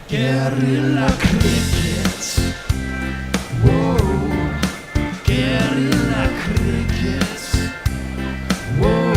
Guerrilla cricket. Whoa. Guerrilla cricket. Whoa.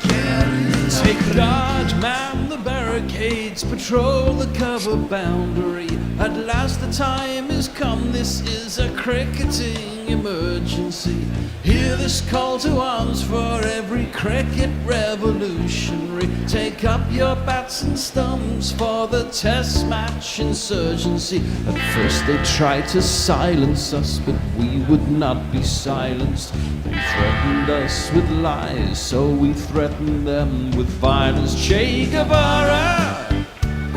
Guerrilla. Take guard, man the barricades, patrol the cover boundary. At last the time has come, this is a cricketing emergency. Hear this call to arms for every cricket revolutionary. Take up your bats and stumps for the test match insurgency. At first they tried to silence us, but we would not be silenced. They threatened us with lies, so we threatened them with violence. Che Guevara,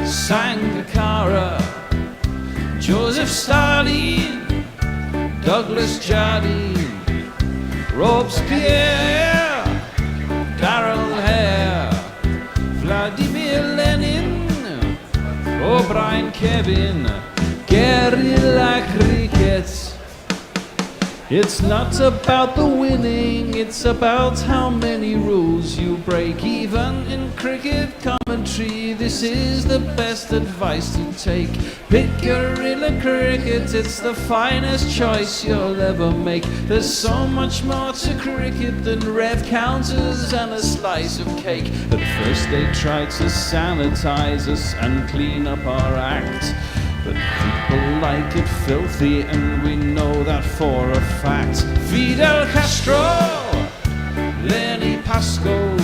Sangakkara, Joseph Stalin, Douglas Jardine, Robespierre, Darrell Hare, Vladimir Lenin, O'Brien Kevin, guerrilla cricket. It's not about the winning, it's about how many rules you break. Even in cricket commentary, this is the best advice to take. Pick guerrilla cricket, it's the finest choice you'll ever make. There's so much more to cricket than rev counters and a slice of cake. At first they tried to sanitize us and clean up our act, but people like it filthy, and we know that for a fact. Fidel Castro, Lenny Pascoe,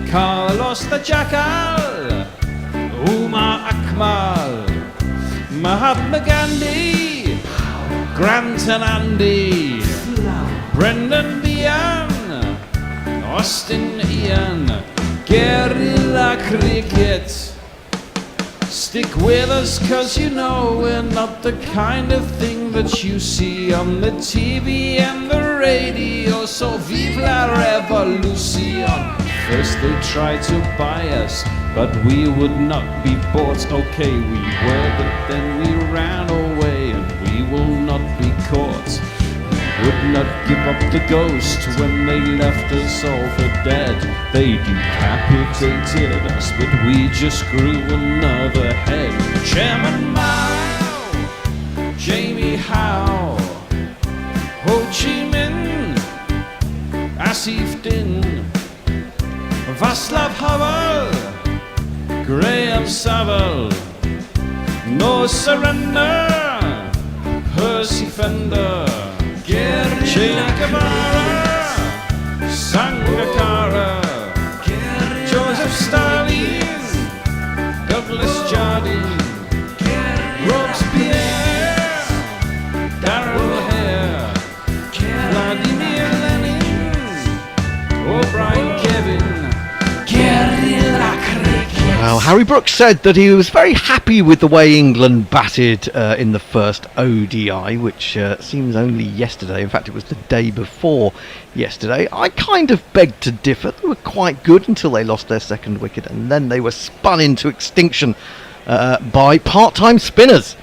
Carlos the Jackal, Umar Akmal, Mahatma Gandhi, Grant and Andy, Brendan Behan, Austin Ian, guerrilla cricket. Stick with us, cause you know we're not the kind of thing that you see on the TV and the radio. So vive la revolution. First they tried to buy us, but we would not be bought. Okay, we were, but then we ran away, and we will not be caught. We would not give up the ghost when they left us all for dead. They decapitated us, but we just grew another head. Chairman Mao, Jamie Howe, Ho Chi Minh, Asif Din, Václav Havel, Graham Saville, No Surrender, Percy Fender, Che Guevara, Sangakkara, Joseph Stalin, Douglas Jardine, Robespierre, Darrell Hare, Vladimir Lenin, O'Brien Kevin, guerrilla cricket. Well, Harry Brooks said that he was very happy with the way England batted in the first ODI, which seems only yesterday. In fact, it was the day before yesterday. I kind of beg to differ. They were quite good until they lost their second wicket, and then they were spun into extinction by part-time spinners.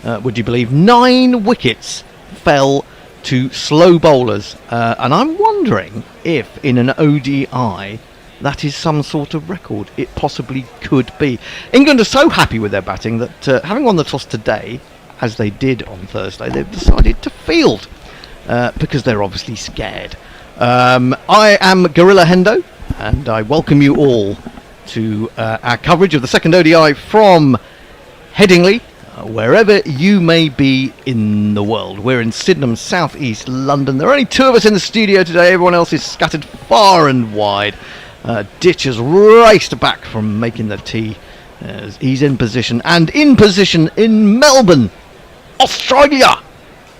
Would you believe 9 wickets fell to slow bowlers? And I'm wondering if in an ODI that is some sort of record. It possibly could be. England are so happy with their batting that having won the toss today, as they did on Thursday, they've decided to field because they're obviously scared. I am Gorilla Hendo, and I welcome you all to our coverage of the second ODI from Headingley, wherever you may be in the world. We're in Sydenham, South East London. There are only 2 of us in the studio today. Everyone else is scattered far and wide. Ditch has raced back from making the tea. He's in position, and in position in Melbourne, Australia,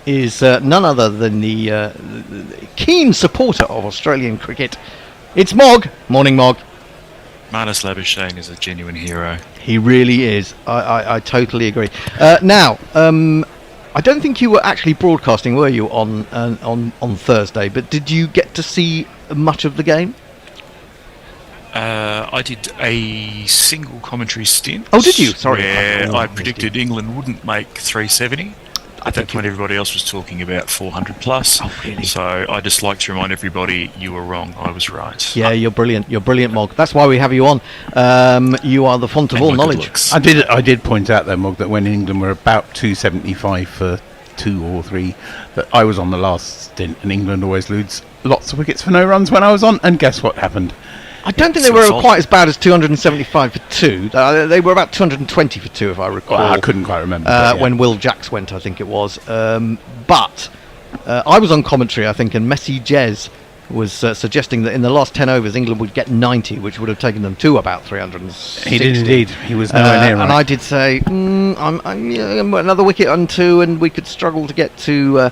is none other than the keen supporter of Australian cricket. It's Mog. Morning, Mog. Marnus Labuschagne is a genuine hero. He really is. I totally agree. Now, I don't think you were actually broadcasting, were you, on Thursday? But did you get to see much of the game? I did a single commentary stint. Oh, did you? Sorry. Where I predicted England wouldn't make 370. At that point, everybody else was talking about 400 plus. Oh, really? So I just like to remind everybody, you were wrong. I was right. Yeah, you're brilliant. You're brilliant, Mog. That's why we have you on. You are the font of And all my good knowledge. looks. I did point out though, Mog, that when England were about 275 for 2 or 3, that I was on the last stint, and England always lose lots of wickets for no runs when I was on. And guess what happened? I don't think It's they were your fault. quite as bad as 275 for 2. They were about 220 for 2, if I recall. Well, I couldn't quite remember. but yeah. When Will Jacks went, I think it was. But I was on commentary, I think, and Messi Jez was suggesting that in the last 10 overs, England would get 90, which would have taken them to about 360. He did indeed. He was nowhere near right. And I did say, another wicket on 2, and we could struggle to get to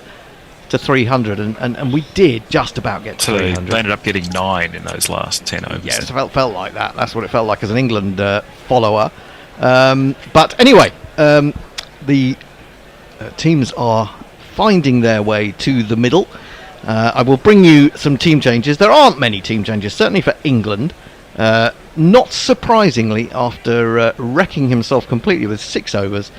300, and we did just about get to So they 300. ended up getting 9 in those last 10 overs. Yes, it felt like that. That's what it felt like as an England follower. But anyway, the teams are finding their way to the middle. I will bring you some team changes. There aren't many team changes, certainly for England. Not surprisingly, after wrecking himself completely with 6 overs,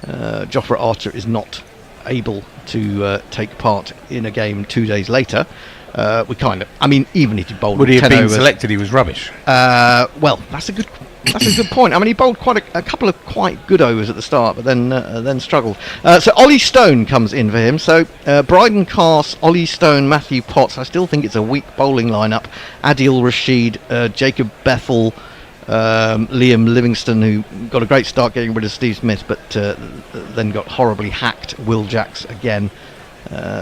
Jofra Archer is not able to take part in a game 2 days later. Even if he bowled Would he have 10 been overs, selected? He was rubbish. well, that's a good point. I mean, he bowled quite a couple of quite good overs at the start, but then struggled. So Ollie Stone comes in for him. So Bryden Carse, Ollie Stone, Matthew Potts. I still think it's a weak bowling lineup. Adil Rashid, Jacob Bethel, Liam Livingston, who got a great start getting rid of Steve Smith, but then got horribly hacked. Will Jacks again.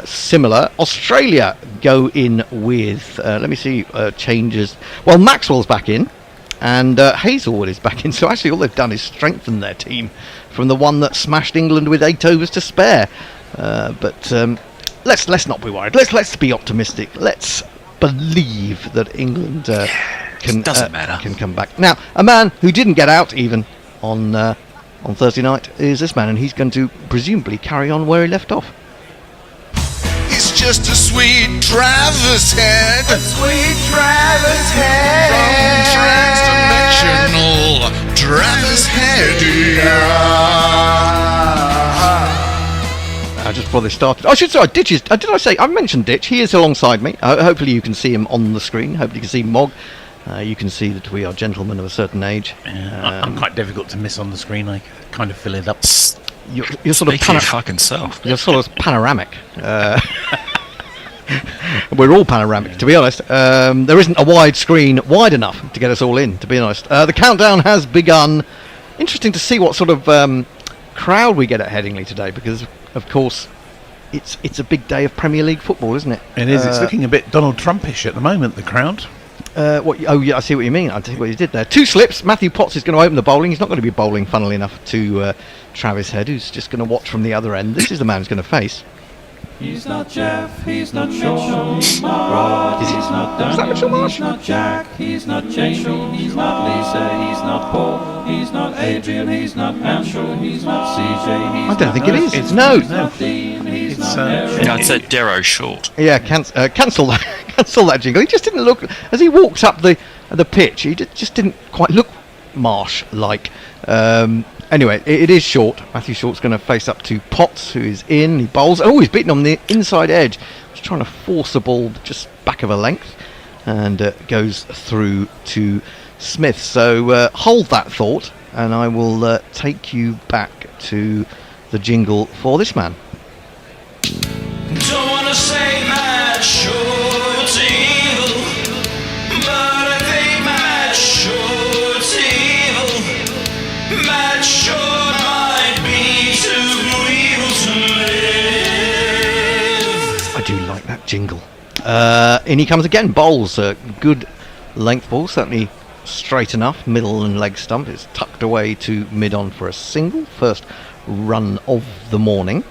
Similar. Australia go in with let me see changes. Well, Maxwell's back in, and Hazelwood is back in. So actually, all they've done is strengthen their team from the one that smashed England with 8 overs to spare. But let's not be worried. Let's be optimistic. Let's believe that England Doesn't matter. can come back. Now, a man who didn't get out even on Thursday night is this man, and he's going to presumably carry on where he left off. It's just a sweet driver's head. A sweet driver's head. From transdimensional driver's head. Just before they started, I should say, Ditch is. Did I say? I mentioned Ditch. He is alongside me. Hopefully, you can see him on the screen. Hopefully, you can see Mog. You can see that we are gentlemen of a certain age. I'm quite difficult to miss on the screen. I kind of fill it up. You're sort of Speak for your fucking self. You're sort of panoramic. We're all panoramic, to be honest. There isn't a wide screen wide enough to get us all in, to be honest. The countdown has begun. Interesting to see what sort of crowd we get at Headingley today, because, of course, it's a big day of Premier League football, isn't it? It is. It's looking a bit Donald Trumpish at the moment, the crowd. Oh, yeah, I see what you mean. I see what you did there. 2 slips. Matthew Potts is going to open the bowling. He's not going to be bowling, funnily enough, to Travis Head, who's just going to watch from the other end. This is the man who's going to face. He's not Jeff, he's not Mitchell, he's not Rod, he's not Daniel, he's not Jack, he's not Jamie, he's not Lisa, he's not Paul, he's not Adrian, he's not Anshul, he's not CJ, he's I don't think it is. It's no. not Dean, he's It's, not Harry. No, it's at Darrow Short. Yeah, cancel that. Cancel that jingle. He just didn't look as he walked up the pitch. He just didn't quite look Marsh-like. Anyway, it is Short. Matthew Short's going to face up to Potts, who is in. He bowls. Oh, he's beaten on the inside edge. He's trying to force the ball just back of a length, and goes through to Smith. So hold that thought, and I will take you back to the jingle for this man. Don't wanna say Matt Short's evil, but I think Matt Short's evil. Matt Short might be too evil to live. I do like that jingle. In he comes again. Bowls a good length ball, certainly straight enough. Middle and leg stump. It's tucked away to mid-on for a single. First run of the morning.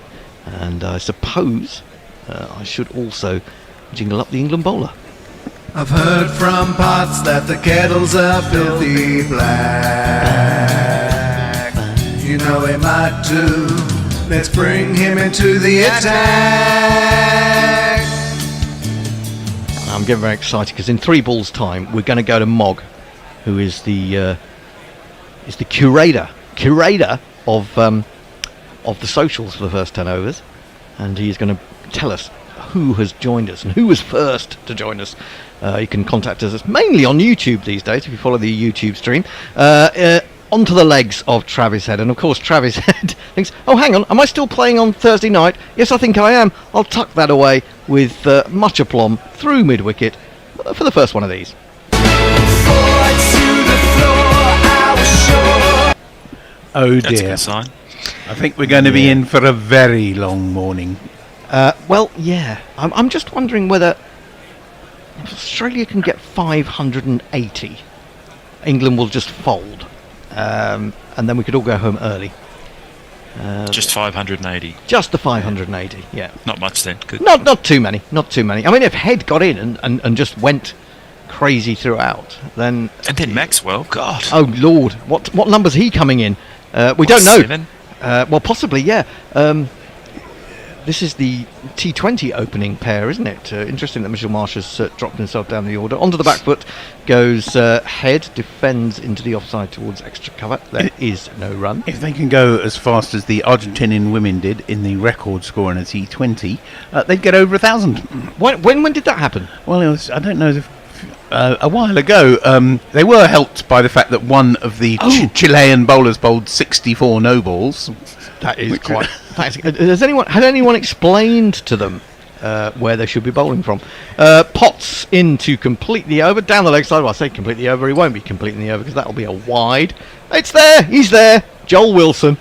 And I suppose I should also jingle up the England bowler. I've heard from Potts that the kettles are filthy black. You know he might do. Let's bring him into the attack. I'm getting very excited because in 3 balls' time we're going to go to Mog, who is the curator of the socials for the first 10 overs, and he's going to tell us who has joined us and who was first to join us. You can contact us mainly on YouTube these days if you follow the YouTube stream. Onto the legs of Travis Head, and of course Travis Head thinks, oh hang on, am I still playing on Thursday night? Yes, I think I am. I'll tuck that away with much aplomb through mid-wicket for the first one of these. Oh That's a dear. good sign. I think we're going to be in for a very long morning. Well, yeah, I'm just wondering whether Australia can get 580. England will just fold. And then we could all go home early. Just 580. Just the 580, yeah. Not much then. Good. Not too many, not too many. I mean, if Head got in and just went crazy throughout, then... And then Maxwell, God. Oh, Lord, what number's he coming in? We don't know. 7? Well, possibly, yeah. This is the T20 opening pair, isn't it? Interesting that Mitchell Marsh has dropped himself down the order. Onto the back foot goes Head, defends into the offside towards extra cover. There is no run. If they can go as fast as the Argentinian women did in the record score in a T20, they'd get over 1,000. When did that happen? Well, it was, I don't know if a while ago. They were helped by the fact that one of the Chilean bowlers bowled 64 no balls. That is quite... Has anyone explained to them where they should be bowling from? Potts in to complete the over. Down the leg side. Well, I say complete the over. He won't be completing the over because that'll be a wide. It's there. He's there. Joel Wilson.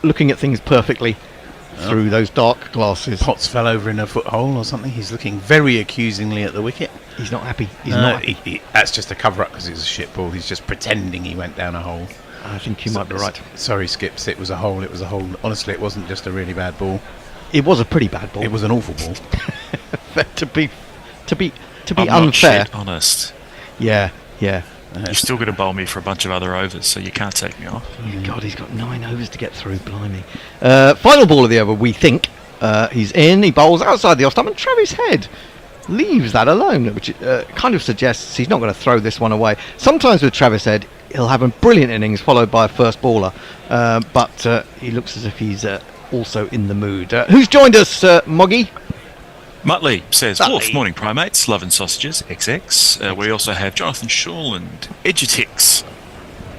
Looking at things perfectly through those dark glasses. Potts fell over in a foothole or something. He's looking very accusingly at the wicket. He's not happy. He's not happy. That's just a cover-up because it's a shit ball. He's just pretending he went down a hole. I think you might be right. Sorry, Skips. It was a hole. It was a hole. Honestly, it wasn't just a really bad ball. It was a pretty bad ball. It was an awful ball. to be I'm unfair. not shit honest. Yeah. You're still going to bowl me for a bunch of other overs, so you can't take me off. God, he's got 9 overs to get through. Blimey. Final ball of the over. We think he's in. He bowls outside the off stump, and Travis Head leaves that alone, which kind of suggests he's not going to throw this one away. Sometimes with Travis Head, he'll have a brilliant innings followed by a first baller, but he looks as if he's also in the mood. Who's joined us, Moggy? Muttley says, Muttley. Wolf, morning primates, love and sausages, XX. We also have Jonathan Shaw and Edgetix.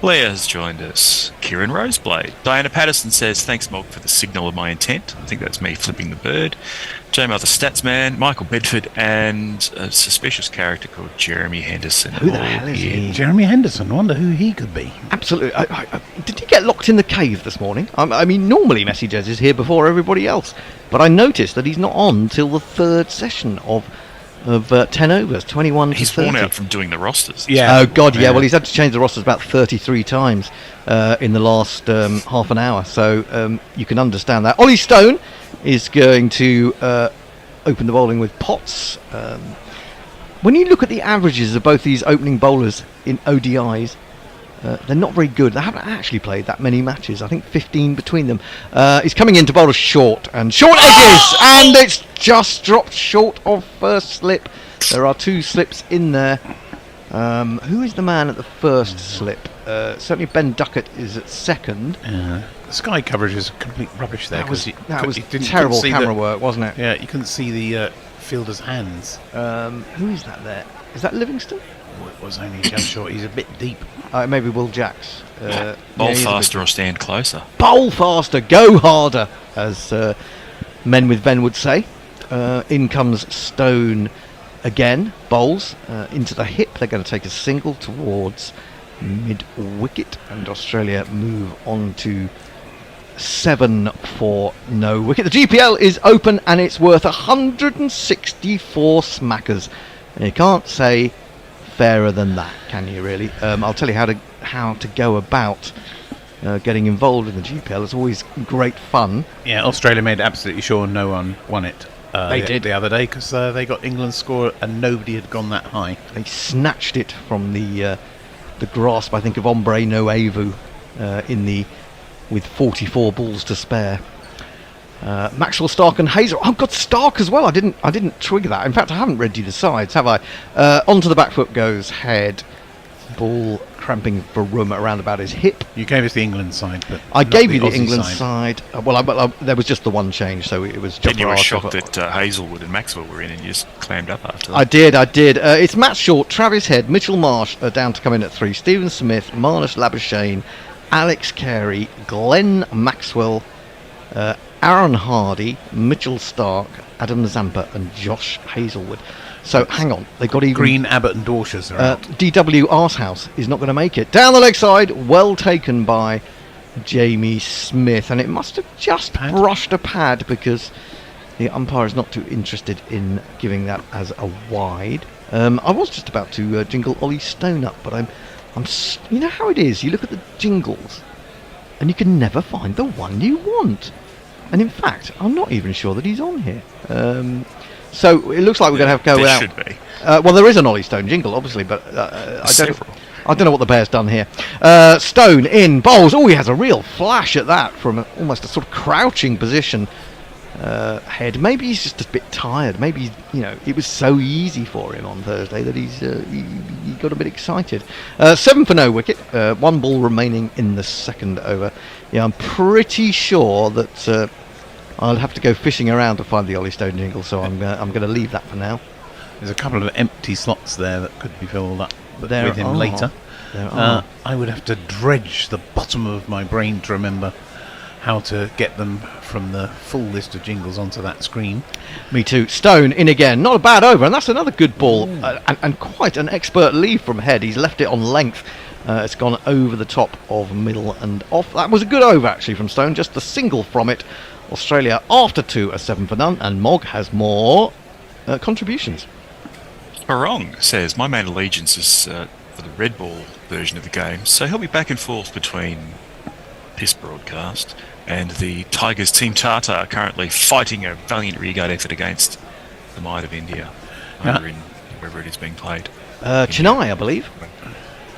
Leah has joined us. Kieran Roseblade. Diana Patterson says, thanks, Mog, for the signal of my intent. I think that's me flipping the bird. J Mother Statsman, Michael Bedford, and a suspicious character called Jeremy Henderson. Who the hell is he? Jeremy Henderson. Wonder who he could be. Absolutely. Did he get locked in the cave this morning? I mean, normally Messages is here before everybody else, but I noticed that he's not on till the third session of 10 overs, 21 He's to 30. worn out from doing the rosters. Yeah. Oh God, yeah. Well, he's had to change the rosters about 33 times in the last half an hour, so you can understand that. Ollie Stone is going to open the bowling with Potts. When you look at the averages of both these opening bowlers in ODIs, they're not very good. They haven't actually played that many matches. I think 15 between them. He's coming in to bowl a short, and short edges, and it's just dropped short of first slip. There are 2 slips in there. Who is the man at the first slip? Certainly Ben Duckett is at second. The sky coverage is complete rubbish there. That was terrible camera work, wasn't it? Yeah, you couldn't see the fielder's hands. Who is that there? Is that Livingston? Oh, it was only just short. He's a bit deep. Maybe Will Jacks. Bowl faster or stand closer. Bowl faster, go harder, as men with Ven would say. In comes Stone again, bowls into the hip. They're going to take a single towards mid-wicket, and Australia move on to 7 for no wicket. The GPL is open and it's worth 164 smackers. And you can't say fairer than that, can you really? I'll tell you how to go about getting involved in the GPL. It's always great fun. Yeah, Australia made absolutely sure no one won it. They did the other day because they got England's score and nobody had gone that high. They snatched it from the grasp, I think, of Ombre Noevu with 44 balls to spare. Maxwell, Stark and Hazel. Oh God, Stark as well. I didn't trigger that. In fact, I haven't read you the sides, have I? Onto the back foot goes Head. Ball cramping for room around about his hip. You gave us the England side, but I not gave you the Aussie England side. There was just the one change, so it was. Then you were Jofra shocked Archer. that Hazelwood and Maxwell were in, and you just clammed up after that. I did. It's Matt Short, Travis Head, Mitchell Marsh down to come in at 3. Stephen Smith, Marnus Labuschagne, Alex Carey, Glenn Maxwell, Aaron Hardy, Mitchell Stark, Adam Zampa, and Josh Hazelwood. So hang on, they got even. Green, Abbott, and Dorshers are out. DW Arsehouse is not going to make it. Down the leg side, well taken by Jamie Smith, and it must have just brushed a pad because the umpire is not too interested in giving that as a wide. I was just about to jingle Ollie Stone up, but you know how it is. You look at the jingles, and you can never find the one you want. And in fact, I'm not even sure that he's on here. So it looks like we're going to have to go there out. Should be. Well, there is an Ollie Stone jingle, obviously, but I don't know what the bear's done here. Stone in, bowls. Oh, he has a real flash at that from almost a sort of crouching position. Head. Maybe he's just a bit tired. Maybe it was so easy for him on Thursday that he got a bit excited. 7 for no wicket. 1 ball remaining in the second over. Yeah, I'm pretty sure that I'll have to go fishing around to find the Ollie Stone jingle. So I'm going to leave that for now. There's a couple of empty slots there that could be filled up with There him are. later. There are. I would have to dredge the bottom of my brain to remember how to get them from the full list of jingles onto that screen. Me too. Stone in again. Not a bad over, and that's another good ball. And quite an expert leave from Head. He's left it on length. It's gone over the top of middle and off. That was a good over actually from Stone. Just the single from it. Australia after 2 are 7 for none, and Mog has more contributions. Barong says, my main allegiance is for the red ball version of the game, so he'll be back and forth between this broadcast and the Tigers Team Tata currently fighting a valiant rearguard effort against the Might of India over in wherever it is being played. Chennai, I believe.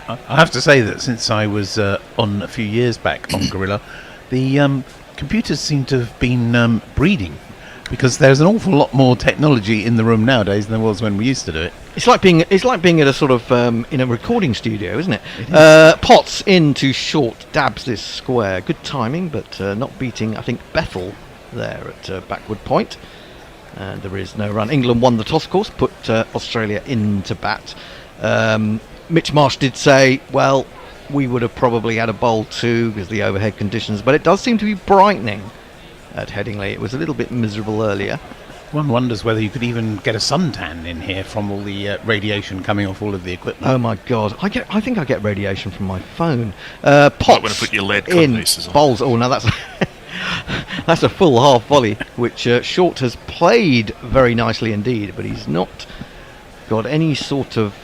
I have to say that since I was on a few years back on Gorilla, the computers seem to have been breeding, because there's an awful lot more technology in the room nowadays than there was when we used to do it. It's like being at a sort of in a recording studio, isn't it? Potts into Short, dabs this square. Good timing, but not beating, I think, Bethel there at backward point. And there is no run. England won the toss, of course, put Australia into bat. Mitch Marsh did say, well, we would have probably had a bowl too because of the overhead conditions, but it does seem to be brightening at Headingley. It was a little bit miserable earlier. One wonders whether you could even get a suntan in here from all the radiation coming off all of the equipment. Oh my God! I think I get radiation from my phone. Potts Might want to put your lead in pieces on. bowls. Oh, now that's that's a full half volley, which Short has played very nicely indeed, but he's not got any sort of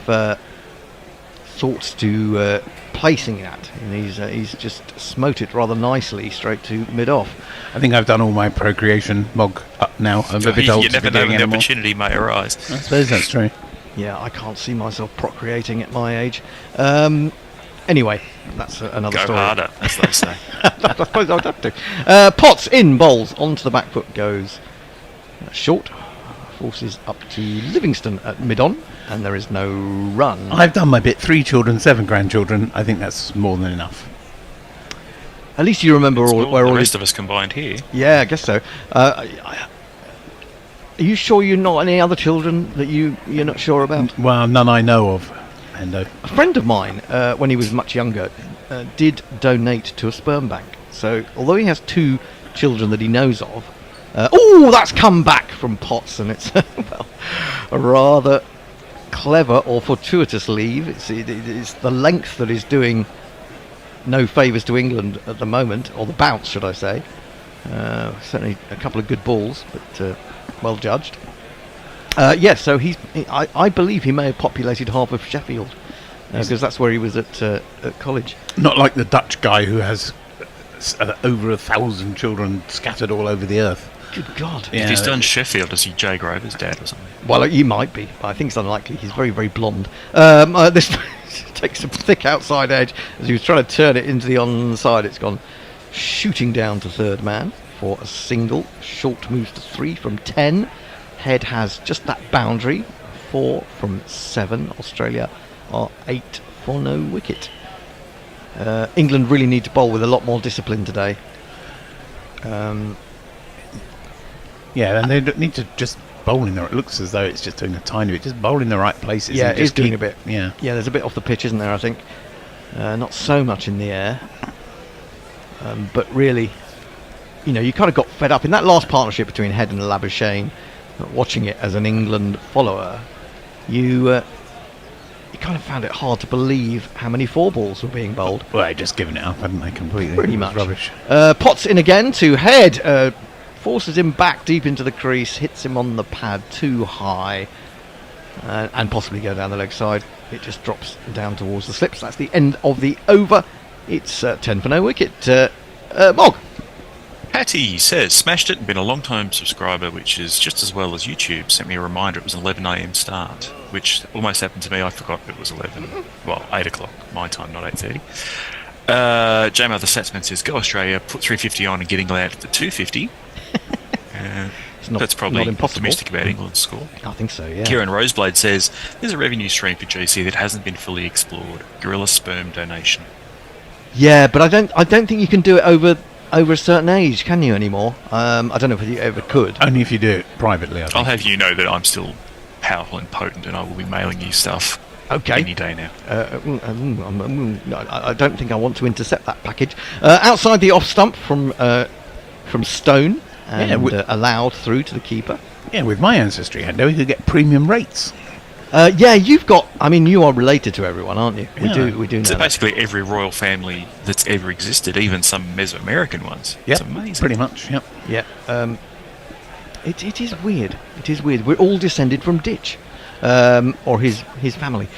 thoughts to placing that. And he's just smote it rather nicely straight to mid-off. I think I've done all my procreation Mog up now. I'm a bit old You to never be know doing when the anymore. opportunity may arise. I suppose that's true. Yeah, I can't see myself procreating at my age. Anyway, that's another Go story. harder, as they say. I suppose I would have to. Potts in bowls onto the back foot goes Short. Forces up to Livingston at mid-on, and there is no run. I've done my bit. 3 children, 7 grandchildren. I think that's more than enough. At least you remember It's all more where than all the his... rest of us combined here. Yeah, I guess so. Are you sure you're not any other children that you're not sure about? Well, none I know of. And A friend of mine, when he was much younger, did donate to a sperm bank. So although he has 2 children that he knows of, that's come back from Potts, and it's a rather clever or fortuitous leave. It's the length that is doing no favours to England at the moment, or the bounce, should I say. Certainly a couple of good balls, but well judged. Yes, so I believe he may have populated half of Sheffield, because that's where he was at college. not like the Dutch guy who has over 1,000 children scattered all over the earth. Good God. If he's done Sheffield, is he Jay Grover's dad or something? Well, he might be, but I think it's unlikely. He's very, very blonde. This takes a thick outside edge. As he was trying to turn it into the onside, it's gone shooting down to third man for a single. Short moves to 3 from 10. Head has just that boundary. 4 from 7. Australia are 8 for no wicket. England really need to bowl with a lot more discipline today. Yeah, and they don't need to just bowl in there. It looks as though it's just doing a tiny bit. Just bowl in the right places. Yeah, and it is just doing a bit. Yeah. Yeah, there's a bit off the pitch, isn't there, I think? Not so much in the air. But really, you kind of got fed up. In that last partnership between Head and Labuschagne, watching it as an England follower, you kind of found it hard to believe how many 4 balls were being bowled. Well, they'd just given it up, hadn't they, completely? Pretty It was much. rubbish. Potts in again to Head. Forces him back deep into the crease, hits him on the pad too high, and possibly go down the leg side. It just drops down towards the slips. That's the end of the over. It's 10 for no wicket. Mog. Patty says, smashed it and been a long time subscriber, which is just as well as YouTube. Sent me a reminder it was an 11 a.m. start, which almost happened to me. I forgot it was 8 o'clock my time, not 8:30. J-Mo the Satsman says, go Australia, put 350 on and get England out to 250. That's probably not impossible. optimistic about England's score. I think so, yeah. Kieran Roseblade says, there's a revenue stream for GC that hasn't been fully explored. Gorilla sperm donation. Yeah, but I don't think you can do it over a certain age, can you, anymore? I don't know if you ever could. Only if you do it privately, I think. I'll have you know that I'm still powerful and potent, and I will be mailing you stuff any day now. I don't think I want to intercept that package. Outside the off stump from Stone, and allowed through to the keeper. Yeah, with my ancestry, Hendo, you could get premium rates. Yeah, you've got. I mean, you are related to everyone, aren't you? Yeah. We do know. So that. basically every royal family that's ever existed, even some Mesoamerican ones. Yeah, it's amazing. pretty much. Yep. Yeah. It is weird. It is weird. We're all descended from Ditch, or his family.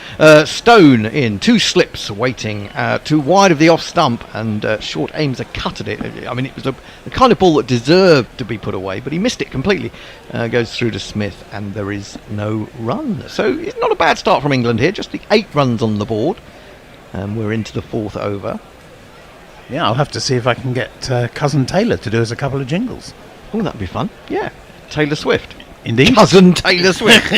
Stone in 2 slips, waiting too wide of the off stump, and short aims a cut at it. I mean, it was the kind of ball that deserved to be put away, but he missed it completely. Goes through to Smith, and there is no run. So it's not a bad start from England here. Just the 8 runs on the board, and we're into the 4th over. Yeah, I'll have to see if I can get Cousin Taylor to do us a couple of jingles. Oh, that'd be fun. Yeah, Taylor Swift. Indeed. Cousin Taylor Swift.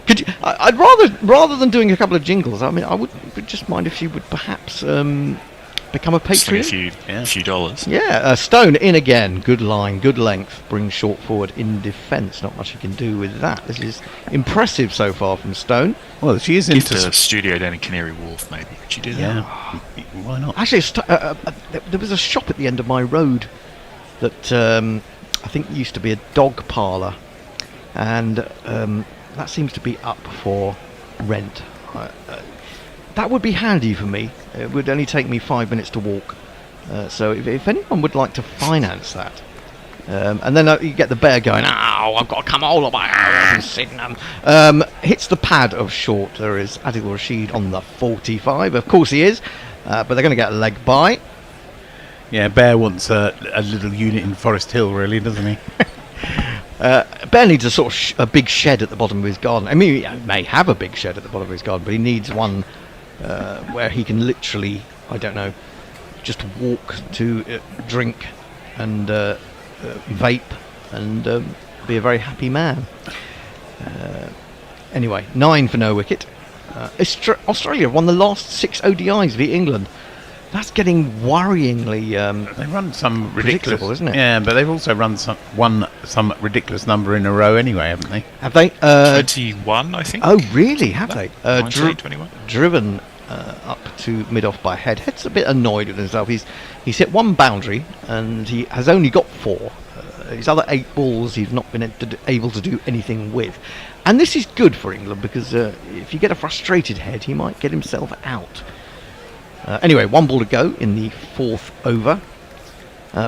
Could you, I'd rather than doing a couple of jingles. I mean, I would just mind if she would perhaps become a Sling Patreon. a few dollars. Yeah, Stone in again. Good line, good length. Brings short forward in defence. Not much you can do with that. This is impressive so far from Stone. Well, she is Gift into a studio down in Canary Wharf, maybe. Could you do that? Yeah, why not? Actually, there was a shop at the end of my road that I think used to be a dog parlour, and that seems to be up for rent. That would be handy for me. It would only take me 5 minutes to walk. So if anyone would like to finance that, and then you get the bear going, "Ow, I've got to come all the way out and sit down." Hits the pad of short. There is Adil Rashid on the 45. Of course he is, but they're going to get a leg by. Yeah, Bear wants a little unit in Forest Hill, really, doesn't he? Bear needs a sort of a big shed at the bottom of his garden. I mean, he may have a big shed at the bottom of his garden, but he needs one where he can literally, I don't know, just walk to drink and vape and be a very happy man. Anyway, 9 for no wicket. Australia won the last 6 ODIs v England. That's getting worryingly. They run some ridiculous, isn't it? Yeah, but they've also won some ridiculous number in a row anyway, haven't they? Have they? 21, I think. Oh, really? Have they? 21. Driven up to mid-off by Head. Head's a bit annoyed with himself. He's hit 1 boundary and he has only got 4. His other 8 balls he's not been able to do anything with. And this is good for England because if you get a frustrated Head, he might get himself out. Anyway, 1 ball to go in the 4th over.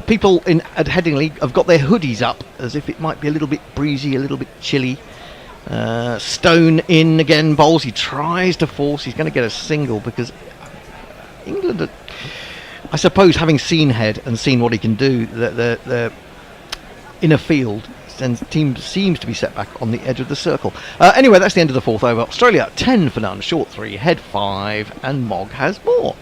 People at Headingley have got their hoodies up as if it might be a little bit breezy, a little bit chilly. Stone in again, bowls. He tries to force. He's going to get a single because England, I suppose, having seen Head and seen what he can do, they're in a field. Team seems to be set back on the edge of the circle. Anyway, that's the end of the 4th over. Australia 10 for none, short 3, Head 5, and Mog has more.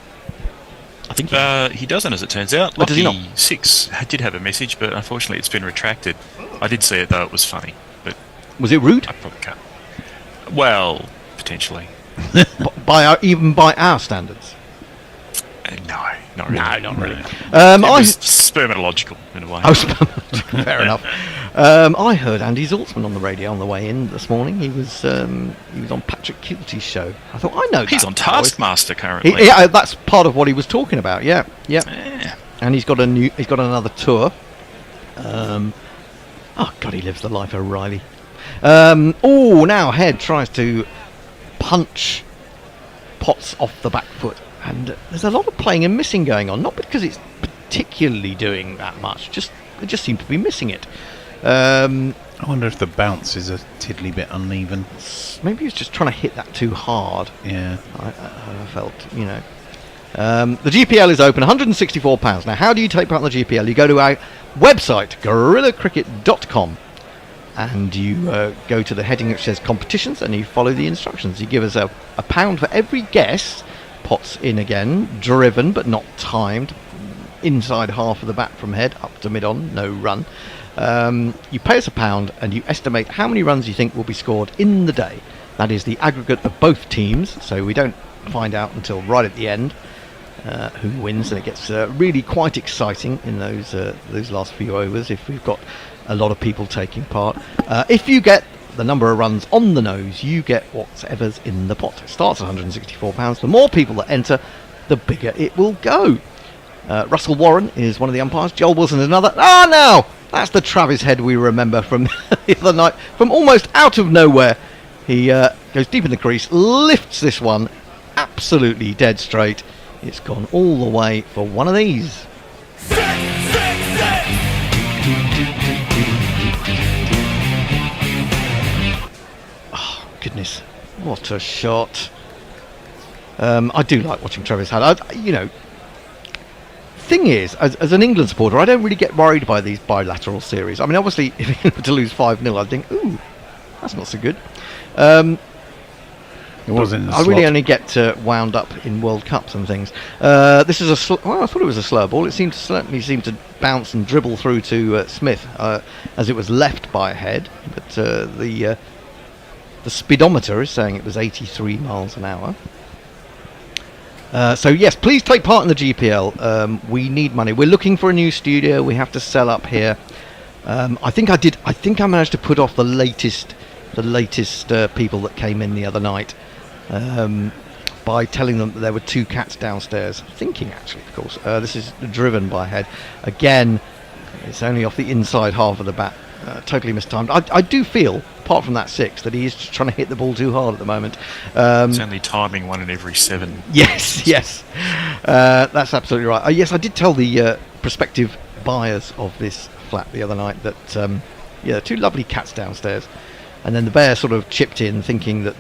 I think he doesn't, as it turns out. Oh, does he Lucky not? 6 did have a message, but unfortunately it's been retracted. I did see it, though. It was funny, but Was it rude? I probably can't. Well, potentially. Even by our standards. No, not really. No, not really. It was spermatological in a way. Oh, fair enough. I heard Andy Zaltzman on the radio on the way in this morning. He was on Patrick Kilty's show. I thought, I know He's that on voice. Taskmaster currently. Yeah, that's part of what he was talking about. Yeah. And he's got another tour. Oh God, he lives the life of Riley. Now Head tries to punch Potts off the back foot, and there's a lot of playing and missing going on. Not because it's particularly doing that much, they just seem to be missing it. I wonder if the bounce is a tiddly bit uneven. Maybe he's just trying to hit that too hard. Yeah, I felt, the GPL is open, £164. Now, how do you take part in the GPL? You go to our website, gorillacricket.com, and you go to the heading which says competitions, and you follow the instructions. You give us a £1 for every guess. Potts in again, driven but not timed, inside half of the bat from Head, up to mid-on, no run. You pay us £1 and you estimate how many runs you think will be scored in the day. That is the aggregate of both teams, so we don't find out until right at the end who wins, and it gets really quite exciting in those last few overs if we've got a lot of people taking part. If you get the number of runs on the nose, you get whatever's in the pot. It starts at £164. The more people that enter, the bigger it will go. Russell Warren is one of the umpires. Joel Wilson is another. No! That's the Travis Head we remember from the other night. From almost out of nowhere, he goes deep in the crease, lifts this one absolutely dead straight. It's gone all the way for one of these. Oh, goodness. What a shot. I do like watching Travis Head. Thing is, as an England supporter, I don't really get worried by these bilateral series. I mean, obviously, if you were to lose 5-0, I'd think, ooh, that's not so good. it was in the I really slot. only get wound up in World Cups and things. This is I thought it was a slow ball. It certainly seemed to bounce and dribble through to Smith as it was left by Head, but the speedometer is saying it was 83 miles an hour. So yes, please take part in the GPL. We need money. We're looking for a new studio. We have to sell up here. I think I managed to put off the latest people that came in the other night by telling them that there were 2 cats downstairs. Thinking, actually, of course, this is driven by Head. Again, it's only off the inside half of the bat. Totally mistimed. I do feel, apart from that 6, that he is just trying to hit the ball too hard at the moment. It's only timing 1 in every 7. Yes. That's absolutely right. Yes, I did tell the prospective buyers of this flat the other night that, 2 lovely cats downstairs. And then the bear sort of chipped in, thinking that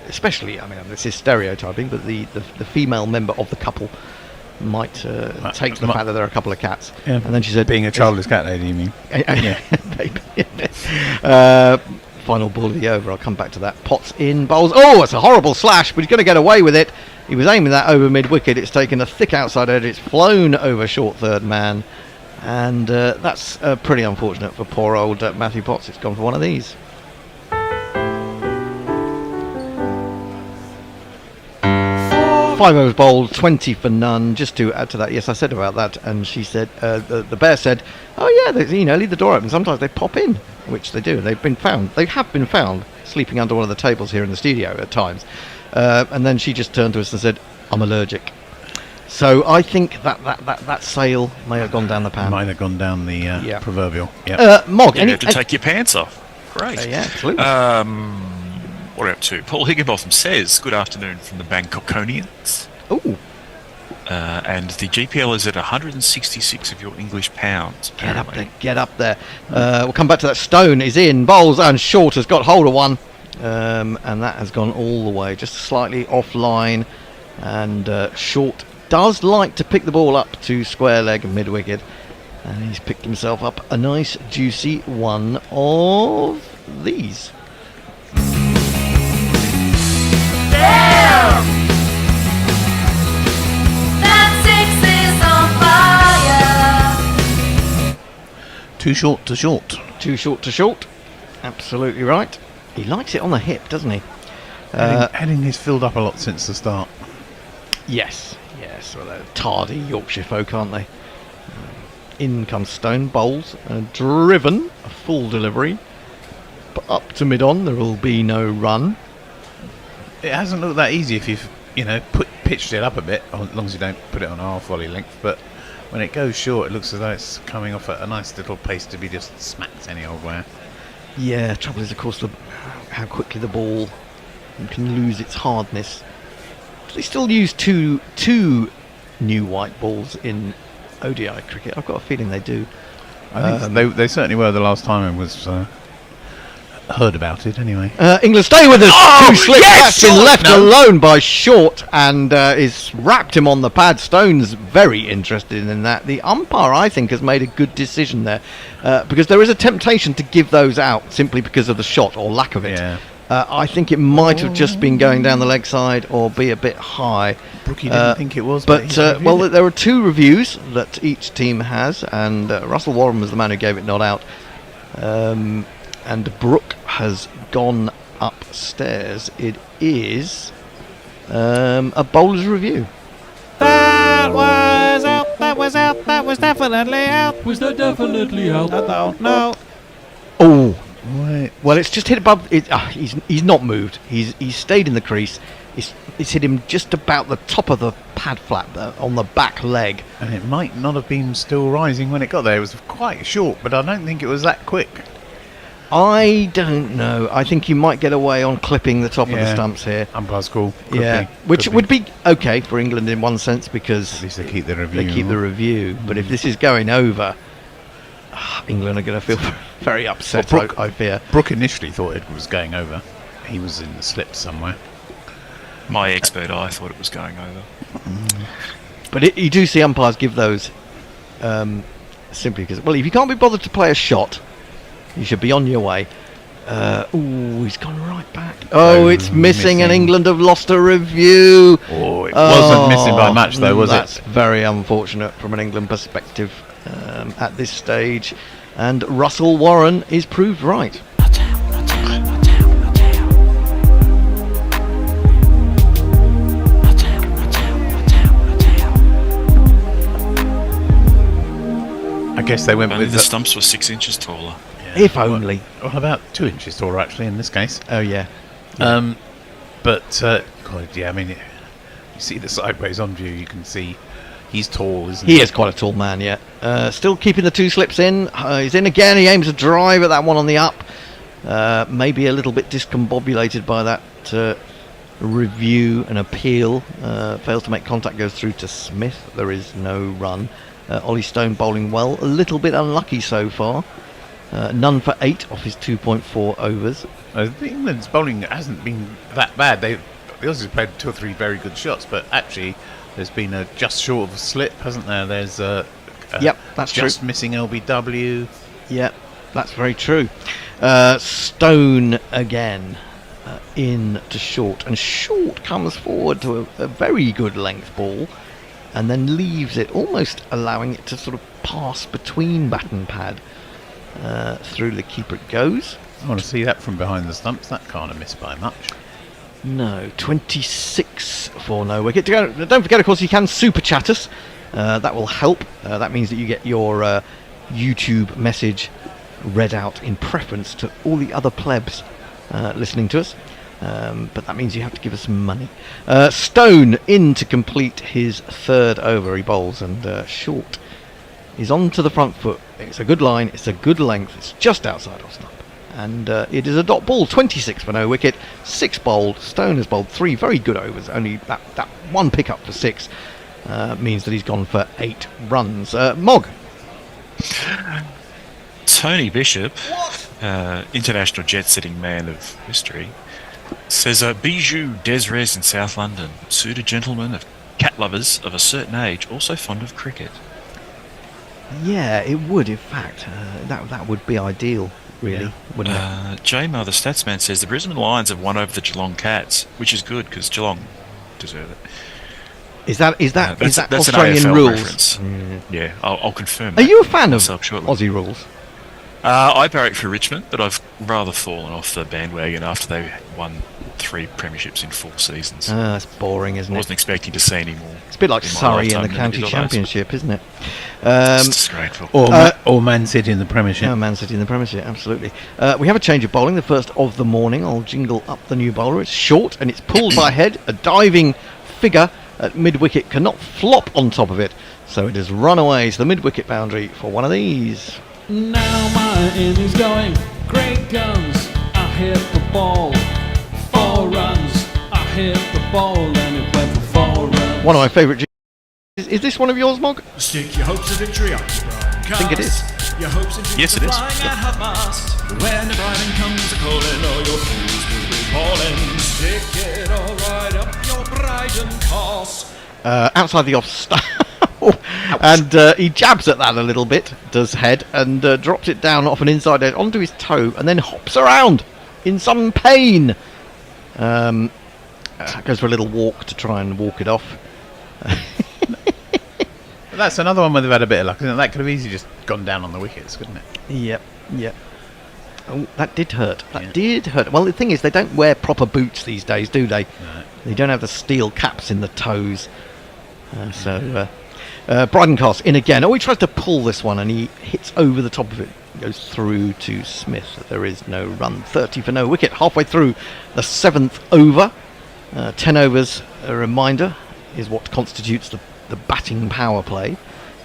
especially, I mean, this is stereotyping, but the female member of the couple might take the fact that there are a couple of cats. Yeah. And then she said, being a childless cat lady, you mean? Yeah. Final ball of the over. I'll come back to that. Potts in, bowls. Oh, it's a horrible slash, but he's going to get away with it. He was aiming that over mid-wicket. It's taken a thick outside edge. It's flown over short third man. And that's pretty unfortunate for poor old Matthew Potts. It's gone for one of these. 5 overs bowled, 20 for none. Just to add to that, yes, I said about that, and she said, the bear said, oh yeah, leave the door open. Sometimes they pop in, which they do. They have been found sleeping under one of the tables here in the studio at times. And then she just turned to us and said, I'm allergic. So I think that sale may have gone down the pan. Might have gone down the proverbial. Mog, You had to take your pants off. Great. Yeah, absolutely. What are we up to? Paul Higginbotham says, good afternoon from the Bangkokonians. Ooh. And the GPL is at 166 of your English pounds. Get up there. We'll come back to that. Stone is in, bowls, and Short has got hold of one. And that has gone all the way, just slightly offline. And Short does like to pick the ball up to square leg and mid-wicket. And he's picked himself up a nice, juicy one of these. Damn! That 6 is on fire. Too short to short. Too short to short. Absolutely right. He likes it on the hip, doesn't he? Headingley's filled up a lot since the start. Yes. Yes, well, they're tardy Yorkshire folk, aren't they? In comes Stone, bowls, driven, a full delivery. But up to mid-on, there will be no run. It hasn't looked that easy if you've, pitched it up a bit, as long as you don't put it on half volley length. But when it goes short, it looks as though it's coming off at a nice little pace to be just smacked any old way. Yeah, trouble is, of course, how quickly the ball can lose its hardness. They still use two new white balls in ODI cricket. I've got a feeling they do. I think they certainly were the last time I was heard about it anyway. England stay with us. Oh, Two slips. yes! That's been left No. alone by Short and is wrapped him on the pad. Stone's very interested in that. The umpire, I think, has made a good decision there because there is a temptation to give those out simply because of the shot or lack of it. Yeah. I think it might have just been going down the leg side or be a bit high. Brookie didn't think it was, but he's reviewed it. there are two reviews that each team has, and Russell Warren was the man who gave it not out. And Brooke has gone upstairs. It is a bowler's review. That was out, that was out, that was definitely out. Was that definitely out? I don't know. Oh, Wait. well, it's just hit above. He's not moved. He's stayed in the crease. It's hit him just about the top of the pad flap on the back leg. And it might not have been still rising when it got there. It was quite short, but I don't think it was that quick. I don't know. I think you might get away on clipping the top of the stumps here. Umpire's call. Which would be okay for England in one sense because At least they keep the review. they keep the review. But if this is going over, England are going to feel very upset. Well, Brooke- I fear. Brooke initially thought it was going over. He was in the slip somewhere. My expert eye thought it was going over. But you do see umpires give those simply because, well, if you can't be bothered to play a shot, you should be on your way. He's gone right back. Oh, it's missing, and England have lost a review. Oh, it wasn't missing by much, though, was that's it? That's very unfortunate from an England perspective at this stage. And Russell Warren is proved right. I guess they went Only with the stumps were 6 inches taller. If only. Well, about 2 inches taller, actually, in this case. Oh, yeah. But, God, yeah, I mean, you see the sideways on view, you can see he's tall, isn't he? He is quite a tall man, yeah. Still keeping the two slips in. He's in again. He aims a drive at that one on the up. Maybe a little bit discombobulated by that review and appeal. Fails to make contact, goes through to Smith. There is no run. Ollie Stone bowling well. A little bit unlucky so far. None for 8 off his 2.4 overs. England's bowling hasn't been that bad. They Aussies played 2 or 3 very good shots, but actually there's been a just short of a slip, hasn't there? There's Yep, that's just true. missing LBW. Yep, that's very true. Stone again in to Short, and Short comes forward to a very good length ball and then leaves it, almost allowing it to sort of pass between bat and pad. Through the keeper it goes. I want to see that from behind the stumps. That can't have missed by much. No, 26 for no wicket. Don't forget, of course, you can super chat us. That will help. That means that you get your YouTube message read out in preference to all the other plebs listening to us. But that means you have to give us some money. Stone in to complete his 3rd over. He bowls, and Short is on to the front foot. It's a good line, it's a good length, it's just outside off stump. And it is a dot ball, 26 for no wicket, 6 bowled. Stone has bowled 3 very good overs, only that one pick-up for 6 means that he's gone for 8 runs. Mog. Tony Bishop, international jet-setting man of history, says Bijou Desres in South London, suited gentleman of cat lovers of a certain age, also fond of cricket. Yeah, it would, in fact. That would be ideal, really, wouldn't it? J-Mar, the statsman, says the Brisbane Lions have won over the Geelong Cats, which is good because Geelong deserve it. Is that That's Australian an AFL rules? reference. Yeah, I'll confirm Are that you a fan of myself shortly. Aussie rules? I barrack for Richmond, but I've rather fallen off the bandwagon after they won 3 premierships in 4 seasons. That's boring, isn't I it? wasn't expecting to see any more. It's a bit like in my Surrey in the lifetime than county it is championship, isn't it? It's disgraceful. Or Man City in the Premiership. No, Man City in the Premiership, absolutely. We have a change of bowling, the first of the morning. I'll jingle up the new bowler. It's short and it's pulled by head. A diving figure at mid-wicket cannot flop on top of it, so it has run away to the mid-wicket boundary for one of these. Now my innings going, great guns, I hit the ball, 4 runs, I hit the ball and it went for 4 runs. One of my favourite is this one of yours, Mog? Stick your hopes of victory up to Brian I think it is. Your hopes and Yes, it is. flying at half mast. When the driving comes a calling, all your fools will be falling. Stick it all right up your Brighton course. Outside the off stump. And he jabs at that a little bit, does Head, and drops it down off an inside edge onto his toe and then hops around in some pain. Goes for a little walk to try and walk it off. That's another one where they've had a bit of luck, isn't it? That could have easily just gone down on the wickets, couldn't it? Yep. Oh, that did hurt. That did hurt. Well, the thing is, they don't wear proper boots these days, do they? No. They don't have the steel caps in the toes. Brydencast in again. Oh, he tries to pull this one and he hits over the top of it. Goes through to Smith. There is no run. 30 for no wicket. Halfway through the 7th over. 10 overs, a reminder, is what constitutes the batting power play,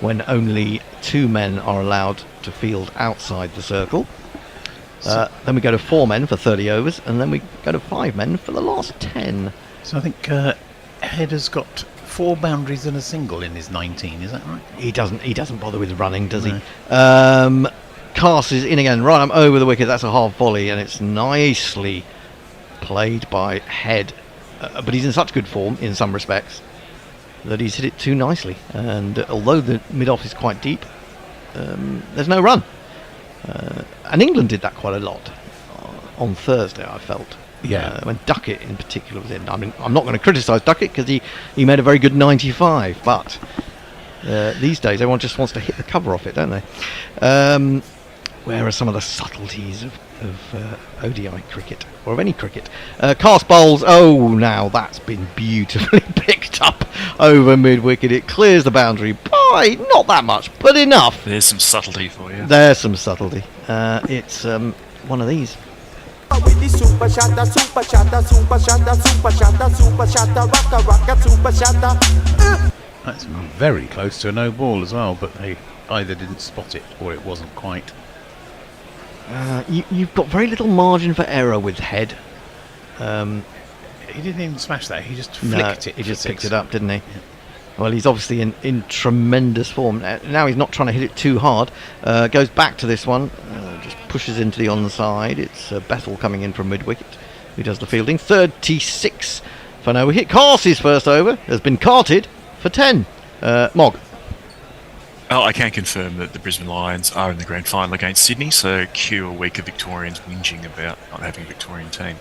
when only 2 men are allowed to field outside the circle. Then we go to 4 men for 30 overs, and then we go to 5 men for the last 10. So I think Head has got 4 boundaries and a single in his 19, is that right? He doesn't bother with running, does No. he? Cast is in again, right up over the wicket. That's a half volley, and it's nicely played by Head. But he's in such good form in some respects that he's hit it too nicely. And although the mid-off is quite deep, there's no run. And England did that quite a lot on Thursday, I felt. Yeah. When Duckett in particular was in. I mean, I'm not going to criticise Duckett because he made a very good 95, but these days everyone just wants to hit the cover off it, don't they? Where are some of the subtleties of ODI cricket, or of any cricket? Cast bowls, now that's been beautifully picked up over mid-wicket. It clears the boundary by not that much, but enough. There's some subtlety for you. There's some subtlety. It's one of these. With the super shatter, super shatter, super shatter, super shatter, super shatter, rocka, rocka, super shatter. That's very close to a no ball as well, but they either didn't spot it or it wasn't quite. You've got very little margin for error with Head. He didn't even smash that, he just No, flicked it. he for just picked 6. it up, didn't he? Well, he's obviously in tremendous form. Now he's not trying to hit it too hard. Goes back to this one. Just pushes into the onside. It's Bethel coming in from mid-wicket, who does the fielding. 36 for no wicket. Carse's first over has been carted for 10. Mog. Oh, I can confirm that the Brisbane Lions are in the grand final against Sydney, so cue a week of Victorians whinging about not having a Victorian team.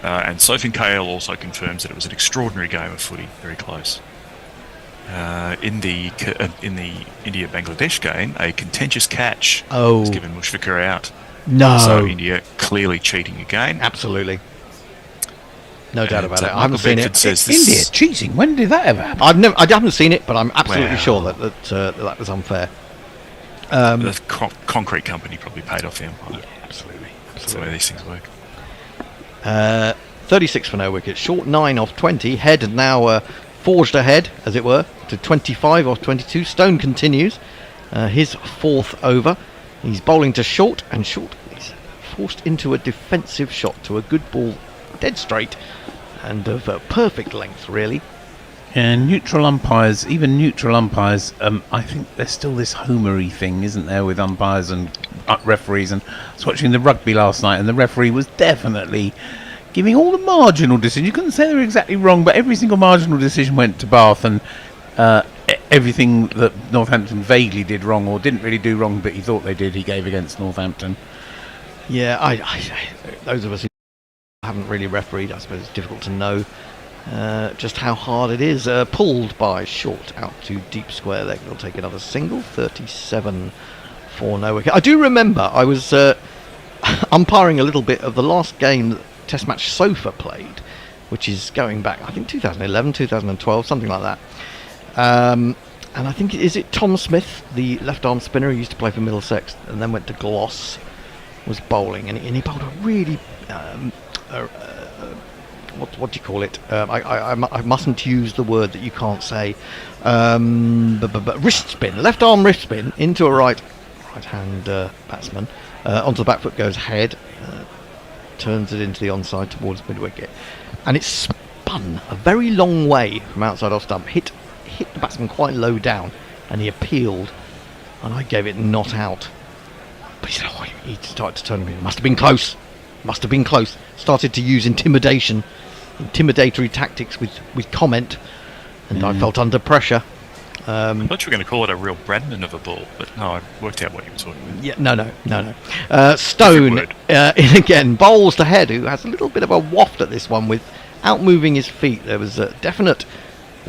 And Sophie Kale also confirms that it was an extraordinary game of footy, very close. In the India-Bangladesh game, a contentious catch was given Mushfiqur out. No. So India clearly cheating again. Absolutely. No doubt And, about it. I Michael haven't seen Bedford it. says this- India cheating? When did that ever happen? I haven't seen it, but I'm absolutely Wow. sure that was unfair. The concrete company probably paid off the umpire. Absolutely. That's the way these things work. 36 for no wicket. Short 9 off 20. Head now forged ahead, as it were, to 25 off 22. Stone continues his 4th over. He's bowling to Short, and Short is forced into a defensive shot to a good ball, dead straight, and of perfect length, really. And neutral umpires, even neutral umpires, I think there's still this homery thing, isn't there, with umpires and referees. And I was watching the rugby last night, and the referee was definitely giving all the marginal decisions. You couldn't say they were exactly wrong, but every single marginal decision went to Bath, and everything that Northampton vaguely did wrong, or didn't really do wrong, but he thought they did, he gave against Northampton. Yeah, I those of us who haven't really refereed, I suppose it's difficult to know just how hard it is. Pulled by Short out to deep square leg. They'll take another single. 37 for no wicket. I do remember I was umpiring a little bit of the last game Test match Sofa played, which is going back, I think 2011, 2012, something like that. And I think, is it Tom Smith, the left-arm spinner who used to play for Middlesex and then went to Gloss, was bowling, and he bowled a really, what do you call it? I mustn't use the word that you can't say. But wrist spin, left-arm wrist spin into a right-hand batsman. Onto the back foot goes Head, turns it into the onside towards mid-wicket. And it spun a very long way from outside off stump, hit the batsman quite low down, and he appealed, and I gave it not out. But he said, he started to turn me. Must have been close. Started to use intimidatory tactics with comment, and I felt under pressure. I thought you were going to call it a real Bradman of a ball, but no, I worked out what you were talking about. Yeah, no. Stone in again, bowls to Head, who has a little bit of a waft at this one without moving his feet. There was a definite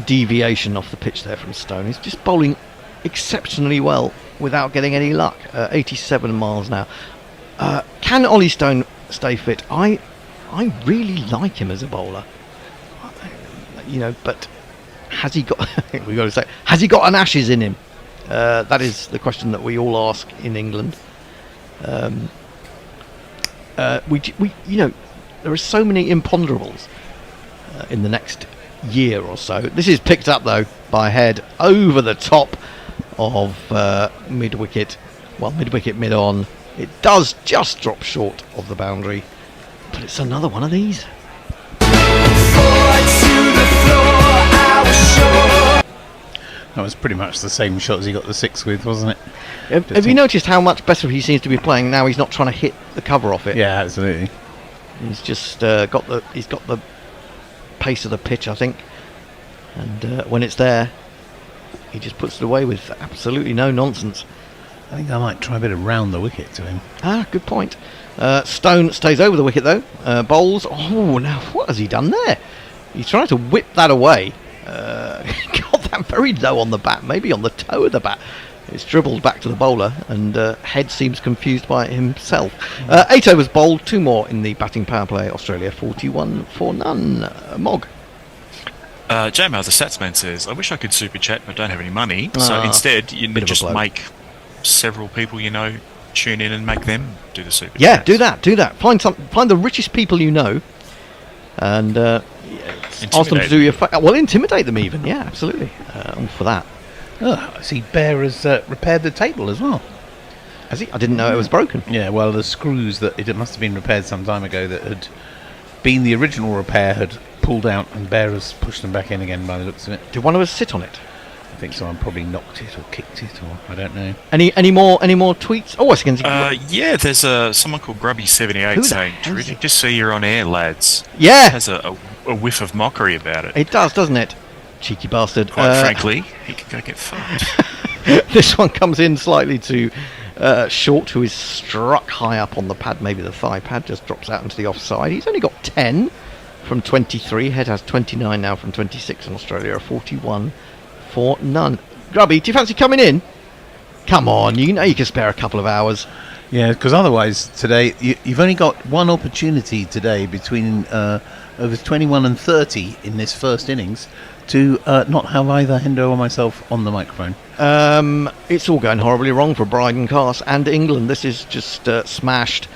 deviation off the pitch there from Stone. He's just bowling exceptionally well without getting any luck. 87 miles now. Can Ollie Stone stay fit? I really like him as a bowler. But has he got? We got to say, has he got an Ashes in him? That is the question that we all ask in England. There are so many imponderables in the next year or so. This is picked up though by Head over the top of mid-wicket. Well, mid-wicket, mid-on. It does just drop short of the boundary, but it's another one of these. That was pretty much the same shot as he got the 6 with, wasn't it? Have you noticed how much better he seems to be playing now? He's not trying to hit the cover off it. Yeah, absolutely. He's just got the pace of the pitch, I think, and when it's there, he just puts it away with absolutely no nonsense. I think I might try a bit of round the wicket to him. Good point. Stone stays over the wicket though. Bowls. Oh, now what has he done there? He's trying to whip that away. Got that very low on the bat, maybe on the toe of the bat. It's dribbled back to the bowler, and Head seems confused by it himself. 8 overs bowled, 2 more in the batting power play. Australia 41 for none. Mog. J-Mail, the Satsman, says, I wish I could super chat, but don't have any money. So instead, you just make several people tune in and make them do the super chat. Do that. Find the richest people you know, and ask them to do your intimidate them even. Yeah, absolutely. All for that. I see Bear has repaired the table as well. Has he? I didn't know it was broken. Yeah, well, the screws that it must have been repaired some time ago that had been the original repair had pulled out, and Bear has pushed them back in again by the looks of it. Did one of us sit on it? I think so. I probably knocked it or kicked it, or I don't know. Any more tweets? Oh, I can. Yeah, there's someone called Grubby78 saying, "Terrific to see you're on air, lads." Yeah, it has a whiff of mockery about it. It does, doesn't it? Cheeky bastard. Quite frankly, he could go get fucked. This one comes in slightly to Short, who is struck high up on the pad. Maybe the thigh pad just drops out into the offside. He's only got 10 from 23. Head has 29 now from 26, and Australia are 41 for none. Grubby, do you fancy coming in? Come on, you know you can spare a couple of hours. Yeah, because otherwise today you've only got one opportunity today between overs 21 and 30 in this first innings to not have either Hendo or myself on the microphone. It's all going horribly wrong for Bryden Cast and England. This is just smashed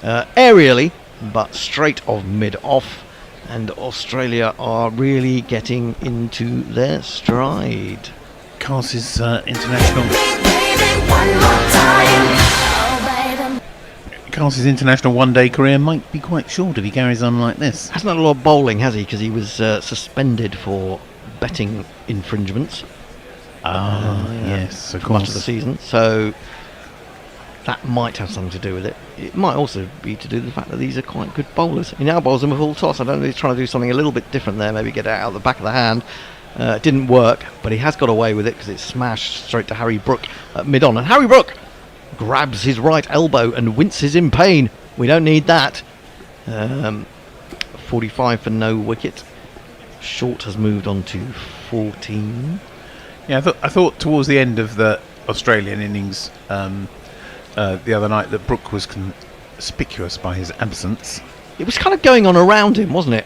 aerially, but straight of mid-off, and Australia are really getting into their stride. Cars's international one-day career might be quite short if he carries on like this. Hasn't had a lot of bowling, has he? Because he was suspended for betting infringements. Yes, of course. Much of the season, so that might have something to do with it. It might also be to do with the fact that these are quite good bowlers. He now bowls them a full toss. I don't know if he's trying to do something a little bit different there, maybe get it out the back of the hand. It didn't work, but he has got away with it because it's smashed straight to Harry Brook at mid-on. And Harry Brook grabs his right elbow and winces in pain. We don't need that. 45 for no wicket. Short has moved on to 14. Yeah, I thought towards the end of the Australian innings the other night that Brook was conspicuous by his absence. it was kind of going on around him, wasn't it?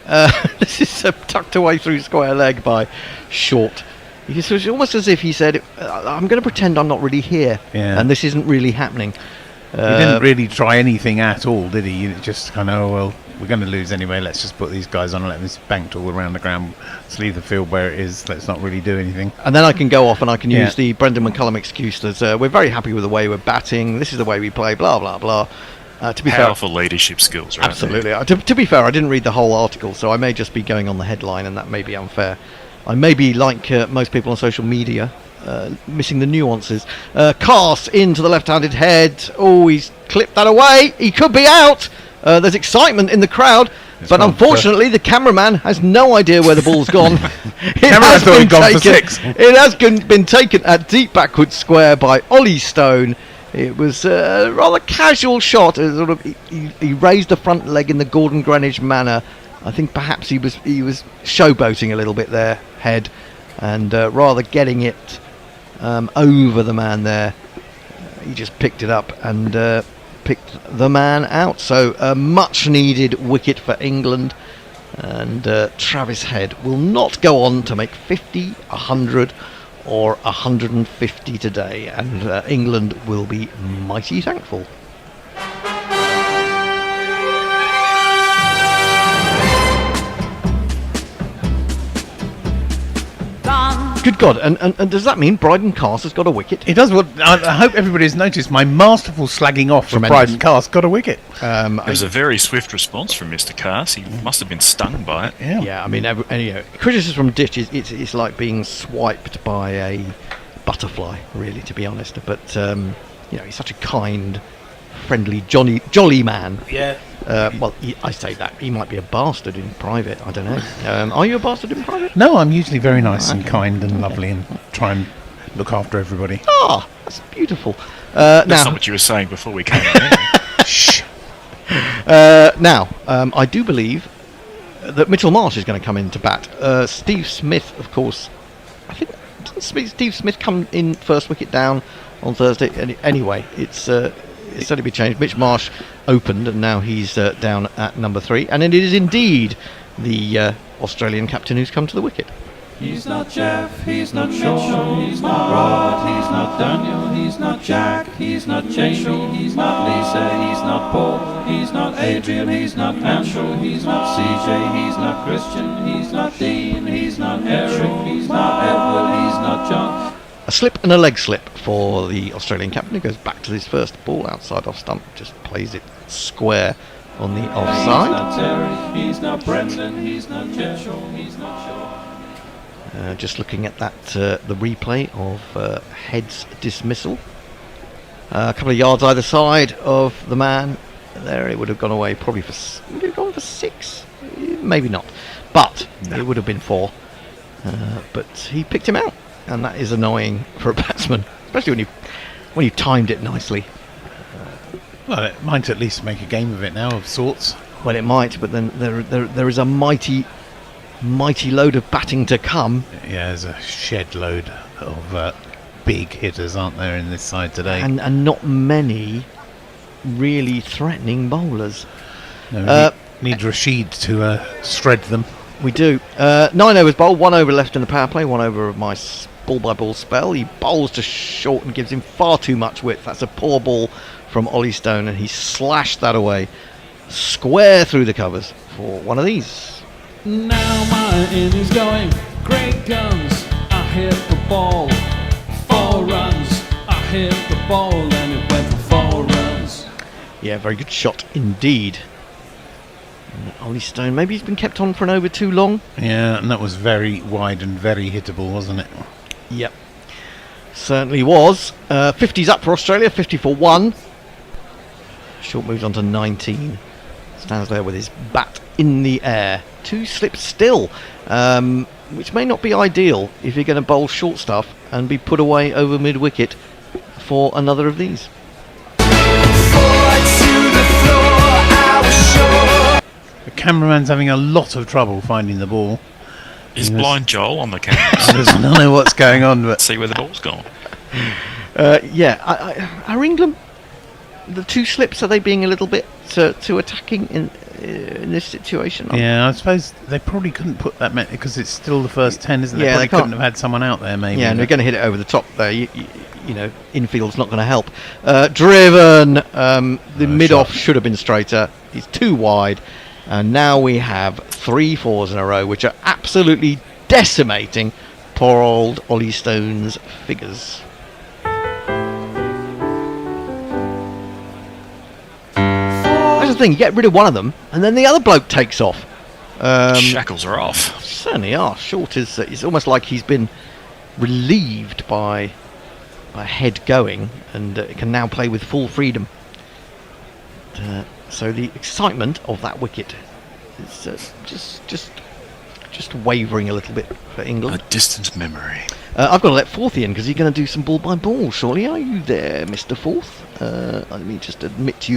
This is tucked away through square leg by Short. It was almost as if he said, I'm going to pretend I'm not really here, and this isn't really happening. He didn't really try anything at all, did he? Just kind of, well, we're going to lose anyway, let's just put these guys on and let them banked all around the ground. Let's leave the field where it is, let's not really do anything. And then I can go off and I can use the Brendan McCullum excuse that we're very happy with the way we're batting, this is the way we play, blah, blah, blah. To be Powerful fair, leadership skills, right? Absolutely. To be fair, I didn't read the whole article, so I may just be going on the headline, and that may be unfair. I may be like most people on social media, missing the nuances. Cast into the left-handed head. Oh, he's clipped that away. He could be out. There's excitement in the crowd, but unfortunately, the cameraman has no idea where the ball's gone. Cameraman thought he'd gone for 6. It has been taken at deep backward square by Ollie Stone. It was a rather casual shot. Sort of, he raised the front leg in the Gordon Greenwich manner. I think perhaps he was showboating a little bit there, head, and rather getting it over the man there. He just picked it up and picked the man out. So a much needed wicket for England, and Travis Head will not go on to make 50, 100 or 150 today, and England will be mighty thankful. Good God, and does that mean Bryden Cast has got a wicket? It does. Well, I hope everybody's noticed my masterful slagging off from Bryden Cast got a wicket. There was a very swift response from Mr. Cast. He must have been stung by it. Yeah, I mean, criticism from Ditch it's like being swiped by a butterfly, really, to be honest. But he's such a kind, friendly, jolly man. Yeah. Well, I say that he might be a bastard in private. I don't know. Are you a bastard in private? No, I'm usually very nice and kind and lovely, and try and look after everybody. Ah, that's beautiful. That's now, not what you were saying before we came on. Shh. I do believe that Mitchell Marsh is going to come in to bat. Steve Smith, of course. I think didn't Steve Smith come in first wicket down on Thursday? Anyway, it's certainly been changed. Mitch Marsh opened, and now he's down at number 3, and it is indeed the Australian captain who's come to the wicket. He's not Jeff, he's not Sean, he's not Rod, he's not Daniel, he's not Jack, he's not Jamie, he's not Lisa, he's not Paul, he's not Adrian, he's not Andrew, he's not CJ, he's not Christian, he's not Dean, he's not Eric, he's not Edward, he's not John. A slip and a leg slip for the Australian captain, who goes back to his first ball outside off stump, just plays it square on the offside. He's not Terry, he's not Brendan, he's not Mitchell, he's not Shaw. Just looking at that, the replay of Head's dismissal. A couple of yards either side of the man. There, it would have gone away probably for... Would it have gone for 6? Maybe not. But it would have been 4. But he picked him out. And that is annoying for a batsman, especially when you timed it nicely. Well, it might at least make a game of it now, of sorts. Well, it might, but then there is a mighty load of batting to come. Yeah, there's a shed load of big hitters, aren't there, in this side today? And not many really threatening bowlers. No, need Rashid to shred them. We do. 9 overs bowled, 1 over left in the power play, 1 over of my ball-by-ball spell. He bowls to Short and gives him far too much width. That's a poor ball from Ollie Stone, and he slashed that away square through the covers for one of these. Now my innings going, great guns, I hit the ball, 4 runs, I hit the ball and it went for 4 runs. Yeah, very good shot indeed. Ollie Stone, maybe he's been kept on for an over too long. Yeah, and that was very wide and very hittable, wasn't it? Yep, certainly was. 50's up for Australia, 50 for 1. Short moves on to 19. Stands there with his bat in the air. 2 slips still, which may not be ideal if you're going to bowl short stuff and be put away over mid-wicket for another of these. The cameraman's having a lot of trouble finding the ball. Is blind Joel on the camera? He doesn't know what's going on, but See where the ball's gone. Are England, the 2 slips, are they being a little bit too attacking in this situation. Yeah, I suppose they probably couldn't put that many because it's still the first 10, isn't it? Yeah, They they probably couldn't can't. have had someone out there, maybe. Yeah, and they're going to hit it over the top there. You know, infield's not going to help. Driven. The mid-off should have been straighter. He's too wide. And now we have 3 fours in a row, which are absolutely decimating poor old Ollie Stone's figures. That's the thing, you get rid of one of them, and then the other bloke takes off. Shackles are off. Certainly are. Short is it's almost like he's been relieved by head going, and can now play with full freedom. So the excitement of that wicket is just wavering a little bit for England. A distant memory. I've got to let Forthy in because he's going to do some ball by ball. Surely, are you there, Mr. Forth? Let me just admit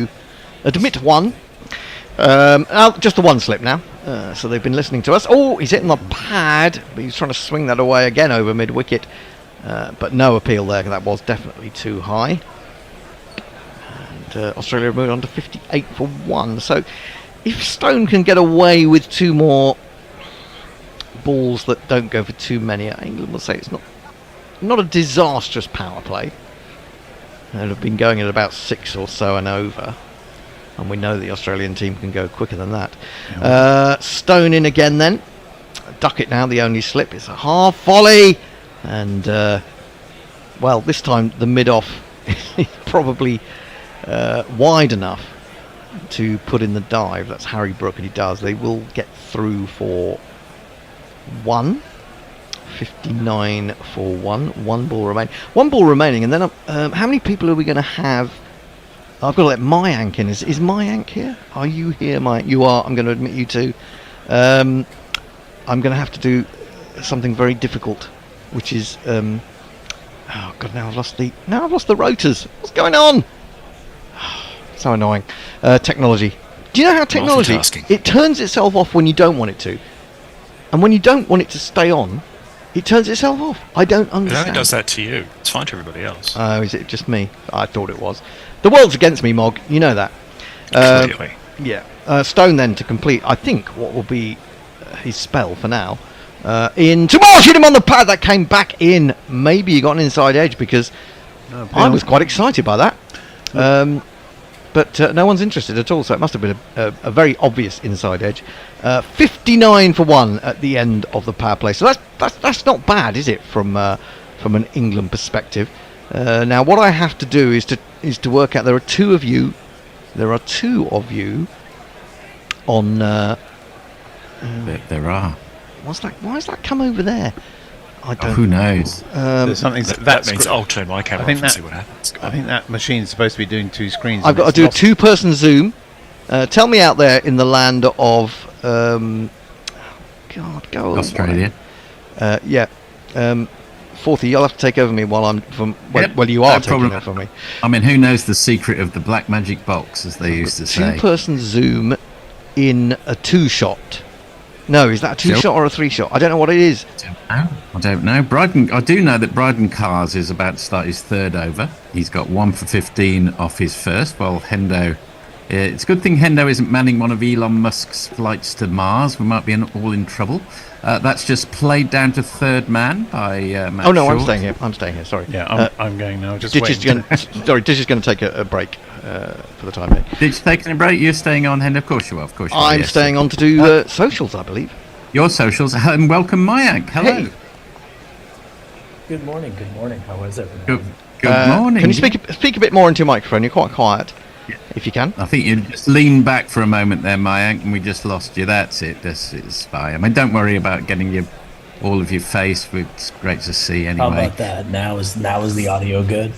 one. Just the one slip now. So they've been listening to us. Oh, he's hitting the pad, but he's trying to swing that away again over mid wicket. But no appeal there. That was definitely too high. And Australia have moved on to 58 for 1. So if Stone can get away with 2 more balls that don't go for too many, England will say it's not a disastrous power play. They'll have been going at about 6 or so and over, and we know the Australian team can go quicker than that. Yeah. Stone in again then. Duckett now the only slip. It's a half volley, and well, this time the mid-off is probably wide enough to put in the dive. That's Harry Brook, and he does. They will get through for 1. 59 for 1. 1 ball remaining, and then how many people are we going to have? I've got to let Mayank in. Is Mayank here? Are you here, Mayank? You are. I'm going to admit you too. I'm going to have to do something very difficult, which is oh god, now I've lost the rotors. What's going on? So annoying. Technology. Do you know how technology, it turns itself off when you don't want it to, and when you don't want it to stay on, it turns itself off? I don't understand. It only does that to you. It's fine to everybody else. Oh, is it just me? I thought it was. The world's against me, Mog. You know that. Clearly. Yeah. Stone then to complete, I think, what will be his spell for now. In tomorrow, shoot him on the pad. That came back in. Maybe he got an inside edge because I was quite excited by that. But no one's interested at all, so it must have been a very obvious inside edge. 59 for 1 at the end of the power play. So that's not bad, is it, from an England perspective? Now, what I have to do is to work out. There are two of you on. There are. What's that? Why has that come over there? I don't. Who knows? That means I'll turn my camera off and see what happens. I think that machine's supposed to be doing 2 screens. I've got to do a 2-person zoom. Tell me out there in the land of God, go Australia. Yeah. Forthy, you'll have to take over me while I'm from. Well, you are taking it from me. I mean, who knows the secret of the black magic box, as they used to say? 2-person zoom in a 2-shot. No, is that a 2-shot or a 3-shot? I don't know what it is. I don't know. I do know that Bryden Cars is about to start his 3rd over. He's got 1 for 15 off his first, while Hendo... it's a good thing Hendo isn't manning one of Elon Musk's flights to Mars. We might be all in trouble. That's just played down to 3rd man by Matt Oh no, Short. I'm staying here. Sorry. Yeah, I'm going now. Just Ditch is going to take a break for the time being. Did you take a break? You're staying on, Hendo? Of course you are. Of course you are. I'm staying on to do socials, I believe. Your socials. And welcome, Mayank. Hello. Hey. Good morning. How is everyone? Good morning. Can you speak a bit more into your microphone? You're quite quiet. If you can. I think you just leaned back for a moment there, Mayank, and we just lost you. That's it. It's fine. I mean, don't worry about getting all of your face. It's great to see anyway. How about that? Now is the audio good?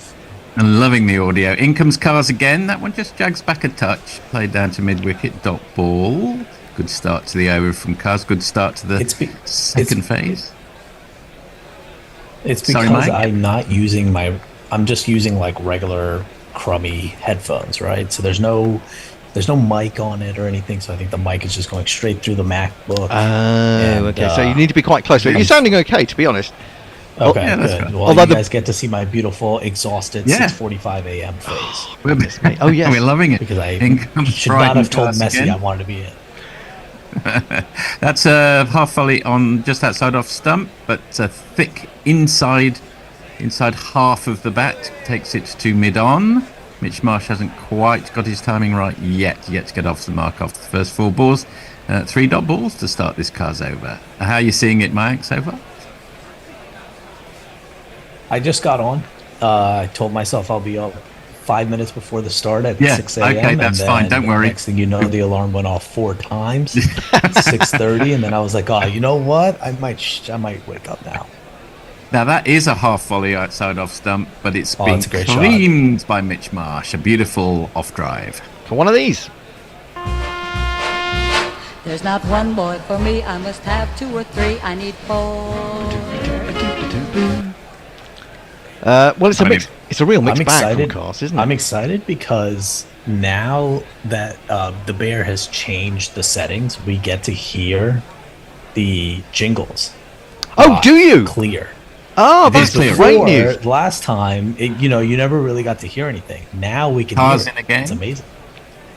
And loving the audio. In comes Cars again. That one just jags back a touch. Played down to mid-wicket. Dot ball. Good start to the over from Cars. Good start to the second phase. It's because I'm just using like regular crummy headphones, right? So there's no mic on it or anything, so I think the mic is just going straight through the MacBook. Okay, so you need to be quite close. You're sounding okay, to be honest. Okay, yeah, that's good. right. Well, Although you the- guys get to see my beautiful, exhausted Yeah. 6:45 a.m. face. Oh, yes. We're loving it. Because I In comes should not Bryden have told Cars Messi again. I wanted to be in. That's a half volley on just outside off stump, but thick inside half of the bat takes it to mid on. Mitch Marsh hasn't quite got his timing right yet to get off the mark after the first 4 balls. 3 dot balls to start this car's over. How are you seeing it, Mike, so far? I just got on. I told myself I'll be up 5 minutes before the start at 6 a.m. Okay, that's and fine. then Don't worry. Next thing you know, the alarm went off 4 times at 6:30, and then I was like, "Oh, you know what? I might wake up now." Now that is a half volley outside off stump, but it's been it's a great shot. cleaned by Mitch Marsh. A beautiful off drive. For one of these. There's not one boy for me. I must have 2 or 3. I need 4. Well, it's a I mix. It's a real mixed I'm bag excited. from cars, isn't it? I'm excited because now that the Bear has changed the settings, we get to hear the jingles. Oh, do you? Clear. Oh, It that's is clear. great Before, news. last time, you never really got to hear anything. Now we can Cars hear in it. again. It's amazing.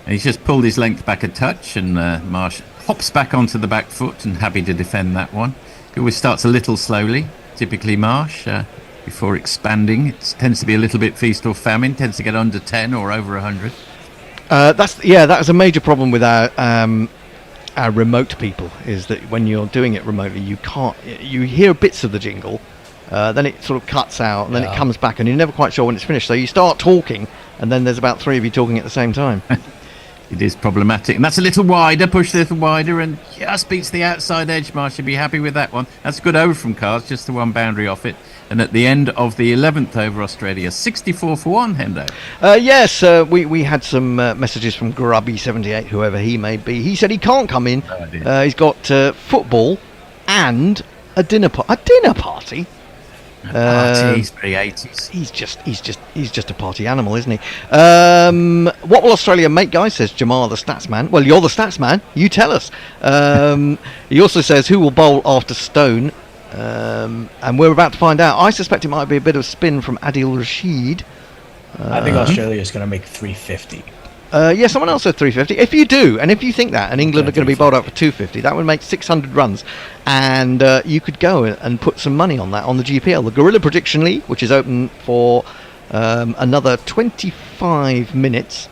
And he's just pulled his length back a touch, and Marsh hops back onto the back foot and happy to defend that one. He always starts a little slowly, typically Marsh, before expanding. It tends to be a little bit feast or famine, tends to get under 10 or over 100. That was a major problem with our remote people, is that when you're doing it remotely, you hear bits of the jingle, then it sort of cuts out, and then it comes back, and you're never quite sure when it's finished. So you start talking, and then there's about 3 of you talking at the same time. It is problematic, and that's a little wider, push a little wider, and just beats the outside edge. Marsh should be happy with that one. That's a good over from Cars, just the 1 boundary off it. And at the end of the 11th over, Australia 64 for 1, Hendo. Yes, we had some messages from Grubby78, whoever he may be. He said he can't come in. No idea. He's got football and a dinner party. Parties, very 80s. He's just a party animal, isn't he? What will Australia make, guys? Says Jamal, the stats man. Well, you're the stats man. You tell us. He also says who will bowl after Stone, and we're about to find out. I suspect it might be a bit of spin from Adil Rashid. I think Australia is going to make 350. Yeah, someone else said 350. If you do, and if you think that, and England are going to be bowled out for 250, that would make 600 runs, and you could go and put some money on that on the GPL, the Gorilla Prediction League, which is open for another 25 minutes.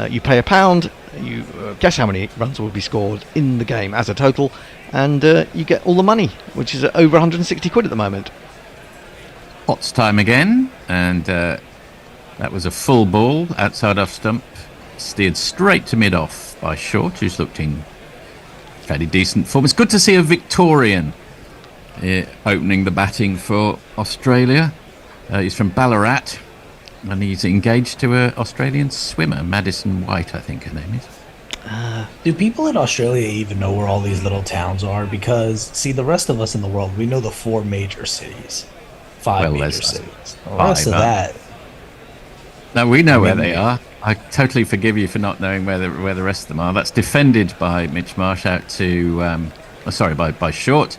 You pay £1. You guess how many runs will be scored in the game as a total, and you get all the money, which is over 160 quid at the moment. Potts time again, and that was a full ball outside off stump, steered straight to mid-off by Short, who's looked in fairly decent form. It's good to see a Victorian opening the batting for Australia. He's from Ballarat, and he's engaged to an Australian swimmer, Madison White, I think her name is. Do people in Australia even know where all these little towns are? Because, see, the rest of us in the world, we know the 4 major cities. 5 major cities. The rest of that... No, we know where they are. I totally forgive you for not knowing where the rest of them are. That's defended by Mitch Marsh out to... by Short.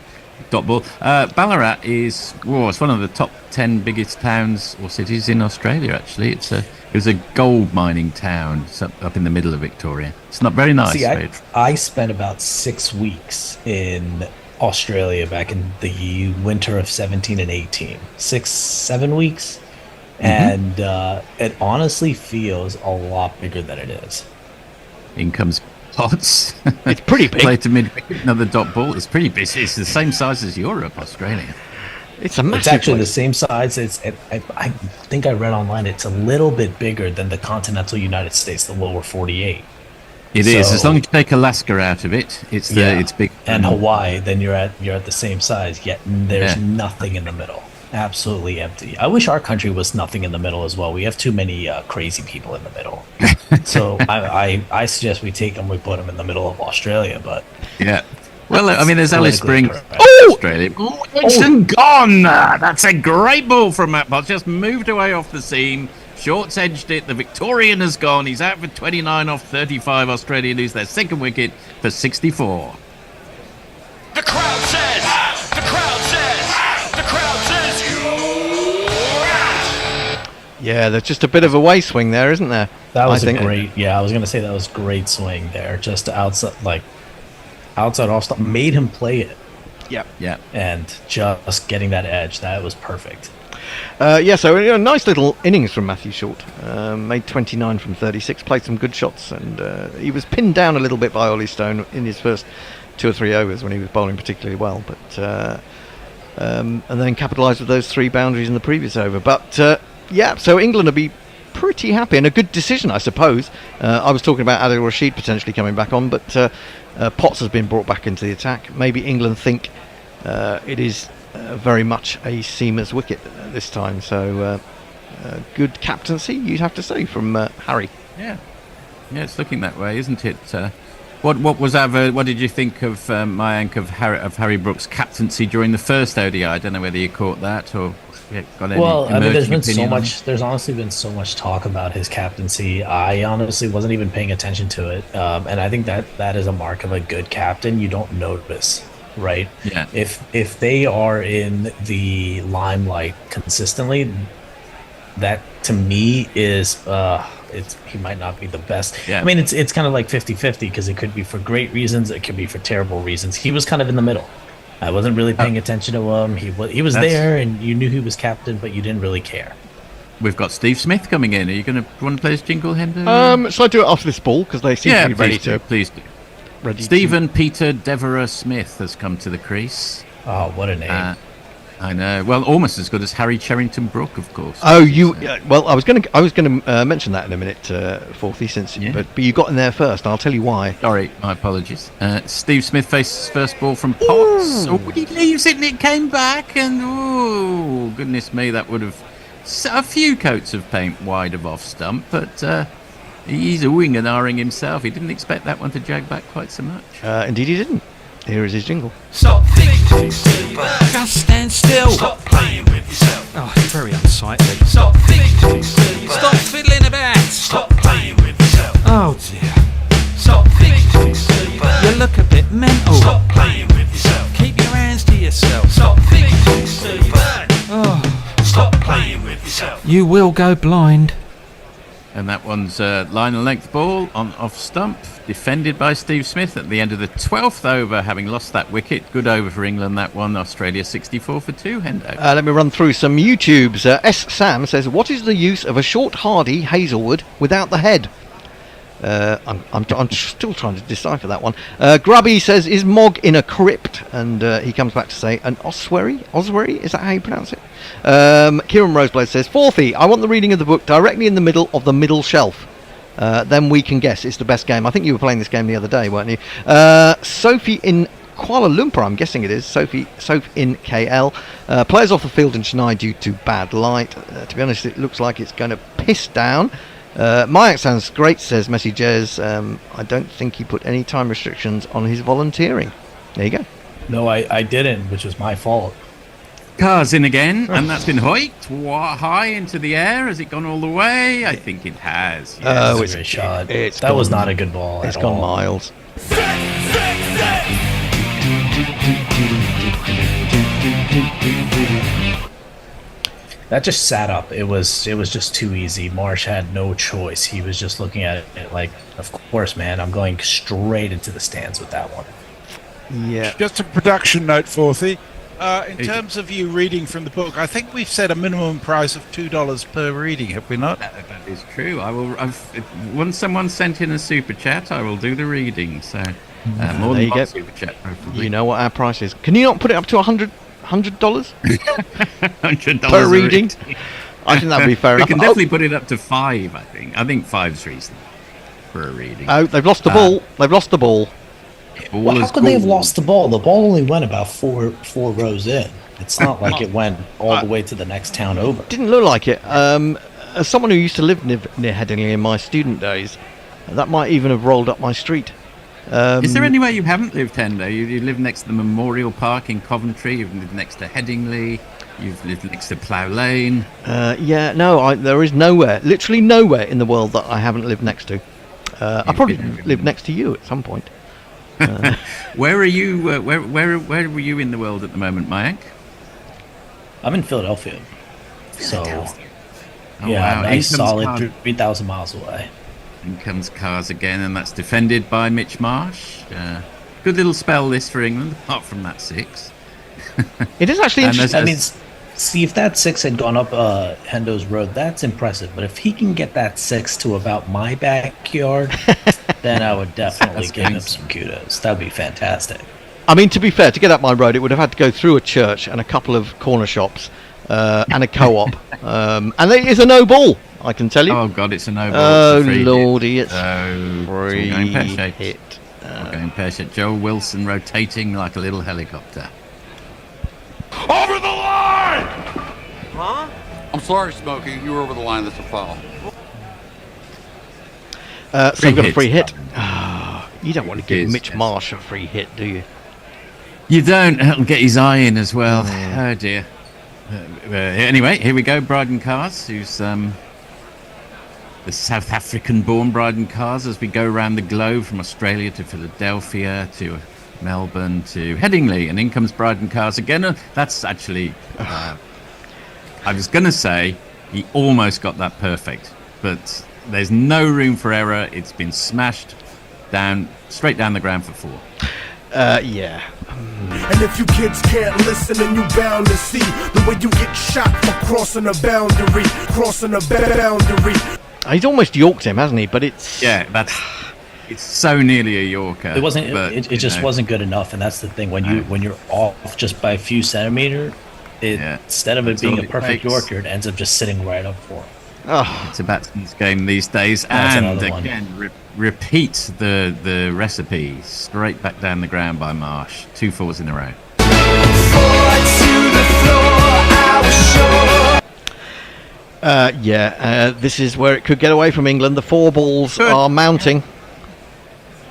Dot ball. Ballarat is... it's one of the top 10 biggest towns or cities in Australia, actually. It was a gold mining town up in the middle of Victoria. It's not very nice. See, I spent about 6 weeks in Australia back in the winter of 17 and 18. 6-7 weeks. And it honestly feels a lot bigger than it is. In comes Potts. It's pretty big. Play to mid, another dot ball. It's pretty big. It's the same size as Europe, Australia. It's a massive It's actually place. the same size. I think I read online it's a little bit bigger than the continental United States, the lower 48. It is. As long as you take Alaska out of it, it's big. And Hawaii, then you're at the same size. Yet there's nothing in the middle. Absolutely empty. I wish our country was nothing in the middle as well. We have too many crazy people in the middle. So I suggest we take them, we put them in the middle of Australia. But yeah. Well, I mean, there's Alice Springs, Oh! Australia. Oh, it's gone! That's a great ball from Matt Potts. Just moved away off the seam. Shorts edged it. The Victorian has gone. He's out for 29 off 35. Australia lose their second wicket for 64. The crowd says, the crowd says, the crowd says, Yeah, there's just a bit of a way swing there, isn't there? That was I think. great. Yeah, I was gonna say that was great swing there. Just outside off stop, made him play it. Yeah. And just getting that edge, that was perfect. So nice little innings from Matthew Short. Made 29 from 36, played some good shots, and he was pinned down a little bit by Ollie Stone in his first 2 or 3 overs when he was bowling particularly well, but and then capitalised with those 3 boundaries in the previous over. But so England will be pretty happy, and a good decision, I suppose. I was talking about Adil Rashid potentially coming back on, but Potts has been brought back into the attack. Maybe England think it is very much a seamer's wicket this time, so good captaincy, you'd have to say, from Harry. Yeah, it's looking that way, isn't it? What was that? What did you think of Mayank of Harry Brook's captaincy during the first ODI? I don't know whether you caught that or got any. Well, I mean, there's been so opinion on much. There's honestly been so much talk about his captaincy. I honestly wasn't even paying attention to it, and I think that is a mark of a good captain. You don't notice, right? Yeah. If they are in the limelight consistently, that to me is he might not be the best. Yeah. I mean, it's kind of like 50-50 because it could be for great reasons, it could be for terrible reasons. He was kind of in the middle. I wasn't really paying attention to him. He was there, and you knew he was captain, but you didn't really care. We've got Steve Smith coming in. Are you going to want to play this jingle, Hendo? Shall I do it after this ball, because they seem to be ready to? Please do. Stephen Peter Devereux Smith has come to the crease. Oh, what a name! I know. Well, almost as good as Harry Cherrington Brook, of course. Oh, well, I was going to mention that in a minute, Forthy, but you got in there first. I'll tell you why. Sorry, my apologies. Steve Smith faces first ball from Potts. Oh, he leaves it and it came back, and oh, goodness me, that would have a few coats of paint wide of off stump, but he's oohing and ahhing himself. He didn't expect that one to jag back quite so much. Indeed, he didn't. Here is his jingle. Stop thinking till you burn. Just stand still. Stop playing with yourself. Oh, it's very unsightly. Stop thinking till you burn. Stop fiddling about. Stop playing with yourself. Oh dear. Stop thinking till you burn. You look a bit mental. Stop playing with yourself. Keep your hands to yourself. Stop thinking till you burn. Oh. Stop playing with yourself. You will go blind. And that one's line and length ball on off stump, defended by Steve Smith at the end of the 12th over, having lost that wicket. Good over for England, that one. Australia 64 for 2, Hendo. Let me run through some YouTubes. S. Sam says, what is the use of a short hardy Hazelwood without the head? I'm still trying to decipher that one. Grubby says, is Mog in a crypt? And he comes back to say, an ossuary? Ossuary? Is that how you pronounce it? Kieran Roseblade says, Forthy, I want the reading of the book directly in the middle of the middle shelf. Then we can guess. It's the best game. I think you were playing this game the other day, weren't you? Sophie in Kuala Lumpur, I'm guessing it is. Sophie in KL. Players off the field in Chennai due to bad light. To be honest, it looks like it's going to piss down. Mayank sounds great, says Messi Jez. I don't think he put any time restrictions on his volunteering. There you go. No, I didn't, which was my fault. Car's in again, and that's been hoiked high into the air. Has it gone all the way? I think it has. Yes. Oh, it's a shot. That was not a good ball. It's gone miles. That just sat up. It was just too easy. Marsh had no choice. He was just looking at it like, of course, man, I'm going straight into the stands with that one. Yeah. Just a production note, Forthy. In terms of you reading from the book, I think we've set a minimum price of $2 per reading, have we not? That is true. Once someone sent in a super chat, I will do the reading. So more than one super chat, hopefully. You know what our price is. Can you not put it up to $100? $100 per reading? I think that'd be fair enough. We can definitely put it up to 5. I think 5's reasonable for a reading. Oh, they've lost the ball. They've lost the ball. Well, how could they have lost the ball? The ball only went about four rows in. It's not like it went all the way to the next town over. Didn't look like it. As someone who used to live near Headingley in my student days, that might even have rolled up my street. Is there anywhere you haven't lived, Hendo? You live next to the Memorial Park in Coventry. You've lived next to Headingley. You've lived next to Plough Lane. There is nowhere, literally nowhere in the world that I haven't lived next to. I probably lived next to you at some point. Where are you? Where were you in the world at the moment, Mayank? I'm in Philadelphia. So Oh, Yeah, wow. nice In comes solid Carr. 3,000 miles away. In comes Cars again, and that's defended by Mitch Marsh. Good little spell this for England, apart from that 6. It is actually And interesting. I mean, see, if that 6 had gone up Hendo's road, that's impressive. But if he can get that 6 to about my backyard, then I would definitely give him some kudos. That'd be fantastic. I mean, to be fair, to get up my road, it would have had to go through a church and a couple of corner shops and a co-op. And it is a no ball, I can tell you. Oh, God, it's a no ball. Oh, It's a free lordy, hit. it's So, free going pear-shaped. hit. Going pear-shaped. Joel Wilson rotating like a little helicopter. Over the line! Huh? I'm sorry, Smokey. You were over the line. That's a foul. So we've got a free hit. hit. You don't want to give Mitch Marsh a free hit, do you? You don't. That'll get his eye in as well. Oh, dear. Anyway, here we go. Bryden Cars, who's the South African-born Bryden Cars, as we go around the globe from Australia to Philadelphia to Melbourne to Headingley, and in comes Bryden Cars again. That's actually, I was going to say, he almost got that perfect, but there's no room for error. It's been smashed down, straight down the ground for 4. Yeah. And if you kids can't listen, then you bound to see the way you get shot for crossing a boundary, He's almost yorked him, hasn't he? But it's it's so nearly a Yorker. It wasn't. But, it just wasn't good enough, and that's the thing. When you're off just by a few centimeters, instead of it That's being all a it perfect takes. Yorker, it ends up just sitting right up for him. Oh. It's a batsman's game these days, That's and another one. again repeat the recipe straight back down the ground by Marsh. 2 4s in a row. This is where it could get away from England. The 4 balls are mounting.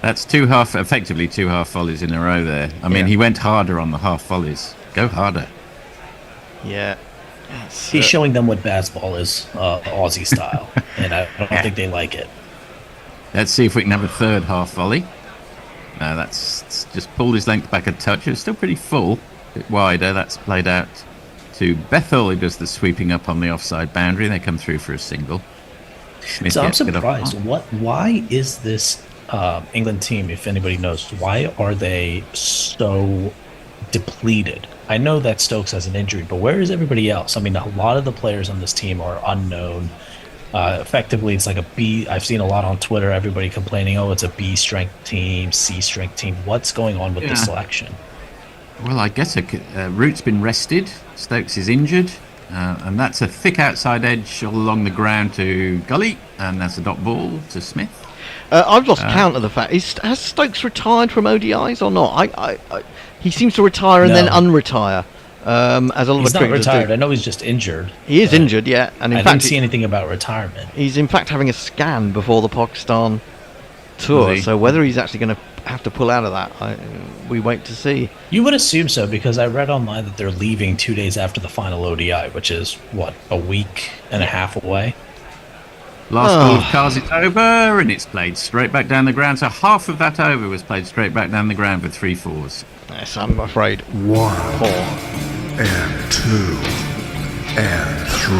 That's effectively two half volleys in a row there. I mean, he went harder on the half volleys. Go harder. Yeah. He's showing them what baseball is, Aussie style, and I don't think they like it. Let's see if we can have a third half volley. No, that's just pulled his length back a touch. It's still pretty full, a bit wider. That's played out to Bethel, who does the sweeping up on the offside boundary. They come through for a single. Smith So I'm gets it off. surprised. Why is this England team, if anybody knows, why are they so depleted? I know that Stokes has an injury, but where is everybody else? I mean, a lot of the players on this team are unknown. Effectively, it's like a B. I've seen a lot on Twitter, everybody complaining, oh, it's a B strength team, C strength team. What's going on with the selection? Well, I guess Root's been rested. Stokes is injured. And that's a thick outside edge all along the ground to Gully. And that's a dot ball to Smith. I've lost count of the fact. Has Stokes retired from ODIs or not? He seems to retire and then unretire. As a lot He's of not cricketers retired. do. I know he's just injured. He is injured, yeah. And in I fact, didn't see anything about retirement. He's in fact having a scan before the Pakistan tour. Really? So whether he's actually going to have to pull out of that, we wait to see. You would assume so, because I read online that they're leaving 2 days after the final ODI, which is, what, a week and a half away? Last ball of Cars, it's over, and it's played straight back down the ground. So half of that over was played straight back down the ground with 3 4s. Yes, I'm afraid. 1 and 2 and 3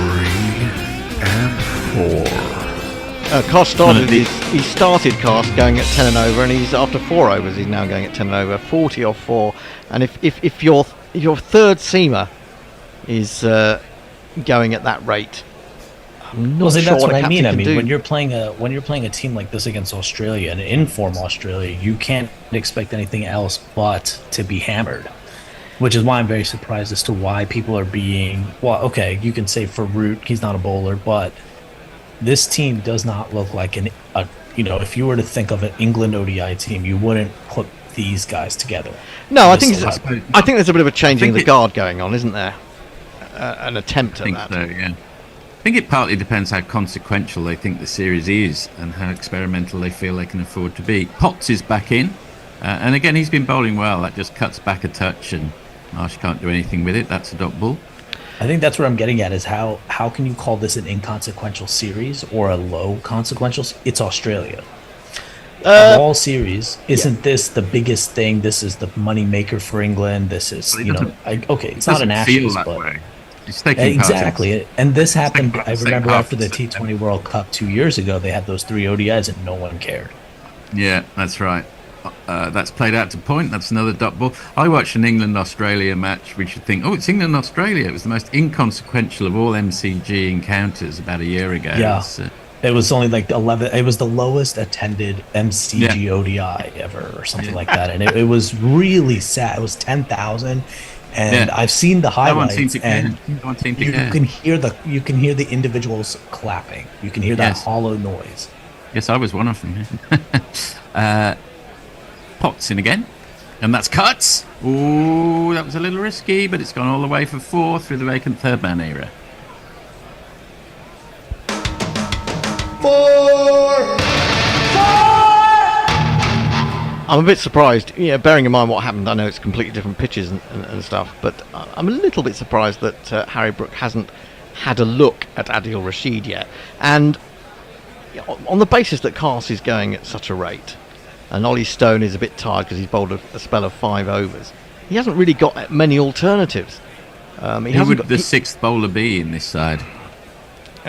and 4. Cast started. He started Cast going at 10 and over, and he's after 4 overs. He's now going at 10 and over, 40 off 4. And if your third seamer is going at that rate, I'm not sure that's what what I mean. I can mean, do. when you're playing a team like this against Australia, an inform Australia, you can't expect anything else but to be hammered. Which is why I'm very surprised as to why people are being, well, okay, you can say for Root, he's not a bowler, but this team does not look like if you were to think of an England ODI team, you wouldn't put these guys together. No, I think there's a bit of a changing of the guard going on, isn't there? An attempt at that. So, yeah. I think it partly depends how consequential they think the series is and how experimental they feel they can afford to be. Potts is back in, and again he's been bowling well. That just cuts back a touch, and Marsh can't do anything with it. That's a dot ball. I think that's what I'm getting at is how can you call this an inconsequential series or a low consequential? It's Australia. Of all series, isn't this the biggest thing? This is the money maker for England. This is, it's not an Ashes, but It's taking exactly. And this happened, I remember half after the T20 World Cup 2 years ago, they had those 3 ODIs and no one cared. Yeah, that's right. That's played out to point. That's another dot ball. I watched an England-Australia match, which you'd think, oh, it's England-Australia. It was the most inconsequential of all MCG encounters about a year ago. Yeah. It was only like 11. It was the lowest attended MCG ODI ever or something like that. And it was really sad. It was 10,000. And I've seen the highlights, and you can hear the individuals clapping. You can hear that hollow noise. Yes, I was one of them. Potts in again, and that's cuts. Ooh, that was a little risky, but it's gone all the way for 4 through the vacant third man era. 4. I'm a bit surprised, bearing in mind what happened. I know it's completely different pitches and stuff, but I'm a little bit surprised that Harry Brook hasn't had a look at Adil Rashid yet. And on the basis that Carse is going at such a rate, and Ollie Stone is a bit tired because he's bowled a spell of 5 overs, he hasn't really got many alternatives. Who would the 6th bowler be in this side?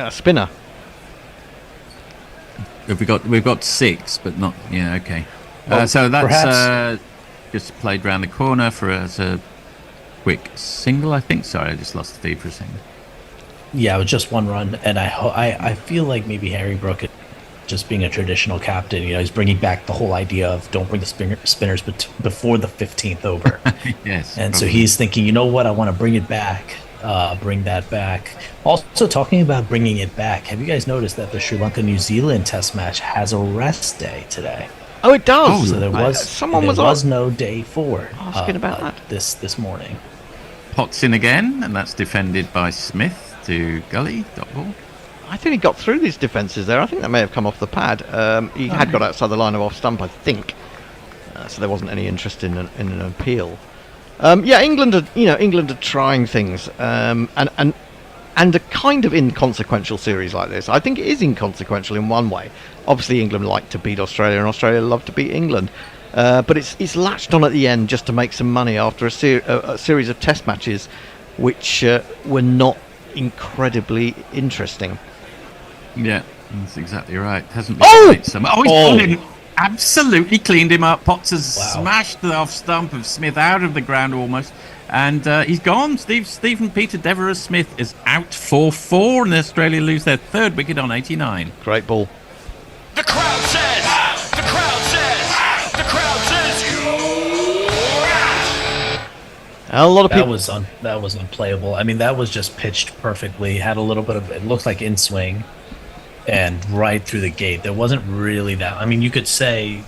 Spinner. We've got 6, but not. Yeah, okay. So that's just played round the corner for a quick single, I think. Sorry, I just lost the feed for a second. Yeah, it was just 1 run, and I feel like maybe Harry Brook, just being a traditional captain, he's bringing back the whole idea of don't bring the spinners before the 15th over. Yes. And so he's thinking, you know what, I want to bring it back. Bring that back. Also, talking about bringing it back, have you guys noticed that the Sri Lanka-New Zealand test match has a rest day today? Oh, it does. So there was no day forward. Asking about that this morning. Potts in again, and that's defended by Smith to Gully. Dot ball. I think he got through these defences there. I think that may have come off the pad. He had got outside the line of off stump, I think. So there wasn't any interest in an appeal. England are trying things, and a kind of inconsequential series like this. I think it is inconsequential in one way. Obviously, England like to beat Australia, and Australia love to beat England. But it's latched on at the end just to make some money after a series of test matches, which were not incredidly interesting. Yeah, that's exactly right. Hasn't been absolutely cleaned him up. Potts has smashed the off stump of Smith out of the ground almost, and he's gone. Stephen Peter Devereux Smith is out for 4, and Australia lose their 3rd wicket on 89. Great ball. The crowd says. The crowd says. The crowd says. A lot of people. That was unplayable. I mean, that was just pitched perfectly. Had a little bit of, it looks like in swing. And right through the gate. There wasn't really that. I mean, you could say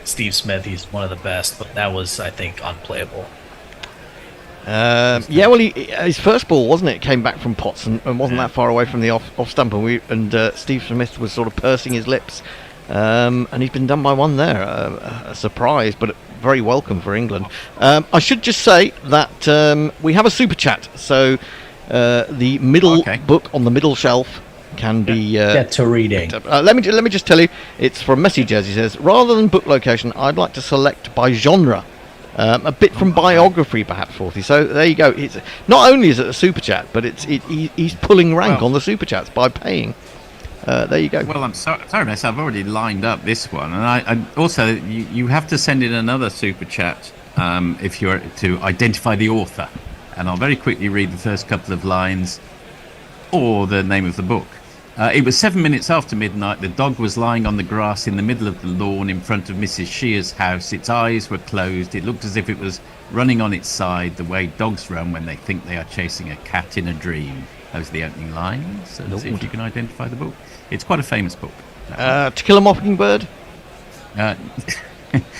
Steve Smith, he's one of the best, but that was, I think, unplayable. His first ball, wasn't it? Came back from Potts and wasn't that far away from the off stump, and Steve Smith was sort of pursing his lips, and he's been done by 1 there. A surprise, but very welcome for England. I should just say that we have a super chat, so the middle book on the middle shelf can be get to reading. Let me just tell you, it's from Messages. He says, rather than book location, I'd like to select by genre, a bit from biography, perhaps. 40. So there you go. It's not only is it a super chat, but he's pulling rank on the super chats by paying. There you go. Well, I'm sorry, Miss. I've already lined up this one, and I also you have to send in another super chat if you're to identify the author, and I'll very quickly read the first couple of lines or the name of the book. It was 7 minutes after midnight. The dog was lying on the grass in the middle of the lawn in front of Mrs. Shear's house. Its eyes were closed. It looked as if it was running on its side, the way dogs run when they think they are chasing a cat in a dream. Those are the opening lines. So see if you can identify the book. It's quite a famous book. To Kill a Mockingbird?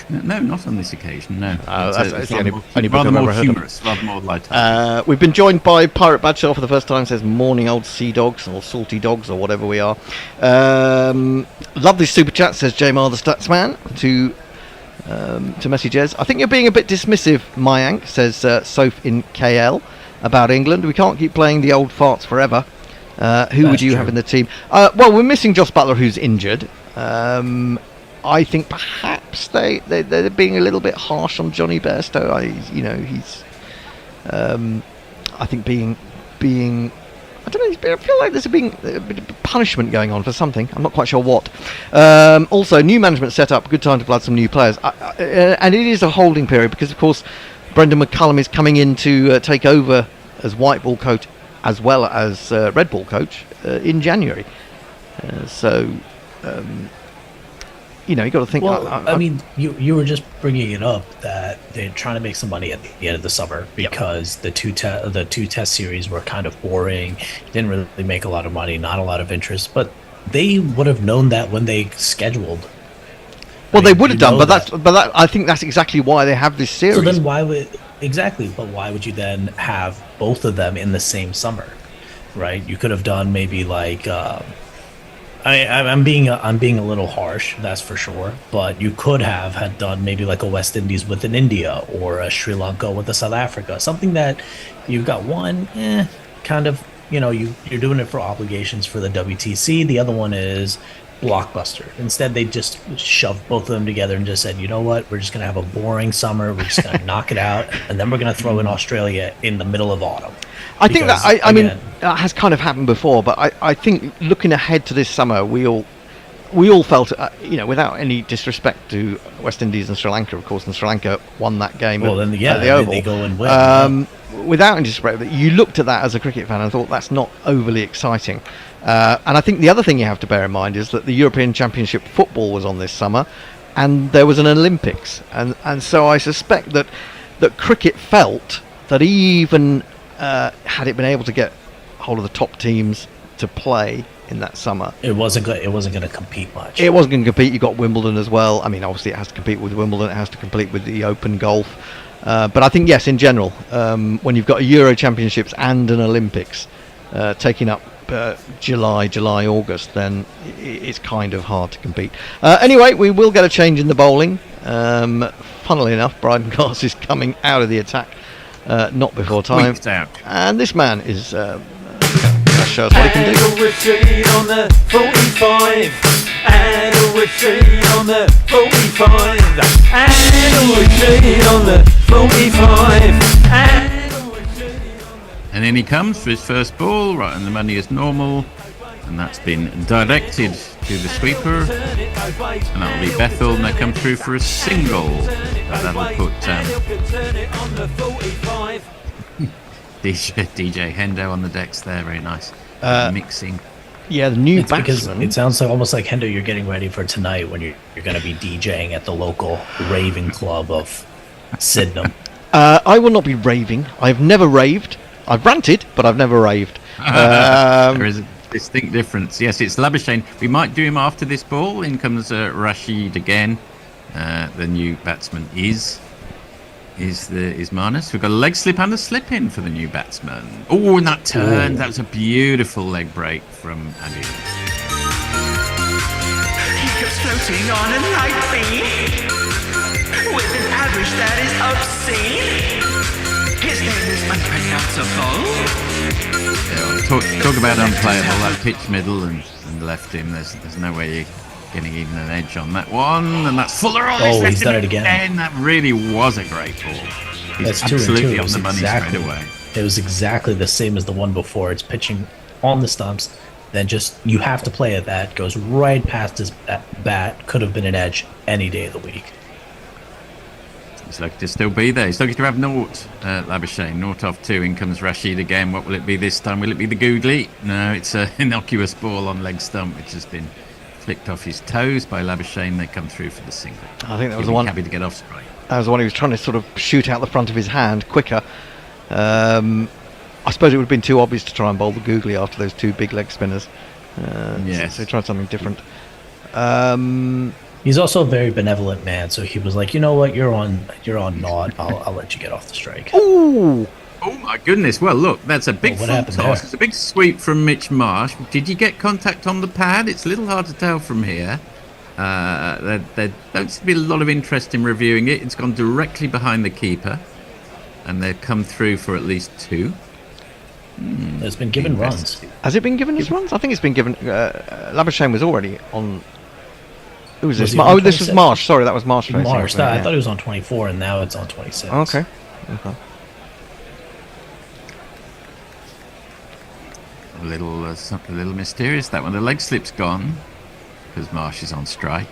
No, not on this occasion, no. That's the only book rather I've more ever heard humorous, rather more light-hearted. We've been joined by Pirate Badshaw for the first time. Says morning old sea dogs or salty dogs or whatever we are. Love this super chat, says Jamar the Statsman to Messages. I think you're being a bit dismissive, Mayank, says Soph in KL, about England. We can't keep playing the old farts forever. Who would you have in the team? Well, we're missing Joss Butler, who's injured. I think perhaps they're being a little bit harsh on Johnny Bairstow. He's I think being being... I don't know, I feel like there's a bit of punishment going on for something. I'm not quite sure what. Also, new management set up, good time to blood some new players. And it is a holding period because, of course, Brendan McCullum is coming in to take over as white ball coach as well as red ball coach in January. You know, you got to think. Well, I mean, you were just bringing it up that they're trying to make some money at the end of the summer because the two test series were kind of boring. Didn't really make a lot of money, not a lot of interest. But they would have known that when they scheduled. Well, they would have done, but I think that's exactly why they have this series. So then, why would why would you then have both of them in the same summer, right? You could have done maybe like. I'm being a little harsh, that's for sure. But you could have had done maybe like a West Indies with an India or a Sri Lanka with a South Africa, something that you've got one, kind of, you know, you're doing it for obligations for the WTC. The other one is blockbuster. Instead, they just shoved both of them together and just said, you know what, we're just gonna have a boring summer. We're just gonna knock it out, and then we're gonna throw in Australia in the middle of autumn. I think that I mean that has kind of happened before, but I think looking ahead to this summer, we all felt, you know, without any disrespect to West Indies and Sri Lanka, of course, and Sri Lanka won that game at the Oval. They go and win. Without any disrespect, you looked at that as a cricket fan and thought that's not overly exciting. And I think the other thing you have to bear in mind is that the European Championship football was on this summer, and there was an Olympics, and so I suspect that cricket felt that even had it been able to get hold of the top teams to play in that summer, it wasn't going to compete much. It wasn't going to compete. You got Wimbledon as well. I mean, obviously it has to compete with Wimbledon. It has to compete with the Open Golf. But I think yes, in general, when you've got a Euro Championships and an Olympics taking up July, August, then it's kind of hard to compete. Anyway, we will get a change in the bowling. Funnily enough, Bryden Cars is coming out of the attack. Not before time. And this man is going to show us what he can do. On the 45, and a retreat on the 45, and a retreat on the 45, and in he comes for his first ball, right, and the money is normal, and that's been directed to the sweeper, and that'll be Bethel, and they come through for a single. That'll put DJ Hendo on the decks there, very nice. Mixing. Yeah, the new batsman. Because it sounds like almost like Hendo, you're getting ready for tonight when you're going to be DJing at the local raving club of Sydenham. I will not be raving. I've never raved. I've ranted, but I've never raved. There is a distinct difference. Yes, it's Labuschagne. We might do him after this ball. In comes Rashid again. The new batsman is Marnus. We've got a leg slip and a slip in for the new batsman. Oh, and that turn. That was a beautiful leg break from Adi. He keeps floating on a night beam with an average that is obscene. His name is unpronounceable. Yeah, talk about unplayable. That pitch middle and left him. There's no way you're getting even an edge on that one, and that's Fuller on. He's done it again. That really was a great ball. He's absolutely on the money straight away. It was exactly the same as the one before. It's pitching on the stumps, then just you have to play it. That goes right past his bat. Could have been an edge any day of the week. He's lucky to still be there. He's lucky to have naught. Labuschagne, naught off 2. In comes Rashid again. What will it be this time? Will it be the googly? No, it's an innocuous ball on leg stump, which has been flicked off his toes by Labuschagne. They come through for the single. I think that was the one. Happy to get off strike. That was the one he was trying to sort of shoot out the front of his hand quicker. I suppose it would have been too obvious to try and bowl the googly after those 2 big leg spinners. Yes. So he tried something different. He's also a very benevolent man, so he was like, you know what, you're on naught. I'll let you get off the strike. Ooh! Oh my goodness! Well, look, that's a big full toss. It's a big sweep from Mitch Marsh. Did you get contact on the pad? It's a little hard to tell from here. There don't seem to be a lot of interest in reviewing it. It's gone directly behind the keeper, and they've come through for at least 2. It's been given runs. Has it been given as runs? I think it's been given. Labuschagne was already on. Who was this? This was Marsh. Sorry, that was Marsh. Marsh. I thought it was on 24, and now it's on 26. Okay. a little something a little mysterious. That one, the leg slip's gone because Marsh is on strike.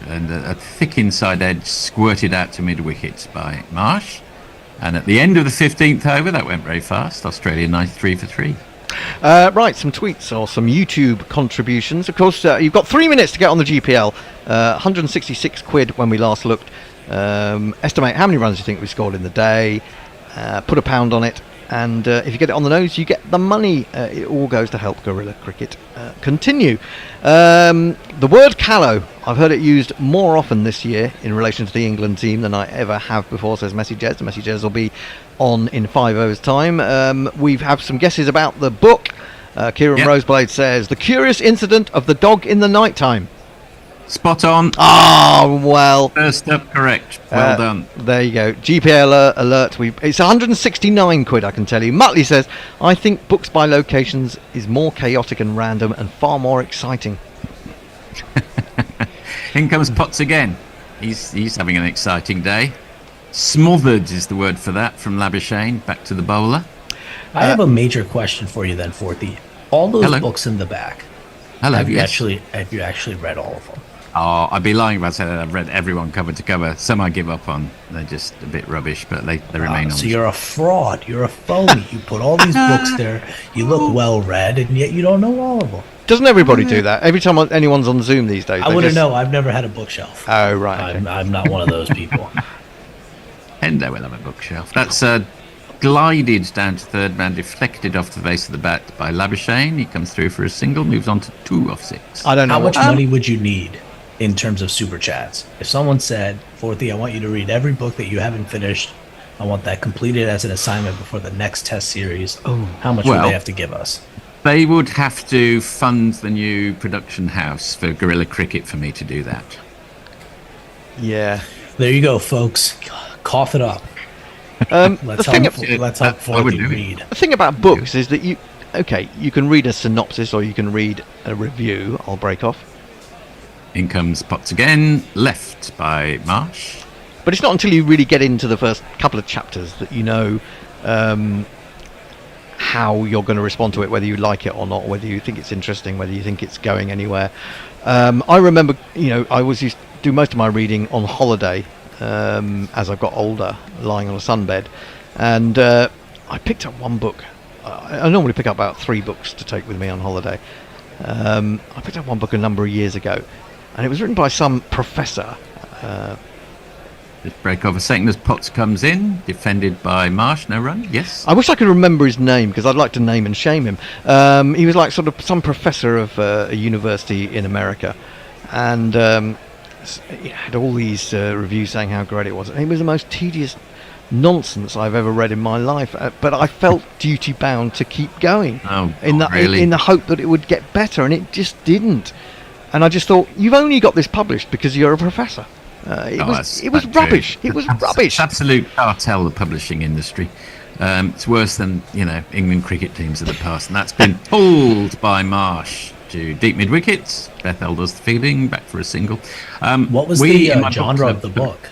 And a thick inside edge squirted out to mid wickets by Marsh. And at the end of the 15th over, that went very fast. Australia 93 for 3. Right, some tweets or some YouTube contributions. Of course, you've got 3 minutes to get on the GPL. 166 quid when we last looked. Estimate how many runs you think we scored in the day. Put a pound on it. And if you get it on the nose, you get the money. It all goes to help Guerrilla Cricket continue. The word callow, I've heard it used more often this year in relation to the England team than I ever have before, says Messi Jez. Messi Jez will be on in 5 overs' time. We've had some guesses about the book. Kieran Roseblade says, The Curious Incident of the Dog in the Night Time. Spot on. Oh, well. First up, correct. Well done. There you go. GPL alert. It's 169 quid, I can tell you. Muttley says, I think books by locations is more chaotic and random and far more exciting. In comes Potts again. He's having an exciting day. Smothered is the word for that from Labuschagne. Back to the bowler. I have a major question for you then, Forthy. All those books in the back. Hello. Have you actually read all of them? Oh, I'd be lying if I said that I've read everyone cover to cover. Some I give up on. They're just a bit rubbish, but they remain on. So you're a fraud. You're a phony. You put all these books there. You look well read, and yet you don't know all of them. Doesn't everybody do that? Every time anyone's on Zoom these days. I wouldn't know. I've never had a bookshelf. Oh, right. Okay. I'm not one of those people. Hendo will have a bookshelf. That's glided down to third man, deflected off the base of the bat by Labuschagne. He comes through for a single, moves on to 2 off 6. I don't know. How much money would you need in terms of super chats? If someone said, Forthy, I want you to read every book that you haven't finished. I want that completed as an assignment before the next test series. How much would they have to give us? They would have to fund the new production house for Guerrilla Cricket for me to do that. Yeah. There you go, folks. Cough it up. Let's help Forthy read. The thing about books is that you can read a synopsis or you can read a review. I'll break off. In comes Potts again, left by Marsh. But it's not until you really get into the first couple of chapters that you know how you're going to respond to it, whether you like it or not, whether you think it's interesting, whether you think it's going anywhere. I remember, I used to do most of my reading on holiday as I got older, lying on a sunbed. And I picked up one book. I normally pick up about 3 books to take with me on holiday. I picked up one book a number of years ago, and it was written by some professor. Just break off a second as Potts comes in, defended by Marsh, no run, yes. I wish I could remember his name, because I'd like to name and shame him. He was like sort of some professor of a university in America, and he had all these reviews saying how great it was. It was the most tedious nonsense I've ever read in my life, but I felt duty bound to keep going in the hope that it would get better, and it just didn't. And I just thought, you've only got this published because you're a professor. It was rubbish. It was rubbish. It's absolute cartel, the publishing industry. It's worse than England cricket teams of the past, and that's been pulled by Marsh to deep mid wickets. Bethel does the fielding, back for a single. What was the genre of the book?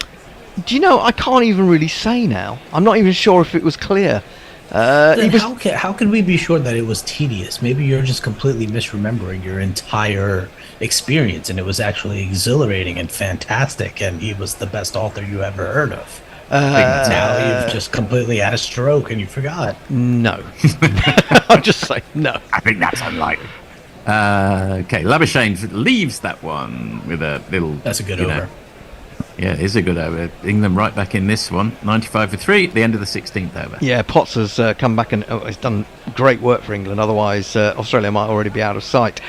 Do you know, I can't even really say now. I'm not even sure if it was clear. How can we be sure that it was tedious? Maybe you're just completely misremembering your entire experience, and it was actually exhilarating and fantastic, and he was the best author you ever heard of. Now you've just completely had a stroke and you forgot. No. I'm just saying no. I think that's unlikely. Okay, Labuschagne leaves that one with a little... That's a good over. Yeah, it is a good over. England right back in this one. 95 for 3 at the end of the 16th over. Yeah, Potts has come back and has done great work for England. Otherwise, Australia might already be out of sight.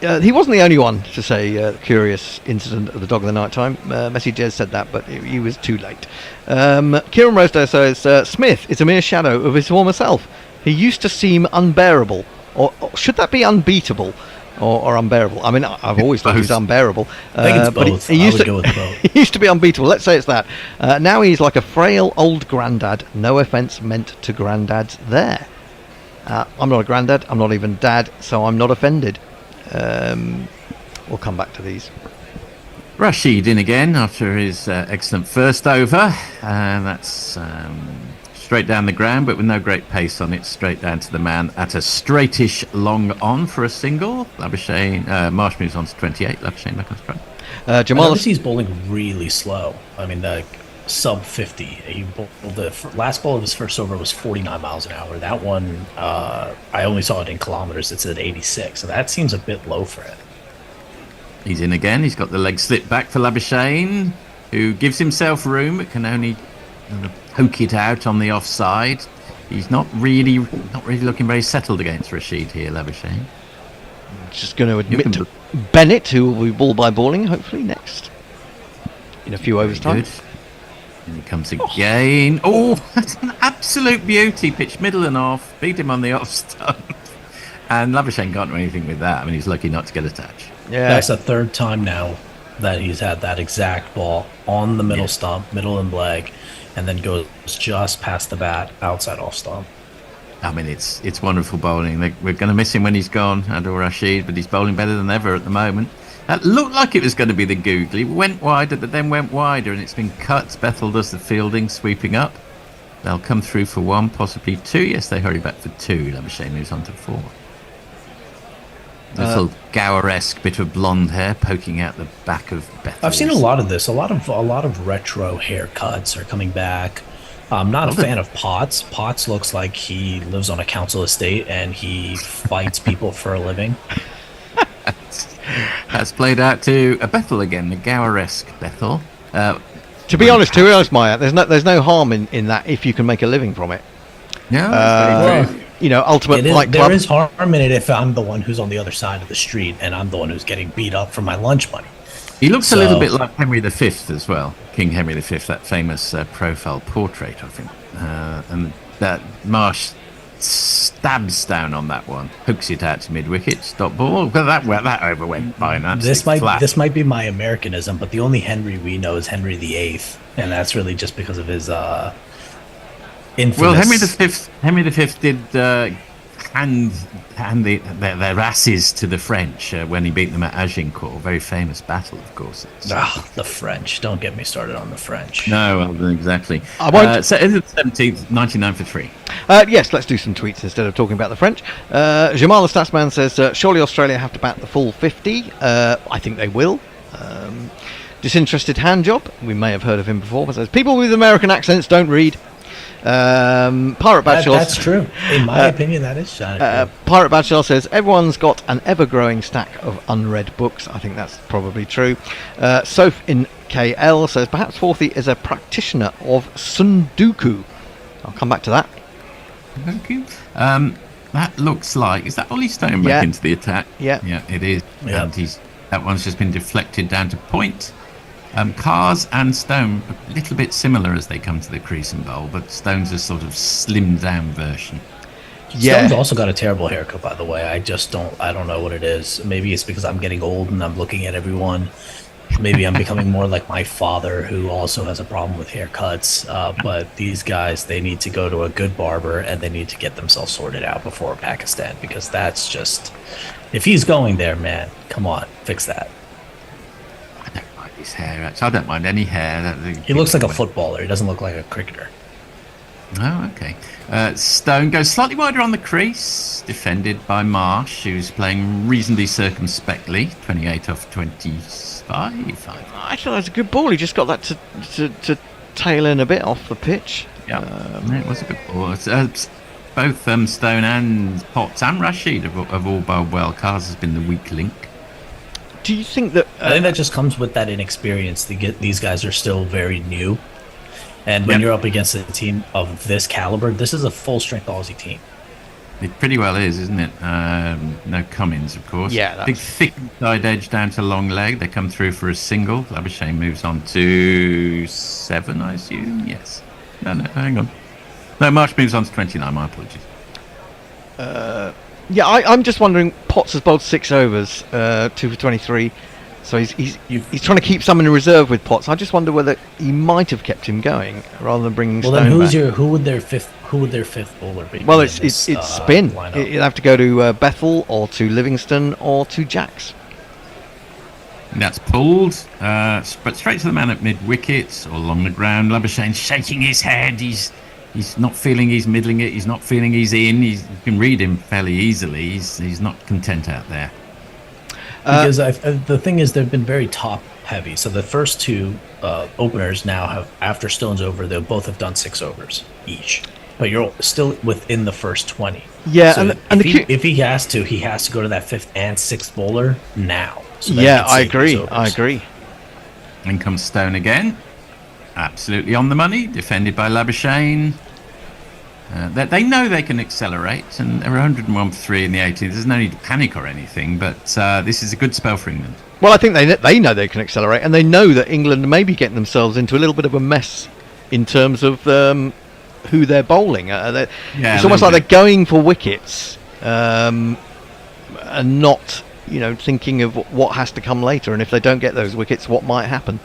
He wasn't the only one to say curious incident of the dog of the night time. Messi Jez said that, but he was too late. Kieran Rosedale says, Smith is a mere shadow of his former self. He used to seem unbearable. Or should that be unbeatable? Or unbearable. I mean, I've always thought he was unbearable. I think it's both. He used to be unbeatable. Let's say it's that. Now he's like a frail old grandad. No offence meant to granddads there. I'm not a grandad. I'm not even dad, so I'm not offended. We'll come back to these. Rashid in again after his excellent first over. And that's straight down the ground, but with no great pace on it. Straight down to the man at a straightish long on for a single. Labuschagne, Marsh moves on to 28. Labuschagne back on strike. Jamal, he's bowling really slow. I mean, the sub 50. He bowled the last ball of his first over was 49 miles an hour. That one, I only saw it in kilometers. It's at 86, so that seems a bit low for him. He's in again. He's got the leg slipped back for Labuschagne, who gives himself room but can only poke it out on the offside. He's not really looking very settled against Rashid here, Labuschagne. Just going to admit to Bennett, who will be ball by balling hopefully next in a few overs time. And he comes again. Oh, that's an absolute beauty. Pitch middle and off. Beat him on the off stump. And Labuschagne can't do anything with that. I mean, he's lucky not to get a touch. Yeah, that's the third time now that he's had that exact ball on the middle stump, middle and leg, and then goes just past the bat, outside off stump. I mean, it's wonderful bowling. We're going to miss him when he's gone, Adil Rashid, but he's bowling better than ever at the moment. That looked like it was going to be the googly. Went wider, but then went wider, and it's been cut. Bethel does the fielding, sweeping up. They'll come through for 1, possibly 2. Yes, they hurry back for 2. Labuschagne moves on to 4. Little Gower-esque bit of blonde hair poking out the back of Bethel. I've seen a lot of this. A lot of retro haircuts are coming back. I'm not a fan of Potts. Potts looks like he lives on a council estate and he fights people for a living. That's played out to a Bethel again, the Gower-esque Bethel. To be honest, Maya, there's no harm in that if you can make a living from it. Yeah, ultimate flight club. There is harm in it if I'm the one who's on the other side of the street and I'm the one who's getting beat up for my lunch money. He looks a little bit like Henry V as well, King Henry V, that famous profile portrait of him. And that Marsh stabs down on that one, hooks it out to mid-wicket, stop ball. Well, that over went by an this might be my Americanism, but the only Henry we know is Henry VIII, and that's really just because of his infamous... Well, Henry V did hand their asses to the French when he beat them at Agincourt. Very famous battle, of course. The French. Don't get me started on the French. No, well, exactly. I won't. So is it 17th, 99 for 3? Yes, let's do some tweets instead of talking about the French. Jamal the Statsman says, surely Australia have to bat the full 50. I think they will. Disinterested hand job. We may have heard of him before, but says, people with American accents don't read. Pirate Badshell. That's true. In my opinion, that is true. Pirate Badshell says everyone's got an ever-growing stack of unread books. I think that's probably true. Soph in KL says perhaps Forthy is a practitioner of Sunduku. I'll come back to that. Thank you. That looks like, is that Ollie Stone back into the attack? Yeah, it is. Yeah. And that one's just been deflected down to point. Cars and Stone a little bit similar as they come to the crease and bowl, but Stone's a sort of slimmed down version. Stone's also got a terrible haircut, by the way. I don't know what it is. Maybe it's because I'm getting old and I'm looking at everyone. Maybe I'm becoming more like my father, who also has a problem with haircuts. But these guys, they need to go to a good barber and they need to get themselves sorted out before Pakistan, because that's just, if he's going there, man, come on, fix that. His hair, actually. I don't mind any hair. He looks like a footballer. He doesn't look like a cricketer. Oh, okay. Stone goes slightly wider on the crease, defended by Marsh, who's playing reasonably circumspectly. 28 off 25. I thought that was a good ball. He just got that to tail in a bit off the pitch. Yeah, it was a good ball. Both Stone and Potts and Rashid have all bowled well. Cars has been the weak link. Do you think that... I think that just comes with that inexperience. These guys are still very new. And when you're up against a team of this caliber, this is a full-strength Aussie team. It pretty well is, isn't it? No Cummins, of course. Yeah, big, thick side edge down to long leg. They come through for a single. Labuschagne moves on to 7, I assume. Yes. No, hang on. No, Marsh moves on to 29. My apologies. Yeah, I'm just wondering. Potts has bowled 6 overs, 2 for 23, so he's trying to keep someone in reserve with Potts. I just wonder whether he might have kept him going rather than bringing Stone back. Who would their fifth bowler be? Well, it's spin. You'd have to go to Bethel or to Livingston or to Jacks. That's pulled, but straight to the man at mid wicket or along the ground. Labuschagne shaking his head. He's He's not feeling he's middling it. He's not feeling he's in. You can read him fairly easily. He's not content out there. Because the thing is, they've been very top heavy. So the first two openers now have, after Stone's over, they'll both have done 6 overs each. But you're still within the first 20. Yeah, so if he has to go to that 5th and 6th bowler now. So yeah, I agree. In comes Stone again. Absolutely on the money. Defended by Labuschagne. They know they can accelerate, and they're 101 for 3 in the 18th. There's no need to panic or anything, but this is a good spell for England. Well, I think they know they can accelerate, and they know that England may be getting themselves into a little bit of a mess in terms of who they're bowling. It's almost like they're going for wickets and not, thinking of what has to come later, and if they don't get those wickets, what might happen.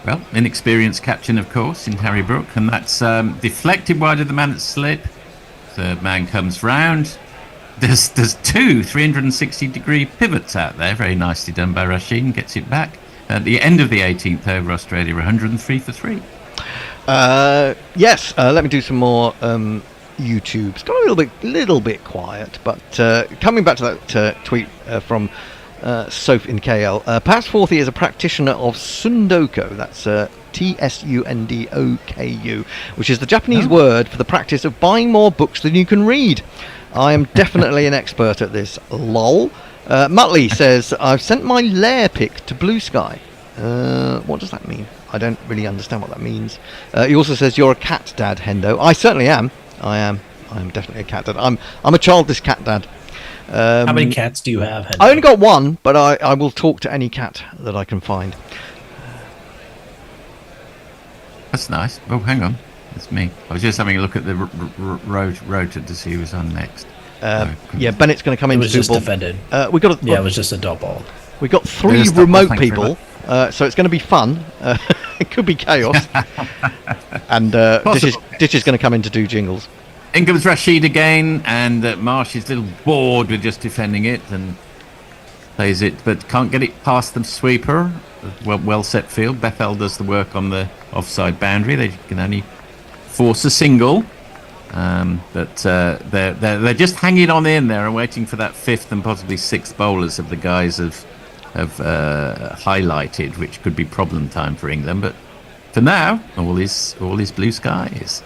Well, inexperienced captain, of course, in Harry Brook, and that's deflected wide of the man at slip. Third man comes round. There's 2 360-degree pivots out there. Very nicely done by Rashid. Gets it back. At the end of the 18th over, Australia 103 for 3. Yes, let me do some more YouTube. It's got a little bit quiet, but coming back to that tweet from Soph in KL. Perhaps Forthy is a practitioner of Sundoku. That's Tsundoku, which is the Japanese word for the practice of buying more books than you can read. I am definitely an expert at this. Lol. Muttley says, I've sent my lair pic to Blue Sky. What does that mean? I don't really understand what that means. He also says, you're a cat dad, Hendo. I certainly am. I am definitely a cat dad. I'm a childless cat dad. How many cats do you have, Hendo? I only got one, but I will talk to any cat that I can find. That's nice. Oh, hang on. That's me. I was just having a look at the rotor to see who was on next. Yeah, Bennett's going to come in. It was just defended. It was just a dot ball. We got 3 remote people, so it's going to be fun. It could be chaos. And Ditch is going to come in to do jingles. In comes Rashid again, and Marsh is a little bored with just defending it and plays it, but can't get it past the sweeper. Well set field. Bethel does the work on the offside boundary. They can only force a single, but they're just hanging on in there and waiting for that 5th and possibly 6th bowlers of the guys have highlighted, which could be problem time for England. But for now, all is blue skies.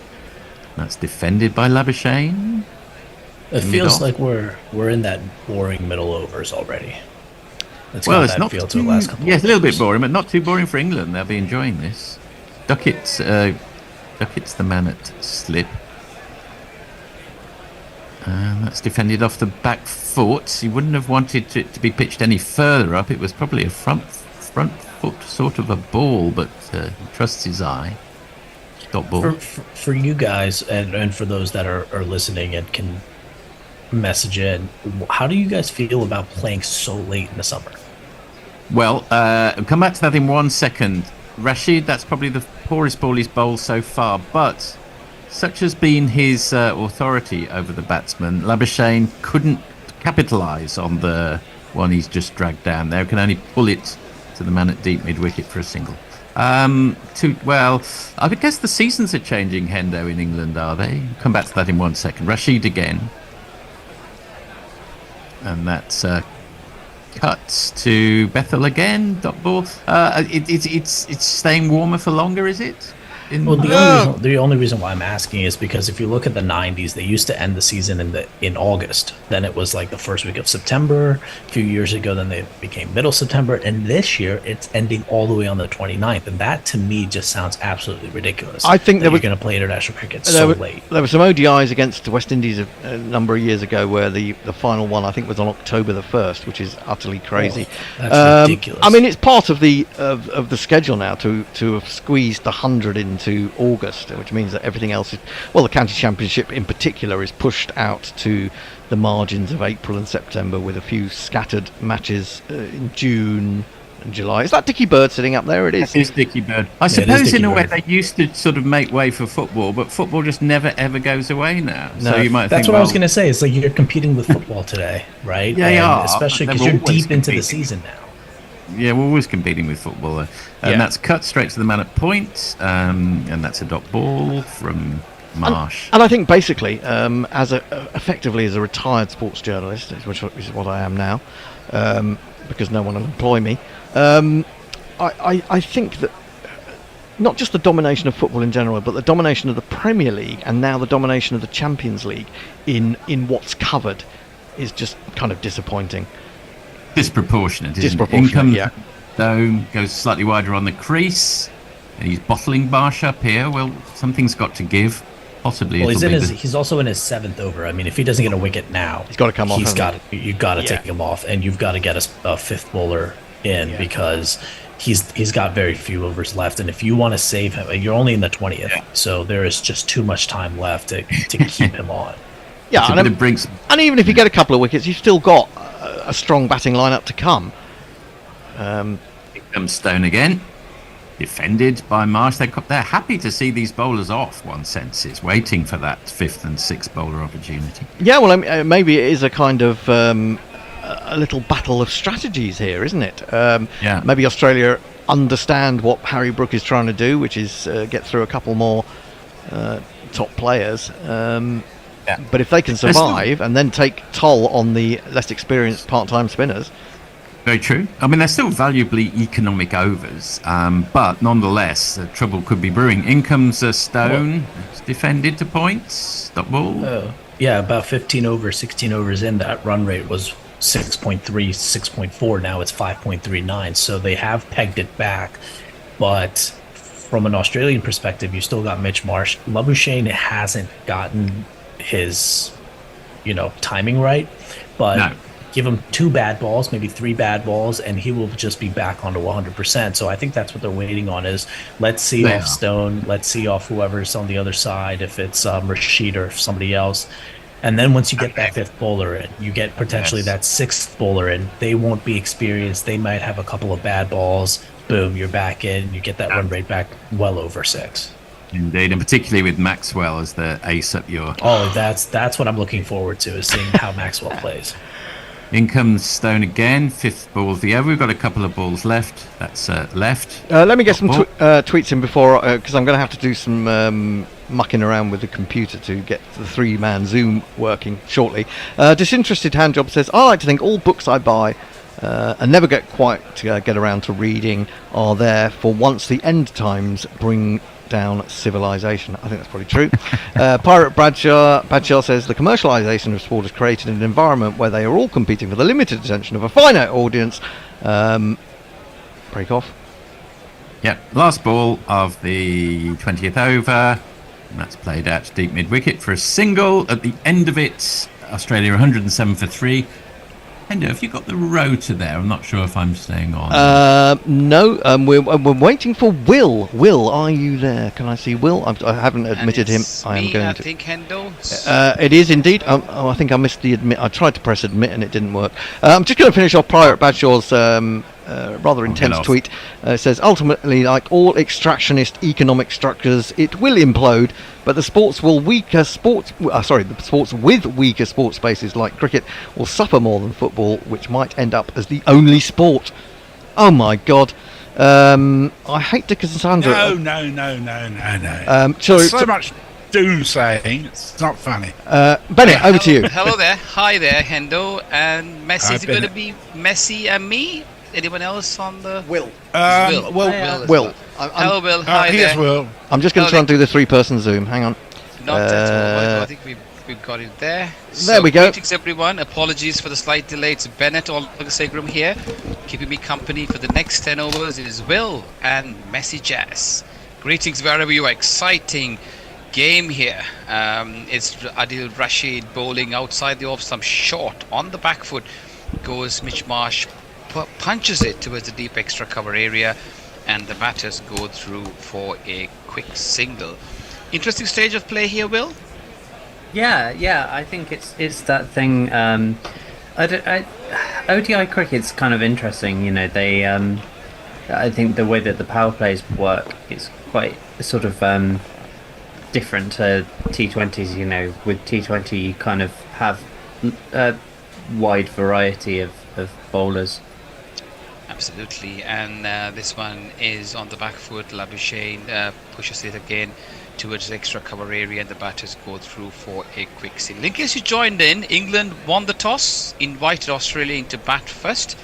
That's defended by Labuschagne. It feels like we're in that boring middle overs already. It's not too, the last couple a little bit boring, but not too boring for England. They'll be enjoying this. Duckett's the man at slip. And that's defended off the back foot. He wouldn't have wanted it to be pitched any further up. It was probably a front foot sort of a ball, but he trusts his eye. Dot ball. For you guys and for those that are listening and can message in, how do you guys feel about playing so late in the summer? Well, I'll come back to that in 1 second. Rashid, that's probably the poorest ball he's bowled so far, but such has been his authority over the batsman, Labuschagne couldn't capitalise on the one he's just dragged down there. Can only pull it to the man at deep mid-wicket for a single. I guess the seasons are changing, Hendo, in England, are they? Come back to that in 1 second. Rashid again. And that's cuts to Bethel again. Dot ball. It's staying warmer for longer, is it? The only reason why I'm asking is because if you look at the 90s, they used to end the season in August. Then it was like the first week of September. A few years ago, then they became middle September. And this year, it's ending all the way on the 29th. And that, to me, just sounds absolutely ridiculous. I think you're going to play international cricket so late. There were some ODIs against the West Indies a number of years ago where the final one, I think, was on October the 1st, which is utterly crazy. That's ridiculous. I mean, it's part of the schedule now to have squeezed the 100 into August, which means that everything else is, the county championship in particular is pushed out to the margins of April and September, with a few scattered matches in June and July. Is that Dickie Bird sitting up there? It is. It is Dickie Bird. I suppose in a way they used to sort of make way for football, but football just never ever goes away now. No, so you might that's think, what I was going to say. It's like you're competing with football today, right? Yeah, you are, especially because you're deep into the season now. Yeah, we're always competing with football. And that's cut straight to the man at point. And that's a dot ball from Marsh. And I think basically, effectively as a retired sports journalist, which is what I am now, because no one will employ me, I think that not just the domination of football in general, but the domination of the Premier League and now the domination of the Champions League in what's covered is just kind of disappointing. Disproportionate. Disproportionate, yeah. Stone goes slightly wider on the crease. He's bottling Marsh up here. Well, something's got to give. Possibly. Well, he's also in his 7th over. I mean, if he doesn't get a wicket now, he's got to come off. You've got to take him off, and you've got to get a 5th bowler in because he's got very few overs left. And if you want to save him, you're only in the 20th, so there is just too much time left to keep him on. Yeah, and even if you get a couple of wickets, you've still got a strong batting lineup to come. Here comes Stone again. Defended by Marsh. They're happy to see these bowlers off, one senses, waiting for that 5th and 6th bowler opportunity. Yeah, well, maybe it is a kind of a little battle of strategies here, isn't it? Yeah. Maybe Australia understand what Harry Brook is trying to do, which is get through a couple more top players. But if they can survive and then take toll on the less experienced part-time spinners. Very true. I mean, they're still valuably economic overs, but nonetheless, trouble could be brewing. In comes Stone. It's defended to points. Stop ball. Yeah, about 15 overs, 16 overs in, that run rate was 6.3, 6.4. Now it's 5.39. So they have pegged it back. But from an Australian perspective, you still got Mitch Marsh. Labuschagne hasn't gotten his, timing right. But give him 2 bad balls, maybe 3 bad balls, and he will just be back onto 100%. So I think that's what they're waiting on is let's see off Stone, let's see off whoever's on the other side, if it's Rashid or somebody else. And then once you get that 5th bowler in, you get potentially that 6th bowler in. They won't be experienced. They might have a couple of bad balls. Boom, you're back in. You get that run rate back well over 6. Indeed, and particularly with Maxwell as the ace up your... Oh, that's what I'm looking forward to, is seeing how Maxwell plays. In comes Stone again, 5th ball of the over. We've got a couple of balls left. That's left. Let me get some tweets in before, because I'm going to have to do some mucking around with the computer to get the 3-man Zoom working shortly. Disinterested Handjob says, I like to think all books I buy and never get around to reading are there for once the end times bring down civilization. I think that's probably true. Pirate Bradshaw says the commercialization of sport has created an environment where they are all competing for the limited attention of a finite audience. Break off. Yep, last ball of the 20th over, and that's played out to deep mid-wicket for a single. At the end of it, Australia 107 for 3. Hendo, have you got the rotor there? I'm not sure if I'm staying on. No, we're waiting for Will. Will, are you there? Can I see Will? I haven't admitted him. I am going to. I think Hendo. It is indeed. I think I missed the admit. I tried to press admit and it didn't work. I'm just going to finish off Pirate Badshaw's rather intense tweet. It says, ultimately, like all extractionist economic structures, it will implode, but the sports with weaker sports spaces like cricket will suffer more than football, which might end up as the only sport. Oh my God. I hate to Cassandra. No. So much doomsaying. It's not funny. Bennett, over to you. Hello there. Hi there, Hendo. And Messi, is it going to be Messi and me? Anyone else on the... Will. Will. Hello, Will. Hi there. Here's Will. I'm just going to try and do the 3-person Zoom. Hang on. Not at all. I think we've got it there. There we go. Greetings, everyone. Apologies for the slight delay. It's Bennett Olgasegram here. Keeping me company for the next 10 overs is Will and Messi Jazz. Greetings wherever you are. Exciting game here. It's Adil Rashid bowling outside the off stump, short on the back foot. Goes Mitch Marsh, punches it towards the deep extra cover area, and the batters go through for a quick single. Interesting stage of play here, Will. Yeah, I think it's that thing. ODI cricket's kind of interesting. They I think the way that the power plays work is quite sort of different to T20s. With T20 you kind of have a wide variety of bowlers. Absolutely, and this one is on the back foot. Labuschagne pushes it again towards the extra cover area, and the batters go through for a quick single. In case you joined in, England won the toss, invited Australia into bat first.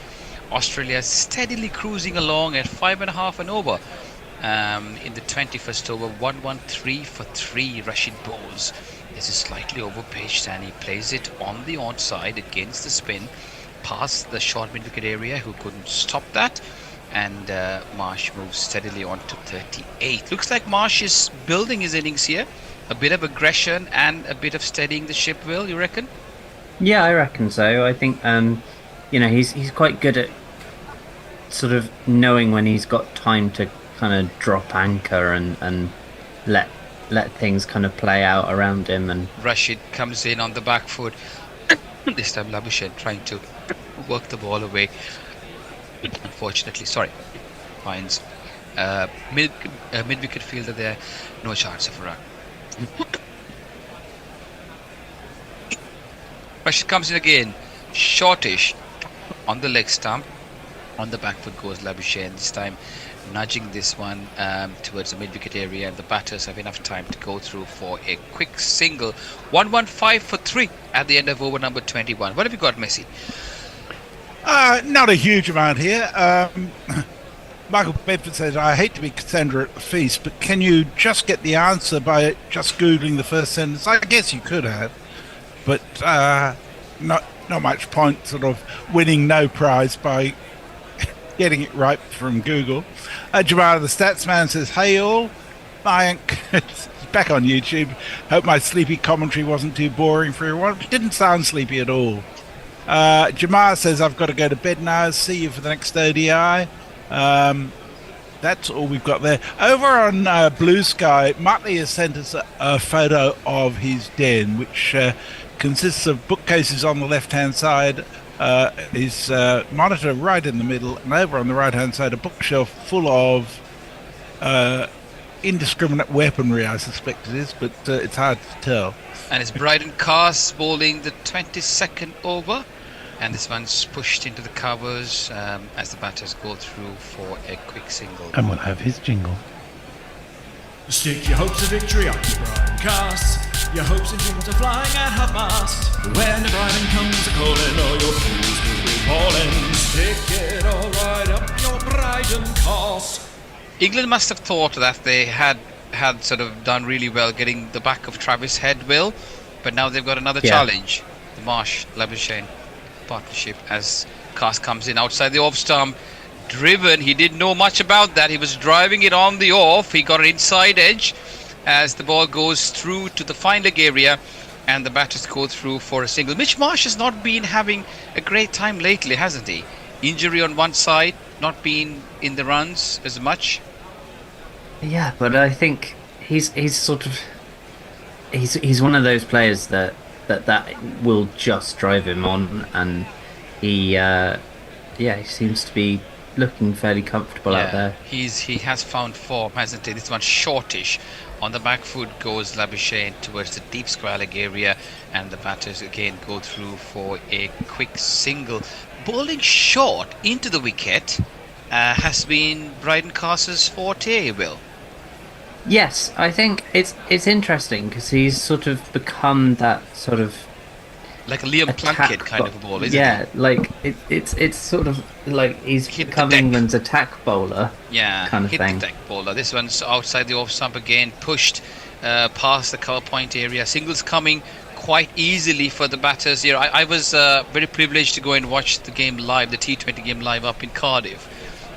Australia steadily cruising along at 5.5 and over. In the 21st over, 113 for 3 Rashid balls. This is slightly overpitched, and he plays it on the onside against the spin, past the short mid-wicket area, who couldn't stop that. And Marsh moves steadily on to 38. Looks like Marsh is building his innings here. A bit of aggression and a bit of steadying the ship, Will, you reckon? Yeah, I reckon so. I think, he's quite good at sort of knowing when he's got time to kind of drop anchor and let things kind of play out around him. And Rashid comes in on the back foot. This time Labuschagne trying to work the ball away. Unfortunately, finds mid-wicket fielder there. No chance of a run. Rashid comes in again. Shortish on the leg stump. On the back foot goes Labuschagne, this time nudging this one towards the mid-wicket area, and the batters have enough time to go through for a quick single. 115 for 3 at the end of over number 21. What have you got, Messi? Not a huge amount here. Michael Bedford says, I hate to be Cassandra at the feast, but can you just get the answer by just Googling the first sentence? I guess you could have, but not much point sort of winning no prize by getting it right from Google. Jamar the Statsman says, hey all, back on YouTube. Hope my sleepy commentary wasn't too boring for everyone. It didn't sound sleepy at all. Jamar says, I've got to go to bed now. See you for the next ODI. That's all we've got there. Over on Blue Sky, Muttley has sent us a photo of his den, which consists of bookcases on the left-hand side, his monitor right in the middle, and over on the right-hand side, a bookshelf full of indiscriminate weaponry, I suspect it is, but it's hard to tell. And it's Bryden Cars bowling the 22nd over. And this one's pushed into the covers as the batters go through for a quick single. And we'll have his jingle. Stick your hopes of victory up to Bryden Cars. Your hopes and dreams are flying at half-mast. When the Bryden comes a-calling, all your fools will be falling. Stick it all right up your Bryden Cars. England must have thought that they had sort of done really well getting the back of Travis Head, Will, but now they've got another challenge. The Marsh-Labuschagne partnership as Cars comes in outside the off stump, driven. He didn't know much about that. He was driving it on the off. He got an inside edge as the ball goes through to the fine leg area, and the batters go through for a single. Mitch Marsh has not been having a great time lately, hasn't he? Injury on one side, not been in the runs as much. Yeah, but I think he's sort of he's one of those players that will just drive him on, and he seems to be looking fairly comfortable out there. He has found form, hasn't he? This one shortish. On the back foot goes Labuschagne towards the deep square leg area, and the batters again go through for a quick single. Bowling short into the wicket has been Bryden Cars' forte, Will. Yes, I think it's interesting because he's sort of become that sort of like a Liam Plunkett kind of a ball, isn't he? Yeah, like it's sort of like he's become England's attack bowler. Yeah, kind of thing. The deck bowler. This one's outside the off stump again, pushed past the cover point area. Singles coming quite easily for the batters here. I was very privileged to go and watch the game live, the T20 game live up in Cardiff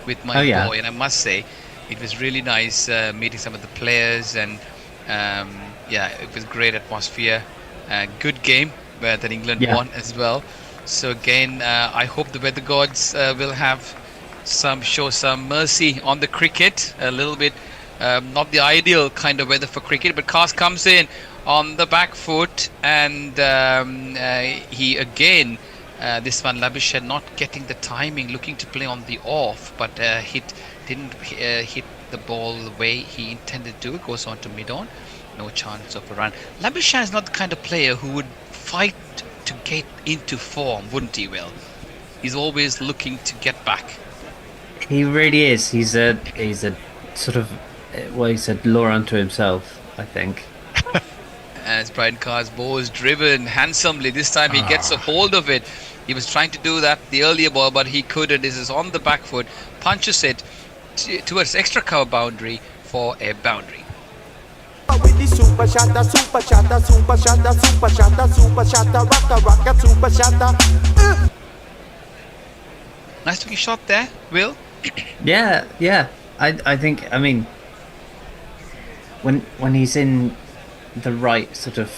with my boy, and I must say it was really nice meeting some of the players, and it was great atmosphere. Good game that England won as well. So again, I hope the weather gods will show some mercy on the cricket. A little bit not the ideal kind of weather for cricket, but Cars comes in on the back foot, and he again, this one Labuschagne not getting the timing, looking to play on the off, but didn't hit the ball the way he intended to. It goes on to mid-on. No chance of a run. Labuschagne is not the kind of player who would fight to get into form, wouldn't he, Will? He's always looking to get back. He really is. He's a sort of, he's a law unto himself. I think. As Brian Carr's ball is driven handsomely. This time he gets a hold of it. He was trying to do that the earlier ball, but he couldn't. This is on the back foot. Punches it towards extra cover boundary for a boundary. With the super shatter, super shatter, super shatter, super shatter, super shatter, rocker, super shatter. Nice looking shot there, Will. Yeah. I think, I mean, when he's in the right sort of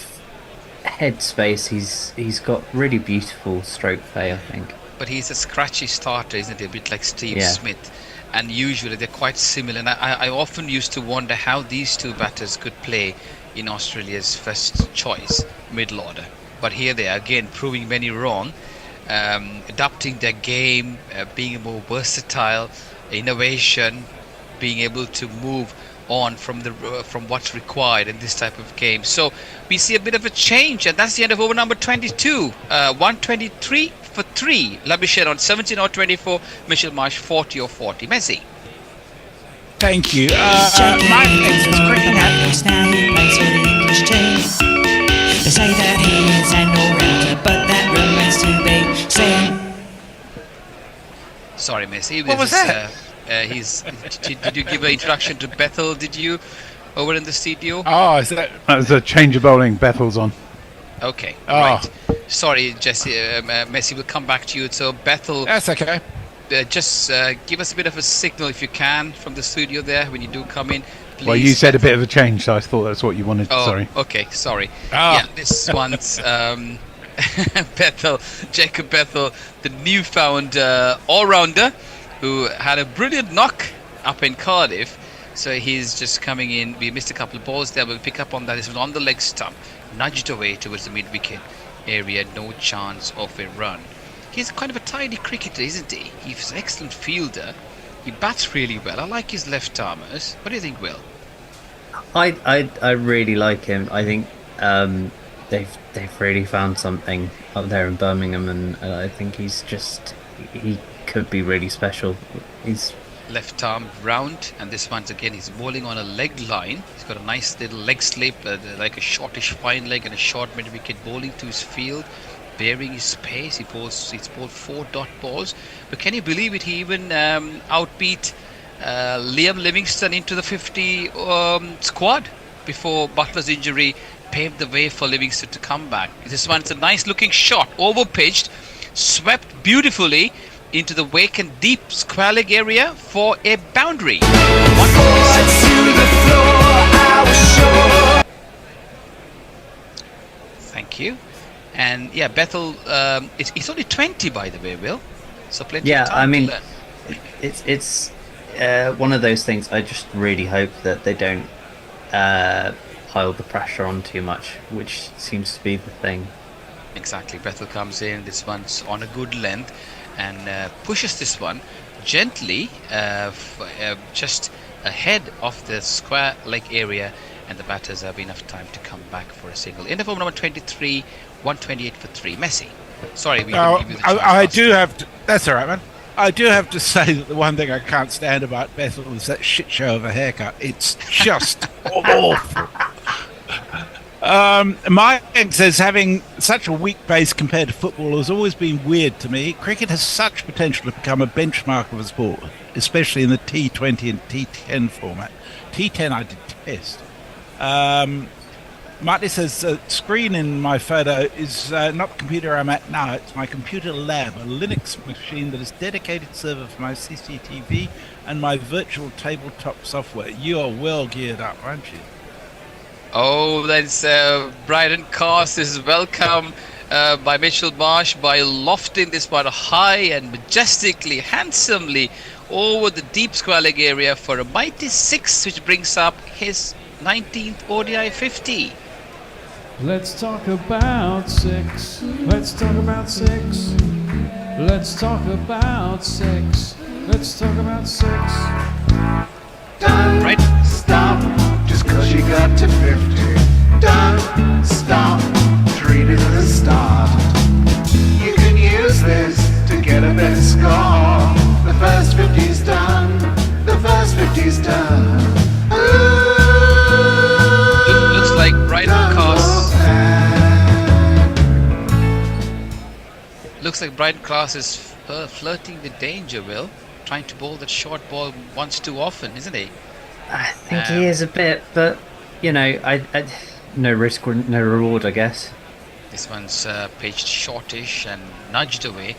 headspace, he's got really beautiful stroke play, I think. But he's a scratchy starter, isn't he? A bit like Steve Smith. And usually they're quite similar. And I often used to wonder how these two batters could play in Australia's first choice middle order. But here they are again, proving many wrong, adapting their game, being more versatile, innovation, being able to move on from what's required in this type of game. So we see a bit of a change, and that's the end of over number 22. 123 for 3. Labuschagne on 17 or 24. Mitchell Marsh 40 or 40. Messi. Thank you. They say that he is an all-rounder, but that remains to be seen. Sorry, Messi. What was that? Did you give an introduction to Bethel? Did you over in the studio? Oh, is that was a change of bowling. Bethel's on. Okay, right. Sorry, Jesse. Messi will come back to you. So Bethel. That's okay. Just give us a bit of a signal if you can from the studio there when you do come in. Please. Well, you said a bit of a change, so I thought that's what you wanted. Oh, sorry. Okay, sorry. Yeah, this one's Bethel, Jacob Bethel, the newfound all-rounder who had a brilliant knock up in Cardiff. So he's just coming in. We missed a couple of balls there. We'll pick up on that. This was on the leg stump, nudged away towards the mid-wicket area. No chance of a run. He's kind of a tidy cricketer, isn't he? He's an excellent fielder. He bats really well. I like his left-armers. What do you think, Will? I really like him. I think they've really found something up there in Birmingham, and I think he could be really special. He's left arm round, and this once again he's bowling on a leg line. He's got a nice little leg slip, like a shortish fine leg and a short mid-wicket bowling to his field, bearing his pace. He's bowled 4 dot balls, but can you believe it? He even outbeat Liam Livingstone into the 50 squad before Butler's injury paved the way for Livingstone to come back. This one's a nice looking shot, over pitched, swept beautifully into the vacant deep square leg area for a boundary. Thank you. And yeah, Bethel, it's only 20 by the way, Will. So plenty of time. I mean, it's one of those things. I just really hope that they don't pile the pressure on too much, which seems to be the thing. Exactly. Bethel comes in. This one's on a good length and pushes this one gently just ahead of the square leg area, and the batters have enough time to come back for a single. End of over number 23, 128 for 3. Messi. Sorry, we didn't give you the chance. I do have to. That's all right, man. I do have to say that the one thing I can't stand about Bethel is that shit show of a haircut. It's just awful. Mike says having such a weak base compared to football has always been weird to me. Cricket has such potential to become a benchmark of a sport, especially in the T20 and T10 format. T10 I detest. Marty says screen in my photo is not the computer I'm at now. It's my computer lab, a Linux machine that is dedicated server for my CCTV and my virtual tabletop software. You are well geared up, aren't you? Oh, that's Brian Carse is welcome by Mitchell Marsh by lofting this one high and majestically, handsomely over the deep square leg area for a mighty 6, which brings up his 19th ODI 50. Let's talk about 6. Let's talk about 6. Let's talk about 6. Let's talk about 6. Don't right. Stop just cause you got to 50. Don't stop, treat it as a start. You can use this to get a better score. The first 50's done. The first 50's done. Ooh. looks like Brian Klaas is flirting with danger, Will. Trying to bowl that short ball once too often, isn't he? I think he is a bit, but, you know, I no risk, no reward, I guess. This one's pitched shortish and nudged away.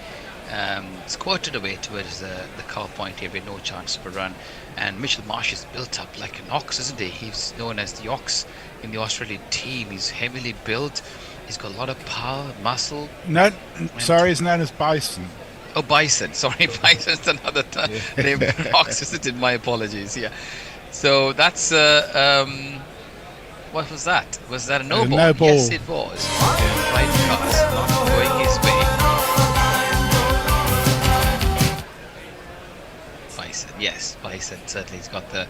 Squirted away towards the cow point area, no chance of a run. And Mitchell Marsh is built up like an ox, isn't he? He's known as the ox in the Australian team. He's heavily built. He's got a lot of power, muscle. No, sorry, he's known as Bison. Oh, Bison. Sorry, Bison's another name for ox, isn't it? My apologies. Yeah. So that's what was that? Was that a no ball? No ball. Yes, it was. Right cast, not going his way. Bison, yes, Bison certainly has got the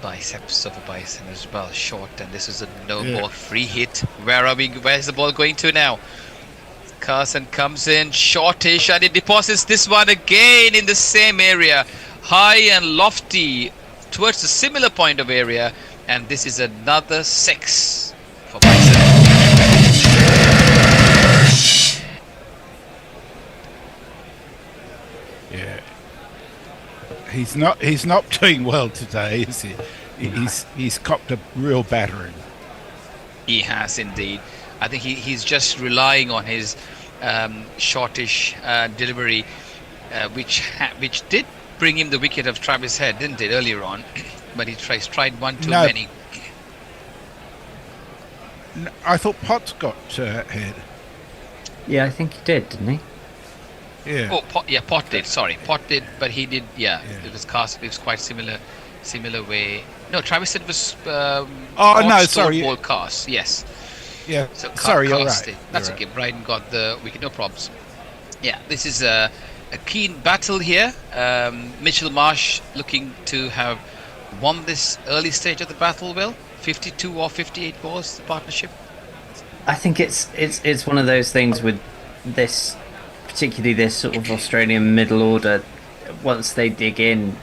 biceps of a bison as well, short, and this is a no ball free hit. Where's the ball going to now? Carson comes in shortish and it deposits this one again in the same area, high and lofty towards a similar point of area, and this is another 6 for Bison. Yeah. He's not doing well today, is he? He's copped a real battering. He has indeed. I think he's just relying on his shortish delivery, which did bring him the wicket of Travis Head, didn't it, earlier on? But he tried one too many. No, I thought Potts got Head. Yeah, I think he did, didn't he? Yeah. Oh, Pot did. Sorry, Pot did, but he did. Yeah, it was cast. It was quite similar way. No, Travis Head was. Sorry. Ball cast. Yes. Yeah. So sorry, you're cast right. it. That's You're okay. Brighton got the wicket. No problems. Yeah, this is a keen battle here. Mitchell Marsh looking to have won this early stage of the battle. Will 52 or 58 balls the partnership? I think it's one of those things with this, particularly this sort of Australian middle order. Once they dig in,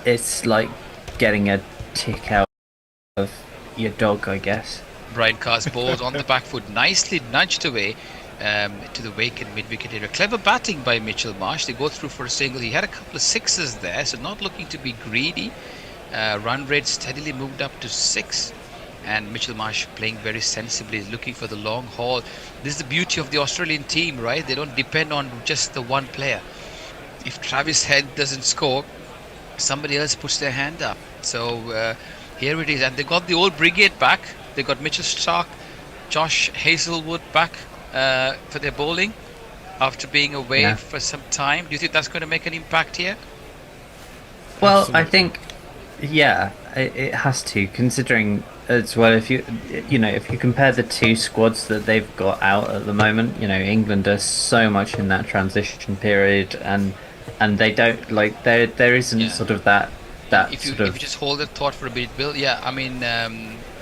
it's like getting a tick out of your dog, I guess. Brian Carr's balls on the back foot, nicely nudged away to the wake and mid-wicket area. Clever batting by Mitchell Marsh. They go through for a single. He had a couple of 6s there, so not looking to be greedy. Run rate steadily moved up to 6. And Mitchell Marsh playing very sensibly, looking for the long haul. This is the beauty of the Australian team, right? They don't depend on just the one player. If Travis Head doesn't score, somebody else puts their hand up. So here it is. And they got the old brigade back. They got Mitchell Stark, Josh Hazelwood back for their bowling after being away for some time. Do you think that's going to make an impact here? Well, absolutely. I think, it has to, considering as well, if you compare the two squads that they've got out at the moment, England are so much in that transition period, and they don't there isn't sort of that if you just hold that thought for a bit, Bill.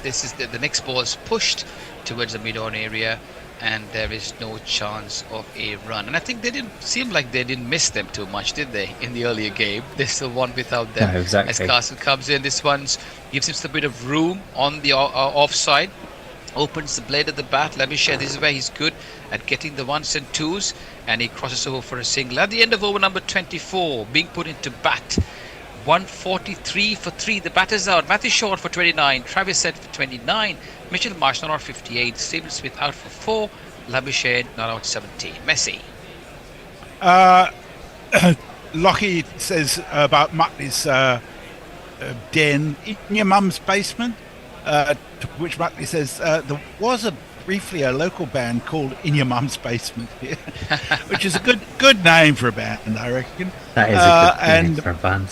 This is the next ball is pushed towards the mid-on area, and there is no chance of a run. And I think they didn't miss them too much, did they? In the earlier game, they still won without them. No, exactly. As Carson comes in, this one gives him a bit of room on the offside, opens the blade of the bat. Labuschagne, this is where he's good at getting the 1s and 2s, and he crosses over for a single. At the end of over number 24, being put into bat. 143 for 3. The batter's out. Matthew Short for 29. Travis Head for 29. Mitchell Marsh not out 58. Stephen Smith out for 4. Labuschagne not out 17. Messi. Lockie says about Mutley's den in your mum's basement, to which Mutley says there was briefly a local band called In Your Mum's Basement here, which is a good name for a band, I reckon. That is a good name for a band.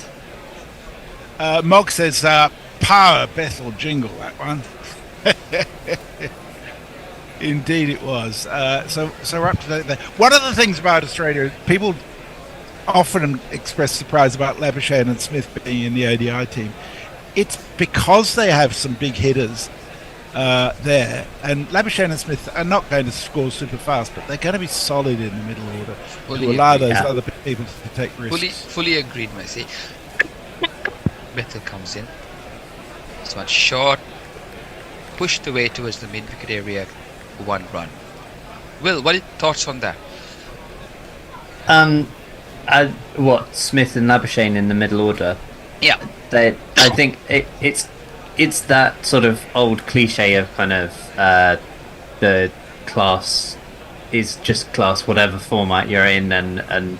Mog says Power Bethel Jingle, that one. Indeed it was. So we're up to date there. One of the things about Australia, people often express surprise about Labuschagne and Smith being in the ODI team. It's because they have some big hitters there, and Labuschagne and Smith are not going to score super fast, but they're going to be solid in the middle order to allow those other people to take risks. Fully agreed, Messi. Bethel comes in. This one short, pushed away towards the mid-wicket area, 1 run. Will, what are your thoughts on that? What, Smith and Labuschagne in the middle order? Yeah. I think it's that sort of old cliche of kind of the class is just class whatever format you're in, and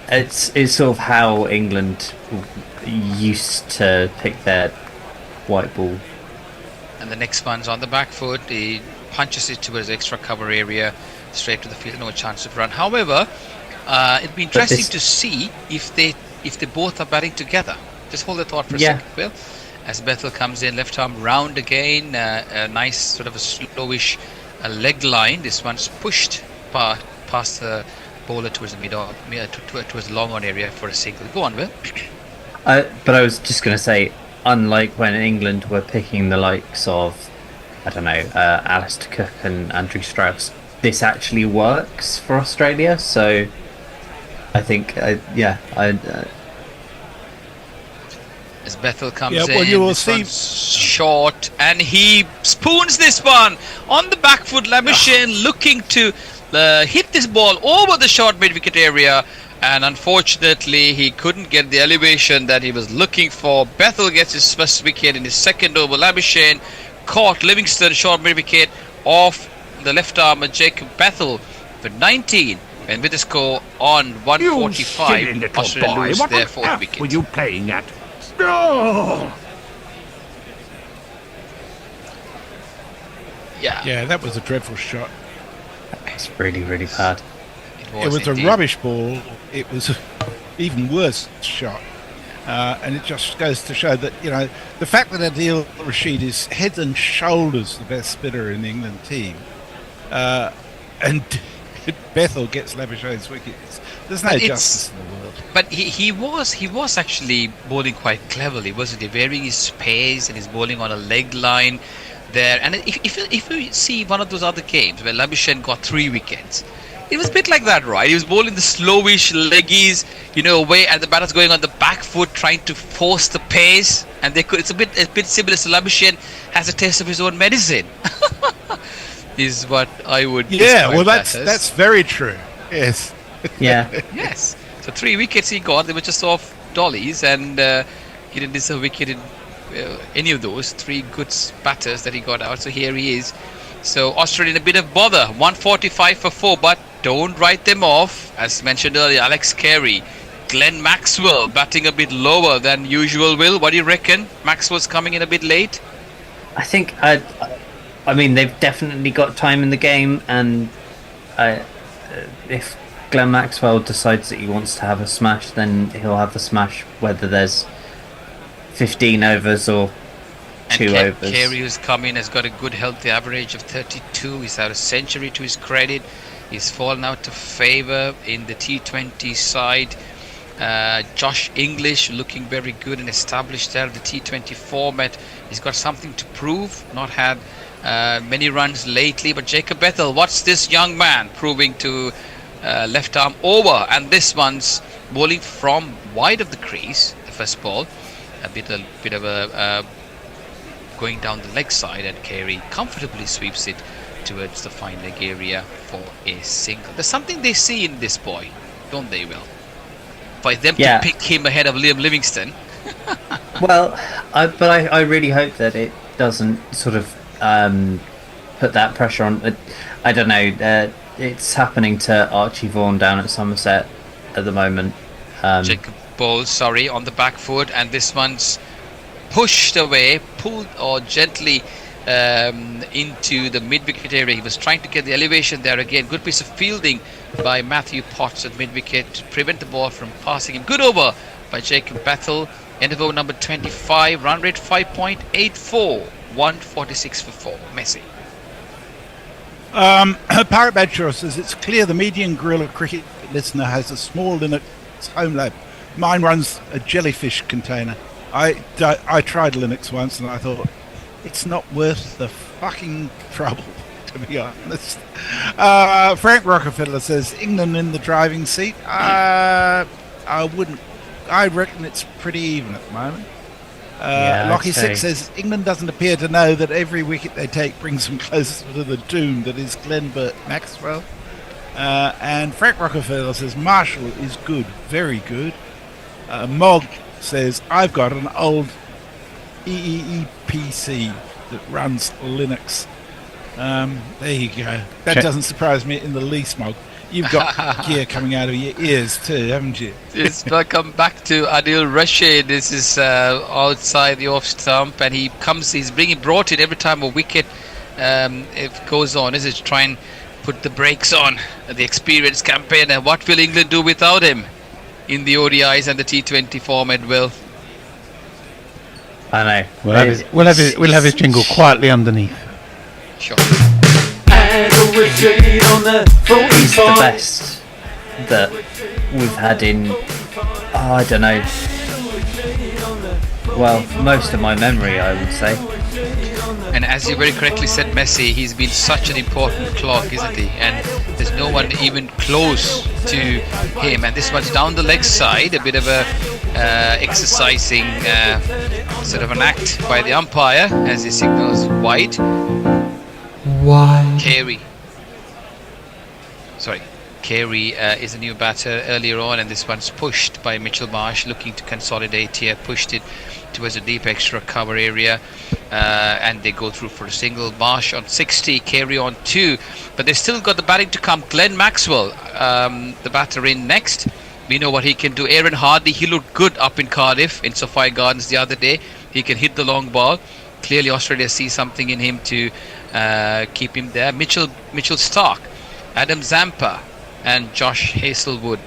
it's sort of how England used to pick their white ball. And the next one's on the back foot. He punches it towards the extra cover area, straight to the field, no chance of run. However, it'd be interesting to see if they both are batting together. Just hold the thought for a second, Will. As Bethel comes in, left arm round again, a nice sort of a slowish leg line. This one's pushed past the bowler towards the towards the long on area for a single. Go on, Will. But I was just going to say, unlike when England were picking the likes of, I don't know, Alistair Cook and Andrew Strauss, this actually works for Australia. So I think, as Bethel comes in, well, you will see short, and he spoons this one on the back foot. Labuschagne looking to hit this ball over the short mid-wicket area, and unfortunately he couldn't get the elevation that he was looking for. Bethel gets his first wicket in his second over. Labuschagne caught Livingston short mid-wicket off the left arm of Jacob Bethel for 19, and with the score on 145, Australia lose their fourth wicket. Were you playing at? No! Yeah, that was a dreadful shot. It's really, really bad. It was a rubbish ball. It was an even worse shot. And it just goes to show that, the fact that Adil Rashid is head and shoulders the best spinner in the England team, and Bethel gets Labuschagne's wicket, there's no justice in the world. But he was actually bowling quite cleverly, wasn't he? Varying his pace, and he's bowling on a leg line there. And if you see one of those other games where Labuschagne got 3 wickets, it was a bit like that, right? He was bowling the slowish leggies, away, and the batter's going on the back foot, trying to force the pace, and they could. It's a bit similar. So Labuschagne has a taste of his own medicine, is what I would. Yeah, well, that's very true. Yes. Yeah. Yes. So 3 wickets he got. They were just off dollies, and he didn't deserve a wicket in any of those 3 good batters that he got out. So here he is. So Australia in a bit of bother. 145 for 4, but don't write them off. As mentioned earlier, Alex Carey, Glenn Maxwell batting a bit lower than usual. Will, what do you reckon? Maxwell's coming in a bit late. I think I mean, they've definitely got time in the game, and if Glenn Maxwell decides that he wants to have a smash, then he'll have the smash, whether there's 15 overs or 2 overs. Carey, who's come in, has got a good healthy average of 32. He's had a century to his credit. He's fallen out of favour in the T20 side. Josh English looking very good and established there. The T20 format, he's got something to prove. Not had many runs lately, but Jacob Bethel, what's this young man proving to left arm over? And this one's bowling from wide of the crease, the first ball. A bit of a going down the leg side, and Carey comfortably sweeps it towards the fine leg area for a single. There's something they see in this boy, don't they, Will? For them to pick him ahead of Liam Livingstone. Well, I really hope that it doesn't sort of put that pressure on. I don't know. It's happening to Archie Vaughan down at Somerset at the moment. Jacob Bowles, on the back foot, and this one's pushed away, pulled or gently into the mid-wicket area. He was trying to get the elevation there again. Good piece of fielding by Matthew Potts at mid-wicket to prevent the ball from passing him. Good over by Jacob Bethel. End of over number 25. Run rate 5.84. 146 for 4. Messi. Parrot Badshaw says it's clear the median Guerrilla cricket listener has a small Linux home lab. Mine runs a jellyfish container. I tried Linux once and I thought it's not worth the fucking trouble, to be honest. Frank Rockefeller says England in the driving seat. I wouldn't. I reckon it's pretty even at the moment. Lockie 6 says England doesn't appear to know that every wicket they take brings them closer to the doom that is Glenn Maxwell. And Frank Rockefeller says Marshall is good, very good. Mog says I've got an old EEPC that runs Linux. There you go. That doesn't surprise me in the least, Mog. You've got gear coming out of your ears too, haven't you? Yes, welcome back to Adil Rashid. This is outside the off stump, and he's brought in every time a wicket it goes on. Is it to try and put the brakes on the experienced campaigner? What will England do without him in the ODIs and the T20 format? Will I know. We'll have his jingle quietly underneath. Sure. He's the best that we've had in, I don't know, well, most of my memory, I would say. And as you very correctly said, Messi, he's been such an important clog, isn't he? And there's no one even close to him. And this one's down the leg side, a bit of a exercising sort of an act by the umpire as he signals wide. Why? Carey is a new batter earlier on, and this one's pushed by Mitchell Marsh, looking to consolidate here, pushed it towards a deep extra cover area, and they go through for a single. Marsh on 60, Carey on 2, but they still got the batting to come. Glenn Maxwell, the batter in next. We know what he can do. Aaron Hardy, he looked good up in Cardiff in Sophia Gardens the other day. He can hit the long ball. Clearly Australia sees something in him to keep him there. Mitchell Stark, Adam Zampa and Josh Hazlewood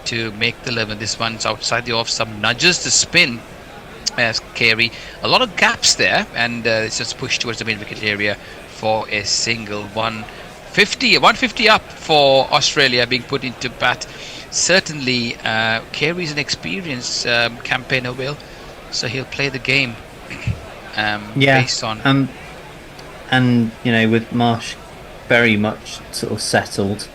to make the 11. This one's outside the off, some nudges the spin as Carey. A lot of gaps there, and it's just pushed towards the mid-wicket area for a single. 150 up for Australia being put into bat. Certainly Carey's an experienced campaigner, Will, so he'll play the game based on and with Marsh very much sort of settled.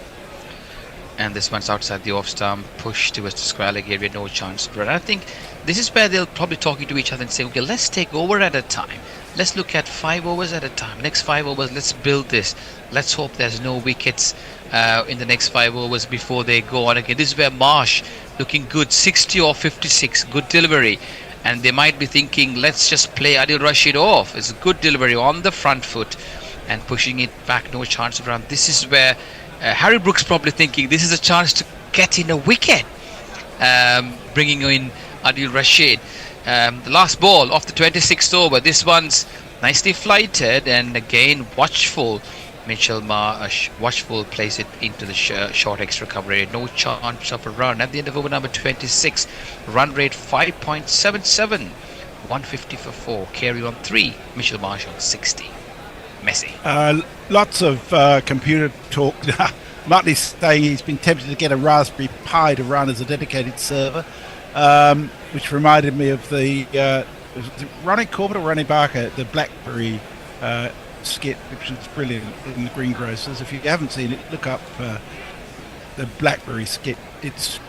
And this one's outside the off stump, pushed towards the square leg area, no chance of run. I think this is where they'll probably talking to each other and say, okay, let's take over at a time. Let's look at 5 overs at a time. Next 5 overs, let's build this. Let's hope there's no wickets in the next 5 overs before they go on again. This is where Marsh looking good, 60 or 56, good delivery. And they might be thinking, let's just play Adil Rashid off. It's a good delivery on the front foot and pushing it back, no chance of run. This is where Harry Brooks probably thinking this is a chance to get in a wicket, bringing in Adil Rashid. The last ball of the 26th over. This one's nicely flighted and again watchful. Mitchell Marsh, watchful, plays it into the short extra cover area. No chance of a run at the end of over number 26. Run rate 5.77. 150 for 4. Carey on 3. Mitchell Marsh on 60. Messi. Lots of computer talk. Muttley's saying he's been tempted to get a Raspberry Pi to run as a dedicated server, which reminded me of the Ronnie Corbett or Ronnie Barker, the BlackBerry skit, which is brilliant in the Greengrocers. If you haven't seen it, look up the BlackBerry skit. It's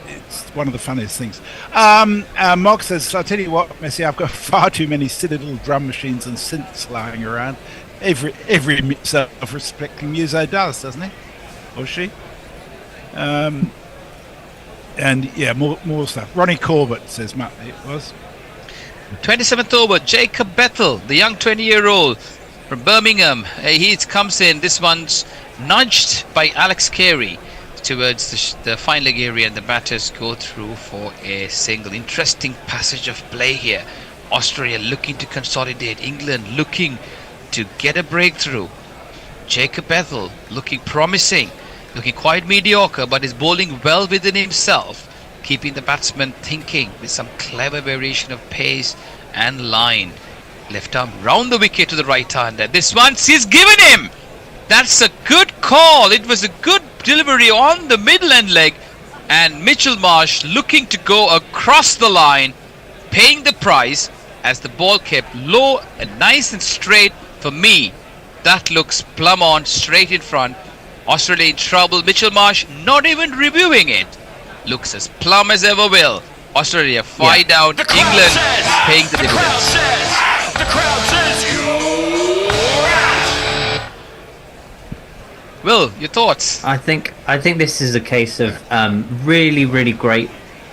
one of the funniest things. Mog says, I'll tell you what, Messi, I've got far too many silly little drum machines and synths lying around. Every self-respecting muso does, doesn't he? Or she? And yeah, more stuff. Ronnie Corbett, says Matt, it was. 27th over, Jacob Bethel, the young 20-year-old from Birmingham. He comes in. This one's nudged by Alex Carey towards the fine leg area, and the batters go through for a single. Interesting passage of play here. Australia looking to consolidate. England looking to get a breakthrough. Jacob Bethel looking promising, looking quite mediocre, but is bowling well within himself, keeping the batsman thinking with some clever variation of pace and line. Left arm round the wicket to the right hander. This one she's given him. That's a good call. It was a good delivery on the middle end leg, and Mitchell Marsh looking to go across the line, paying the price as the ball kept low and nice and straight. For me, that looks plumb on, straight in front. Australia in trouble. Mitchell Marsh not even reviewing it. Looks as plumb as ever will. Australia 5 down. England paying the dividends. Will, your thoughts? I think this is a case of really, really great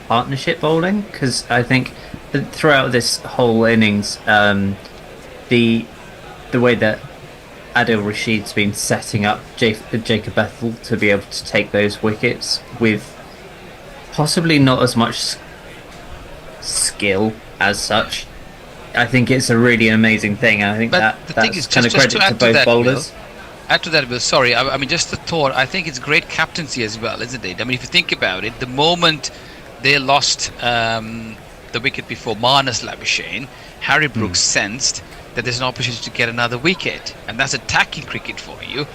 partnership bowling, because I think that throughout this whole innings, the way that Adil Rashid's been setting up Jacob Bethel to be able to take those wickets with possibly not as much skill as such. I think it's a really amazing thing, and I think that's kind of credit to both bowlers. Add to that, Will, sorry, I mean, just the thought, I think it's great captaincy as well, isn't it? I mean, if you think about it, the moment they lost the wicket before Marnus Labuschagne, Harry Brooks sensed that there's an opportunity to get another wicket, and that's attacking cricket for you.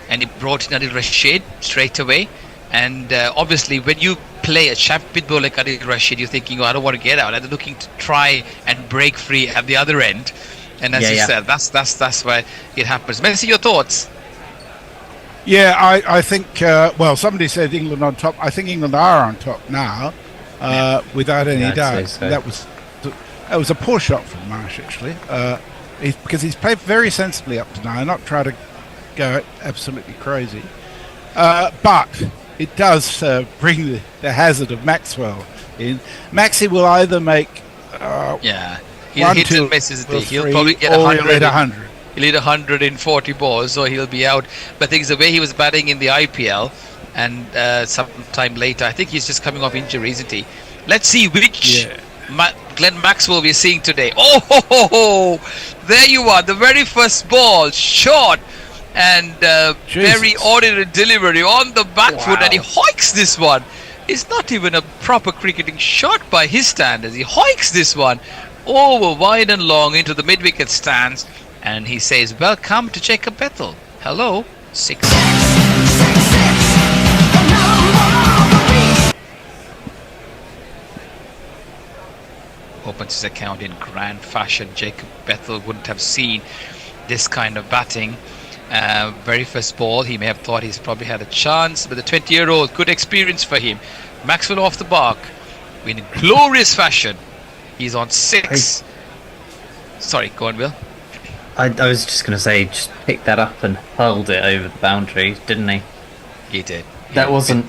And he brought in Adil Rashid straight away. And obviously, when you play a champion bowler like Adil Rashid, you're thinking, I don't want to get out. And they're looking to try and break free at the other end. And as you said, that's where it happens. Messi, your thoughts? Yeah, I think, well, somebody said England on top. I think England are on top now, without any doubt. So. That was a poor shot from Marsh, actually, because he's played very sensibly up to now, not try to go absolutely crazy. But it does bring the hazard of Maxwell in. Maxi will either make he'll hit and miss, isn't he? He'll probably get 100. He'll hit 140 balls, so he'll be out. But I think the way he was batting in the IPL and sometime later, I think he's just coming off injury, isn't he? Let's see which Glenn Maxwell we're seeing today. There you are, the very first ball, short and very ordinary delivery on the back foot, and he hoiks this one. It's not even a proper cricketing shot by his standards. He hoiks this one over wide and long into the mid-wicket stands, and he says, welcome to Jacob Bethel. Hello, 6. Opens his account in grand fashion. Jacob Bethel wouldn't have seen this kind of batting. Very first ball, he may have thought he's probably had a chance, but the 20-year-old, good experience for him. Maxwell off the mark in glorious fashion. He's on 6. Sorry, go on, Will. I was just going to say, just picked that up and hurled it over the boundary, didn't he? He did. That wasn't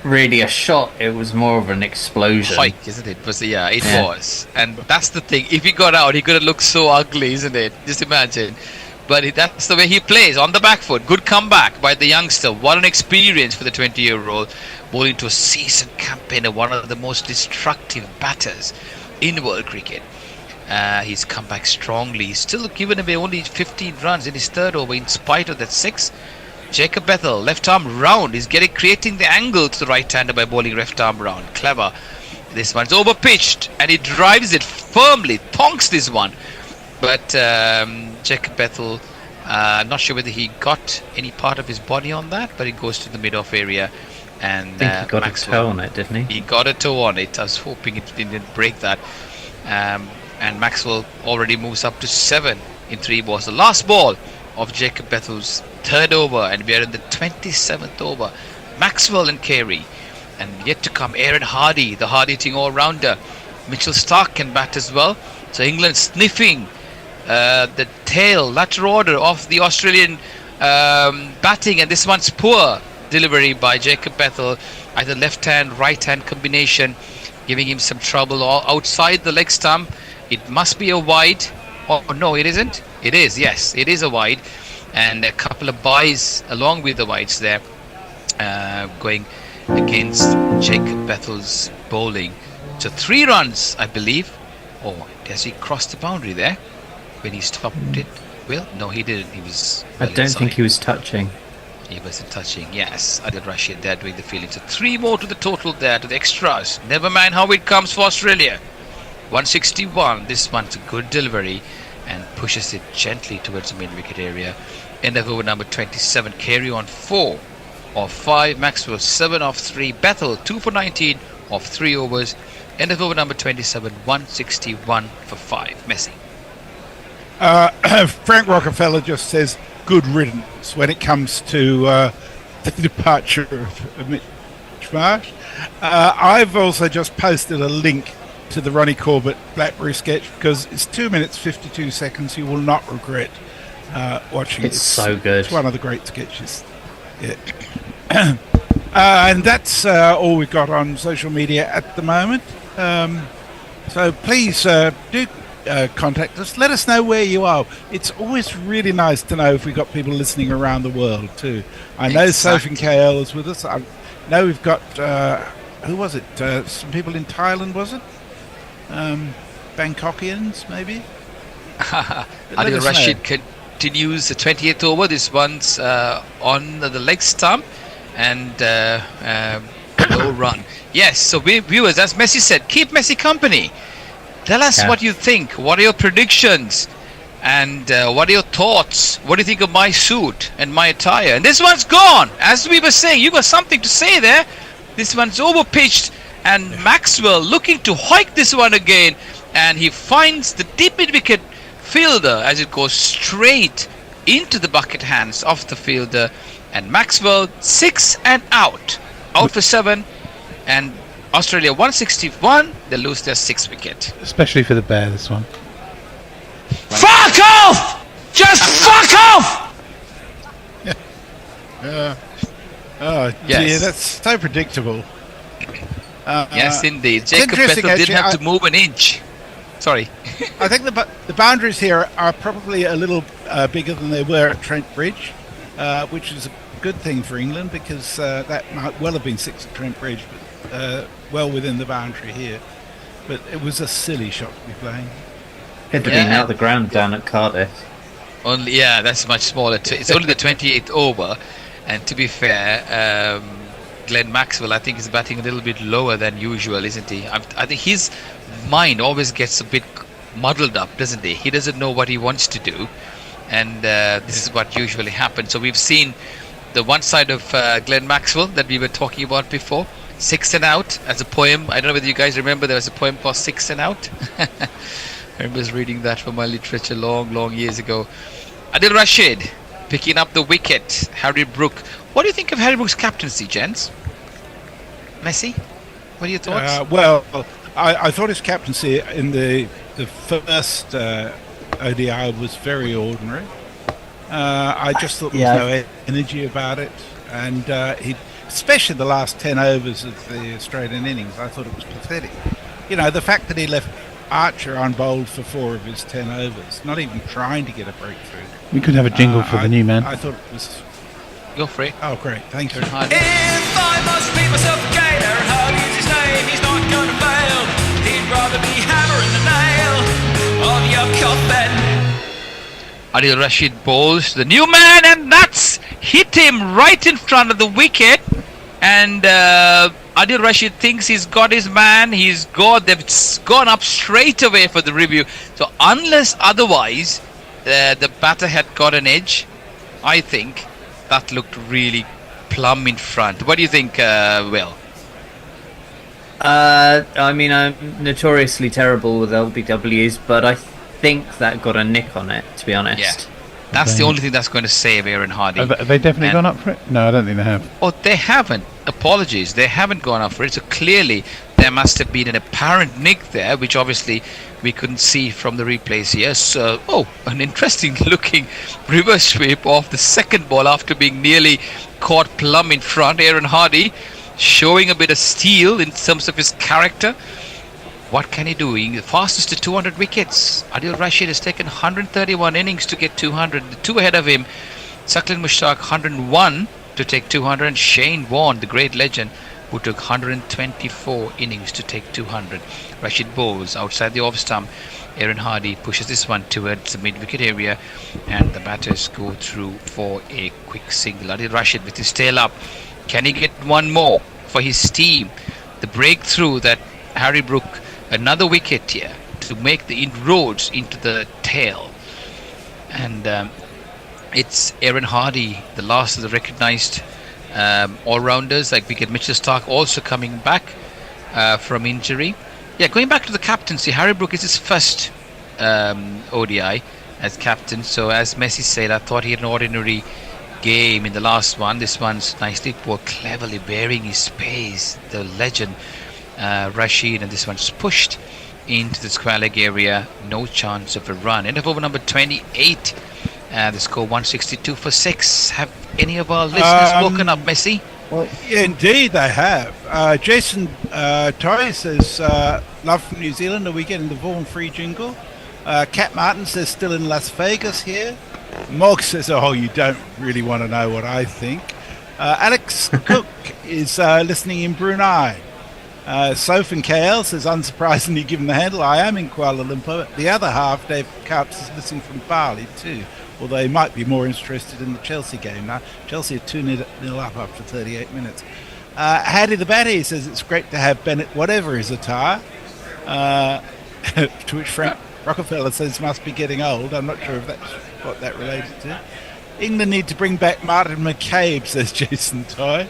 really a shot, it was more of an explosion. Hike, isn't it? It was. And that's the thing. If he got out, he could have looked so ugly, isn't it? Just imagine. But that's the way he plays, on the back foot. Good comeback by the youngster. What an experience for the 20-year-old. Bowling to a seasoned campaigner, one of the most destructive batters in world cricket. He's come back strongly. He's still given away only 15 runs in his third over in spite of that 6. Jacob Bethel, left arm round. He's creating the angle to the right-hander by bowling left arm round. Clever. This one's over-pitched, and he drives it firmly. Thonks this one. But Jacob Bethel, I'm not sure whether he got any part of his body on that, but it goes to the mid-off area. And I think he got Maxwell, a toe on it, didn't he? He got a toe on it. I was hoping it didn't break that. And Maxwell already moves up to 7 in 3 balls. The last ball of Jacob Bethel's third over, and we are in the 27th over. Maxwell and Carey. And yet to come, Aaron Hardy, the hard-hitting all-rounder. Mitchell Stark can bat as well. So England sniffing the tail, latter order of the Australian batting, and this one's poor delivery by Jacob Bethel, either left hand, right hand combination, giving him some trouble outside the leg stump. It must be a wide. Oh no, it isn't. It is, yes, it is a wide, and a couple of byes along with the wides there, going against Jacob Bethel's bowling. So 3 runs, I believe. Oh, does he cross the boundary there when he stopped it? Well, no, he didn't. He was. I don't think he was touching. He wasn't touching. Yes, Adil Rashid there doing the fielding. So 3 more to the total there, to the extras. Never mind how it comes for Australia. 161. This one's a good delivery and pushes it gently towards the mid-wicket area. End of over number 27. Carey on 4 of 5. Maxwell 7 of 3. Bethel 2 for 19 of 3 overs. End of over number 27. 161 for 5. Messi. Frank Rockefeller just says good riddance when it comes to the departure of Mitch Marsh. I've also just posted a link to the Ronnie Corbett Blackberry sketch because it's 2 minutes 52 seconds. You will not regret watching it. It's so good. It's one of the great sketches. Yeah. And that's all we've got on social media at the moment. So please do contact us. Let us know where you are. It's always really nice to know if we've got people listening around the world too. I know Exactly. Soph and KL is with us. I know we've got, who was it? Some people in Thailand, was it? Bangkokians, maybe? Adil Rashid continues the 28th over. This one's on the leg stump and no run. Yes, so viewers, as Messi said, keep Messi company. Tell us what you think. What are your predictions? And what are your thoughts? What do you think of my suit and my attire? And this one's gone. As we were saying, you got something to say there. This one's overpitched. And Maxwell looking to hike this one again. And he finds the deep mid-wicket fielder as it goes straight into the bucket hands of the fielder. And Maxwell 6 and out. Out for 7. And Australia 161. They lose their 6th wicket. Especially for the bear, this one. Fuck off! Just fuck off! Oh Yes. dear, that's so predictable. Yes, indeed. it's Jacob interesting, Bethel didn't actually. have to move an inch. Sorry. I think the boundaries here are probably a little bigger than they were at Trent Bridge, which is a good thing for England because that might well have been 6 at Trent Bridge, but well within the boundary here. But it was a silly shot to be playing. Could have been out the ground down at Cardiff. Only, yeah, that's much smaller. It's only the 28th over, and to be fair, Glenn Maxwell, I think, is batting a little bit lower than usual, isn't he? I think his mind always gets a bit muddled up, doesn't he? He doesn't know what he wants to do, and this is what usually happens. So we've seen the one side of Glenn Maxwell that we were talking about before, 6 and out as a poem. I don't know whether you guys remember there was a poem called 6 and Out. I remember reading that from my literature long years ago. Adil Rashid picking up the wicket. Harry Brook. What do you think of Harry Brook's captaincy, gents? Messi? What are your thoughts? Well, I thought his captaincy in the first ODI was very ordinary. I just thought there was no energy about it, and he, especially the last 10 overs of the Australian innings, I thought it was pathetic. You know, the fact that he left Archer unbowled for 4 of his 10 overs, not even trying to get a breakthrough. We could have a jingle for the new man. I thought it was... Go for it. Oh, great. Thank you. If I must read myself a gator, how is his name? He's not gonna fail. He'd rather be hammering the nail on your coffin. Adil Rashid bowls the new man, and that's hit him right in front of the wicket. And Adil Rashid thinks he's got his man. They've gone up straight away for the review. So unless otherwise the batter had got an edge, I think that looked really plumb in front. What do you think, Will? I mean, I'm notoriously terrible with LBWs, but I think that got a nick on it, to be honest. Yeah. That's the only thing that's going to save Aaron Hardy. Have they definitely gone up for it? No, I don't think they have. Oh, they haven't. Apologies. They haven't gone up for it. So clearly there must have been an apparent nick there, which obviously we couldn't see from the replays here. So, an interesting looking reverse sweep off the second ball after being nearly caught plumb in front. Aaron Hardy showing a bit of steel in terms of his character. What can he do? The fastest to 200 wickets. Adil Rashid has taken 131 innings to get 200. The 2 ahead of him, Saqlain Mushtaq 101 to take 200. And Shane Warne, the great legend, who took 124 innings to take 200. Rashid bowls outside the off stump. Aaron Hardy pushes this one towards the mid-wicket area, and the batters go through for a quick single. Adil Rashid with his tail up. Can he get one more for his team? The breakthrough that Harry Brook, another wicket here to make the inroads into the tail. And it's Aaron Hardy, the last of the recognised all-rounders, like wicket. Mitchell Starc also coming back from injury. Yeah, going back to the captaincy, Harry Brook is his first ODI as captain. So as Messi said, I thought he had an ordinary game in the last one. This one's nicely bowled, cleverly bearing his pace. The legend Rashid, and this one's pushed into the square leg area. No chance of a run. End of over number 28. And the score 162 for 6. Have any of our listeners woken up, Messi? Yeah, indeed they have. Jason Torrey says, love from New Zealand, are we getting the Vaughan free jingle? Cat Martin says, still in Las Vegas here. Mog says, oh, you don't really want to know what I think. Alex Cook is listening in Brunei. Soph and KL says, unsurprisingly given the handle, I am in Kuala Lumpur. The other half, Dave Carps, is listening from Bali too, although he might be more interested in the Chelsea game now. Chelsea are 2-0 up after 38 minutes. Hattie the Batty says, it's great to have Bennett whatever his attire. To which Frank Rockefeller says, must be getting old. I'm not sure if that's what that related to. England need to bring back Martin McCabe, says Jason Toy.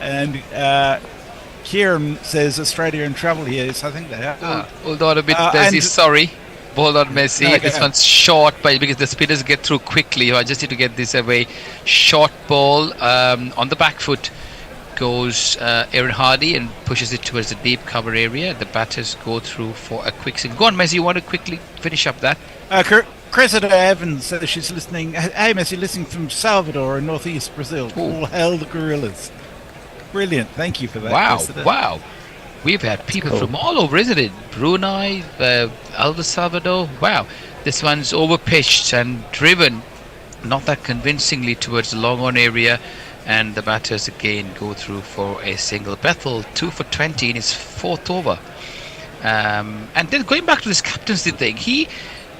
And Kieran says Australia in trouble here. Yes, I think they are. Hold on a bit, Messi. Sorry. Hold on, Messi. No, this one's short, but because the spinners get through quickly, I just need to get this away. Short ball on the back foot goes Aaron Hardy and pushes it towards the deep cover area. The batters go through for a quick single. Go on, Messi. You want to quickly finish up that? Cressida Evans says she's listening. Hey, Messi, listening from Salvador in northeast Brazil. All hail the gorillas. Brilliant. Thank you for that. Wow. Cressida. Wow. We've had people from all over, isn't it? Brunei, El Salvador. Wow. This one's overpitched and driven, not that convincingly, towards the long on area. And the batters again go through for a single. Bethel 2 for 20 in his 4th over. And then going back to this captaincy thing,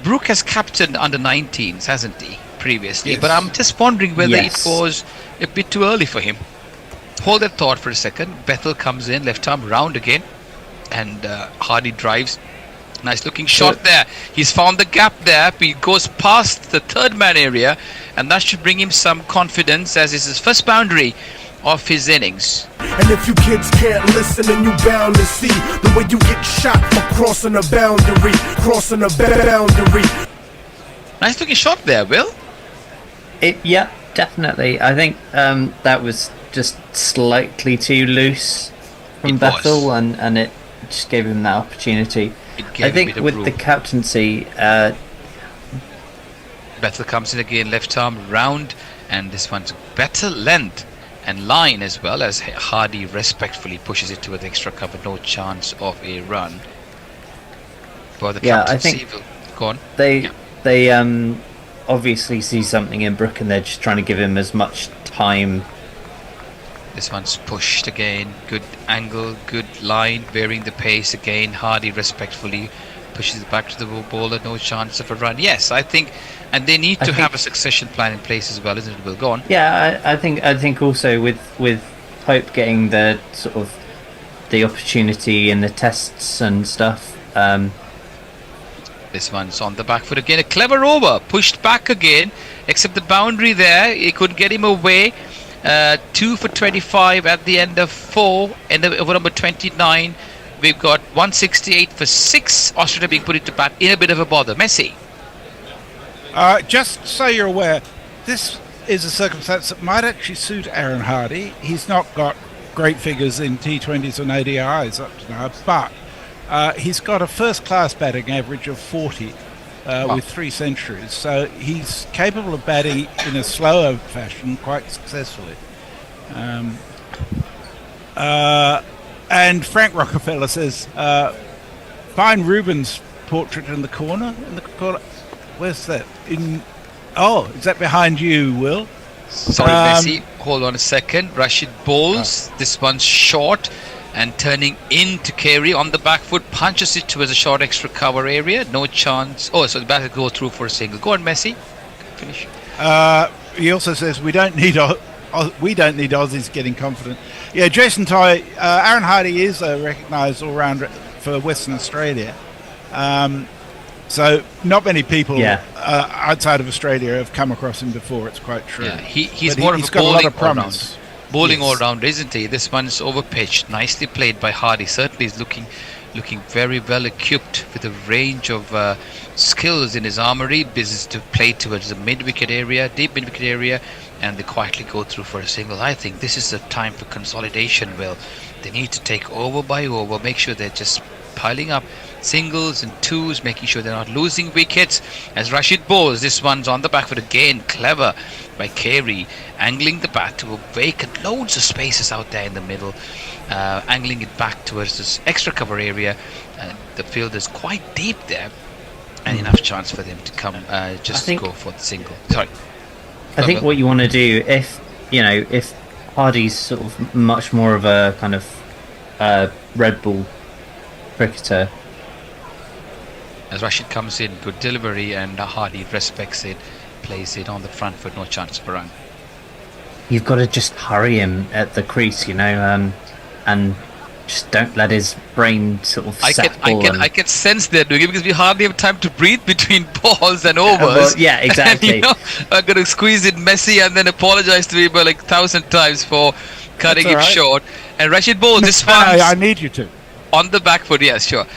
Brooke has captained under 19s, hasn't he, previously? Yes. But I'm just wondering whether it was a bit too early for him. Hold that thought for a second. Bethel comes in, left arm round again, and Hardy drives. Nice looking shot there. He's found the gap there. He goes past the third man area, and that should bring him some confidence as it's his first boundary of his innings. And if you kids can't listen, then you bound to see the way you get shot for crossing a boundary, crossing a boundary. Nice looking shot there, Will. Yeah, definitely. I think that was just slightly too loose from Bethel, and it just gave him that opportunity. I think with the captaincy, Bethel comes in again, left arm round, and this one's better length and line as well, as Hardy respectfully pushes it to an extra cover. No chance of a run. But the captaincy will go on. They obviously see something in Brook, and they're just trying to give him as much time. This one's pushed again. Good angle, good line, varying the pace again. Hardy respectfully pushes it back to the bowler. No chance of a run. Yes, I think, and they need to have a succession plan in place as well, isn't it, Will? Go on. Yeah, I think also with Pope getting the sort of the opportunity in the tests and stuff. This one's on the back foot again. A clever over, pushed back again, except the boundary there. He couldn't get him away. 2 for 25 at the end of 4, and over number 29 we've got 168 for 6. Australia being put into bat in a bit of a bother. Messi, just so you're aware, this is a circumstance that might actually suit Aaron Hardy. He's not got great figures in T20s and ODIs up to now, but he's got a first class batting average of 40 with 3 centuries, so he's capable of batting in a slower fashion quite successfully. And Frank Rockefeller says, find Rubens' portrait in the corner. Where's that? Is that behind you, Will? Sorry, Messi. Hold on a second. Rashid bowls. This one's short and turning in to carry on the back foot, punches it towards a short extra cover area. No chance. Oh, so the batter go through for a single. Go on, Messi. Finish. He also says we don't need Aussies getting confident. Yeah, Jason Toy, Aaron Hardy is a recognised all-rounder for Western Australia. So not many people outside of Australia have come across him before. It's quite true. Yeah, he's more of a bowling all-round, isn't he? This one's over-pitched, nicely played by Hardy. Certainly is looking very well equipped with a range of skills in his armoury. Business to play towards the mid-wicket area, deep mid-wicket area, and they quietly go through for a single. I think this is a time for consolidation, Will. They need to take over by over, make sure they're just piling up singles and twos, making sure they're not losing wickets. As Rashid bowls, this one's on the back foot again, clever by Carey, angling the bat to vacant, loads of spaces out there in the middle, angling it back towards this extra cover area. The field is quite deep there, and enough chance for them to come go for the single. Sorry. I think what you want to do, if Hardy's sort of much more of a kind of red ball cricketer. As Rashid comes in, good delivery, and Hardy respects it, plays it on the front foot, no chance of a run. You've got to just hurry him at the crease, and just don't let his brain sort of I can sense that because we hardly have time to breathe between balls and overs. Well, yeah, exactly. And, I'm going to squeeze it messy and then apologize to people like 1,000 times for cutting it short. And Rashid bowls this one. I need you to. On the back foot, yes, sure.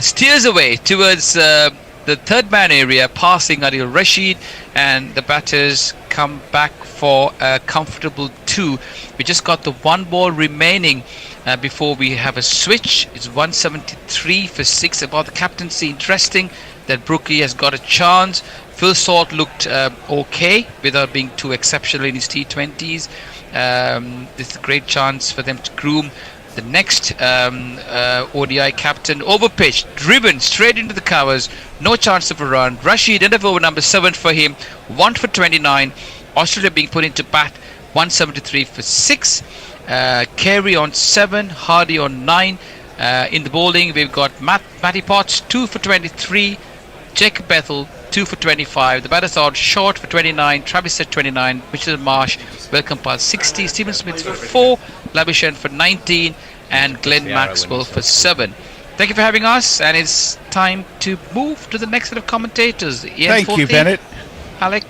Steers away towards the third man area, passing Adil Rashid, and the batters come back for a comfortable 2. We just got the 1 ball remaining before we have a switch. It's 173 for 6. About the captaincy, interesting that Brookie has got a chance. Phil Salt looked okay without being too exceptional in his T20s. This is a great chance for them to groom the next ODI captain. Over pitch, driven straight into the covers, no chance of a run. Rashid, end of over number 7 for him, 1 for 29. Australia being put into bat, 173 for 6. Carey on 7, Hardy on 9. In the bowling, we've got Matty Potts, 2 for 23. Jacob Bethel, 2 for 25. The batters are short for 29. Travis said 29. Mitchell Marsh, welcome past 60. Stephen Smith for 4. Labuschagne for 19. And Glenn Maxwell for 7. Thank you for having us. And it's time to move to the next set of commentators. Ian Thank you, Bennett. Alec.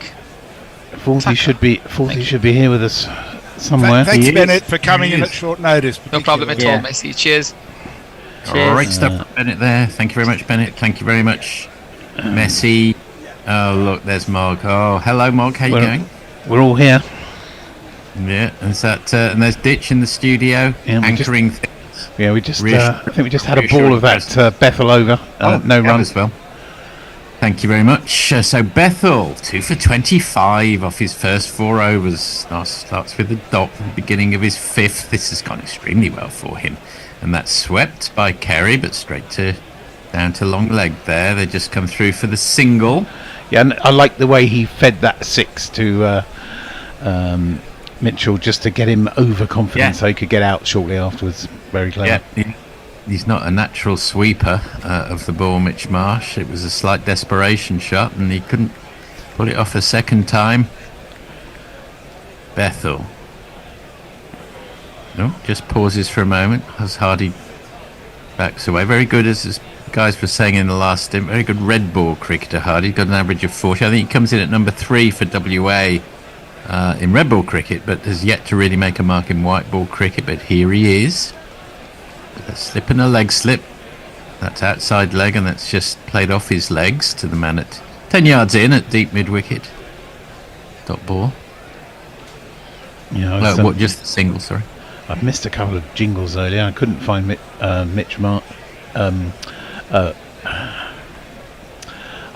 Forty should be here with us somewhere. Thanks, Bennett, for coming in at short notice. No problem at all, Messi. Cheers. Great stuff, Bennett there. Thank you very much, Bennett. Thank you very much, Messi. Oh, look, there's Mark. Oh, hello, Mark. How you going? We're all here. Yeah, and there's Ditch in the studio, anchoring things. Yeah, we just. I think we just had a ball of that Bethel over. No run as well. Thank you very much. So Bethel, 2 for 25 off his first 4 overs. Starts with a dot at the beginning of his 5th. This has gone extremely well for him. And that's swept by Carey, but straight down to long leg there. They just come through for the single. Yeah, and I like the way he fed that 6 to Mitchell just to get him overconfident so he could get out shortly afterwards. Very clever. Yeah, he's not a natural sweeper of the ball, Mitch Marsh. It was a slight desperation shot and he couldn't pull it off a second time. Bethel. No, just pauses for a moment as Hardy backs away. Very good, as the guys were saying in the last stint, very good red ball cricketer, Hardy. Got an average of 40. I think he comes in at number 3 for WA in red ball cricket, but has yet to really make a mark in white ball cricket. But here he is. A slip and a leg slip. That's outside leg, and that's just played off his legs to the man at 10 yards in at deep mid wicket. Dot ball. Yeah, what? Just the single. Sorry, I've missed a couple of jingles earlier. I couldn't find Mitch Mark. I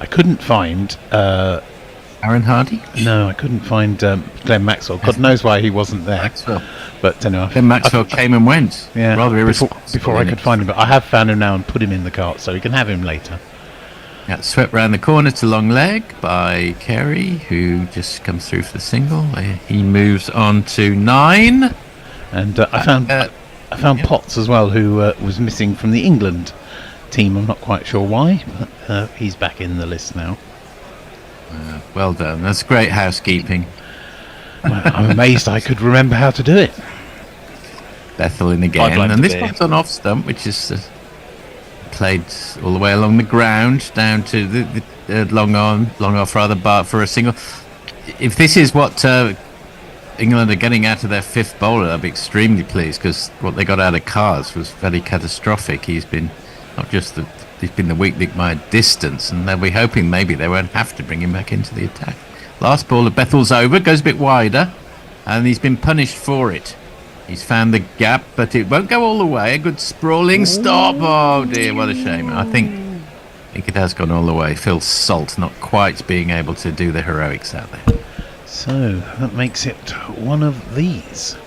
couldn't find Aaron Hardy. No, I couldn't find Glenn Maxwell. God knows why he wasn't there. Maxwell. But anyway, Glenn Maxwell came and went. Yeah, rather irresponsible. Before I could find him, but I have found him now and put him in the cart, so we can have him later. Yeah, swept round the corner to long leg by Carey, who just comes through for the single. He moves on to 9, and I found Potts as well, who was missing from the England team. I'm not quite sure why, but he's back in the list now. Well done. That's great housekeeping. Well, I'm amazed I could remember how to do it. Bethel in again, and this one's on off stump, which is played all the way along the ground down to the long off rather bar for a single. If this is what England are getting out of their 5th bowler, I'd be extremely pleased, because what they got out of Cars was very catastrophic. He's been not just he's been the weak link by a distance, and they'll be hoping maybe they won't have to bring him back into the attack. Last ball of Bethel's over, goes a bit wider, and he's been punished for it. He's found the gap, but it won't go all the way. A good sprawling stop. Oh dear, what a shame. I think it has gone all the way. Phil Salt not quite being able to do the heroics out there. So that makes it one of these.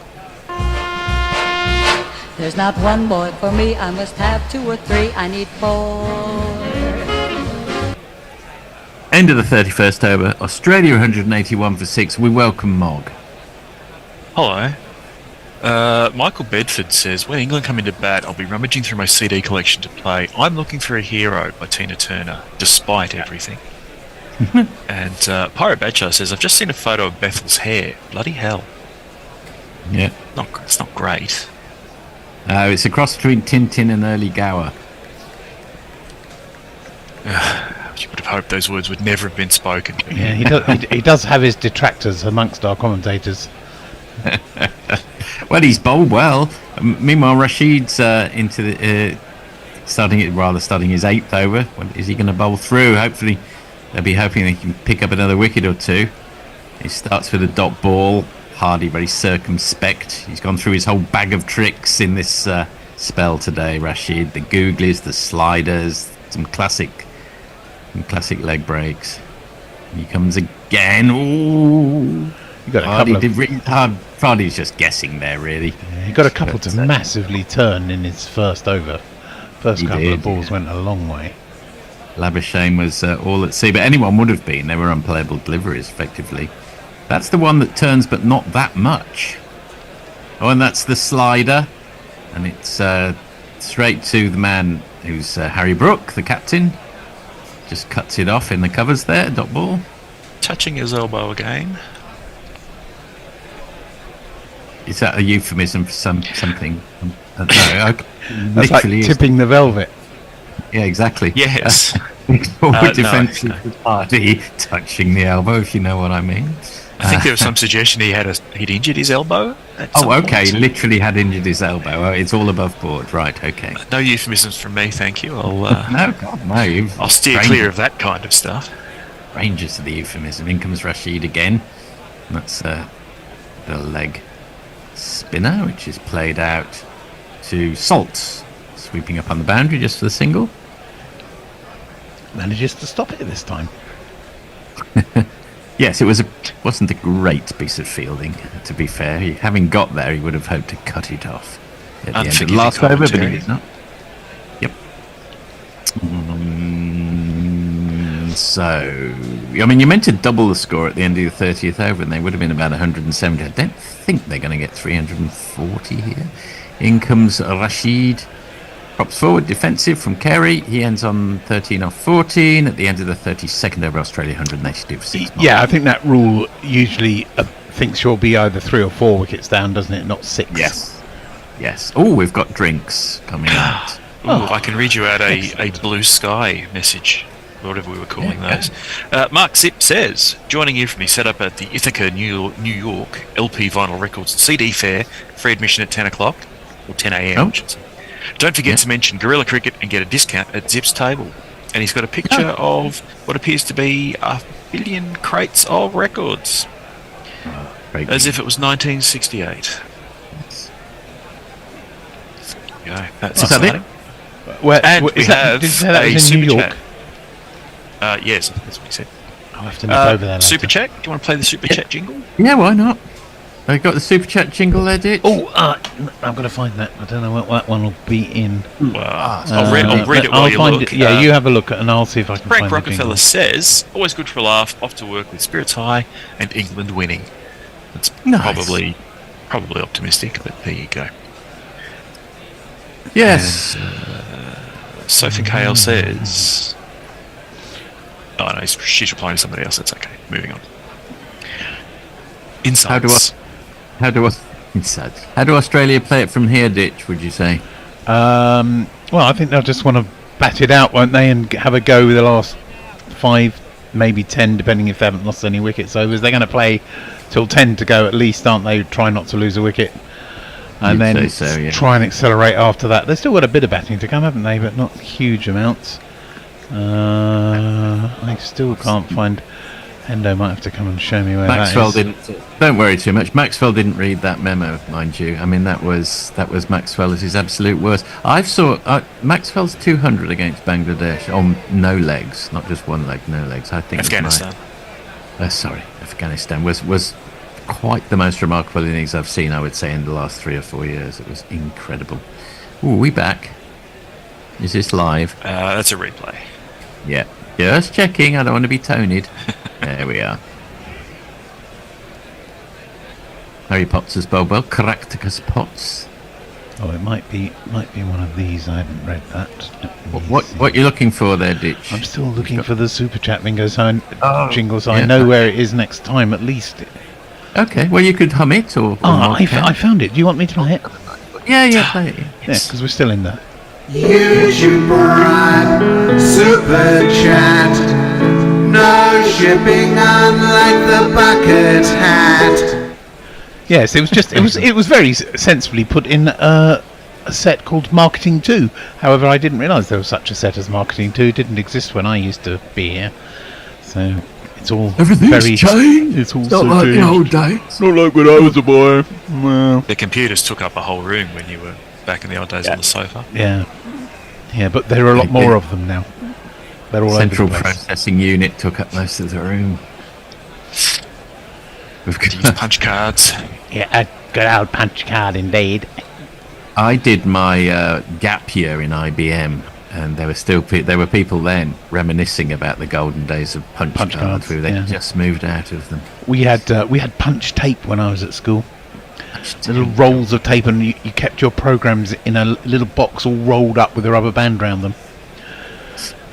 There's not one boy for me, I must have 2 or 3, I need 4. End of the 31st over. Australia 181 for 6. We welcome Mog. Hello. Michael Bedford says, when England come into bat, I'll be rummaging through my CD collection to play I'm Looking for a Hero by Tina Turner, despite everything. And Pirate Bachelor says, I've just seen a photo of Bethel's hair. Bloody hell. Yeah. It's not great. It's a cross between Tintin and Early Gower. You would have hoped those words would never have been spoken. Yeah, he does have his detractors amongst our commentators. Well, he's bowled well. Meanwhile, Rashid's starting his 8th over. Is he going to bowl through? Hopefully, they'll be hoping they can pick up another wicket or 2. He starts with a dot ball. Hardy very circumspect. He's gone through his whole bag of tricks in this spell today, Rashid. The googlies, the sliders, some classic leg breaks. And he comes again. Ooh. You got a couple Hardy's just guessing there, really. Yeah, he got a couple to massively turn in his first over. First couple of balls went a long way. Labuschagne was all at sea, but anyone would have been. They were unplayable deliveries, effectively. That's the one that turns, but not that much. Oh, and that's the slider. And it's straight to the man who's Harry Brook, the captain. Just cuts it off in the covers there, dot ball. Touching his elbow again. Is that a euphemism for something? No, That's like tipping the velvet. Yeah, exactly. Yes. Defensive party touching the elbow, if you know what I mean. I think there was some suggestion he'd injured his elbow. Okay. Literally had injured his elbow. Oh, it's all above board, right? Okay. No euphemisms from me, thank you. No, God, no. I'll steer clear of that kind of stuff. Rangers of the euphemism. In comes Rashid again. That's the leg spinner, which is played out to Salt, sweeping up on the boundary just for the single. Manages to stop it this time. Yes, it wasn't a great piece of fielding, to be fair. Having got there, he would have hoped to cut it off at the end of the last over, but he did not. Yep. So, I mean, you meant to double the score at the end of the 30th over, and they would have been about 170. I don't think they're going to get 340 here. In comes Rashid. Props forward, defensive from Carey. He ends on 13 off 14 at the end of the 32nd over. Australia 182 for 6. Yeah, I think that rule usually thinks you'll be either 3 or 4 wickets down, doesn't it? Not 6. Yes. Oh, we've got drinks coming out. I can read you out a blue sky message, whatever we were calling those. Mark Zip says, joining you from me set up at the Ithaca, New York LP Vinyl Records and CD Fair, free admission at 10 o'clock, or 10 a.m. Don't forget to mention Gorilla Cricket and get a discount at Zip's table. And he's got a picture of what appears to be 1 billion crates of records. As if it was 1968. Yeah, that's exciting. And we have a super chat. Yes, that's what he said. I'll have to look over there later. Super chat? Do you want to play the super chat jingle? Yeah, why not? I got the super chat jingle there, Ditch. Oh, I'm going to find that. I don't know what that one will be in. Well, I'll read it while you look. Yeah, you have a look, and I'll see if I can Frank find Rockefeller the says, always good for a laugh, off to work with spirits high, and England winning. That's probably optimistic, but there you go. Yes. And, Sophie Kale says... Oh, no, she's replying to somebody else. That's okay. Moving on. Insights. How do Australia play it from here, Ditch, would you say? Well, I think they'll just want to bat it out, won't they, and have a go with the last 5, maybe 10, depending if they haven't lost any wickets overs. They're going to play till 10 to go at least, aren't they? Try not to lose a wicket. And then try and accelerate after that. They've still got a bit of batting to come, haven't they? But not huge amounts. I still can't find Hendo might have to come and show me where Maxwell that is. didn't. Don't worry too much. Maxwell didn't read that memo, mind you. I mean, that was Maxwell at his absolute worst. Maxwell's 200 against Bangladesh on no legs, not just one leg, no legs. I think Afghanistan. Afghanistan was quite the most remarkable innings I've seen, I would say, in the last 3 or 4 years. It was incredible. Ooh, we back? Is this live? That's a replay. Yeah. Just checking. I don't want to be tonied. There we are. Harry Potter's Bobo, Caractacus Potts. Oh, it might be one of these. I haven't read that. What you looking for there, Ditch? I'm still looking for the super chat jingle, so yeah. I know where it is next time at least. Okay, well you could hum it or I found it. Do you want me to play it? Yeah, play it. Yeah, because we're still in there. YouTube Prime Super Chat. No shipping, unlike the bucket hat. Yes, it was very sensibly put in a set called Marketing 2. However, I didn't realise there was such a set as Marketing 2. It didn't exist when I used to be here. So it's all Everything's changed. It's all not so like changed. the old days. Not like when I was a boy. Well, The computers took up a whole room when you were back in the old days on the sofa. yeah, but there are a lot more of them now. They're all Central over the place. processing unit took up most of the room. We've To use punch cards. Yeah, a good old punch card indeed. I did my gap year in IBM, and there were people then reminiscing about the golden days of punch cards, where they just moved out of them. We had punch tape when I was at school. Little rolls of tape, and you kept your programs in a little box all rolled up with a rubber band around them.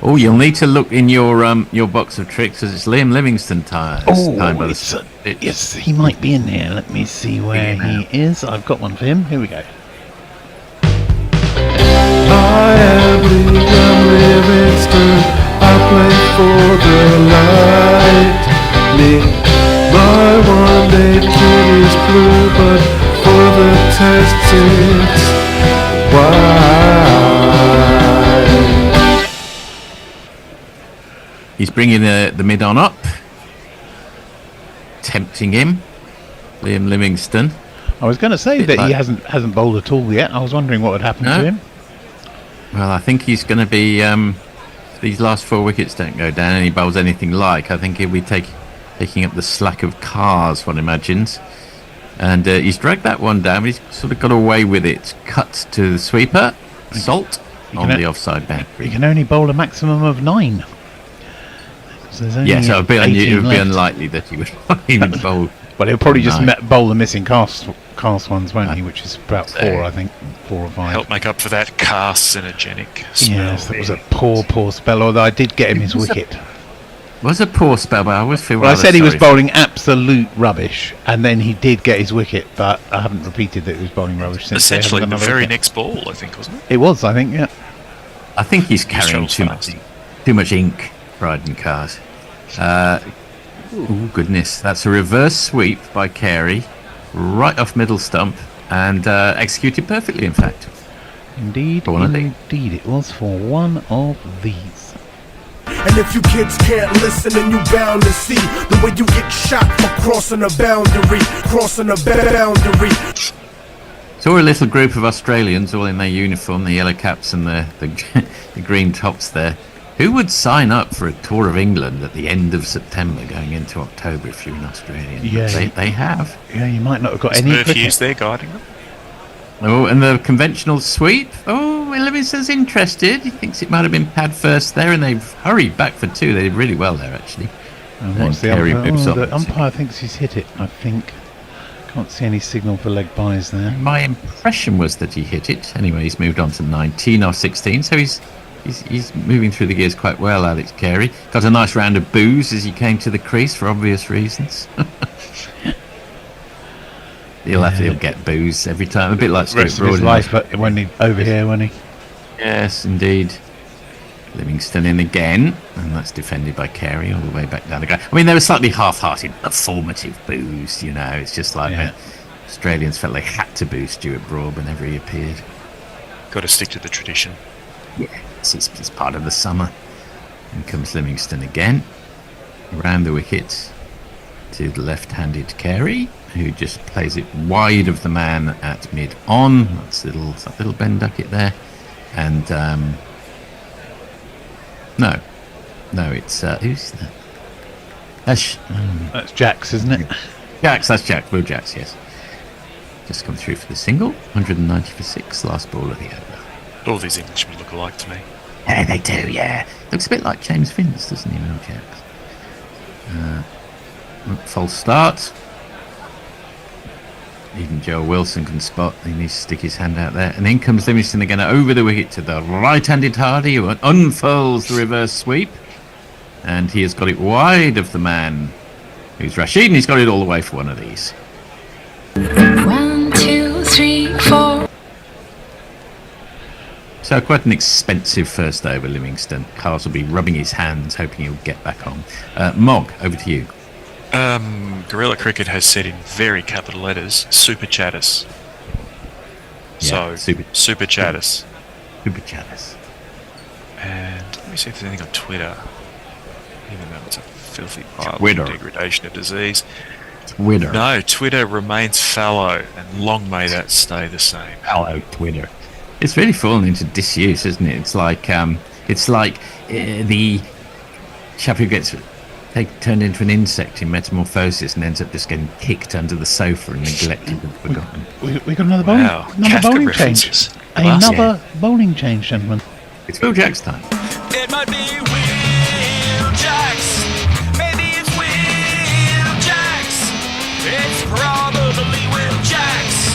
Oh, you'll need to look in your box of tricks, as it's Liam Livingston time by the yes, he might be in here. Let me see where he is. I've got one for him. Here we go. I am Liam Livingston. I play for the Lightning. My one-day kit is blue, but for the tests it's white. He's bringing the mid on up, tempting him, Liam Livingston. I was going to say that he hasn't bowled at all yet. I was wondering what would happen to him. Well, I think he's going to be. These last 4 wickets don't go down, and he bowls anything like. I think he'll be taking up the slack of Cars, one imagines. And he's dragged that one down, but he's sort of got away with it. Cut to the sweeper, Salt on the offside boundary. He can only bowl a maximum of 9. Yes, it would be unlikely that he would bowl. Well, he'll probably just bowl the missing cast ones, won't he? Which is about 4, I think, 4 or 5. Help make up for that carcinogenic smell. Yes, that was a poor spell. Although I did get him his wicket. Was a poor spell, but I always feel. Well, I said he was bowling absolute rubbish, and then he did get his wicket, but I haven't repeated that he was bowling rubbish since. Essentially, the very next ball, I think, wasn't it? It was, I think, yeah. I think he's carrying too much ink, Bryden Cars. Oh goodness, that's a reverse sweep by Carey, right off middle stump, and executed perfectly, in fact. Indeed, it was for one of these. And if you kids can't listen, then you bound to see the way you get shot for crossing a boundary. Saw a little group of Australians, all in their uniform, the yellow caps and the green tops there. Who would sign up for a tour of England at the end of September going into October if you're an Australian? Yeah, they have. Yeah, you might not have got any. Murphy's there guiding them. Oh, and the conventional sweep. Oh, Livingston's interested. He thinks it might have been pad first there, and they've hurried back for 2. They did really well there, actually. And what's the umpire? The umpire thinks he's hit it, I think. Can't see any signal for leg buys there. My impression was that he hit it. Anyway, he's moved on to 19 or 16, so he's moving through the gears quite well, Alex Carey. Got a nice round of boos as he came to the crease for obvious reasons. He'll get boos every time, a bit like the rest of his life, but when he over here, when he. Yes, indeed. Livingston in again, and that's defended by Carey all the way back down the ground. I mean, they were slightly half-hearted, performative boos, you know. It's just like Australians felt they had to boo Stuart Broad whenever he appeared. Got to stick to the tradition. Yeah, it's part of the summer. And comes Livingston again. around the wicket to the left-handed Carey, who just plays it wide of the man at mid-on. That's that little Ben Duckett there. And no, it's who's that? That's Jax, isn't it? Jax, that's Jax. Will Jax, yes. Just come through for the single. 190 for 6, last ball of the over. All these Englishmen look alike to me. Yeah, they do, yeah. Looks a bit like James Vince, doesn't he, Will Jax? False start. Even Joe Wilson can spot. He needs to stick his hand out there. And in comes Livingston again over the wicket to the right-handed Hardy, who unfurls the reverse sweep. And he has got it wide of the man who's Rashid, and he's got it all the way for one of these. 1, 2, 3, 4. So quite an expensive first over, Livingston. Cars will be rubbing his hands, hoping he'll get back on. Mog, over to you. Guerrilla Cricket has said in very capital letters, Super Chattis. Yeah, so, Super Chattis. Super Chattis. And let me see if there's anything on Twitter. Even though it's a filthy pile Twitter. of degradation of disease. Twitter. No, Twitter remains fallow, and long may that stay the same. Hello, Twitter. It's really fallen into disuse, isn't it? It's like the chap who gets turned into an insect in Metamorphosis and ends up just getting kicked under the sofa and neglected and forgotten. We got another bowling, Wow, another Kafka bowling references. change. Another bowling change, gentlemen. It's Will Jack's time. It might be Will Jacks. Maybe it's Will Jacks. It's probably Will Jacks.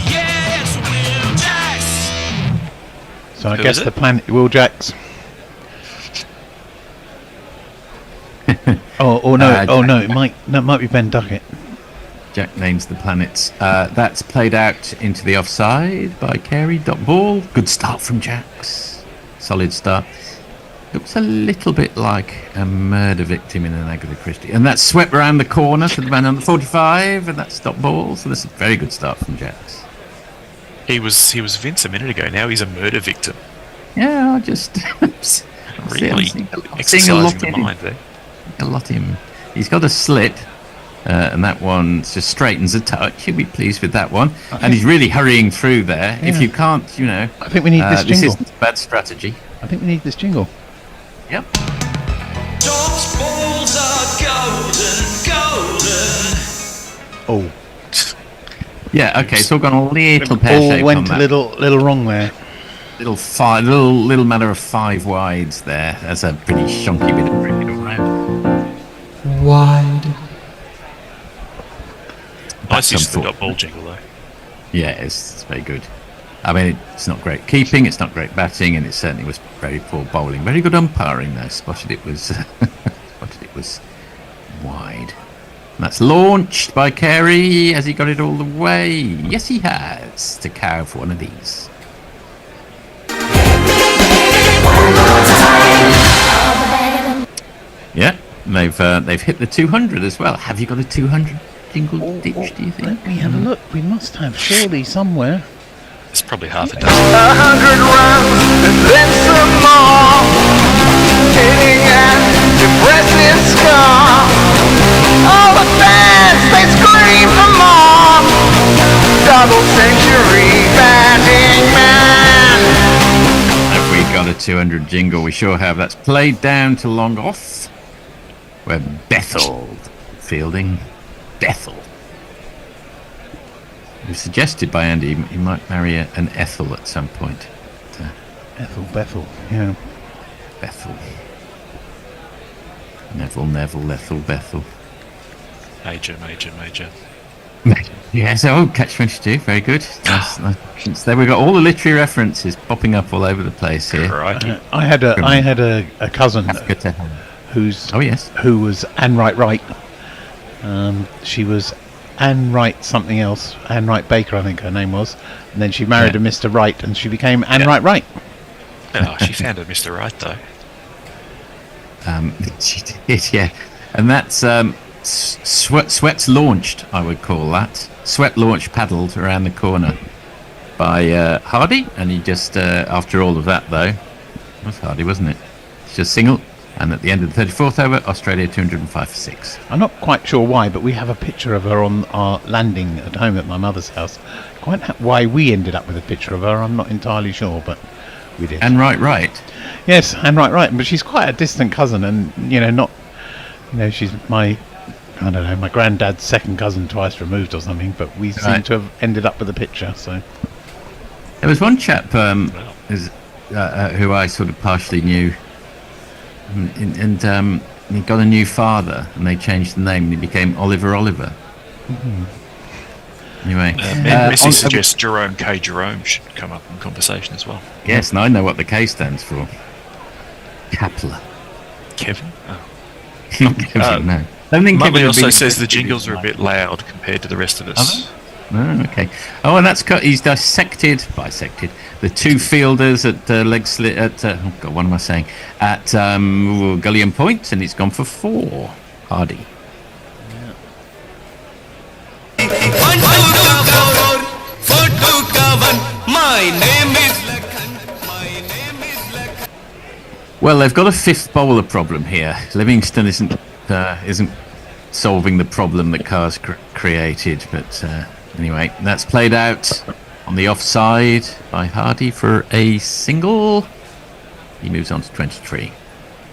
Yeah, it's Will Jacks. So I Who guess is it? the planet Will Jacks. No, it might be Ben Duckett. Jack names the planets. That's played out into the offside by Carey. Dot ball. Good start from Jacks. Solid start. Looks a little bit like a murder victim in an Agatha Christie. And that's swept around the corner to the man on the 45, and that's dot ball. So that's a very good start from Jacks. He was Vince a minute ago. Now he's a murder victim. Yeah, I just Really seeing exercising the mind there. A lot of him. He's got a slit, and that one just straightens a touch. He'll be pleased with that one. And he's really hurrying through there. Yeah. If you can't, I think we need this jingle. This isn't a bad strategy. I think we need this jingle. Yep. Dog's balls are golden. Oh. Yeah. Okay. It's all gone a little All pear-shaped went on a that. little wrong there. Little matter of 5 wides there. That's a pretty shonky bit of cricket all round. Wide. Nice use of the unfortunate. dot ball jingle though. Yeah, it's very good. I mean, it's not great keeping, it's not great batting, and it certainly was very poor bowling. Very good umpiring though. Spotted it was wide. And that's launched by Carey. Has he got it all the way? Yes, he has. To cow for one of these. Yeah, they've hit the 200 as well. Have you got a 200 jingle ditch, do you think? Let me have a look. We must have surely somewhere. It's probably half a dozen. 100 runs and then some more. Hitting a depressing score. All the fans, they scream for more. Double century batting man. Have we got a 200 jingle? We sure have. That's played down to long off, where Bethel fielding. Bethel. It was suggested by Andy he might marry an Ethel at some point. Bethel, yeah. Bethel. Neville, Ethel, Bethel. Major. Yeah, so catch 22, very good. Nice. There we got all the literary references popping up all over the place here. I had a cousin who was Anne Wright. She was Anne Wright something else. Anne Wright Baker, I think her name was. And then she married a Mr. Wright, and she became Anne Wright. Oh, she found a Mr. Right though. She did, yeah. And that's Sweat's launched, I would call that. Sweat launched paddled around the corner by Hardy, and he just after all of that though, it was Hardy, wasn't it? It's just single, And at the end of the 34th over, Australia 205 for 6. I'm not quite sure why, but we have a picture of her on our landing at home at my mother's house. Why we ended up with a picture of her, I'm not entirely sure, but we did. And right. Yes, and right. But she's quite a distant cousin, and she's my granddad's second cousin twice removed or something. But we seem to have ended up with a picture. So there was one chap who I sort of partially knew, and he got a new father, and they changed the name, and he became Oliver. Mm-hmm. Anyway, Messi suggests Jerome K. Jerome should come up in conversation as well. Yes, and I know what the K stands for. Kepler. Kevin? Oh. Not Kevin, no. I don't think Mummy also says the jingles are a bit loud compared to the rest of us. Oh, okay. Oh, and he's bisected the two fielders at leg slit at what am I saying? At Gullion Point, and it's gone for 4. Hardy. Well, they've got a fifth bowler problem here. Livingston isn't solving the problem that Carr's created, but anyway, that's played out on the offside by Hardy for a single. He moves on to 23.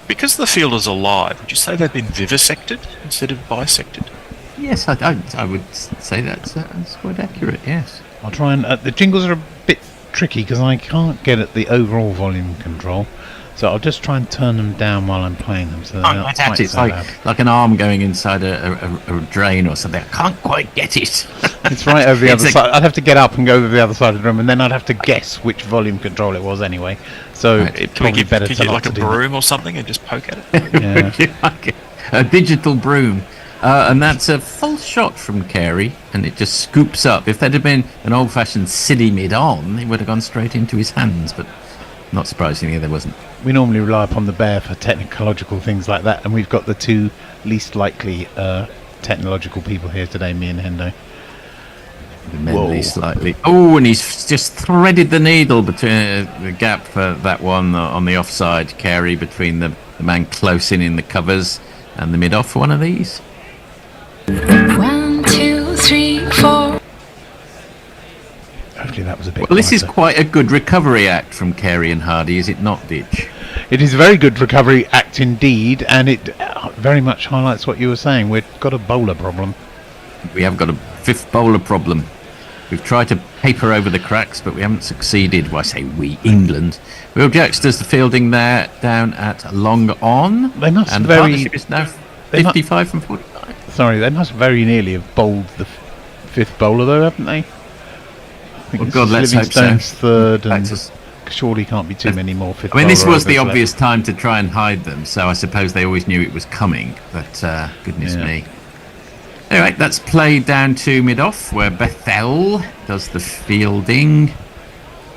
Because the fielders are live, would you say they've been vivisected instead of bisected? Yes, I would say that's quite accurate, yes. I'll try and... the jingles are a bit tricky because I can't get at the overall volume control. So I'll just try and turn them down while I'm playing them. So it's like an arm going inside a drain or something. I can't quite get it. It's right over the other side. I'd have to get up and go over the other side of the room, and then I'd have to guess which volume control it was anyway. So it's probably better to get like a broom or something and just poke at it? Yeah. A digital broom. And that's a full shot from Carey, and it just scoops up. If that had been an old-fashioned silly mid-on, it would have gone straight into his hands, but not surprisingly there wasn't. We normally rely upon the bear for technological things like that, and we've got the two least likely technological people here today, me and Hendo. Least likely. Oh, and he's just threaded the needle between the gap for that one on the offside. Carey between the man close in the covers and the mid-off for one of these. 1, 2, 3, 4. Hopefully that was a bit Well, this is quieter. quite a good recovery act from Carey and Hardy, is it not, Ditch? It is a very good recovery act indeed, and it very much highlights what you were saying. We've got a bowler problem. We have got a fifth bowler problem. We've tried to paper over the cracks, but we haven't succeeded. Well, I say we, England. Will Jacks does the fielding there down at long on. They must and the very... partnership is now 55 from 49. Sorry, they must very nearly have bowled the fifth bowler, though, haven't they? Well, God, let's hope so. Livingstone's third, and surely can't be too many more fifth bowler. I mean, this was the overs obvious left. time to try and hide them, so I suppose they always knew it was coming, but goodness me. Anyway, that's played down to mid-off, where Bethel does the fielding.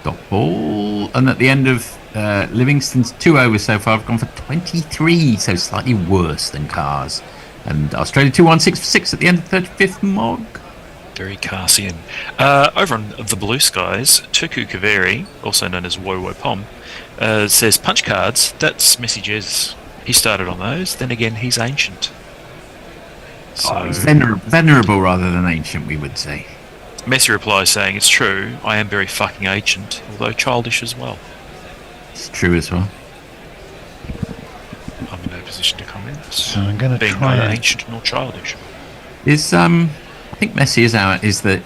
Dot ball. And at the end of Livingston's 2 overs so far, I've gone for 23, so slightly worse than Carr's. And Australia 216 for 6 at the end of 35th Mog. Very Carsian. Over on the Blue Skies, Tuku Kaveri, also known as Wowo Pom, says punch cards, that's messages. He started on those, then again he's ancient. So he's venerable rather than ancient, we would say. Messi replies saying, it's true, I am very fucking ancient, although childish as well. It's true as well. I'm in no position to comment. So I'm going to being try neither ancient nor childish. Is I think Messi is the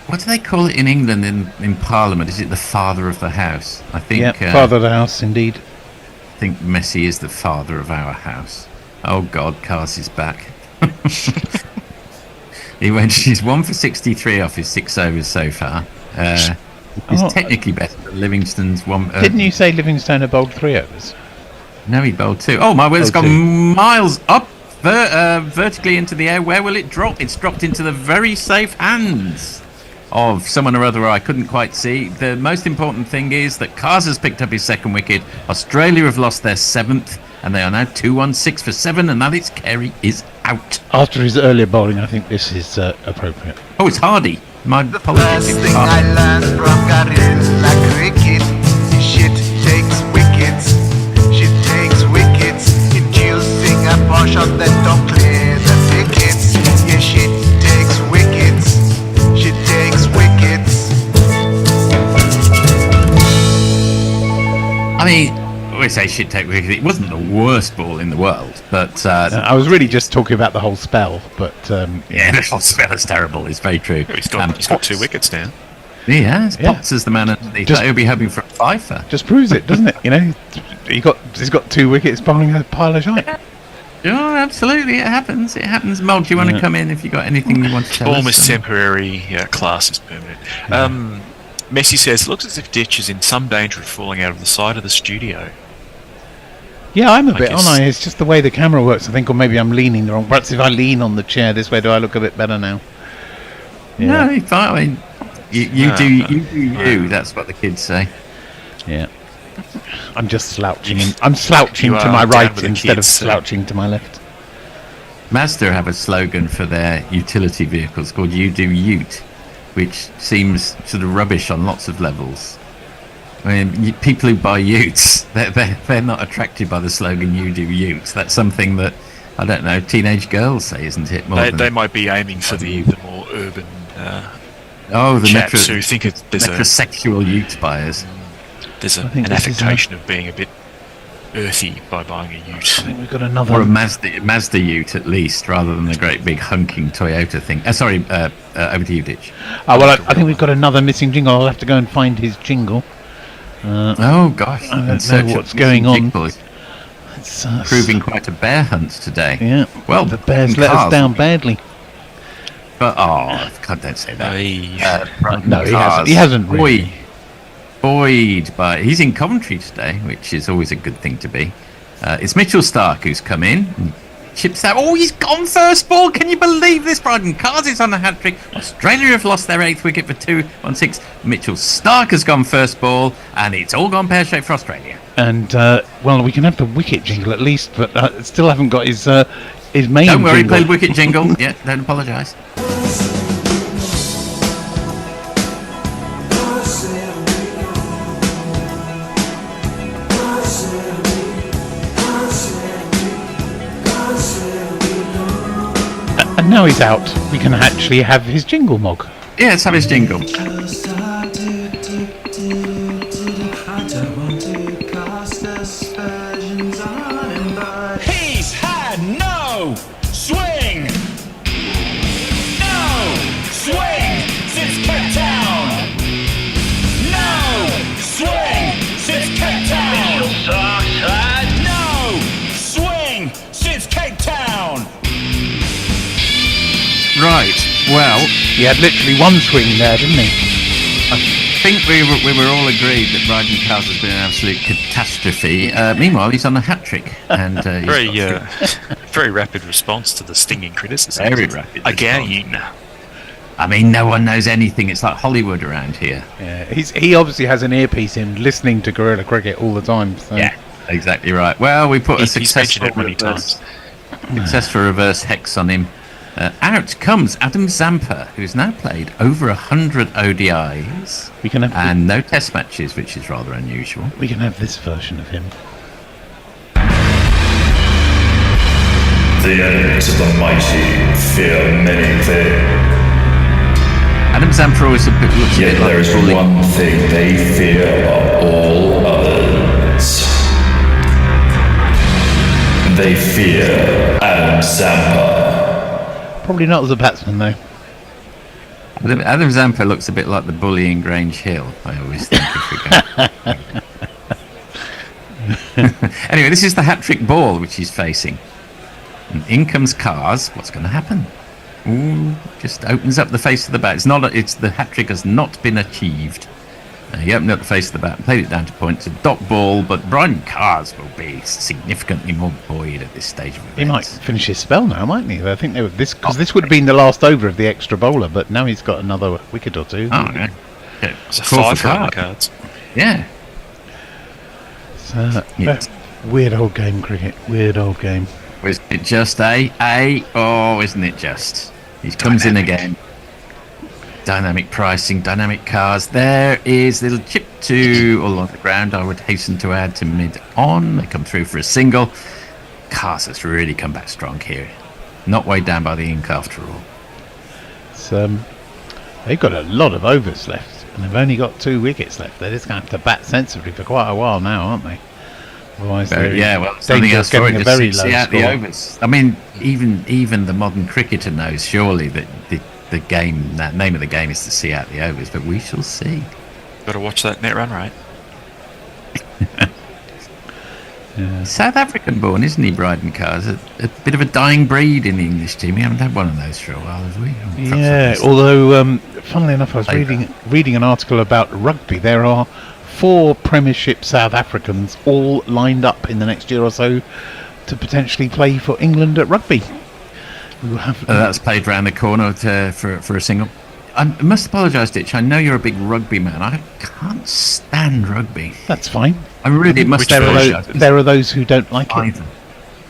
what do they call it in England in Parliament? Is it the father of the house? I think. Yeah, father of the house, indeed. I think Messi is the father of our house. Oh God, Cars is back. He's 1 for 63 off his 6 overs so far. He's technically better than Livingston's one. Didn't you say Livingstone had bowled 3 overs? No, he bowled 2. Oh my word, it's gone miles up vertically into the air. Where will it drop? It's dropped into the very safe hands of someone or other I couldn't quite see. The most important thing is that Cars has picked up his 2nd wicket. Australia have lost their 7th, and they are now 216 for 7, and Alex Carey is out. After his earlier bowling, I think this is appropriate. Oh, it's Hardy. My apologies. First thing I learned from Gorilla Cricket, shit takes wickets. Shit takes wickets. I mean, we say should take wicket. It wasn't the worst ball in the world, but I was really just talking about the whole spell. But yeah, the whole spell is terrible. It's very true. He's got 2 wickets now. He has. Potts is the man underneath. He'll be hoping for a fifer. Just proves it, doesn't it? You know, he's got 2 wickets bowling a pile of shite. Yeah, absolutely. It happens. It happens. Mog, do you want to come in if you got anything you want to tell us? Form is temporary, class is permanent. Messi says, looks as if Ditch is in some danger of falling out of the side of the studio. Yeah, I'm a bit, aren't I? It's just the way the camera works, I think, or maybe I'm leaning the wrong. Perhaps if I lean on the chair this way, do I look a bit better now? Yeah. No, you're fine. I mean, you do you. That's what the kids say. Yeah. I'm just slouching. I'm slouching to my right instead of slouching to my left. Mazda have a slogan for their utility vehicles called "You Do Ute," which seems sort of rubbish on lots of levels. I mean, people who buy utes, they're not attracted by the slogan "You Do Utes." That's something that, I don't know, teenage girls say, isn't it? They might be aiming for the more urban the chaps who think there's metrosexual ute buyers. There's an affectation of being a bit earthy by buying a ute. I think we've got another... Or a Mazda ute, at least, rather than the great big hunking Toyota thing. Over to you, Ditch. I think we've got another missing jingle. I'll have to go and find his jingle. Oh, gosh. I don't know what's going on. It's proving quite a bear hunt today. Yeah. Well, the bears let us down badly. But, God, don't say that. No, he hasn't really. Buoyed by... He's in Coventry today, which is always a good thing to be. It's Mitchell Stark who's come in and chips out. Oh, he's gone first ball. Can you believe this? Bryden Cars is on a hat-trick. Australia have lost their 8th wicket for 2-1-6. Mitchell Stark has gone first ball, and it's all gone pear-shaped for Australia. And, we can have the wicket jingle at least, but still haven't got his main Don't worry, jingle. play wicket jingle. Yeah, don't apologise. And now he's out, we can actually have his jingle, Mog. Yeah, let's have his jingle. He's had no swing! No swing since Cape Town! No swing since Cape Town! No swing since Cape Town! Right, well... He had literally one swing there, didn't he? I think we were all agreed that Bryden Cars has been an absolute catastrophe. Meanwhile, he's on a hat-trick. And very rapid response to the stinging criticism. Very rapid Again. I mean, no one knows anything. It's like Hollywood around here. Yeah, he obviously has an earpiece in, listening to Guerrilla Cricket all the time. So. Yeah, exactly right. Well, we put a successful reverse hex on him. Out comes Adam Zampa, who's now played over 100 ODIs and no test matches, which is rather unusual. We can have this version of him. The enemies of the mighty fear many things. Adam Zampa always looks a Yet bit like there is one thing they fear above all others. They fear Adam Zampa. Probably not as a batsman, though. Adam Zampa looks a bit like the bully in Grange Hill, I always think. Anyway, this is the hat-trick ball which he's facing. And in comes Cars. What's going to happen? Ooh, just opens up the face of the bat. It's the hat-trick has not been achieved. He opened up the face of the bat and played it down to point. It's a dot ball, but Bryden Cars will be significantly more buoyed at this stage of events. He might finish his spell now, mightn't he? I think this would have been the last over of the extra bowler, but now he's got another wicket or two. Oh, yeah. It's a 5 cards. Yeah. Weird old game, cricket. Weird old game. Was it just Oh, isn't it just? He comes in again. Dynamic pricing, dynamic cars. There is little chip to all on the ground. I would hasten to add to mid-on. They come through for a single. Cars has really come back strong here. Not weighed down by the ink after all. They've got a lot of overs left. And they've only got 2 wickets left. They're just going to have to bat sensibly for quite a while now, aren't they? Otherwise, something else for it, a very low see out the score. overs. I mean, even the modern cricketer knows surely that the game, that name of the game is to see out the overs, but we shall see. Got to watch that net run rate. South African born, isn't he, Bryden Carr's? A bit of a dying breed in the English team. We haven't had one of those for a while, have we? Yeah, although, funnily enough, I was reading an article about rugby. There are 4 Premiership South Africans all lined up in the next year or so to potentially play for England at rugby. That's played round the corner for a single. I must apologise, Ditch. I know you're a big rugby man. I can't stand rugby. That's fine. I really must apologise. There are those who don't like it.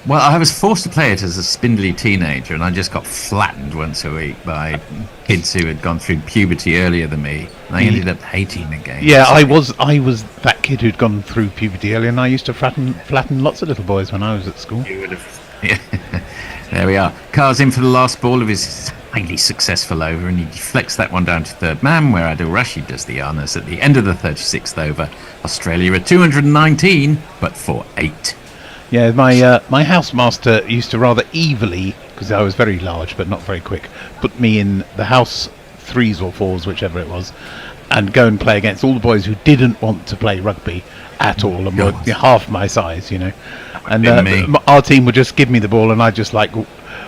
Well, I was forced to play it as a spindly teenager, and I just got flattened once a week by kids who had gone through puberty earlier than me. And I ended up hating the game. Yeah, I was that kid who'd gone through puberty earlier, and I used to flatten lots of little boys when I was at school. You would have. Yeah. There we are. Carr's in for the last ball of his highly successful over, and he deflects that one down to third man, where Adil Rashid does the honours at the end of the 36th over. Australia at 219, but for 8. Yeah, my housemaster used to rather evilly, because I was very large but not very quick, put me in the house 3s or 4s, whichever it was, and go and play against all the boys who didn't want to play rugby at all and were half my size, you know. And our team would just give me the ball, and I'd just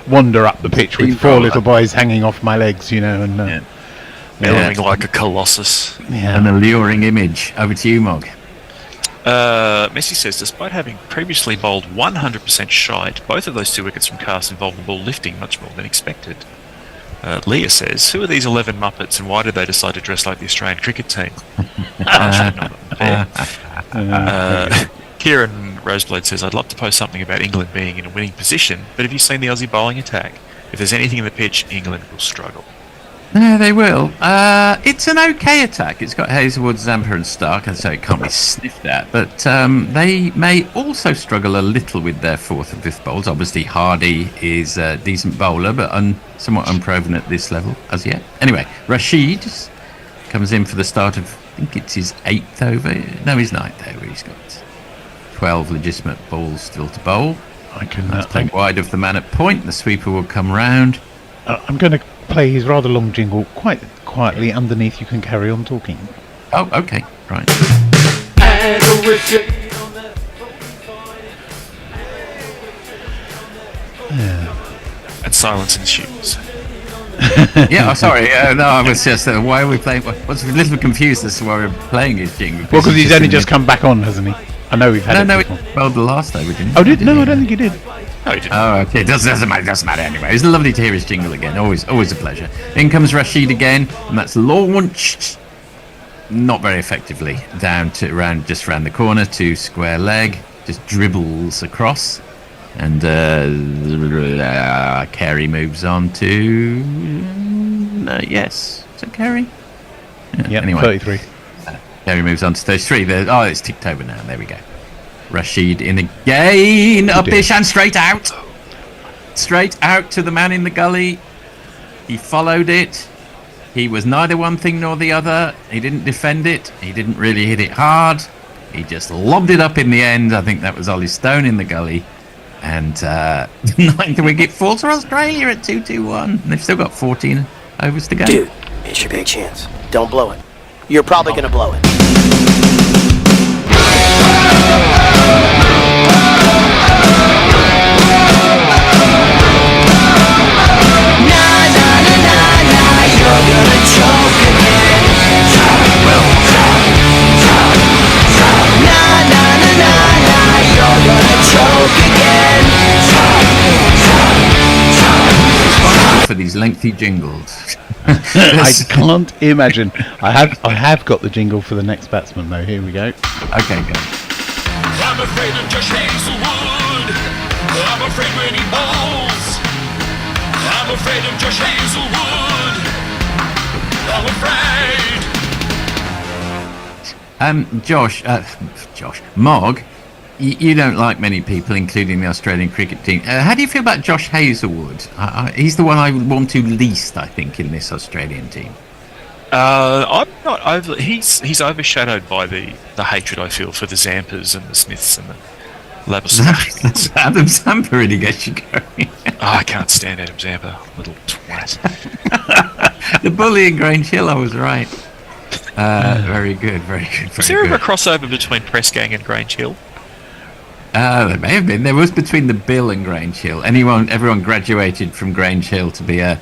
wander up the pitch with 4 little boys hanging off my legs, you know, and bellowing like a colossus. Yeah. An alluring image. Over to you, Mog. Messi says, despite having previously bowled 100% shite, both of those 2 wickets from Cast involved the ball lifting much more than expected. Leah says, who are these 11 Muppets and why did they decide to dress like the Australian cricket team? Kieran Roseblade says, I'd love to post something about England being in a winning position, but have you seen the Aussie bowling attack? If there's anything in the pitch, England will struggle. No, they will. It's an okay attack. It's got Hazelwood, Zampa and Stark, and so it can't be sniffed at. But they may also struggle a little with their 4th and 5th bowls. Obviously, Hardy is a decent bowler, but somewhat unproven at this level as yet. Anyway, Rashid comes in for the start of, I think it's his 8th over. No, his 9th over. He's got 12 legitimate balls still to bowl. I can take wide of the man at point. The sweeper will come round. I'm going to play his rather long jingle quite quietly underneath. You can carry on talking. Oh, okay, right. And silence ensues. Yeah, sorry. No, I was just. Why are we playing? I was a little confused as to why we're playing his jingle. Well, because he's only just come back on, hasn't he? I know we've had it. Well, the last over, didn't he? Oh, no, I don't think he did. No, he didn't. Oh, okay. It doesn't matter anyway. It's lovely to hear his jingle again. Always a pleasure. In comes Rashid again, and that's launched. Not very effectively. Down to just round the corner to square leg. Just dribbles across. And Carey moves on to... yes. Is it Carey? Yeah, anyway. 33. Carey moves on to 33. It's ticked over now. There we go. Rashid in again. Up-ish and straight out. Straight out to the man in the gully. He followed it. He was neither one thing nor the other. He didn't defend it. He didn't really hit it hard. He just lobbed it up in the end. I think that was Ollie Stone in the gully. And 9th wicket falls for Australia at 2-2-1. They've still got 14 overs to go. Dude, it's your big chance. Don't blow it. You're probably going to blow it. For these lengthy jingles. I can't imagine. I have got the jingle for the next batsman though. Here we go. Okay, go. I'm afraid of Josh Hazelwood. I'm afraid when he bowls. I'm afraid of Josh Hazelwood. I'm afraid. Josh, Mog, you don't like many people, including the Australian cricket team. How do you feel about Josh Hazelwood? He's the one I would want to least, I think, in this Australian team. I'm not over. He's overshadowed by the hatred I feel for the Zampers and the Smiths and the Labuschagne. Adam Zampa really gets you going. I can't stand Adam Zampa, little twat. The bully in Grange Hill, I was right. Very good, very good. Was there ever a crossover between Press Gang and Grange Hill? There may have been. There was between the Bill and Grange Hill. Everyone graduated from Grange Hill to be a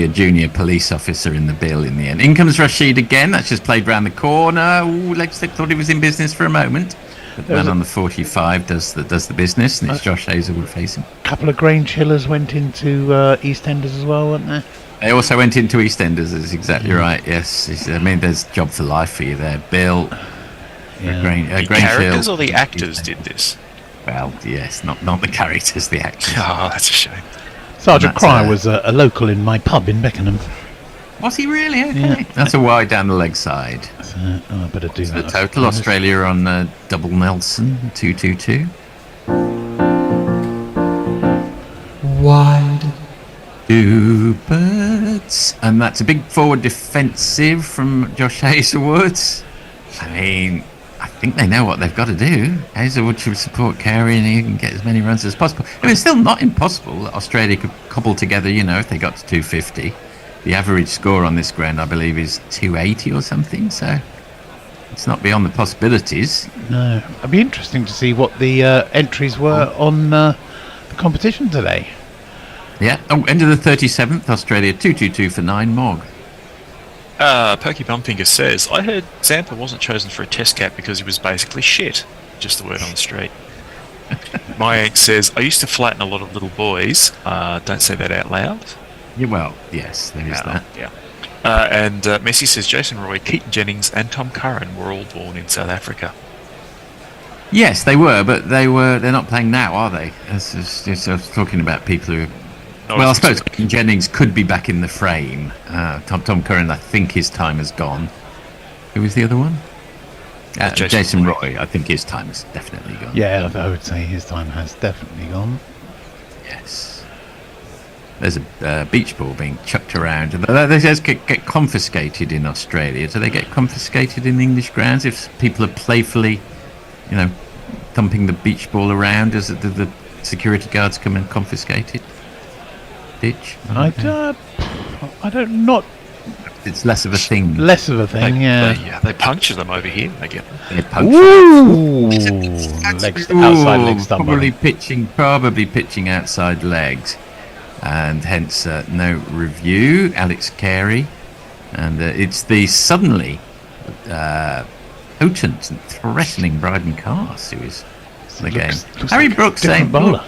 junior police officer in the Bill in the end. In comes Rashid again. That's just played round the corner. Ooh, Legstick thought he was in business for a moment. But the man on the 45 does the business, and it's Josh Hazelwood facing. A couple of Grange Hillers went into EastEnders as well, weren't there? They also went into EastEnders. That's exactly right. Yes, I mean there's job for life for you there, Bill. The Grange characters Hill. or the actors did this? Well, yes, not the characters, the actors. Oh, that's a shame. Sergeant Cryer was a local in my pub in Beckenham. Was he really? Okay. Yeah. That's a wide down the leg side. I better do that. The total Australia on double Nelson 2-2-2. Wide. Two birds, and that's a big forward defensive from Josh Hazelwood. I mean, I think they know what they've got to do. Hazelwood should support Carey and he can get as many runs as possible. I mean, it's still not impossible that Australia could cobble together, if they got to 250. The average score on this ground, I believe, is 280 or something, so it's not beyond the possibilities. No. It'd be interesting to see what the entries were on the competition today. Yeah. Oh, end of the 37th, Australia 2-2-2 for 9 Mog. Perky Bumfinger says, I heard Zampa wasn't chosen for a test cap because he was basically shit. Just the word on the street. My egg says, I used to flatten a lot of little boys. Don't say that out loud. Yeah, well, yes, there is that. Yeah. And Messi says, Jason Roy, Keaton Jennings and Tom Curran were all born in South Africa. Yes, they were, but they're not playing now, are they? I was talking about people who... Well, I suppose Jennings could be back in the frame. Tom Curran, I think his time has gone. Who was the other one? Jason Roy. I think his time has definitely gone. Yeah, I would say his time has definitely gone. Yes. There's a beach ball being chucked around. They just get confiscated in Australia. Do they get confiscated in the English grounds if people are playfully, thumping the beach ball around? Does the security guards come and confiscate it? Ditch? I don't not. It's less of a thing. Less of a thing, They puncture them over here. They get them. Ooh, outside leg stump. Probably pitching outside legs, and hence no review. Alex Carey, and it's the suddenly potent and threatening Bryden Cast who is in the game. Harry Brooks saying bowler.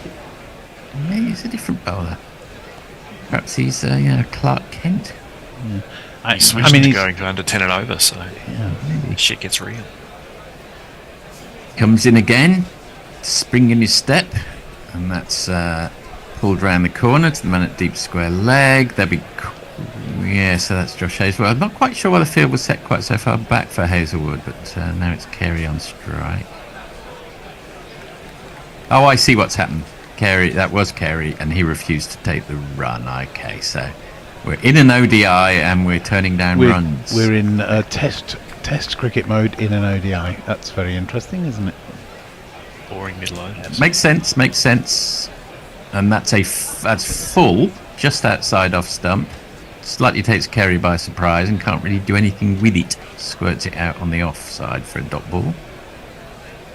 Yeah, he's a different bowler. Perhaps he's Clark Kent. Yeah. He switched to going to under 10 and over, so shit gets real. Comes in again, spring in his step, and that's pulled round the corner to the man at deep square leg. So that's Josh Hazelwood. I'm not quite sure why the field was set quite so far back for Hazelwood, but now it's Carey on strike. Oh, I see what's happened. That was Carey, and he refused to take the run. Okay, so we're in an ODI and we're turning down runs. We're in test cricket mode in an ODI. That's very interesting, isn't it? Boring middle overs. Makes sense. And that's full, just outside off stump. Slightly takes Carey by surprise and can't really do anything with it. Squirts it out on the offside for a dot ball.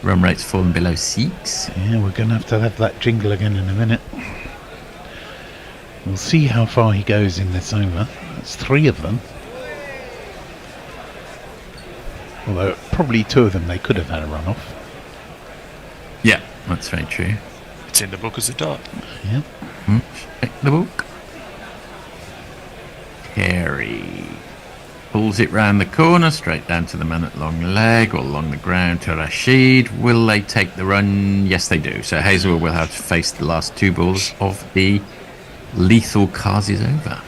Run rate's fallen below 6. Yeah, we're going to have that jingle again in a minute. We'll see how far he goes in this over. That's 3 of them. Although probably 2 of them they could have had a run off. Yeah, that's very true. It's in the book as a dot. Yeah. Check the book. Carey pulls it round the corner, straight down to the man at long leg, or along the ground to Rashid. Will they take the run? Yes, they do. So Hazelwood will have to face the last 2 balls of the lethal Kazi's over.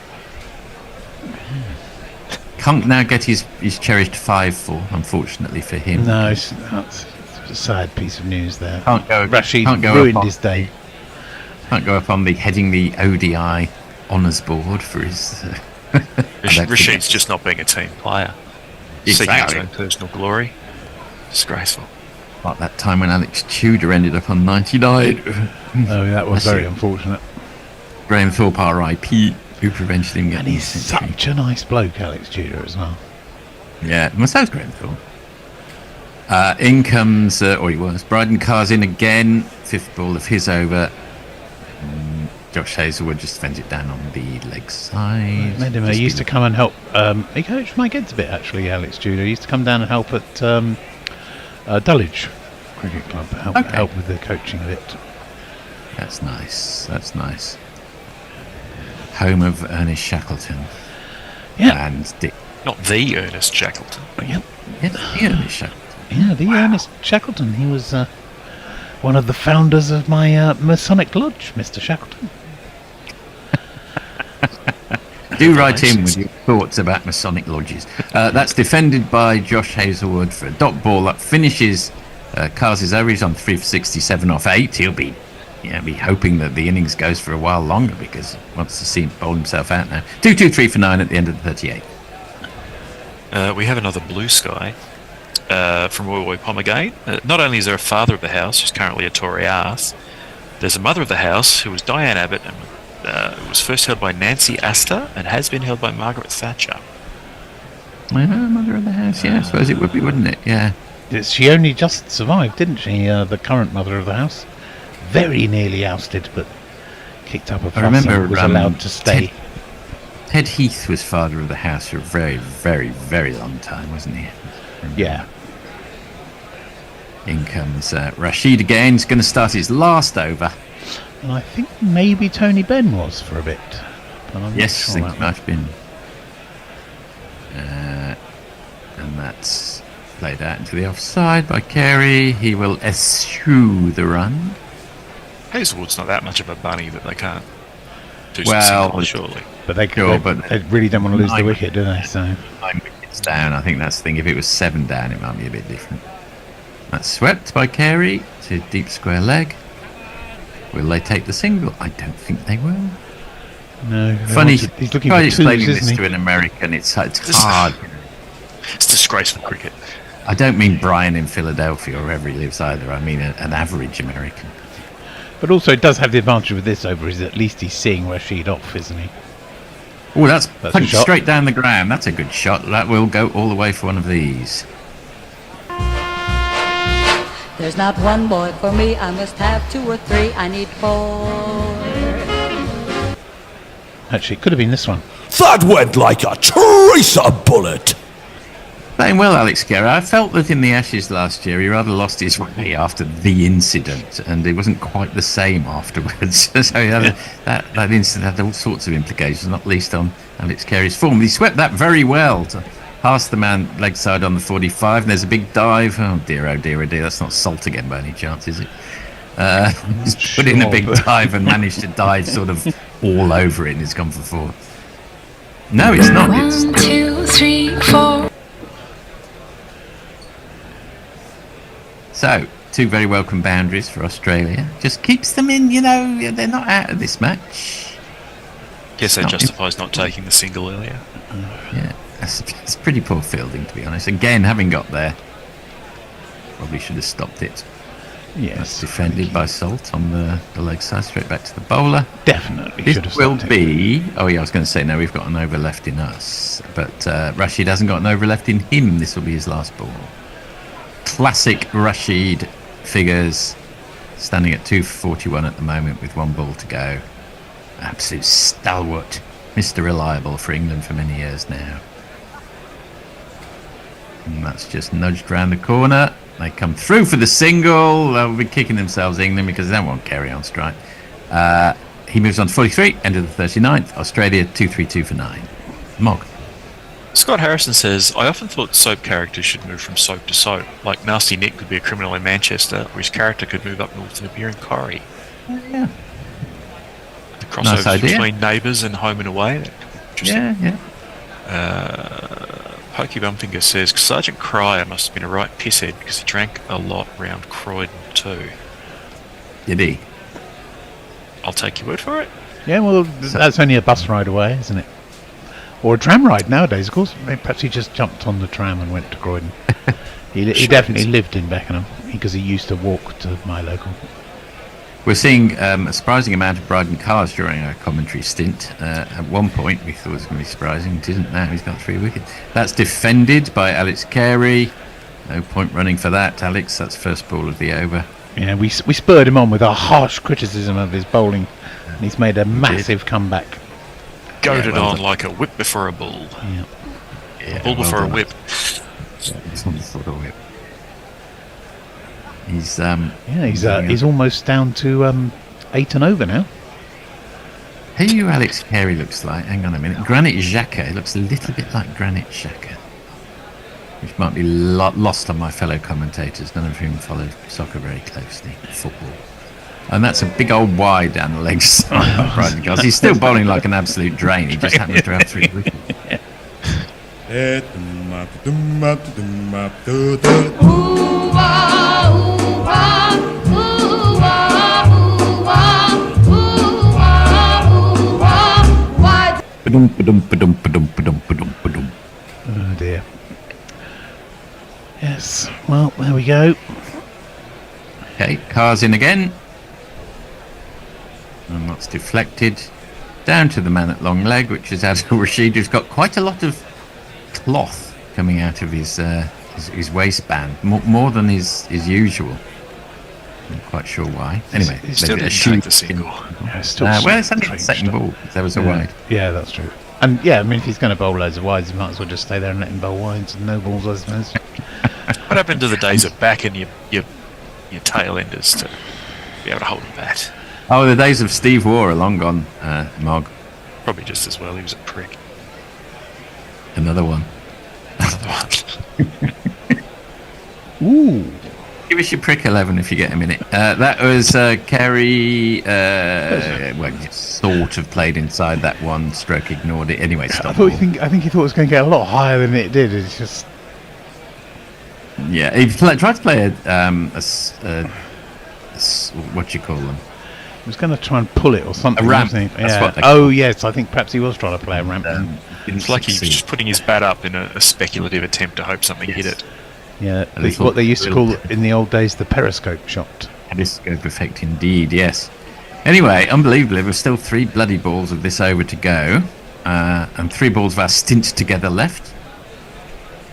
Can't now get his cherished 5-4, unfortunately for him. No, that's a sad piece of news there. Rashid ruined his day. Can't go up on the Headingley ODI honours board for his Rashid's just not being a team player. Seeking his own personal glory. Disgraceful. Like that time when Alex Tudor ended up on 99. Oh, that was very unfortunate. Graham Thorpe R.I.P. who prevented him getting. And he's such a nice bloke, Alex Tudor, as well. Yeah, well, so's Graham Thorpe. In comes, or he was, Bryden Carr's in again. 5th ball of his over. Josh Hazelwood just fends it down on the leg side. He used to come and help. He coached my kids a bit, actually, Alex Tudor. He used to come down and help at Dulwich Cricket Club, help with the coaching of it. That's nice. That's nice. Home of Ernest Shackleton. Yeah. And Dick. Not the Ernest Shackleton. Yeah, the Ernest Shackleton. Yeah, the Ernest Shackleton. He was one of the founders of my Masonic Lodge, Mr. Shackleton. Do write in with your thoughts about Masonic lodges. That's defended by Josh Hazelwood for a dot ball that finishes Carr's over. He's on 3 for 67 off 8. He'll be hoping that the innings goes for a while longer because he wants to see him bowl himself out now. 2-2-3 for 9 at the end of the 38. We have another blue sky from Roy Pomegate. Not only is there a father of the house who's currently a Tory arse, there's a mother of the house who was Diane Abbott and was first held by Nancy Astor and has been held by Margaret Thatcher. Mother of the house, yeah, I suppose it would be, wouldn't it? Yeah. She only just survived, didn't she? The current mother of the house. Very nearly ousted, but kicked up a fuss and was allowed to stay. Ted Heath was father of the house for a very, very, very long time, wasn't he? Yeah. In comes Rashid again. He's going to start his last over. And I think maybe Tony Benn was for a bit. But I'm yes, not sure I think it might have been. And that's played out into the offside by Carey. He will eschew the run. Hazelwood's not that much of a bunny that they can't do well, surely. But they really don't want to lose the wicket, do they? So 9 wickets down. I think that's the thing. If it was 7 down, it might be a bit different. That's swept by Carey to deep square leg. Will they take the single? I don't think they will. No. Funny. He's looking try for explaining twos, this isn't to he? an American. It's hard. It's disgraceful cricket. I don't mean Brian in Philadelphia or wherever he lives either. I mean an average American. But also, it does have the advantage with this over is at least he's seeing Rashid off, isn't he? Oh, that's a punched shot. straight down the ground. That's a good shot. That will go all the way for one of these. There's not one boy for me, I must have 2 or 3, I need 4. Actually, it could have been this one. That went like a tracer bullet. Playing well, Alex Guerra. I felt that in the Ashes last year, he rather lost his way after the incident, and it wasn't quite the same afterwards. So that incident had all sorts of implications, not least on Alex Carey's form. He swept that very well to pass the man leg side on the 45, and there's a big dive. Oh dear, oh dear, oh dear. That's not salt again by any chance, is it? He's put in a big dive and managed to dive sort of all over it, and it's gone for 4. No, it's not. 1, 2, 3, 4. So, 2 very welcome boundaries for Australia. Just keeps them in, they're not out of this match. Guess that justifies not taking the single earlier. Yeah, it's pretty poor fielding, to be honest. Again, having got there, probably should have stopped it. Yes. That's defended by Salt on the leg side, straight back to the bowler. Definitely This should have will stopped be... Oh, yeah, I was going to say, no, we've got an over left in us. But Rashid hasn't got an over left in him. This will be his last ball. Classic Rashid figures, standing at 2 for 41 at the moment with 1 ball to go. Absolute stalwart, Mr. Reliable for England for many years now. And that's just nudged round the corner. They come through for the single. They'll be kicking themselves, England, because they won't carry on strike. He moves on to 43, end of the 39th. Australia 2-3-2 for 9. Mog. Scott Harrison says, I often thought soap characters should move from soap to soap. Like Nasty Nick could be a criminal in Manchester, or his character could move up north and appear in Corrie. Yeah. The crossovers Nice idea. between Neighbours and Home and Away. Interesting. Yeah. Pokey Bumfinger says, Sergeant Cryer must have been a right pisshead because he drank a lot round Croydon too. Did he? I'll take your word for it. Yeah, well, that's only a bus ride away, isn't it? Or a tram ride nowadays, of course. Perhaps he just jumped on the tram and went to Croydon. He definitely lived in Beckenham because he used to walk to my local. We're seeing a surprising amount of Bryden cars during our commentary stint. At one point, we thought it was going to be surprising. It isn't now. He's got 3 wickets. That's defended by Alex Carey. No point running for that, Alex. That's first ball of the over. Yeah, we spurred him on with our harsh criticism of his bowling, and he's made a massive comeback. Goaded on like a whip before a bull. Yeah. A bull before a whip. It's not sort of whip. He's almost down to 8 and over now. Who Alex Carey looks like? Hang on a minute. Granit Xhaka. He looks a little bit like Granit Xhaka, which might be lost on my fellow commentators, none of whom follow soccer very closely, football. And that's a big old wide down the legs of Bryden Cars. He's still bowling like an absolute drain. He just happens to have 3 wickets. Oh dear. Yes, well, there we go. Okay, Cars in again. And that's deflected. Down to the man at long leg, which is Adil Rashid, who's got quite a lot of cloth coming out of his waistband, more than his usual. I'm not quite sure why. Anyway, he still didn't take the single. Well, it's only the second ball. There was a wide. Yeah, that's true. And yeah, I mean, if he's going to bowl loads of wides, he might as well just stay there and let him bowl wides and no balls, I suppose. What happened to the days of backing your tailenders to be able to hold a bat? Oh, the days of Steve Waugh are long gone, Mog. Probably just as well. He was a prick. Another one. Ooh. Give us your prick 11 if you get a minute. That was Kerry. Sort of played inside that one, stroke ignored it. Anyway, stop. I think he thought it was going to get a lot higher than it did. It's just. Yeah, he tried to play what do you call them? He was going to try and pull it or something. A ramp. Yeah. Oh yes, I think perhaps he was trying to play a ramp. It's like he was just putting his bat up in a speculative attempt to hope something hit it. Yeah, what they used to call in the old days the periscope shot. Periscope effect, indeed. Yes. Anyway, unbelievably, there's still 3 bloody balls of this over to go, and 3 balls of our stint together left.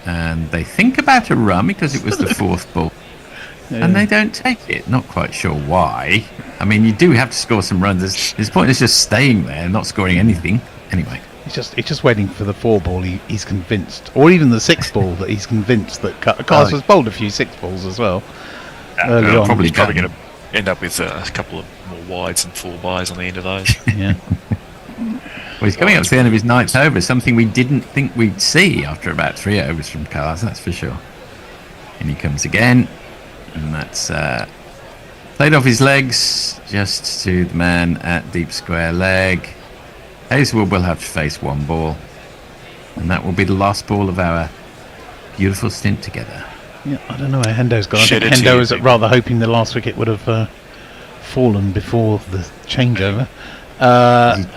And they think about a run because it was the 4th ball. Yeah. And they don't take it. Not quite sure why. I mean, you do have to score some runs. His point is just staying there, not scoring anything. Anyway. He's just waiting for the 4 ball. He's convinced, or even the 6 ball that he's convinced that Cars was bowled a few 6 balls as well. Early on. Probably going to end up with a couple of more wides and 4 byes on the end of those. Yeah. Well, he's coming up to the end of his 9th over, something we didn't think we'd see after about 3 overs from Cars, that's for sure. And he comes again, and that's played off his legs just to the man at deep square leg. Hazelwood will have to face 1 ball, and that will be the last ball of our beautiful stint together. Yeah, I don't know where Hendo's gone. I think Hendo was rather hoping the last wicket would have fallen before the changeover. Of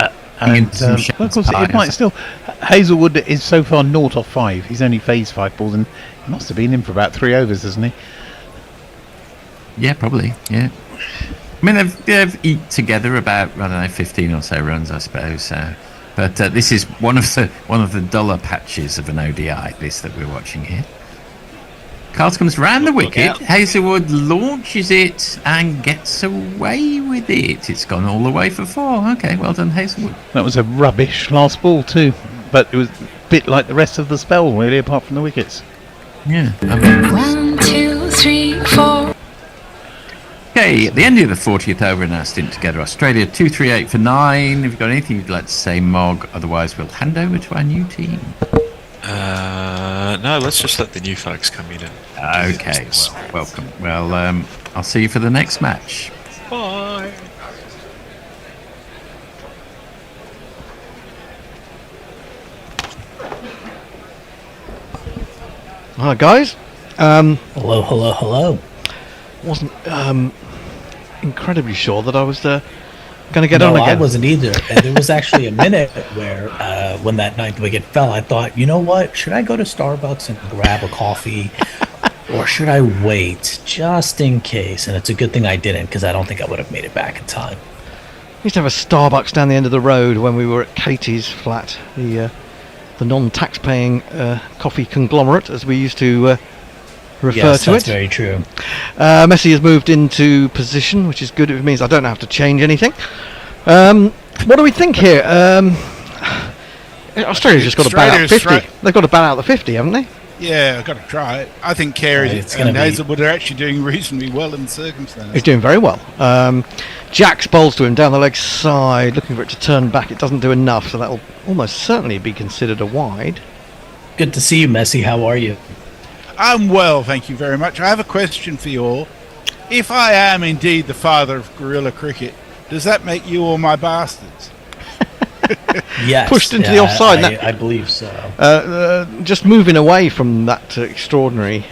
course, it might still. Hazelwood is so far 0 off 5. He's only phased 5 balls, and he must have been in for about 3 overs, hasn't he? Yeah, probably. Yeah. I mean, they've eat together about, I don't know, 15 or so runs, I suppose. But this is one of the duller patches of an ODI. This that we're watching here. Carls comes round the wicket. Hazelwood launches it and gets away with it. It's gone all the way for 4. Okay, well done, Hazelwood. That was a rubbish last ball too, but it was a bit like the rest of the spell, really, apart from the wickets. Yeah. 1, 2, 3, 4. Okay, at the end of the 40th over in our stint together, Australia 238 for 9. Have you got anything you'd like to say, Mog? Otherwise, we'll hand over to our new team. No, let's just let the new folks come in. Okay, well, welcome. Well, I'll see you for the next match. Bye. Hi guys. Hello. Wasn't incredibly sure that I was going to get on again. I wasn't either. And there was actually a minute where, when that ninth wicket fell, I thought, you know what? Should I go to Starbucks and grab a coffee? Or should I wait just in case? And it's a good thing I didn't, because I don't think I would have made it back in time. We used to have a Starbucks down the end of the road when we were at Katie's flat, the non-tax-paying coffee conglomerate, as we used to refer to it. Yes, that's very true. Messi has moved into position, which is good. It means I don't have to change anything. What do we think here? Australia's just got to bat out 50. They've got to bat out the 50, haven't they? Yeah, I've got to try it. I think Carey and Hazelwood are actually doing reasonably well in the circumstances. He's doing very well. Jacks bowls to him down the leg side, looking for it to turn back. It doesn't do enough, so that'll almost certainly be considered a wide. Good to see you, Messi. How are you? I'm well, thank you very much. I have a question for you all. If I am indeed the father of guerrilla cricket, does that make you all my bastards? Yes. Pushed into the offside. I believe so. Just moving away from that extraordinary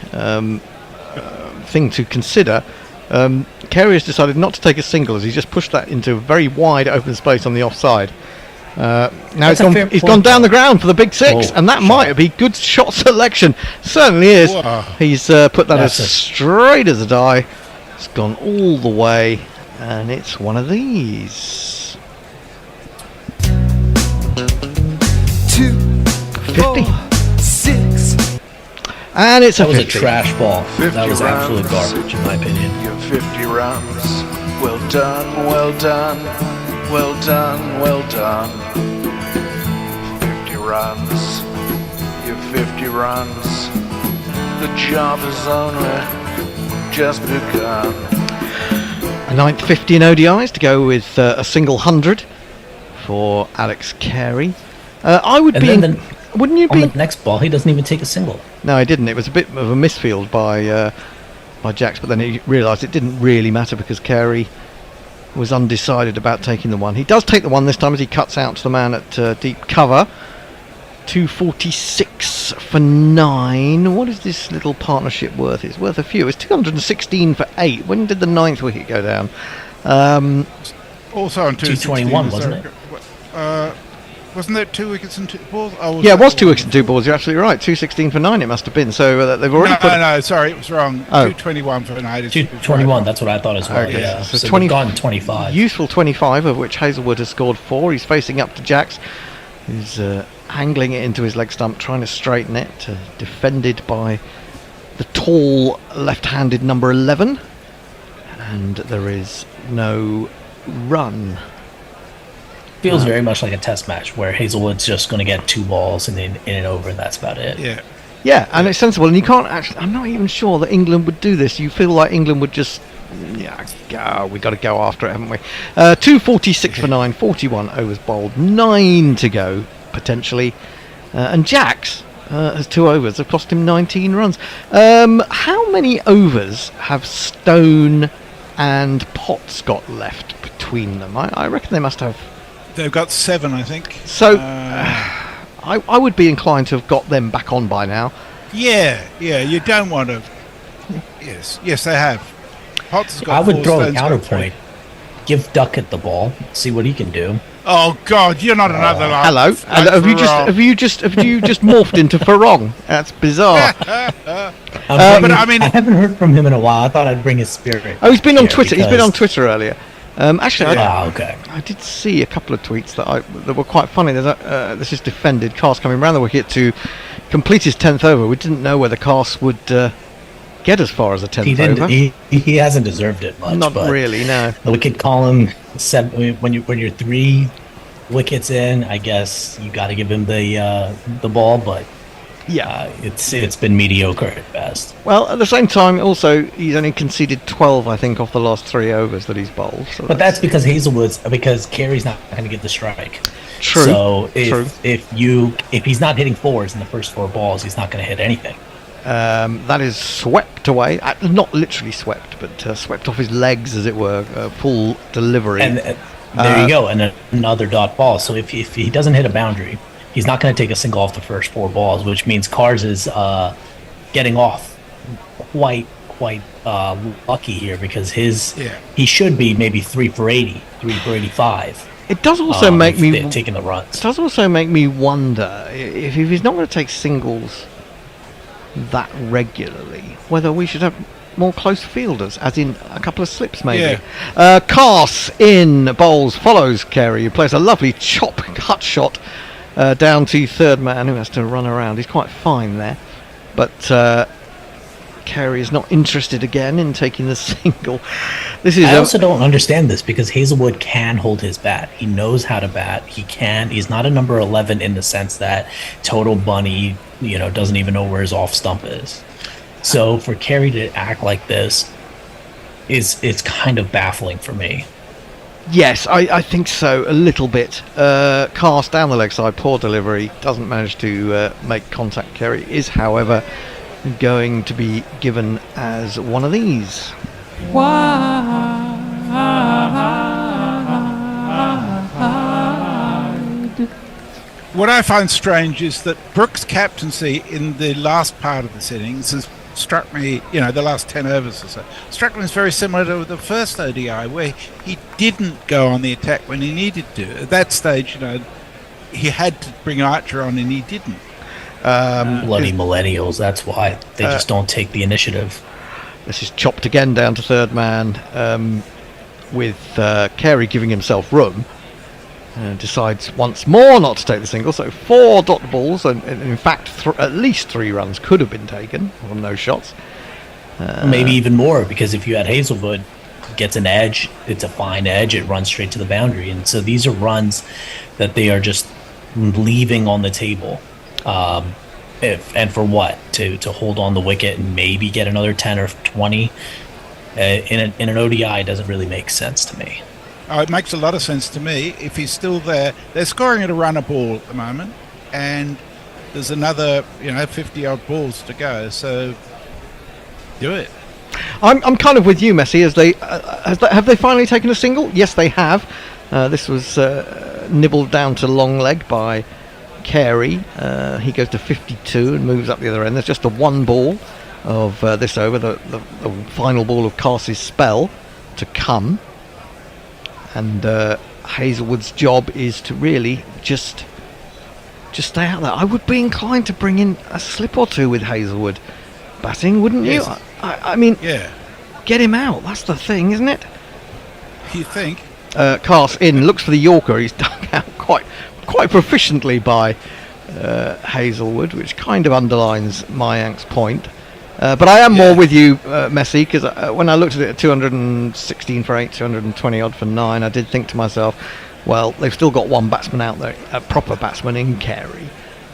thing to consider, Carey has decided not to take a single as he just pushed that into a very wide open space on the offside. Now he's gone down the ground for the big six, and that might be good shot selection. Certainly is. Whoa. He's put that as straight as a die. It's gone all the way, and it's one of these. 50. 6. And it's that was 50. A trash ball. That was absolute garbage, in my opinion. You're 50 runs. Well done, well done, well done, well done. 50 runs. You're 50 runs. The job has only just begun. A ninth 50 in ODIs to go with a single 100 for Alex Carey. I would be. Wouldn't you be? On the next ball, he doesn't even take a single. No, he didn't. It was a bit of a misfield by Jacks, but then he realised it didn't really matter because Carey was undecided about taking the one. He does take the one this time as he cuts out to the man at deep cover. 246 for 9. What is this little partnership worth? It's worth a few. It's 216 for 8. When did the ninth wicket go down? Also on 221, wasn't it? Wasn't there 2 wickets and 2 balls? Yeah, it was 2 wickets and 2 balls. You're absolutely right. 216 for 9 it must have been. So they've already put... No, sorry, it was wrong. 221 for 9. 221, that's what I thought as well. Okay. Yeah. So they've gone 25. Useful 25, of which Hazelwood has scored 4. He's facing up to Jacks. He's angling it into his leg stump, trying to straighten it. Defended by the tall left-handed number 11. And there is no run. Feels very much like a test match where Hazelwood's just going to get 2 balls and then in and over, and that's about it. Yeah, and it's sensible. And you can't actually... I'm not even sure that England would do this. You feel like England would just... Yeah, we've got to go after it, haven't we? 246 for 9, 41 overs bowled, 9 to go, potentially. And Jacks has 2 overs. They've cost him 19 runs. How many overs have Stone and Potts got left between them? I reckon they must have... They've got 7, I think. So, I would be inclined to have got them back on by now. Yeah, you don't want to... Yes, they have. Potts has got I would 4, throw a Stone's got counterpoint. 3. Give Duckett the ball, see what he can do. Oh God, you're not another like Hello. Have you just morphed into Farong? That's bizarre. I haven't heard from him in a while. I thought I'd bring his spirit. Oh, he's been on Twitter. He's been on Twitter earlier. Actually, okay. I did see a couple of tweets that were quite funny. This is defended. Cast coming around the wicket to complete his 10th over. We didn't know whether Cast would get as far as a 10th over. He hasn't deserved it much. Not really, no. The wicket column said when you're 3 wickets in, I guess you got to give him the ball, but it's been mediocre at best. Well, at the same time, also he's only conceded 12, I think, off the last 3 overs that he's bowled. So but that's because because Carey's not going to get the strike. True. So if he's not hitting 4s in the first 4 balls, he's not going to hit anything. That is swept away. Not literally swept, but swept off his legs, as it were. Full delivery. And there you go, and another dot ball. So if he doesn't hit a boundary, he's not going to take a single off the first 4 balls, which means Cars is getting off quite quite lucky here because he should be maybe 3 for 80, 3 for 85. It does also make me taking the runs. It does also make me wonder if he's not going to take singles that regularly, whether we should have more close fielders, as in a couple of slips maybe. Carse in bowls, follows Carey, who plays a lovely cut shot down to third man, who has to run around. He's quite fine there, but Carey is not interested again in taking the single. I also don't understand this because Hazelwood can hold his bat. He knows how to bat. He's not a number 11 in the sense that total bunny, doesn't even know where his off stump is. So for Carey to act like this it's kind of baffling for me. Yes, I think so, a little bit. Cast down the leg side, poor delivery, doesn't manage to make contact. Carey is, however, going to be given as one of these. What I find strange is that Brooks' captaincy in the last part of this innings has struck me, the last 10 overs or so, struck me as very similar to the first ODI, where he didn't go on the attack when he needed to. At that stage, he had to bring Archer on and he didn't. Bloody millennials, that's why. They just don't take the initiative. This is chopped again down to third man, with Carey giving himself room. Decides once more not to take the single, so 4 dot balls, and in fact at least 3 runs could have been taken from no shots. Maybe even more, because if you had Hazelwood gets an edge, it's a fine edge, it runs straight to the boundary, and so these are runs that they are just leaving on the table. And for what? To hold on the wicket and maybe get another 10 or 20 in an ODI. It doesn't really make sense to me. Oh, it makes a lot of sense to me. If he's still there, they're scoring at a run a ball at the moment, and there's another 50 odd balls to go, so do it. I'm kind of with you, Messi. Have they finally taken a single? Yes, they have. This was nibbled down to long leg by Carey. He goes to 52 and moves up the other end. There's just the one ball of this over, the final ball of Carse's spell to come. And Hazelwood's job is to really just stay out there. I would be inclined to bring in a slip or two with Hazelwood batting, wouldn't you? I mean, get him out. That's the thing, isn't it? You think? Carse in, looks for the Yorker. He's dug out quite proficiently by Hazelwood, which kind of underlines Mayank's point. But I am more with you, Messi, because when I looked at it at 216 for 8, 220 odd for 9, I did think to myself, well, they've still got one batsman out there, a proper batsman in Carey.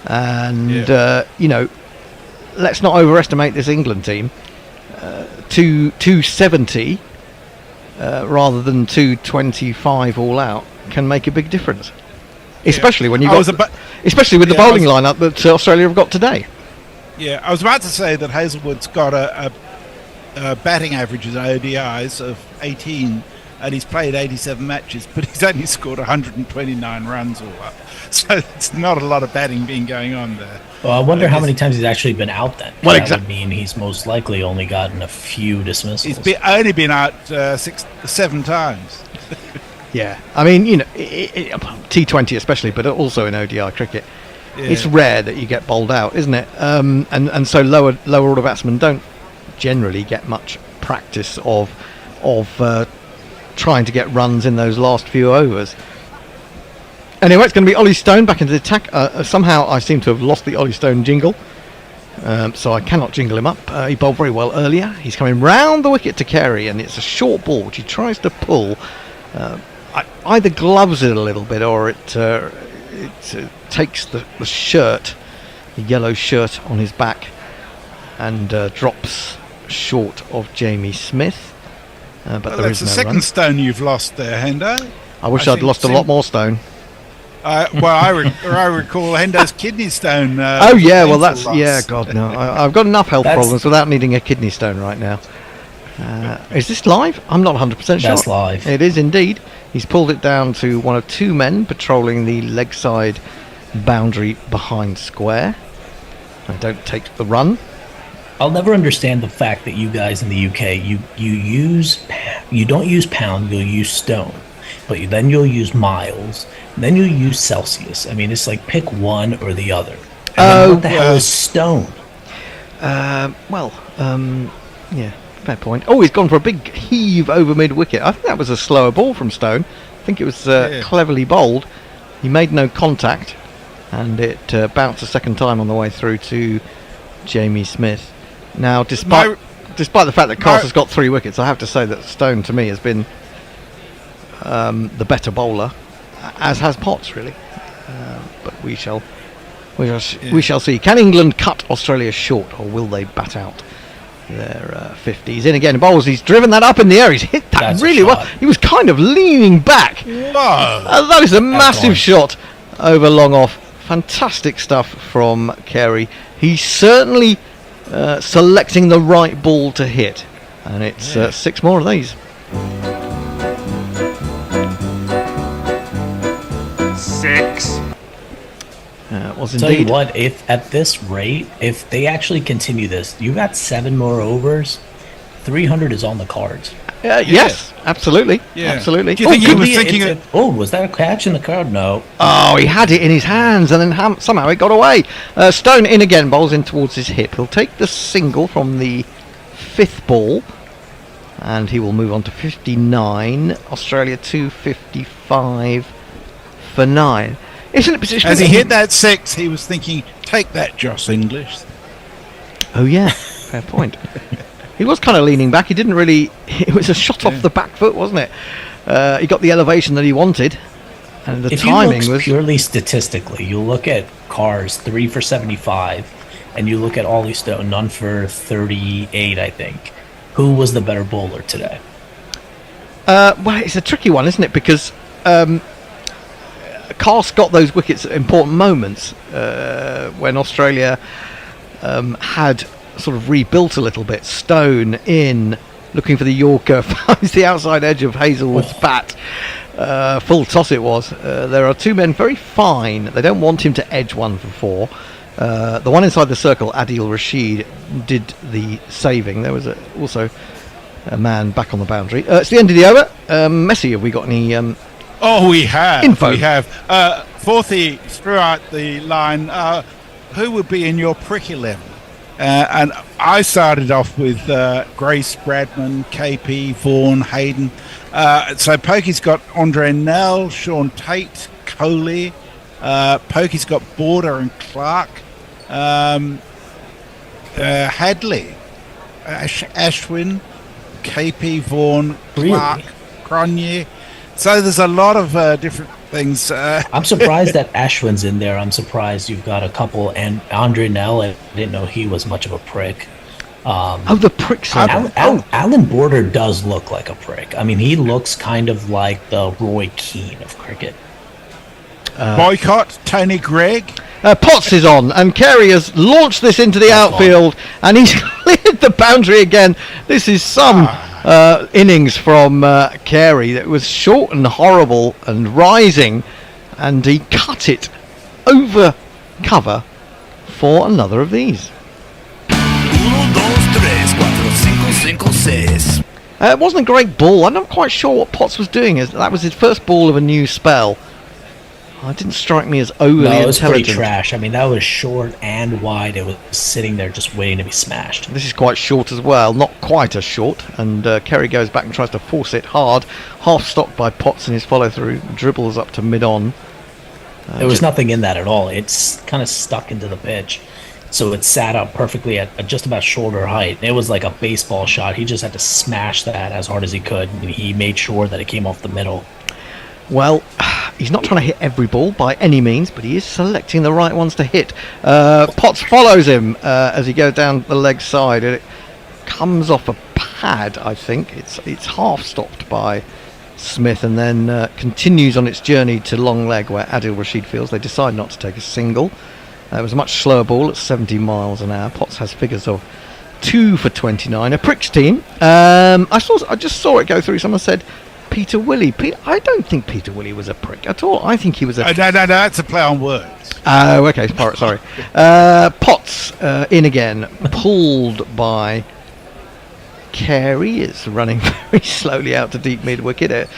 And, let's not overestimate this England team. 270 rather than 225 all out can make a big difference. Especially when you've got, especially with the bowling lineup that Australia have got today. Yeah, I was about to say that Hazelwood's got a batting average in ODIs of 18, and he's played 87 matches, but he's only scored 129 runs all up. So it's not a lot of batting being going on there. Well, I wonder how many times he's actually been out then. Well, that would mean he's most likely only gotten a few dismissals. He's only been out 7 times. Yeah, I mean, T20 especially, but also in ODI cricket. Yeah. It's rare that you get bowled out, isn't it? And so lower order batsmen don't generally get much practice of trying to get runs in those last few overs. Anyway, it's going to be Ollie Stone back into the attack. Somehow I seem to have lost the Ollie Stone jingle, so I cannot jingle him up. He bowled very well earlier. He's coming round the wicket to Carey, and it's a short ball which he tries to pull. Either gloves it a little bit, or it takes the shirt, the yellow shirt on his back, and drops short of Jamie Smith. But well, there is no no second run. Stone you've lost there, Hendo. I wish I'd lost a lot more stone. I recall Hendo's kidney stone. Oh yeah, well that's God no. I've got enough health problems without needing a kidney stone right now. Is this live? I'm not 100% sure. That's live. It is indeed. He's pulled it down to one of 2 men patrolling the leg side boundary behind square. I don't take the run. I'll never understand the fact that you guys in the UK you don't use pound, you'll use stone, but then you'll use miles, then you'll use Celsius. I mean, it's like pick one or the other. And what the hell is stone? Yeah, fair point. Oh, he's gone for a big heave over mid-wicket. I think that was a slower ball from Stone. I think it was cleverly bowled. He made no contact, and it bounced a second time on the way through to Jamie Smith. Now, despite the fact that Carter's got 3 wickets, I have to say that Stone, to me, has been the better bowler, as has Potts, really. But we shall see. Can England cut Australia short, or will they bat out their 50s? In again, bowls. He's driven that up in the air. He's hit that really well. He was kind of leaning back. Whoa! That is a massive shot over long off. Fantastic stuff from Carey. He's certainly selecting the right ball to hit, and it's 6 more of these. 6. Was Tell indeed. you what, if at this rate, if they actually continue this, you got 7 more overs, 300 is on the cards. Yes, absolutely. Absolutely. Do you think he was thinking was that a catch in the crowd? No. Oh, he had it in his hands, and then somehow it got away. Stone in again, bowls in towards his hip. He'll take the single from the 5th ball, and he will move on to 59. Australia 255 for 9. Isn't it? As he hit that 6, he was thinking, take that, Joss English. Oh, yeah. Fair point. He was kind of leaning back. He didn't really... It was a shot off the back foot, wasn't it? He got the elevation that he wanted. And the timing you look was... purely statistically, you look at Carr's 3 for 75, and you look at Ollie Stone, none for 38, I think. Who was the better bowler today? Well, it's a tricky one, isn't it? Because... Carse got those wickets at important moments when Australia had sort of rebuilt a little bit. Stone in, looking for the Yorker, finds the outside edge of Hazelwood's bat. Full toss it was. There are 2 men very fine. They don't want him to edge 1 for 4. The one inside the circle, Adil Rashid, did the saving. There was also a man back on the boundary. It's the end of the over. Messi, have we got any... we have. Info. We have. Forthy throughout the line. Who would be in your prick 11? And I started off with Grace, Bradman, KP, Vaughan, Hayden. So Pokey's got Andre Nell, Sean Tate, Coley. Pokey's got Border and Clark. Hadley, Ashwin, KP, Vaughan, Clark, Cronje. So there's a lot of different things. I'm surprised that Ashwin's in there. I'm surprised you've got a couple. And Andre Nell, I didn't know he was much of a prick. The prick side. Alan Border does look like a prick. I mean, he looks kind of like the Roy Keane of cricket. Boycott, Tony Gregg. Potts is on, and Carey has launched this into the outfield, and he's cleared the boundary again. This is some innings from Carey that was short and horrible and rising, and he cut it over cover for another of these. It wasn't a great ball. I'm not quite sure what Potts was doing. That was his first ball of a new spell. It didn't strike me as overly intelligent. No, it was pretty intelligent. trash. I mean, that was short and wide. It was sitting there just waiting to be smashed. This is quite short as well, not quite as short, and Carey goes back and tries to force it hard, half stopped by Potts in his follow-through, dribbles up to mid-on. There was nothing in that at all. It's kind of stuck into the pitch, so it sat up perfectly at just about shoulder height. It was like a baseball shot. He just had to smash that as hard as he could, and he made sure that it came off the middle. Well, he's not trying to hit every ball by any means, but he is selecting the right ones to hit. Potts follows him as he goes down the leg side. It comes off a pad, I think. It's half stopped by Smith and then continues on its journey to long leg where Adil Rashid feels. They decide not to take a single. It was a much slower ball at 70 miles an hour. Potts has figures of 2 for 29. A pricks team. I just saw it go through. Someone said Peter Willie. I don't think Peter Willie was a prick at all. I think he was a... No, that's a play on words. Oh, okay, sorry. Potts in again, pulled by Carey. It's running very slowly out to deep mid wicket.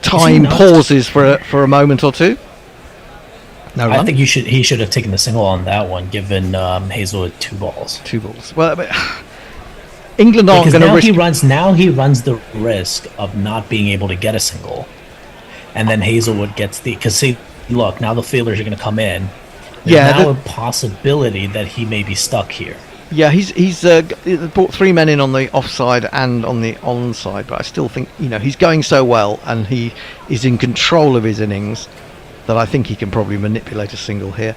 Time pauses for a moment or two. No run. I think he should have taken the single on that one, given Hazelwood 2 balls. 2 balls. Well, but England aren't going to risk. Now he runs the risk of not being able to get a single, and then Hazelwood gets because see, look, now the fielders are going to come in. There's now a possibility that he may be stuck here. Yeah, he's brought 3 men in on the offside and on the onside, but I still think he's going so well and he is in control of his innings that I think he can probably manipulate a single here.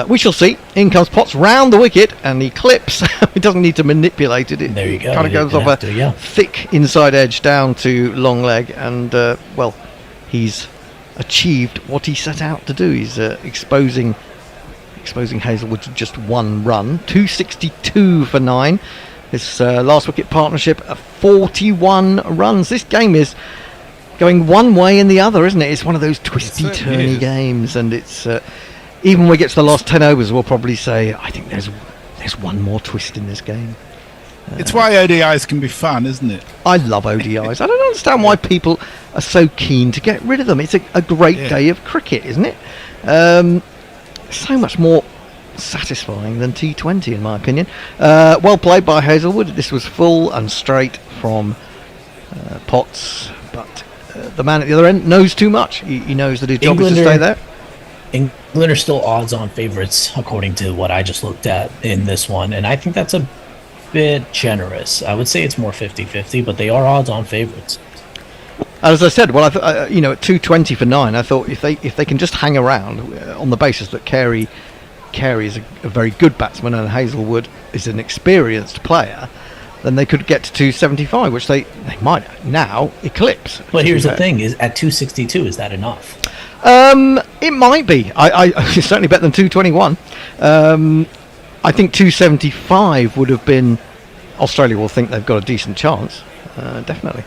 We shall see. In comes Potts round the wicket and he clips. He doesn't need to manipulate it. There you go. Kind of goes off a thick inside edge down to long leg, and he's achieved what he set out to do. He's exposing Hazelwood to just 1 run. 262 for 9. This last wicket partnership, 41 runs. This game is going one way and the other, isn't it? It's one of those twisty-turny games, and it's even when we get to the last 10 overs, we'll probably say, I think there's one more twist in this game. It's why ODIs can be fun, isn't it? I love ODIs. I don't understand why people are so keen to get rid of them. It's a great day of cricket, isn't it? So much more satisfying than T20, in my opinion. Well played by Hazelwood. This was full and straight from Potts, but the man at the other end knows too much. He knows that his job is to stay there. England are still odds-on favourites, according to what I just looked at in this one, and I think that's a bit generous. I would say it's more 50-50, but they are odds-on favourites. As I said, at 220 for 9, I thought if they can just hang around on the basis that Carey is a very good batsman and Hazelwood is an experienced player, then they could get to 275, which they might now eclipse. But here's the thing: is at 262, is that enough? It might be. I certainly better than 221. I think 275 would have been. Australia will think they've got a decent chance. Definitely.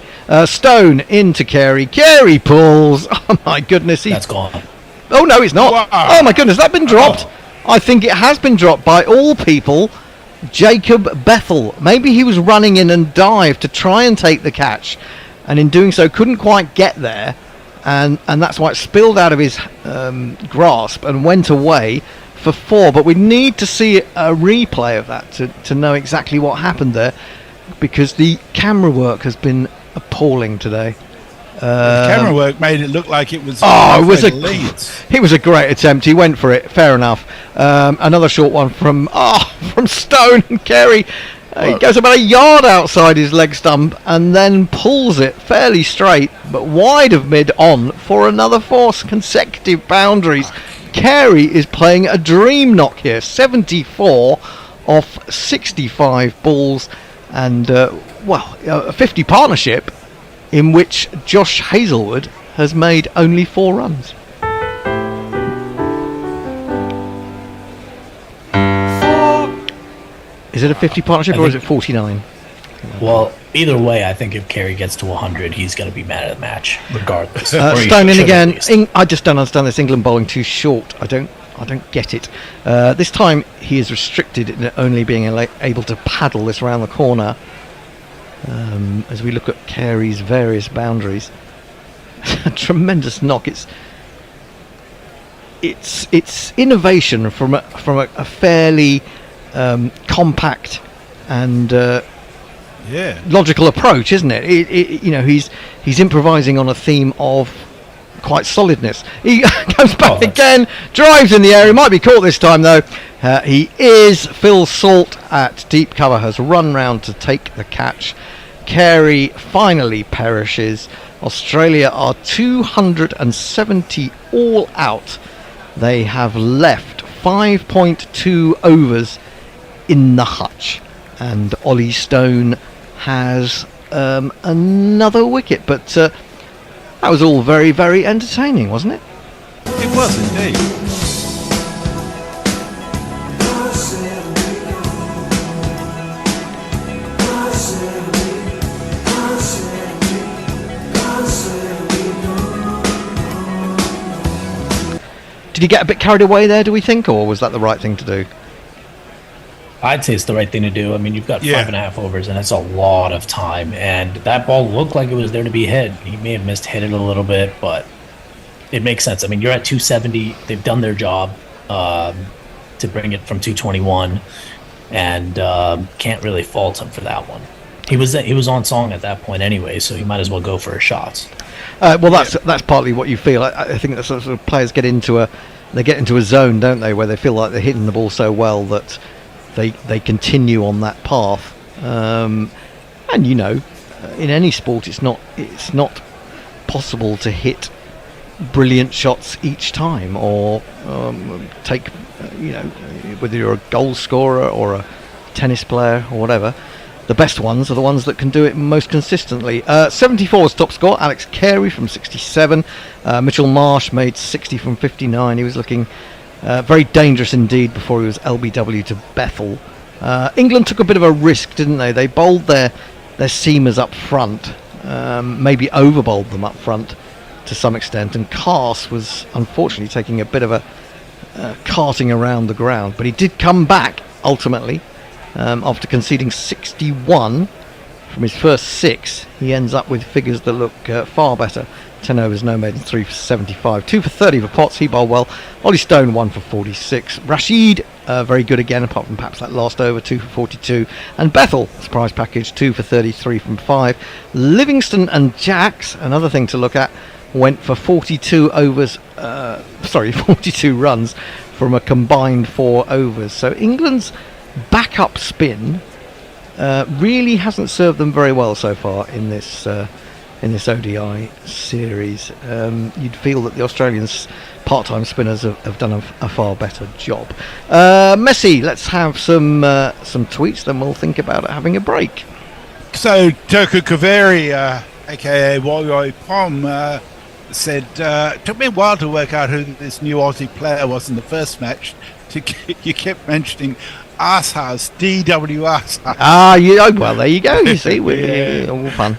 Stone into Carey. Carey pulls. Oh my goodness, that's gone. Oh no, it's not. Wow. Oh my goodness, that's been dropped. I think it has been dropped by all people. Jacob Bethel. Maybe he was running in and dived to try and take the catch, and in doing so couldn't quite get there, and that's why it spilled out of his grasp and went away for 4. But we need to see a replay of that to know exactly what happened there, because the camera work has been appalling today. The camera work made it look like it was. It was a great attempt. He went for it. Fair enough. Another short one from Stone and Carey. He goes about a yard outside his leg stump and then pulls it fairly straight, but wide of mid on for another 4 consecutive boundaries. Carey is playing a dream knock here. 74 off 65 balls, and a 50 partnership in which Josh Hazelwood has made only 4 runs. Is it a 50 partnership or is it 49? Well, either way, I think if Carey gets to 100, he's going to be man of the match, regardless. Stone in again. I just don't understand this. England bowling too short. I don't get it. This time he is restricted in only being able to paddle this round the corner. As we look at Carey's various boundaries, a tremendous knock. It's innovation from a fairly compact and logical approach, isn't it? He's improvising on a theme of quite solidness. He goes back again, drives in the air. He might be caught this time though. He is. Phil Salt at deep cover has run round to take the catch. Carey finally perishes. Australia are 270 all out. They have left 5.2 overs in the hutch, and Ollie Stone has another wicket, but that was all very, very entertaining, wasn't it? It was indeed. Did he get a bit carried away there, do we think, or was that the right thing to do? I'd say it's the right thing to do. I mean, you've got 5.5 overs, and it's a lot of time. And that ball looked like it was there to be hit. He may have hit it a little bit, but it makes sense. I mean, you're at 270. They've done their job to bring it from 221, and can't really fault him for that one. He was on song at that point anyway, so he might as well go for his shots. Well, that's partly what you feel. I think that sort of players get into a zone, don't they, where they feel like they're hitting the ball so well that they continue on that path. And you know, in any sport, it's not possible to hit brilliant shots each time, or take, you know, whether you're a goal scorer or a tennis player or whatever. The best ones are the ones that can do it most consistently. 74 was top score. Alex Carey from 67. Mitchell Marsh made 60 from 59. He was looking very dangerous indeed before he was LBW to Bethel. England took a bit of a risk, didn't they? They bowled their seamers up front, maybe over bowled them up front to some extent, and Carse was unfortunately taking a bit of a carting around the ground, but he did come back ultimately. After conceding 61 from his first 6, he ends up with figures that look far better. 10 overs, no maiden, 3 for 75, 2 for 30 for Potts. He bowled well. Ollie Stone 1 for 46. Rashid very good again, apart from perhaps that last over, 2 for 42. And Bethel, surprise package, 2 for 33 from 5. Livingston and Jacks, another thing to look at, went for 42 overs. 42 runs from a combined 4 overs. So England's backup spin really hasn't served them very well so far in this ODI series. You'd feel that the Australians' part-time spinners have done a far better job. Messi, let's have some tweets, then we'll think about having a break. So Turku Kaveri, aka Woy Pom, said, took me a while to work out who this new Aussie player was in the first match. You kept mentioning Arse House, DW Arse House. Well, there you go. You see, we're all fun.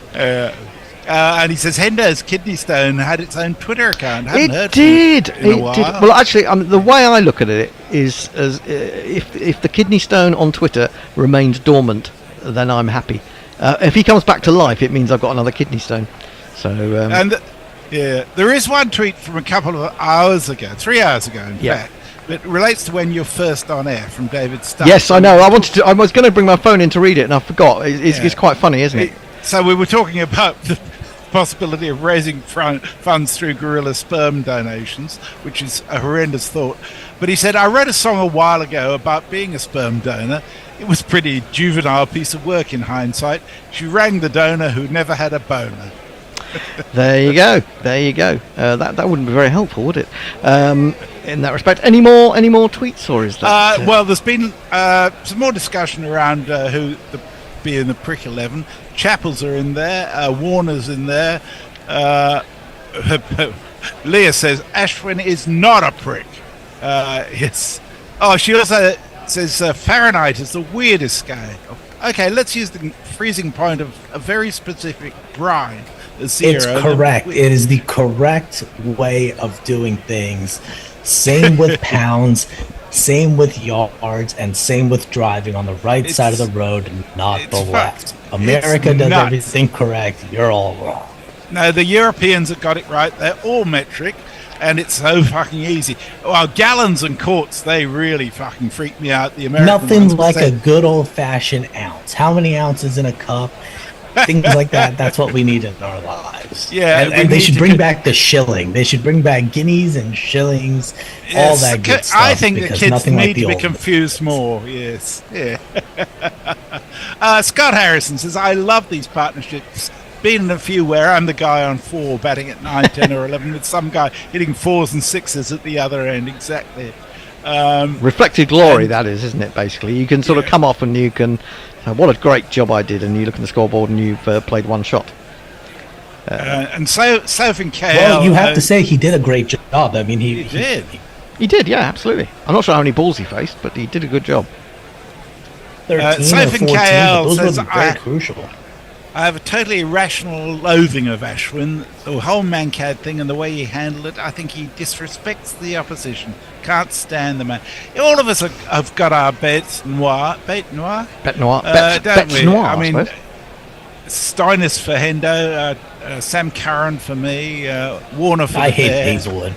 And he says Hendo's kidney stone had its own Twitter account. Hadn't heard did. From it in a while. Well, actually, the way I look at it is as if the kidney stone on Twitter remains dormant, then I'm happy. If he comes back to life, it means I've got another kidney stone. So there is one tweet from a couple of hours ago, 3 hours ago, in fact. It relates to when you're first on air, from David Stubb. Yes, I know. I was going to bring my phone in to read it, and I forgot. It's quite funny, isn't it? So we were talking about the possibility of raising funds through gorilla sperm donations, which is a horrendous thought. But he said, I wrote a song a while ago about being a sperm donor. It was a pretty juvenile piece of work in hindsight. She rang the donor who'd never had a boner. There you go. That wouldn't be very helpful, would it? In that respect, any more tweets, or is that? Well, there's been some more discussion around who be in the Prick 11. Chappells are in there. Warner's in there. Leah says Ashwin is not a prick. Yes. Oh, she also says Fahrenheit is the weirdest scale. Okay, let's use the freezing point of a very specific brine. It's correct. It is the correct way of doing things. Same with pounds, same with yards, and same with driving on the right side of the road, not the left. America does everything correct. You're all wrong. No, the Europeans have got it right. They're all metric, and it's so fucking easy. Well, gallons and quarts, they really fucking freak me out. The American Nothing like a good old-fashioned ounce. How many ounces in a cup? Things like that. That's what we need in our lives. Yeah, and they should bring back the shilling. They should bring back guineas and shillings, all that good stuff. I think the kids need to be confused more. Yes. Yeah. Scott Harrison says, I love these partnerships. Been in a few where I'm the guy on 4 batting at 9, 10 or 11 with some guy hitting 4s and 6s at the other end. Exactly. Reflected glory, that is, isn't it, basically? You can sort of come off and you can... what a great job I did, and you look at the scoreboard and you've played one shot. And Soph and KL... Well, you have to say he did a great job. I mean, he did. He did, yeah, absolutely. I'm not sure how many balls he faced, but he did a good job. 13 or 14, those were very crucial. I have a totally irrational loathing of Ashwin, the whole Mankad thing and the way he handled it. I think he disrespects the opposition. Can't stand the man. All of us have got our bête noire, don't we? I mean, Steiners for Hendo, Sam Curran for me, Warner for I the hate Bear. Hazelwood.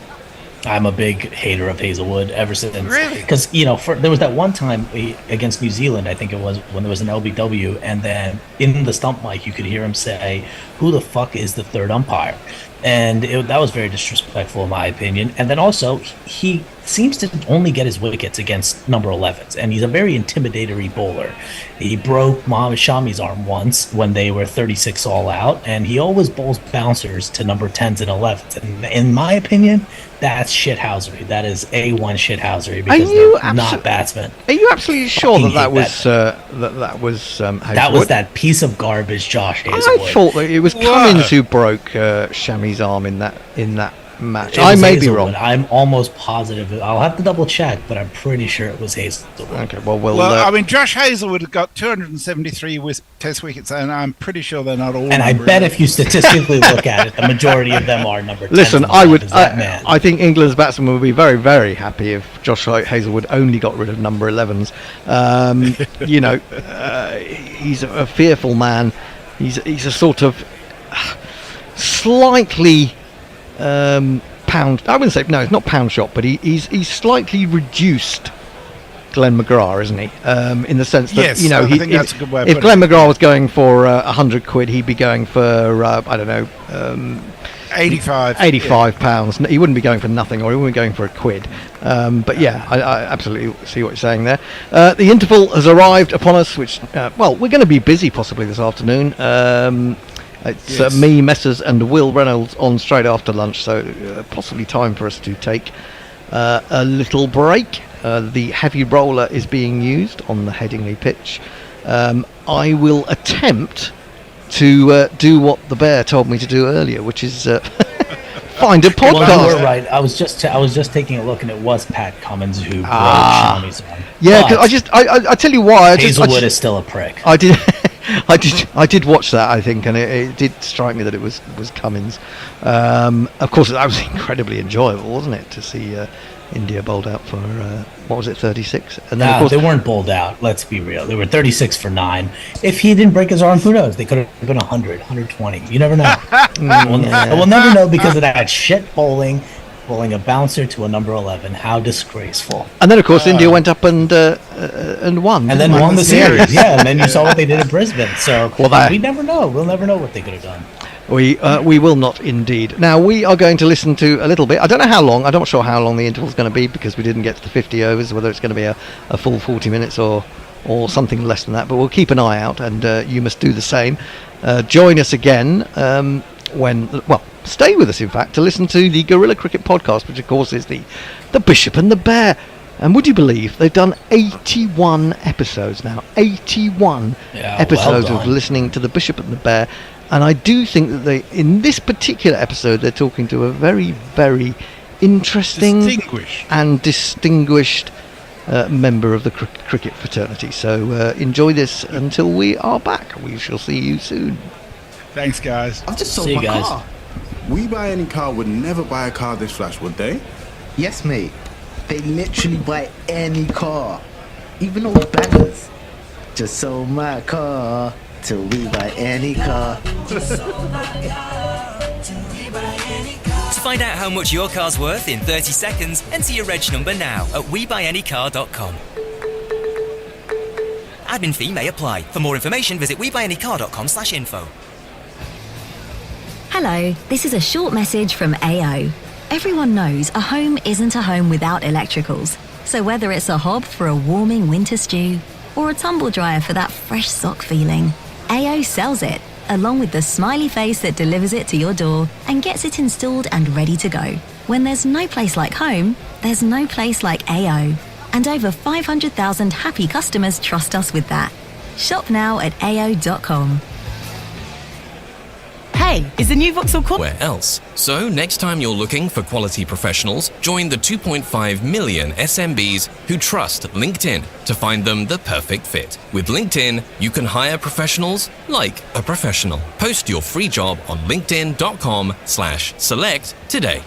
I'm a big hater of Hazelwood ever since. Really? Because, there was that one time against New Zealand, I think it was, when there was an LBW, and then in the stump mic, you could hear him say, "Who the fuck is the third umpire?" And that was very disrespectful, in my opinion. And then also, he seems to only get his wickets against number 11s, and he's a very intimidatory bowler. He broke Mohammad Shami's arm once when they were 36 all out, and he always bowls bouncers to number 10s and 11s. And in my opinion, that's shithousery. That is A1 shithousery, because they're not batsmen. Are you absolutely sure that was Hazelwood? Hazelwood? That was that piece of garbage, Josh Hazelwood. I thought that it was Cummins who broke Shami's arm in that match. I may be wrong. I'm almost positive. I'll have to double check, but I'm pretty sure it was Hazelwood. Okay, well, I mean, Josh Hazelwood got 273 Test wickets, and I'm pretty sure they're not all. And I bet if you statistically look at it, the majority of them are number 10. Listen, I think England's batsmen would be very, very happy if Josh Hazelwood only got rid of number 11s. He's a fearful man. He's a sort of slightly pound. I wouldn't say it's not pound shot, but he's slightly reduced Glenn McGrath, isn't he? In the sense that I think that's a good way of if putting Glenn McGrath was going for 100 quid, he'd be going for I don't know. 85 pounds. He wouldn't be going for nothing, or he wouldn't be going for a quid. But yeah, I absolutely see what you're saying there. The interval has arrived upon us, which we're going to be busy possibly this afternoon. It's me, Messers, and Will Reynolds on straight after lunch, so possibly time for us to take a little break. The heavy roller is being used on the Headingley pitch. I will attempt to do what the Bear told me to do earlier, which is find a podcast. Well, you were right. I was just taking a look, and it was Pat Cummins who broke Shami's arm. Yeah, because I tell you why. Hazelwood is still a prick. I did watch that, I think, and it did strike me that it was Cummins. Of course, that was incredibly enjoyable, wasn't it, to see India bowled out for 36? And then, of course, they weren't bowled out. Let's be real. They were 36 for 9. If he didn't break his arm, who knows? They could have been 100, 120. You never know. We'll never know because of that shit bowling a bouncer to a number 11. How disgraceful. And then, of course, India went up and won. And then won the series. Yeah, and then you saw what they did at Brisbane. So we never know. We'll never know what they could have done. We will not indeed. Now, we are going to listen to a little bit. I don't know how long. I'm not sure how long the interval is going to be, because we didn't get to the 50 overs, whether it's going to be a full 40 minutes or something less than that. But we'll keep an eye out, and you must do the same. Join us again stay with us, in fact, to listen to the Guerrilla Cricket Podcast, which, of course, is the Bishop and the Bear. And would you believe they've done 81 episodes now? 81 episodes of listening to the Bishop and the Bear. And I do think that in this particular episode, they're talking to a very, very interesting and distinguished member of the cricket fraternity. So enjoy this until we are back. We shall see you soon. Thanks, guys. I've just sold my car. We Buy Any Car would never buy a car this flash, would they? Yes, mate. They literally buy any car. Even those baggers. Just sold my car till we buy any car. To find out how much your car's worth in 30 seconds, enter your reg number now at webuyanycar.com. Admin fee may apply. For more information, visit webuyanycar.com/info. Hello, this is a short message from AO. Everyone knows a home isn't a home without electricals. So whether it's a hob for a warming winter stew or a tumble dryer for that fresh sock feeling, AO sells it, along with the smiley face that delivers it to your door and gets it installed and ready to go. When there's no place like home, there's no place like AO. And over 500,000 happy customers trust us with that. Shop now at ao.com. Hey, is the new Vauxhall call? Where else? So next time you're looking for quality professionals, join the 2.5 million SMBs who trust LinkedIn to find them the perfect fit. With LinkedIn, you can hire professionals like a professional. Post your free job on linkedin.com/select today.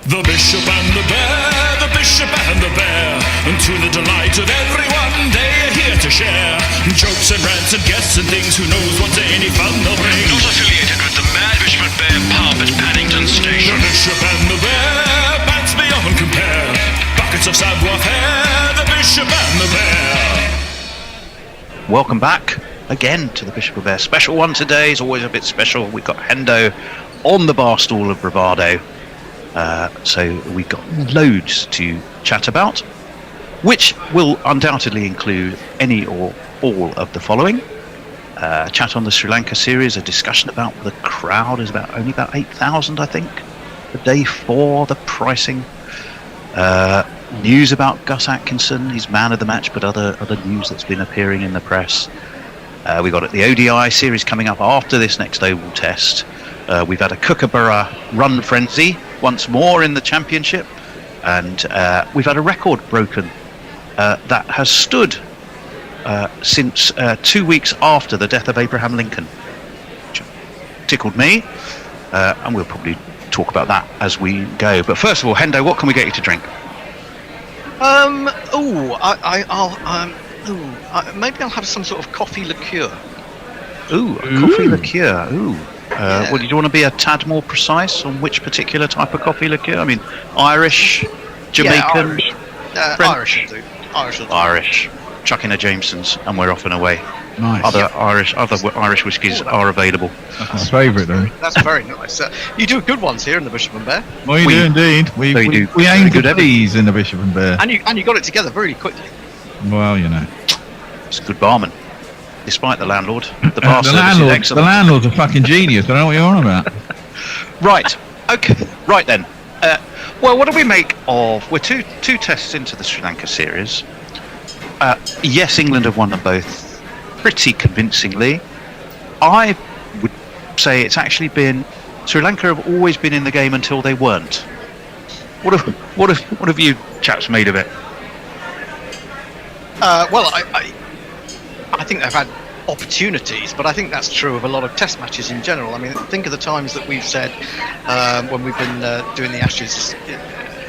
The bishop and the bear, the bishop and the bear, and to the delight of everyone, they are here to share jokes and rants and guests and things. Who knows what any fun they'll bring? Not affiliated with the Mad Bishop and Bear pub at Paddington Station. The bishop and the bear, bats beyond compare. Buckets of savoir-faire, the bishop and the bear. Welcome back again to the Bishop and Bear special one today. Is always a bit special. We've got Hendo on the bar stool of bravado. So we've got loads to chat about, which will undoubtedly include any or all of the following. Chat on the Sri Lanka series, a discussion about the crowd is only about 8,000, I think, the day 4, the pricing. News about Gus Atkinson, he's man of the match, but other news that's been appearing in the press. We've got the ODI series coming up after this next Oval Test. We've had a Kookaburra run frenzy once more in the championship, and we've had a record broken that has stood since 2 weeks after the death of Abraham Lincoln, which tickled me, and we'll probably talk about that as we go. But first of all, Hendo, what can we get you to drink? Maybe I'll have some sort of coffee liqueur. Coffee liqueur. Well, do you want to be a tad more precise on which particular type of coffee liqueur? I mean, Irish, Jamaican, Irish will do. Irish. Chuck in a Jameson's, and we're off and away. Nice. Other Irish whiskies are available. That's my favourite, though. That's very nice. You do good ones here in the Bishop and Bear. Well, you do indeed. We aim to please in the Bishop and Bear. And you got it together very quickly. Well, you know. It's a good barman, despite the landlord. The bar service is excellent. The landlord's a fucking genius. I don't know what you're on about. Right. Okay. Right then. Well, what do we make of? We're two tests into the Sri Lanka series. Yes, England have won them both pretty convincingly. I would say it's actually been Sri Lanka have always been in the game until they weren't. What have you chaps made of it? Well, I think they've had opportunities, but I think that's true of a lot of test matches in general. I mean, think of the times that we've said when we've been doing the Ashes,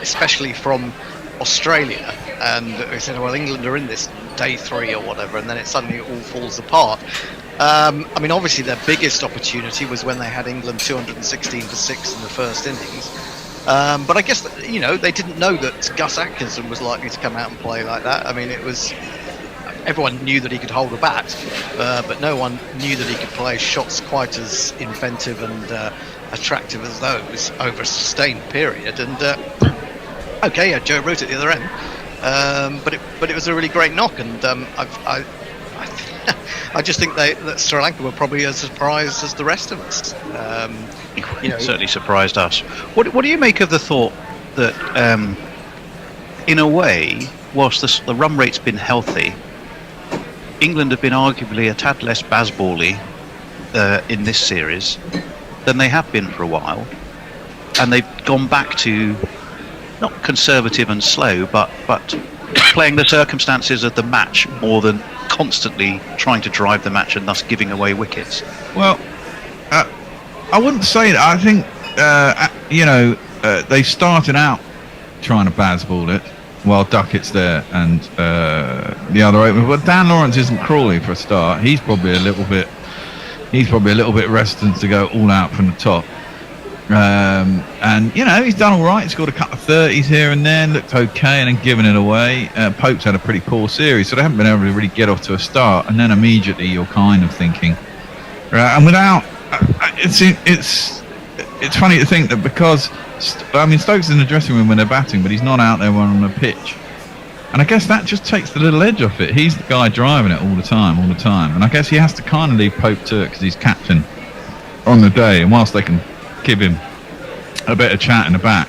especially from Australia, and we said, well, England are in this day 3 or whatever, and then it suddenly all falls apart. I mean, obviously their biggest opportunity was when they had England 216 for 6 in the first innings. But I guess, they didn't know that Gus Atkinson was likely to come out and play like that. I mean, everyone knew that he could hold a bat, but no one knew that he could play shots quite as inventive and attractive as those over a sustained period. And Joe Root at the other end, but it was a really great knock, and I just think that Sri Lanka were probably as surprised as the rest of us. It certainly surprised us. What do you make of the thought that, in a way, whilst the run rate's been healthy, England have been arguably a tad less baseball-y in this series than they have been for a while, and they've gone back to not conservative and slow, but playing the circumstances of the match more than constantly trying to drive the match and thus giving away wickets. Well, I wouldn't say that. I think they started out trying to baseball it while Duckett's there and the other opener. But Dan Lawrence isn't Crawley for a start. He's probably a little bit reticent to go all out from the top. And he's done all right. He's scored a couple of 30s here and there, looked okay, and then given it away. Pope's had a pretty poor series, so they haven't been able to really get off to a start. And then immediately you're kind of thinking, and without, it's funny to think that because Stokes is in the dressing room when they're batting, but he's not out there on the pitch. And I guess that just takes the little edge off it. He's the guy driving it all the time. And I guess he has to kind of leave Pope to it because he's captain on the day. And whilst they can give him a bit of chat in the back,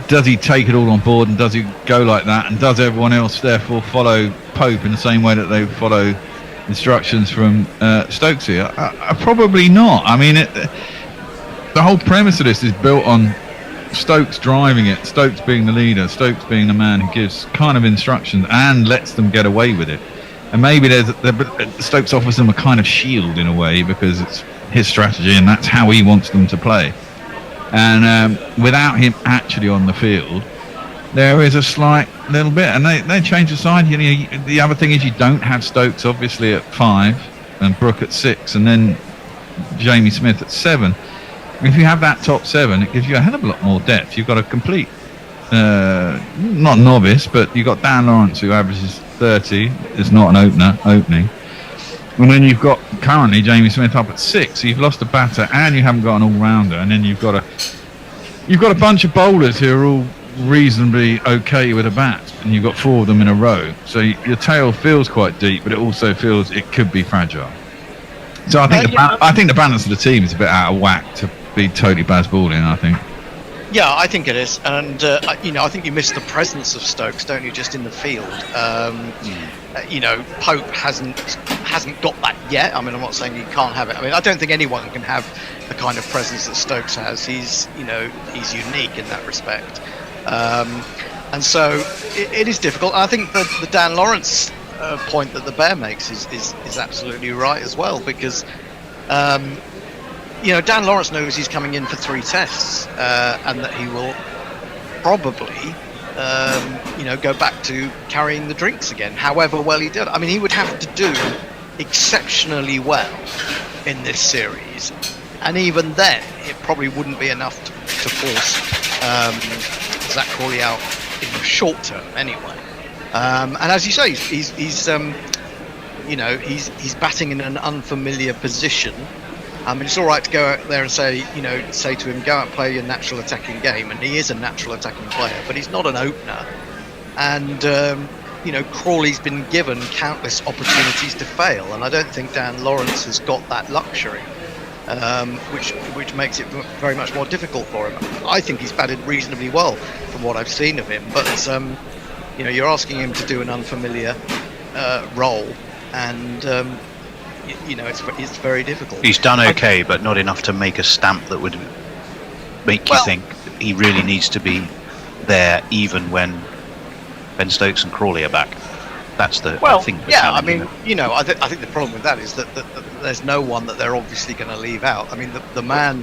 does he take it all on board and does he go like that, and does everyone else therefore follow Pope in the same way that they follow instructions from Stokesy? Probably not. I mean, the whole premise of this is built on Stokes driving it, Stokes being the leader, Stokes being the man who gives kind of instructions and lets them get away with it. And maybe Stokes offers them a kind of shield in a way because it's his strategy and that's how he wants them to play. And without him actually on the field, there is a slight little bit, and they change the side. You know, the other thing is you don't have Stokes obviously at 5 and Brook at 6, and then Jamie Smith at 7. If you have that top 7, it gives you a hell of a lot more depth. You've got a complete, not novice, but you've got Dan Lawrence who averages 30, is not an opening. And then you've got currently Jamie Smith up at 6. So you've lost a batter and you haven't got an all-rounder, and then you've got a bunch of bowlers who are all reasonably okay with a bat, and you've got 4 of them in a row. So your tail feels quite deep, but it also feels it could be fragile. So I think the balance of the team is a bit out of whack to be totally balling, I think. Yeah, I think it is, and I think you miss the presence of Stokes, don't you? Just in the field, Pope hasn't got that yet. I mean, I'm not saying he can't have it. I mean, I don't think anyone can have the kind of presence that Stokes has. He's unique in that respect, and so it is difficult. And I think the Dan Lawrence point that the Bear makes is absolutely right as well, because. Dan Lawrence knows he's coming in for 3 tests, and that he will probably, go back to carrying the drinks again, however well he did. I mean, he would have to do exceptionally well in this series, and even then, it probably wouldn't be enough to force Zach Crawley out in the short term, anyway. And as you say, he's batting in an unfamiliar position. I mean, it's all right to go out there and say to him, go out and play your natural attacking game, and he is a natural attacking player, but he's not an opener. And Crawley's been given countless opportunities to fail, and I don't think Dan Lawrence has got that luxury, which makes it very much more difficult for him. I think he's batted reasonably well from what I've seen of him, but you're asking him to do an unfamiliar role, and. It's very difficult. He's done okay, but not enough to make a stamp that would make you think he really needs to be there, even when Ben Stokes and Crawley are back. That's the thing. Yeah, I mean, I think the problem with that is that there's no one that they're obviously going to leave out. I mean, the man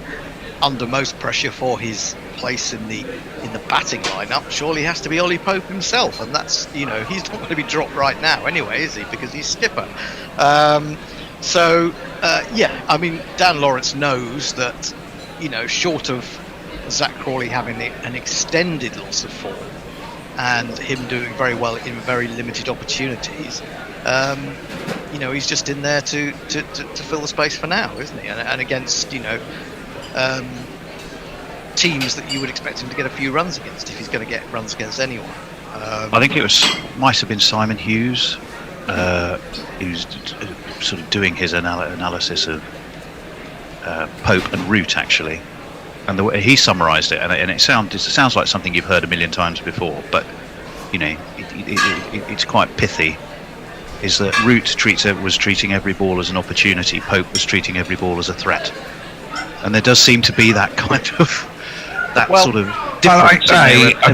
under most pressure for his place in the batting lineup surely has to be Ollie Pope himself, and that's he's not going to be dropped right now anyway, is he? Because he's skipper. I mean, Dan Lawrence knows that, short of Zach Crawley having an extended loss of form and him doing very well in very limited opportunities, he's just in there to fill the space for now, isn't he? And against, teams that you would expect him to get a few runs against, if he's going to get runs against anyone. I think might have been Simon Hughes, who's sort of doing his analysis of Pope and Root, actually, and the way he summarised it, and it sounds like something you've heard a million times before, but it's quite pithy. Is that Root was treating every ball as an opportunity, Pope was treating every ball as a threat, and there does seem to be that kind of sort of difference in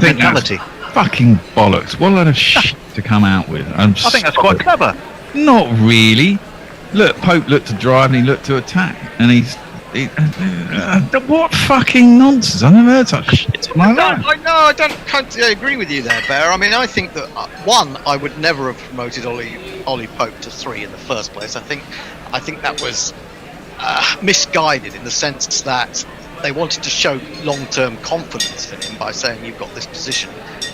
their mentality. Fucking bollocks! What a load of shit to come out with. I think that's quite clever. Not really. Look, Pope looked to drive and he looked to attack, and what fucking nonsense! I never heard such shit like that. I can't agree with you there, Bear. I mean, I think that I would never have promoted Ollie Pope to 3 in the first place. I think that was misguided in the sense that they wanted to show long-term confidence in him by saying you've got this position.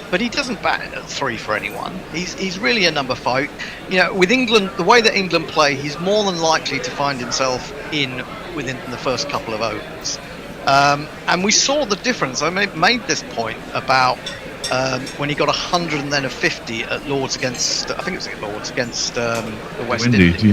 But he doesn't bat at 3 for anyone. He's really a number 5. With England, the way that England play, he's more than likely to find himself within the first couple of overs. And we saw the difference. I made this point about when he got 100 and then a 50 at Lords against, I think it was at Lords against the West Indies.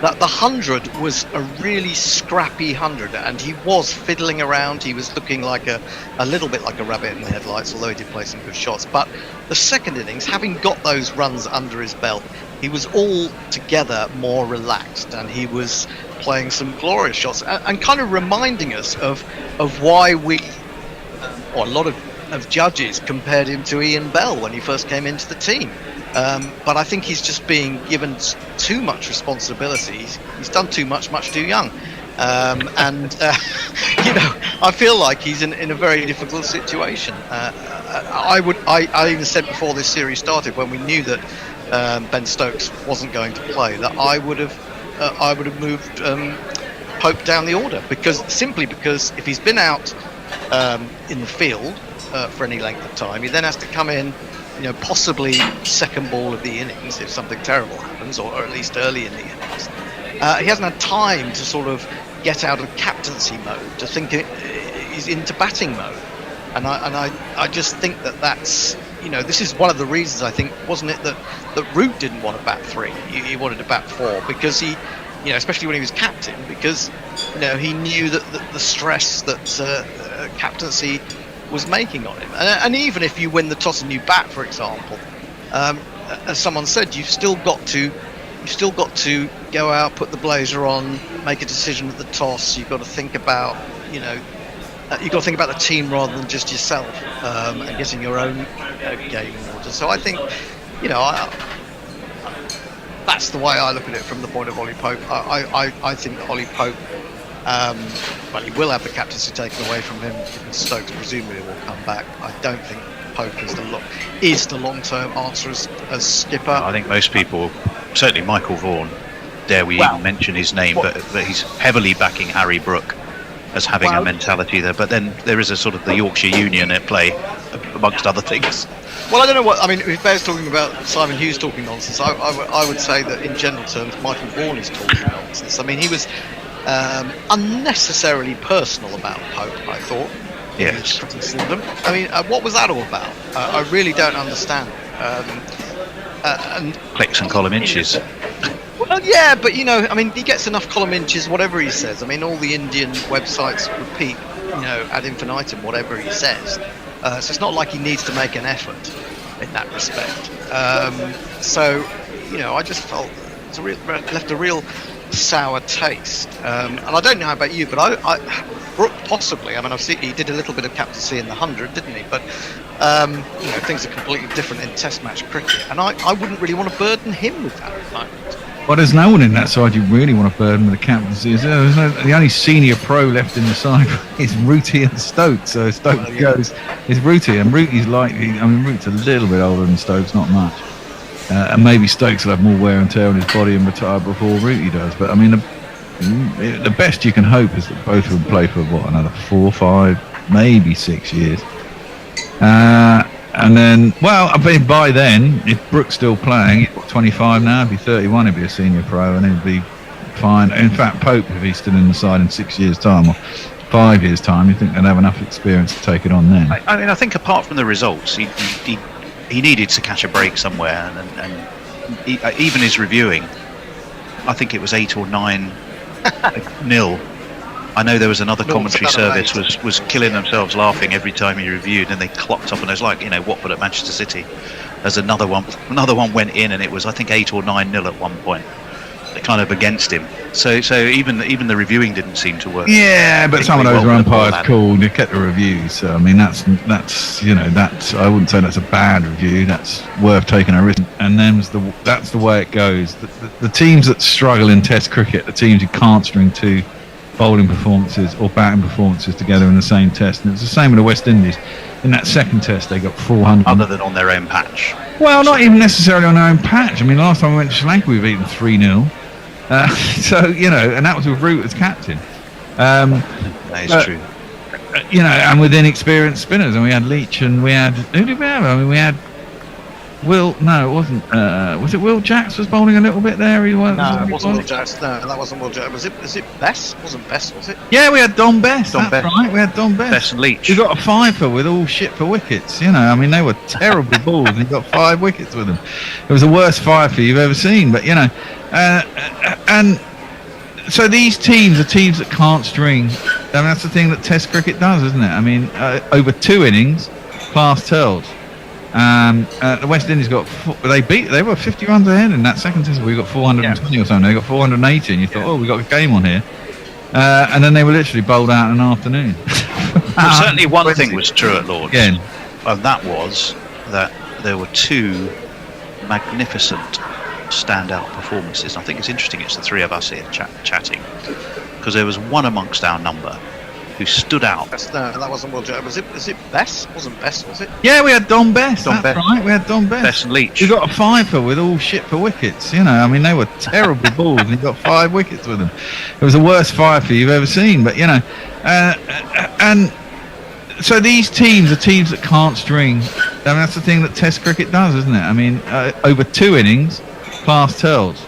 that the 100 was a really scrappy 100, and he was fiddling around. He was looking like a little bit like a rabbit in the headlights, although he did play some good shots. But the second innings, having got those runs under his belt, he was altogether more relaxed, and he was playing some glorious shots and kind of reminding us of why we, or a lot of judges compared him to Ian Bell when he first came into the team. But I think he's just being given too much responsibility. He's done too much too young. I feel like he's in a very difficult situation. I even said before this series started, when we knew that Ben Stokes wasn't going to play, that I would have moved Pope down the order, because if he's been out in the field for any length of time, he then has to come in, possibly second ball of the innings if something terrible happens, or at least early in the innings. He hasn't had time to sort of get out of captaincy mode, to think he's into batting mode, and I just think that's this is one of the reasons, I think, wasn't it, that Root didn't want to bat 3, he wanted to bat 4, because he, especially when he was captain, because he knew that the stress that captaincy was making on him, and even if you win the toss and you bat, for example, as someone said, you've still got to go out, put the blazer on, make a decision at the toss. You've got to think about you've got to think about the team rather than just yourself, and getting your own game in order. So I think that's the way I look at it from the point of Ollie Pope. I think that Ollie Pope, he will have the captaincy taken away from him, because Stokes presumably will come back. I don't think Pope is the long-term answer as skipper. I think most people, certainly Michael Vaughan, dare we even mention his name, but he's heavily backing Harry Brook as having a mentality there. But then there is a sort of the Yorkshire Union at play, amongst other things. Well, I don't know if Bear's talking about Simon Hughes talking nonsense, I would say that in general terms, Michael Vaughan is talking nonsense. I mean, he was unnecessarily personal about Pope, I thought. Yes. I mean, what was that all about? I really don't understand. And clicks and column inches. Well, yeah, but he gets enough column inches, whatever he says. I mean, all the Indian websites repeat, ad infinitum, whatever he says. So it's not like he needs to make an effort in that respect. I just felt left a real sour taste. And I don't know about you, but Brook possibly. I mean, I've seen he did a little bit of captaincy in the 100, didn't he? But things are completely different in Test match cricket, and I wouldn't really want to burden him with that at the moment. Well, there's no one in that side you really want to burden with the captaincy. The only senior pro left in the side is Rooty and Stokes. So Stokes goes, is Rooty, and Rooty's Rooty's a little bit older than Stokes, not much. And maybe Stokes will have more wear and tear on his body and retire before Rooty does. But I mean, the best you can hope is that both of them play for another 4, 5, maybe 6 years. And then, by then, if Brook's still playing, he's 25 now, he'd be 31, he'd be a senior pro, and he'd be fine. In fact, Pope, if he's still in the side in 6 years' time or 5 years' time, you think they'd have enough experience to take it on then? I think apart from the results, he needed to catch a break somewhere, and even his reviewing, I think it was 8 or 9 nil. I know there was another commentary service was killing themselves laughing every time he reviewed, and they clocked up, and it was like, Watford at Manchester City. There's another one went in, and it was, I think, 8 or 9 nil at one point. They're kind of against him. So even the reviewing didn't seem to work. Yeah, but some of those umpires called, they kept the reviews. So I mean, that's I wouldn't say that's a bad review. That's worth taking a risk. And then that's the way it goes. The teams that struggle in Test cricket, the teams who can't string 2 bowling performances or batting performances together in the same test, and it's the same with the West Indies. In that second test, they got 400. Other than on their own patch. Well, not even necessarily on their own patch. I mean, last time we went to Sri Lanka, we were beaten 3-0. And that was with Root as captain. That is true. And with inexperienced spinners, and we had Leach, and we had, who did we have? I mean, we had Will. No, it wasn't. Was it Will Jacks was bowling a little bit there? It wasn't Will Jacks. No, that wasn't Will Jacks. Was it Bess? Wasn't Bess? Was it? Yeah, we had Don Bess. Right. We had Don Bess. Bess and Leach. We got a 5-er with all shit for wickets. I mean, they were terrible balls, and he got 5 wickets with them. It was the worst 5-er you've ever seen. But and so these teams are teams that can't string. I mean, that's the thing that Test cricket does, isn't it? I mean, over 2 innings, class tells. The West Indies got they were 50 runs ahead in that second test. We got 420 or something. They got 480, and you thought, oh, we got a game on here. And then they were literally bowled out in an afternoon. Well, certainly one thing was true at Lord's, again, and that was that there were 2 magnificent standout performances. I think it's interesting it's the 3 of us here chatting, because there was one amongst our number who stood out. No, that wasn't Will Jones. Was it Bess? Wasn't Bess, was it? Yeah, we had Don Bess. Don That's Bess. right. We had Don Bess. Bess and Leach. We got a 5-er with all shit for wickets. You know, I mean, they were terrible balls, and he got 5 wickets with them. It was the worst 5-er you've ever seen. But you know, and so these teams are teams that can't string. I mean, that's the thing that Test cricket does, isn't it? I mean, over 2 innings, class tells.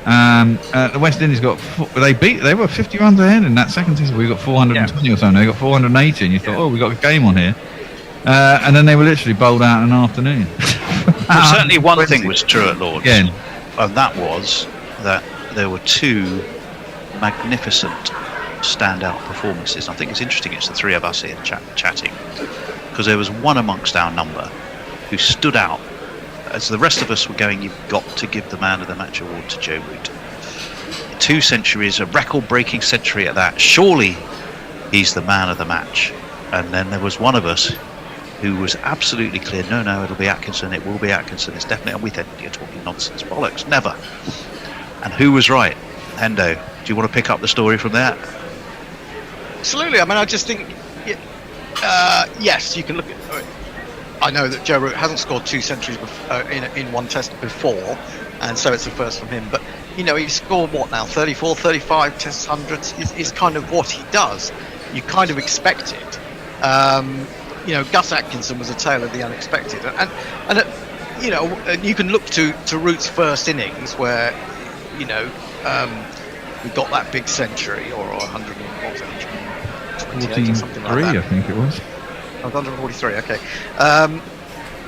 The West Indies got they were 50 runs ahead in that second test. We got 420 or something. They got 480, and you thought, oh, we got a game on here. And then they were literally bowled out in an afternoon. Well, certainly one thing was true at Lord's, again, and that was that there were 2 magnificent standout performances. I think it's interesting it's the 3 of us here chatting, because there was one amongst our number who stood out. As the rest of us were going, you've got to give the man of the match award to Joe Root. 2 centuries, a record-breaking century at that. Surely he's the man of the match. And then there was one of us who was absolutely clear, no, it'll be Atkinson, it will be Atkinson, it's definitely, and we said, you're talking nonsense, bollocks, never. And who was right? Hendo, do you want to pick up the story from there? Absolutely. I mean, I just think, yes, you can look at. I know that Joe Root hasn't scored 2 centuries in one test before, and so it's the first from him. But you know, he's scored what now? 34, 35 test hundreds is kind of what he does. You kind of expect it. You know, Gus Atkinson was a tale of the unexpected, and you know, you can look to Root's first innings where, you know, we got that big century or 100, what was it, 128 or something like that. I think it was. 143, okay.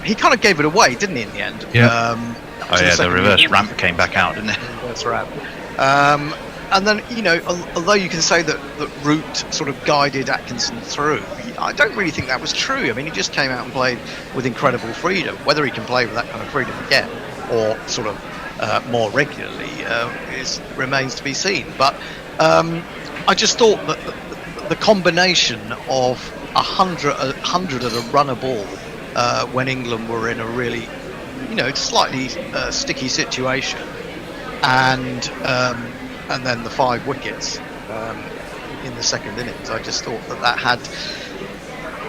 He kind of gave it away, didn't he, in the end? Yeah. The reverse ramp came back out, didn't it? Reverse ramp. And then, you know, although you can say that Root sort of guided Atkinson through, I don't really think that was true. I mean, he just came out and played with incredible freedom. Whether he can play with that kind of freedom again, or sort of more regularly, remains to be seen. But I just thought that the combination of 100 at a runner ball when England were in a really, you know, slightly sticky situation, and then the 5 wickets in the second innings, I just thought that had,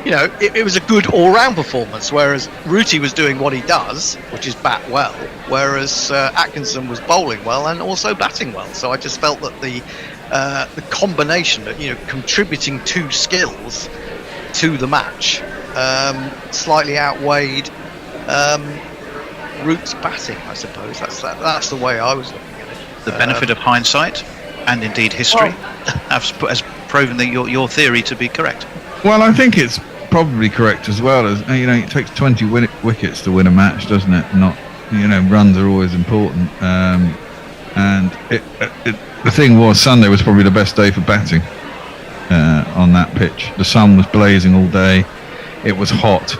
you know, it was a good all-round performance, whereas Rooty was doing what he does, which is bat well, whereas Atkinson was bowling well and also batting well. So I just felt that the combination of, you know, contributing 2 skills to the match slightly outweighed Root's batting, I suppose. That's the way I was looking at it. The benefit of hindsight, and indeed history, has proven that your theory to be correct. Well, I think it's probably correct as well. As you know, it takes 20 wickets to win a match, doesn't it? Not, you know, runs are always important. And the thing was, Sunday was probably the best day for batting on that pitch. The sun was blazing all day. It was hot.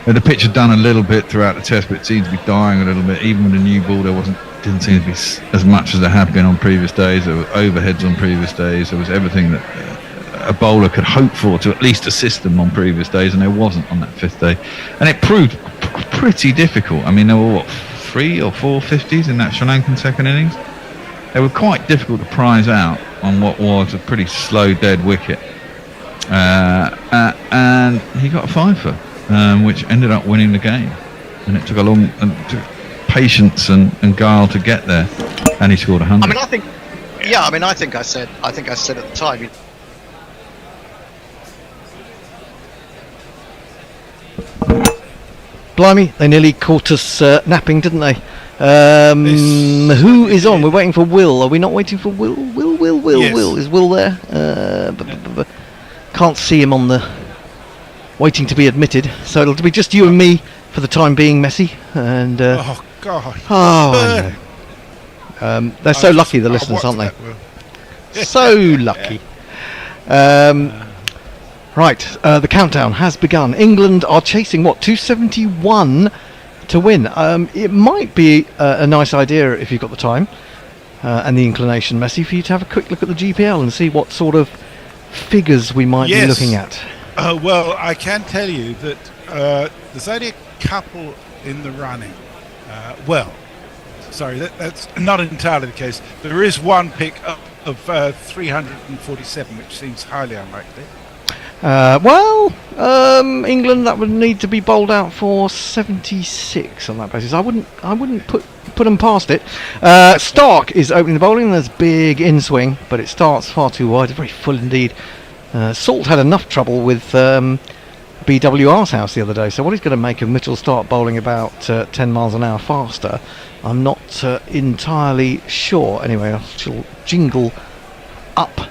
The pitch had done a little bit throughout the test, but it seemed to be dying a little bit. Even with the new ball, didn't seem to be as much as there had been on previous days. There were overheads on previous days. There was everything that a bowler could hope for to at least assist them on previous days, and there wasn't on that 5th day. And it proved pretty difficult. I mean, there were 3 or 4 50s in that Sri Lankan second innings. They were quite difficult to prize out on what was a pretty slow dead wicket. And he got a 5-er. Which ended up winning the game, and it took took patience and guile to get there, and he scored 100. I mean, I think I said at the time. Blimey, they nearly caught us napping, didn't they? Who is on? We're waiting for Will. Are we not waiting for Will? Yes. Will. Is Will there? Can't see him on the... waiting to be admitted, so it'll be just you and me for the time being, Messi. And oh God! I know. They're so lucky, the listeners, aren't they? So lucky. Right, the countdown has begun. England are chasing, 271 to win. It might be a nice idea, if you've got the time and the inclination, Messi, for you to have a quick look at the GPL and see what sort of figures we might be looking at. Well, I can tell you that there's only a couple in the running. That's not entirely the case. There is one pick of 347, which seems highly unlikely. England, that would need to be bowled out for 76 on that basis. I wouldn't put them past it. Stark is opening the bowling. There's big in swing, but it starts far too wide. Very full indeed. Salt had enough trouble with BWR's house the other day. So what he's going to make of Mitchell Stark bowling about 10 miles an hour faster, I'm not entirely sure. Anyway, I shall jingle up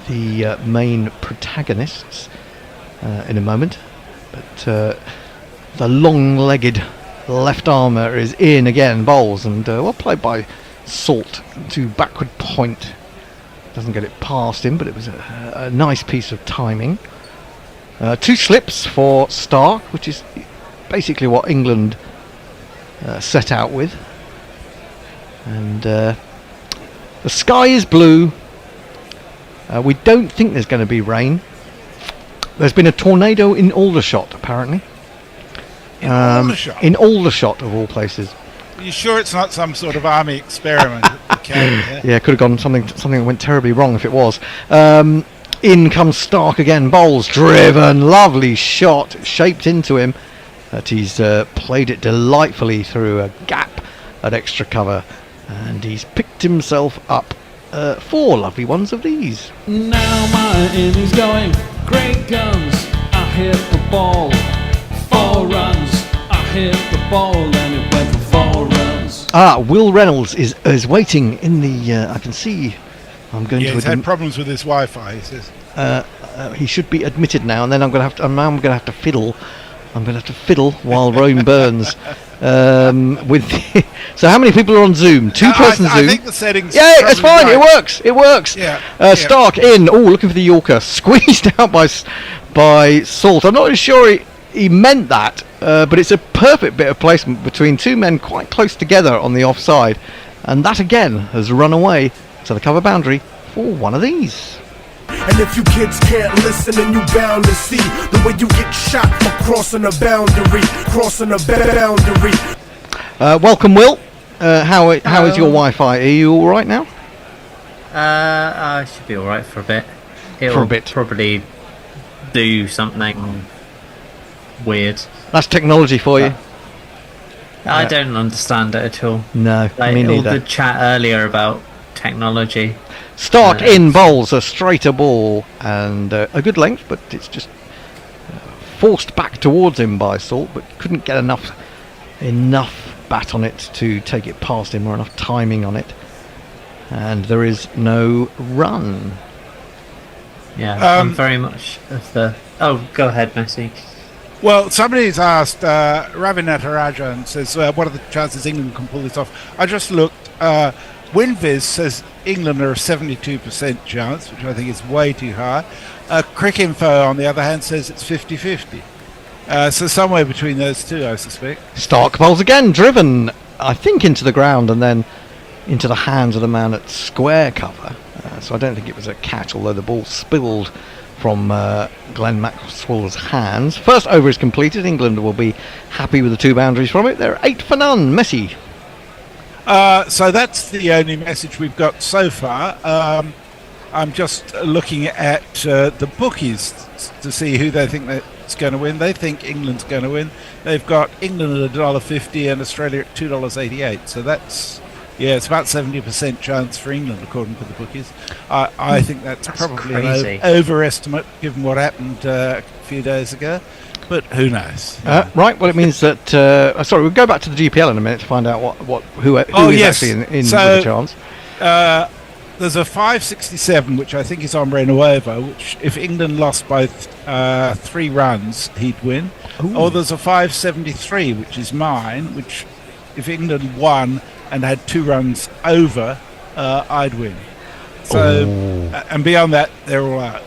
the main protagonists in a moment, but the long-legged left armour is in again, bowls, and well played by Salt to backward point. Doesn't get it past him, but it was a nice piece of timing. 2 slips for Stark, which is basically what England set out with, and the sky is blue. We don't think there's going to be rain. There's been a tornado in Aldershot, apparently. In Aldershot? In Aldershot, of all places. Are you sure it's not some sort of army experiment? Yeah, could have gone something that went terribly wrong if it was. In comes Stark again, bowls, driven, lovely shot, shaped into him. But he's played it delightfully through a gap at extra cover, and he's picked himself up 4 lovely ones of these. Now my innings going, great guns, I hit the ball, 4 runs, I hit the ball and it went for 4 runs. Will Reynolds is waiting in the, I can see, I'm going to... he's had problems with his Wi-Fi, he says. He should be admitted now, and then I'm going to have to fiddle. I'm going to have to fiddle while Rome burns. So how many people are on Zoom? 2-person Zoom. I think the settings. Yeah, it's fine. Right. It works. Yeah. Stark in. Oh, looking for the Yorker. Squeezed out by Salt. I'm not really sure he meant that, but it's a perfect bit of placement between 2 men quite close together on the offside, and that again has run away to the cover boundary for one of these. And if you kids can't listen, then you bound to see the way you get shot for crossing a boundary. Welcome, Will. How is your Wi-Fi? Are you all right now? I should be all right for a bit. It'll probably do something weird. That's technology for you. I don't understand it at all. No, like, me neither. All the chat earlier about technology. Stark in bowls a straighter ball and a good length, but it's just forced back towards him by Salt, but couldn't get enough bat on it to take it past him, or enough timing on it, and there is no run. Yeah, I'm very much of the... Oh, go ahead, Messi. Well, somebody's asked, Ravinatarajan says, what are the chances England can pull this off? I just looked, WinViz says England are a 72% chance, which I think is way too high. Cricinfo, on the other hand, says it's 50-50. So somewhere between those two, I suspect. Stark bowls again, driven, I think, into the ground and then into the hands of the man at square cover. So I don't think it was a catch, although the ball spilled from Glenn Maxwell's hands. First over is completed. England will be happy with the 2 boundaries from it. They're 8 for none. Messi. So that's the only message we've got so far. I'm just looking at the bookies to see who they think that's going to win. They think England's going to win. They've got England at $1.50 and Australia at $2.88. So that's, it's about 70% chance for England according to the bookies. I think that's probably an overestimate given what happened a few days ago. But who knows? Right. Well, it means that. Sorry, we'll go back to the GPL in a minute to find out who is actually in with a chance. There's a 567, which I think is on Renuova, which if England lost by 3 runs, he'd win. Ooh. Or there's a 573, which is mine, which if England won and had 2 runs over, I'd win. So, and beyond that, they're all out.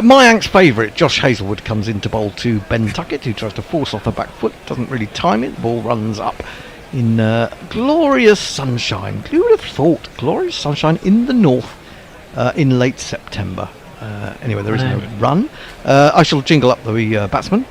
Mayank's favourite, Josh Hazlewood, comes in to bowl to Ben Tuckett, who tries to force off the back foot, doesn't really time it. The ball runs up in glorious sunshine. Who would have thought? Glorious sunshine in the north in late September. Anyway, there is no run. I shall jingle up the batsman.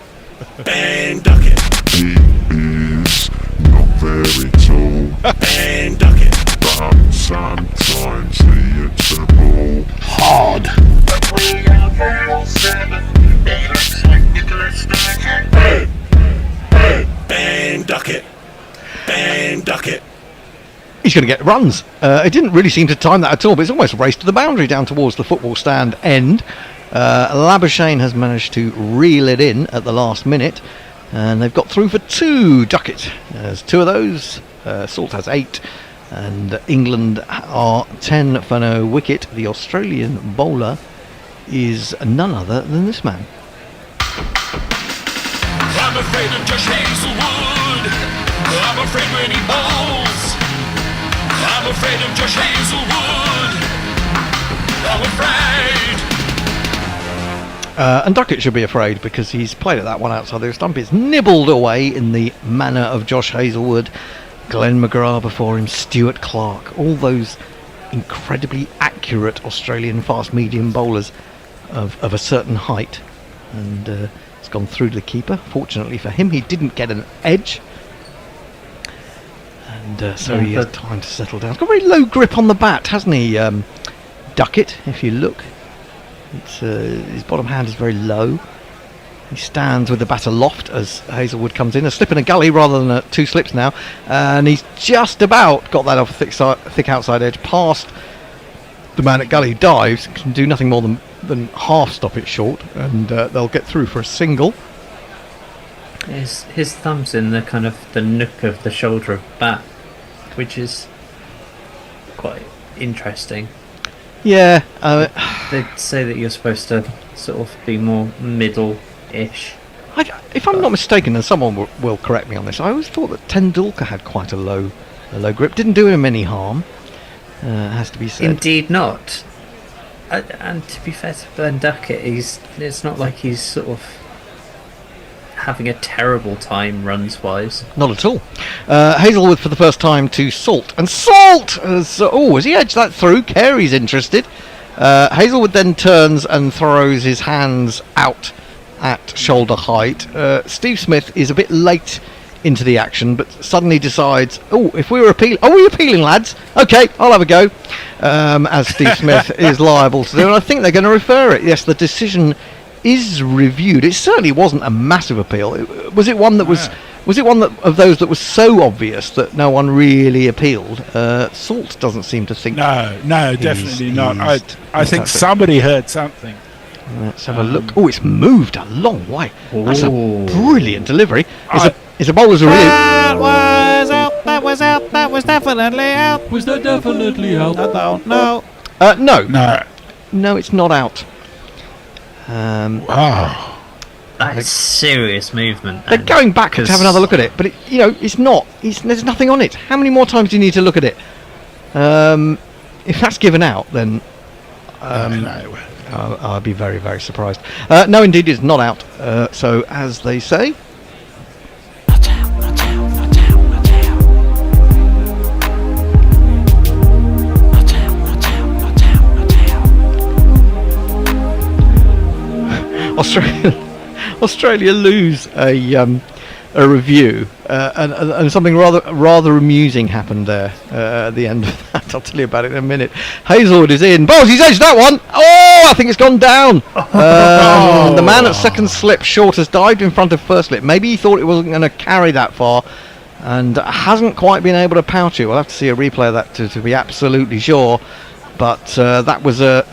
Ben Duckett. He is not very tall. Ben Duckett. But sometimes he hits the ball hard. But we are 4-7. He looks like Nicholas Sturgeon. Ben Duckett. Ben Duckett. He's going to get runs. It didn't really seem to time that at all, but it's almost raced to the boundary down towards the football stand end. Labuschagne has managed to reel it in at the last minute, and they've got through for 2. Duckett has 2 of those. Salt has 8, and England are 10 for no wicket. The Australian bowler is none other than this man. I'm afraid of Josh Hazlewood. I'm afraid when he bowls. I'm afraid of Josh Hazlewood. I'm afraid. And Duckett should be afraid, because he's played at that one outside the stump. It's nibbled away in the manner of Josh Hazlewood, Glenn McGrath before him, Stuart Clark, all those incredibly accurate Australian fast medium bowlers of a certain height. And it's gone through the keeper. Fortunately for him, he didn't get an edge. And so he has time to settle down. He's got a very low grip on the bat, hasn't he, Duckett, if you look. It's, his bottom hand is very low. He stands with the bat aloft as Hazlewood comes in. A slip and a gully rather than 2 slips now. And he's just about got that off a thick outside edge past the man at gully. Dives, can do nothing more than half stop it short, and they'll get through for a single. His thumb's in the kind of the nook of the shoulder of bat, which is quite interesting. Yeah. They say that you're supposed to sort of be more middle-ish. If I'm not mistaken, and someone will correct me on this, I always thought that Tendulkar had quite a low grip. Didn't do him any harm, has to be said. Indeed not. And to be fair to Ben Duckett, it's not like he's sort of having a terrible time runs-wise. Not at all. Hazlewood for the first time to Salt. And Salt has he edged that through? Carey's interested. Hazlewood then turns and throws his hands out at shoulder height. Steve Smith is a bit late into the action, but suddenly decides, if we were appealing... Oh, we're appealing, lads? OK, I'll have a go. As Steve Smith is liable to do. And I think they're going to refer it. Yes, the decision is reviewed. It certainly wasn't a massive appeal. Was it one that was it one of those that was so obvious that no one really appealed? Salt doesn't seem to think. No, definitely not. I think somebody heard something. Let's have a look. It's moved a long way. That's a brilliant delivery. It's a bowler's review. That was out. That was definitely out. Was that definitely out? I don't know. No, it's not out. Wow. That's serious movement. They're going back to have another look at it, but it's not. There's nothing on it. How many more times do you need to look at it? If that's given out, then I'll be very, very surprised. No, indeed, it's not out. So, as they say. Australia lose a review, and something rather amusing happened there at the end of that. I'll tell you about it in a minute. Hazlewood is in. Balls, he's edged that one. I think it's gone down. The man at second slip short has dived in front of first slip. Maybe he thought it wasn't going to carry that far, and hasn't quite been able to pouch it. We'll have to see a replay of that to be absolutely sure. But that was a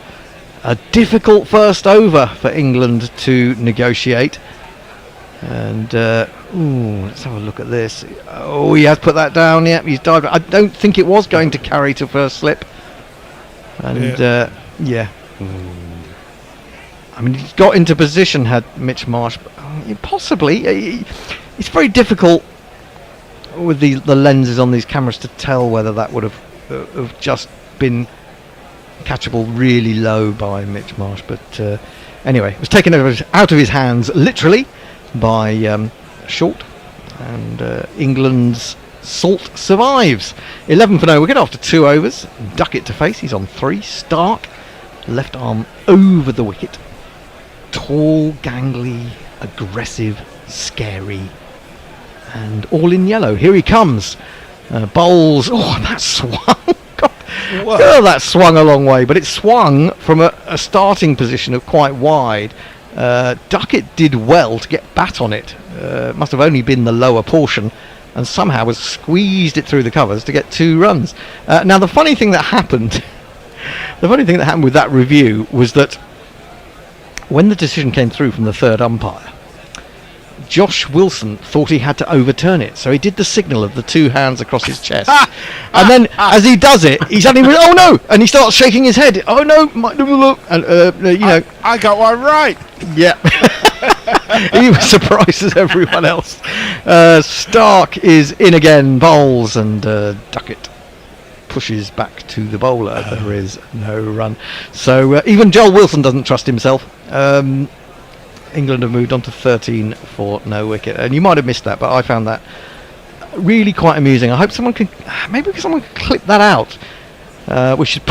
difficult first over for England to negotiate. And let's have a look at this. He has put that down. Yep, he's dived. I don't think it was going to carry to first slip. And I mean, he got into position had Mitch Marsh. Possibly. It's very difficult with the lenses on these cameras to tell whether that would have just been catchable really low by Mitch Marsh, but anyway, it was taken out of his hands literally by Short, and England's Salt survives. 11 for no wicket after 2 overs. Duckett to face, he's on 3. Stark, left arm over the wicket. Tall, gangly, aggressive, scary, and all in yellow. Here he comes. Bowls. Oh, that swung. God, that swung a long way, but it swung from a starting position of quite wide. Duckett did well to get bat on it. Must have only been the lower portion, and somehow was squeezed it through the covers to get 2 runs. Now the funny thing that happened with that review was that when the decision came through from the third umpire, Josh Wilson thought he had to overturn it, so he did the signal of the 2 hands across his chest. And then, as he does it, he suddenly went, "Oh no!" and he starts shaking his head. "Oh no, look!" And you know, I got one right. Yeah, he was surprised as everyone else. Stark is in again, bowls, and Duckett pushes back to the bowler. There is no run, so even Joel Wilson doesn't trust himself. England have moved on to 13 for no wicket, and you might have missed that, but I found that really quite amusing. I hope someone can clip that out. We should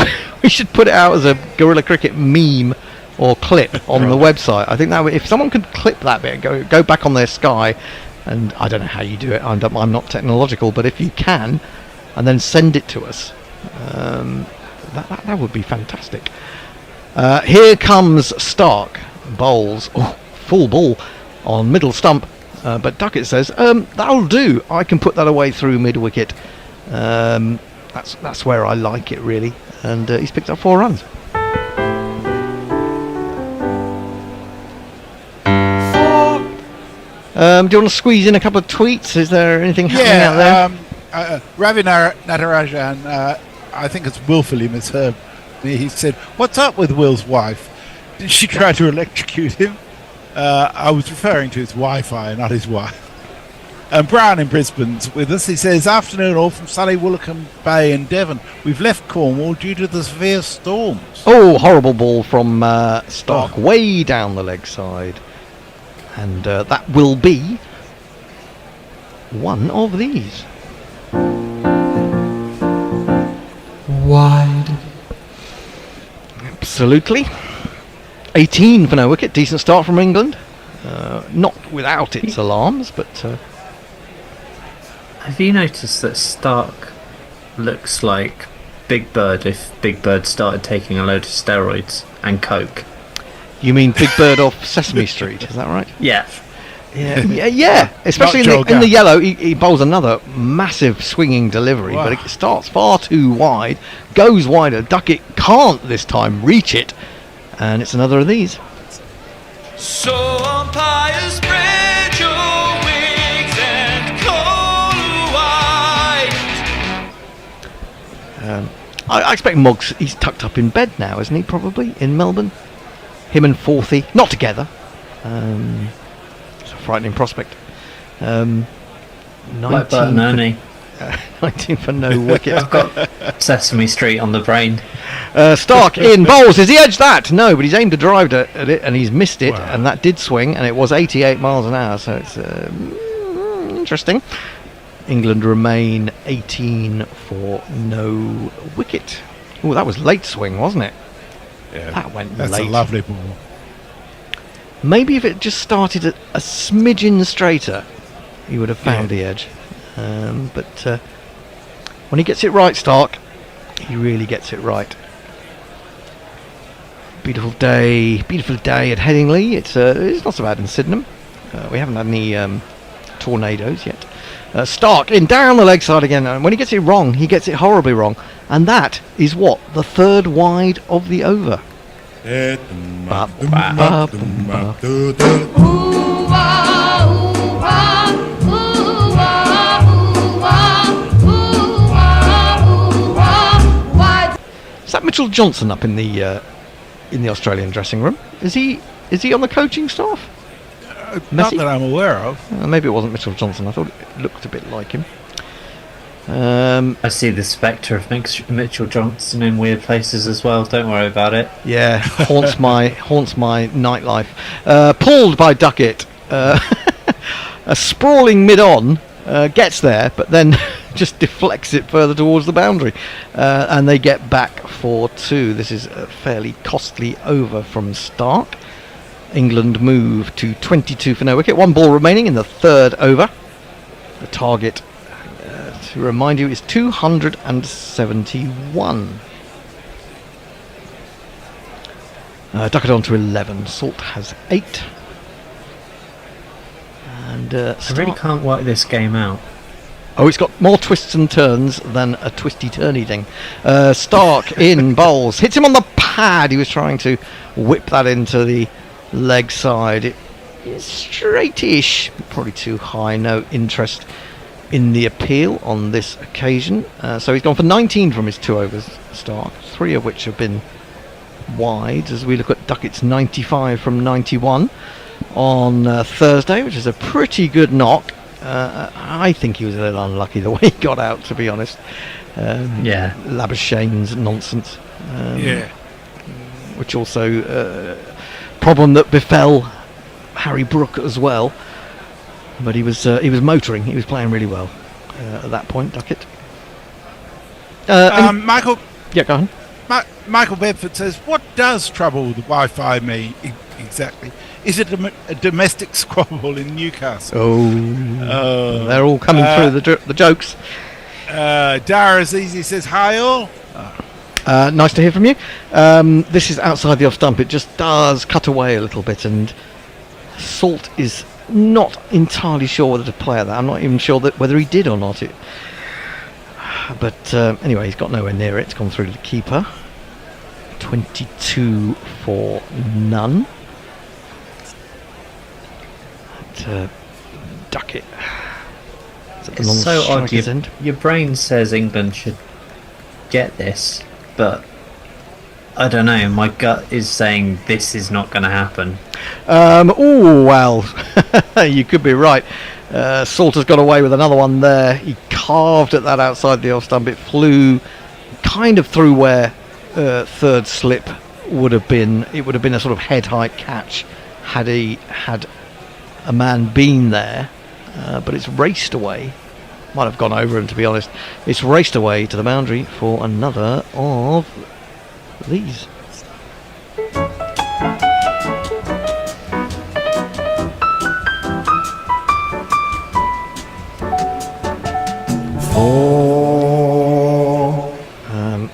put it out as a Guerrilla Cricket meme or clip on the website. I think that if someone could clip that bit, go back on their Sky, and I don't know how you do it. I'm not technological, but if you can, and then send it to us, that would be fantastic. Here comes Stark, bowls. Full ball on middle stump, but Duckett says, "That'll do. I can put that away through mid wicket." That's where I like it really, and he's picked up 4 runs. Do you want to squeeze in a couple of tweets? Is there anything happening out there? Ravi Natarajan, I think it's willfully misheard me. He said, "What's up with Will's wife? Did she try to electrocute him?" I was referring to his Wi-Fi, not his wife. And Brown in Brisbane's with us. He says, "Afternoon all from sunny Woolacombe Bay in Devon. We've left Cornwall due to the severe storms." Oh, horrible ball from Stark, way down the leg side. And that will be one of these. Wide. Absolutely. 18 for no wicket, decent start from England. Not without its alarms, but... Have you noticed that Stark looks like Big Bird if Big Bird started taking a load of steroids and coke? You mean Big Bird off Sesame Street, is that right? Yeah. Yeah. Especially in the yellow, he bowls another massive swinging delivery, but it starts far too wide, goes wider. Duckett can't this time reach it, and it's another of these. So umpires spread your wings and call wide. I expect Moggs, he's tucked up in bed now, isn't he, probably, in Melbourne? Him and Forthy, not together. It's a frightening prospect. 19 for no wicket. I've got Sesame Street on the brain. Stark in bowls. Has he edged that? No, but he's aimed a drive at it and he's missed it, and that did swing, and it was 88 miles an hour, so it's interesting. England remain 18 for no wicket. Oh, that was late swing, wasn't it? Yeah, that went that's late. A lovely ball. Maybe if it just started a smidgen straighter, he would have found the edge. But when he gets it right, Stark, he really gets it right. Beautiful day at Headingley. It's not so bad in Sydenham. We haven't had any tornadoes yet. Stark in down the leg side again, and when he gets it wrong, he gets it horribly wrong, and that is what, the third wide of the over. Is that Mitchell Johnson up in the Australian dressing room? Is he on the coaching staff? Not that I'm aware of. Maybe it wasn't Mitchell Johnson. I thought it looked a bit like him. I see the spectre of Mitchell Johnson in weird places as well. Don't worry about it. Yeah, haunts my nightlife. Pulled by Duckett. A sprawling mid-on gets there, but then just deflects it further towards the boundary, and they get back for 2. This is a fairly costly over from Stark. England move to 22 for no wicket. 1 ball remaining in the 3rd over. The target, to remind you, is 271. Duckett on to 11. Salt has 8. And I really can't work this game out. Oh, it's got more twists and turns than a twisty-turny thing. Stark in bowls. Hits him on the pad. He was trying to whip that into the leg side. It's straightish. Probably too high. No interest in the appeal on this occasion. So he's gone for 19 from his 2 overs, Stark. 3 of which have been wide, as we look at Duckett's 95 from 91 on Thursday, which is a pretty good knock. I think he was a little unlucky the way he got out, to be honest. Labuschagne's nonsense. Which also problem that befell Harry Brook as well. But he was motoring. He was playing really well at that point, Duckett. Michael. Yeah, go on. Michael Bedford says, "What does trouble the Wi-Fi mean exactly? Is it a domestic squabble in Newcastle?" Oh, they're all coming through the jokes. Dara Azizi says, "Hi all." Nice to hear from you. This is outside the off stump. It just does cut away a little bit, and Salt is not entirely sure whether to play at that. I'm not even sure whether he did or not. But anyway, he's got nowhere near it. It's gone through to the keeper. 22 for none. Duckett. It's so odd. Your brain says England should get this, but I don't know. My gut is saying this is not going to happen. Oh, well, you could be right. Salt has got away with another one there. He carved at that outside the off stump. It flew kind of through where 3rd slip would have been. It would have been a sort of head height catch had a man been there, but it's raced away. Might have gone over him, to be honest. It's raced away to the boundary for another of these.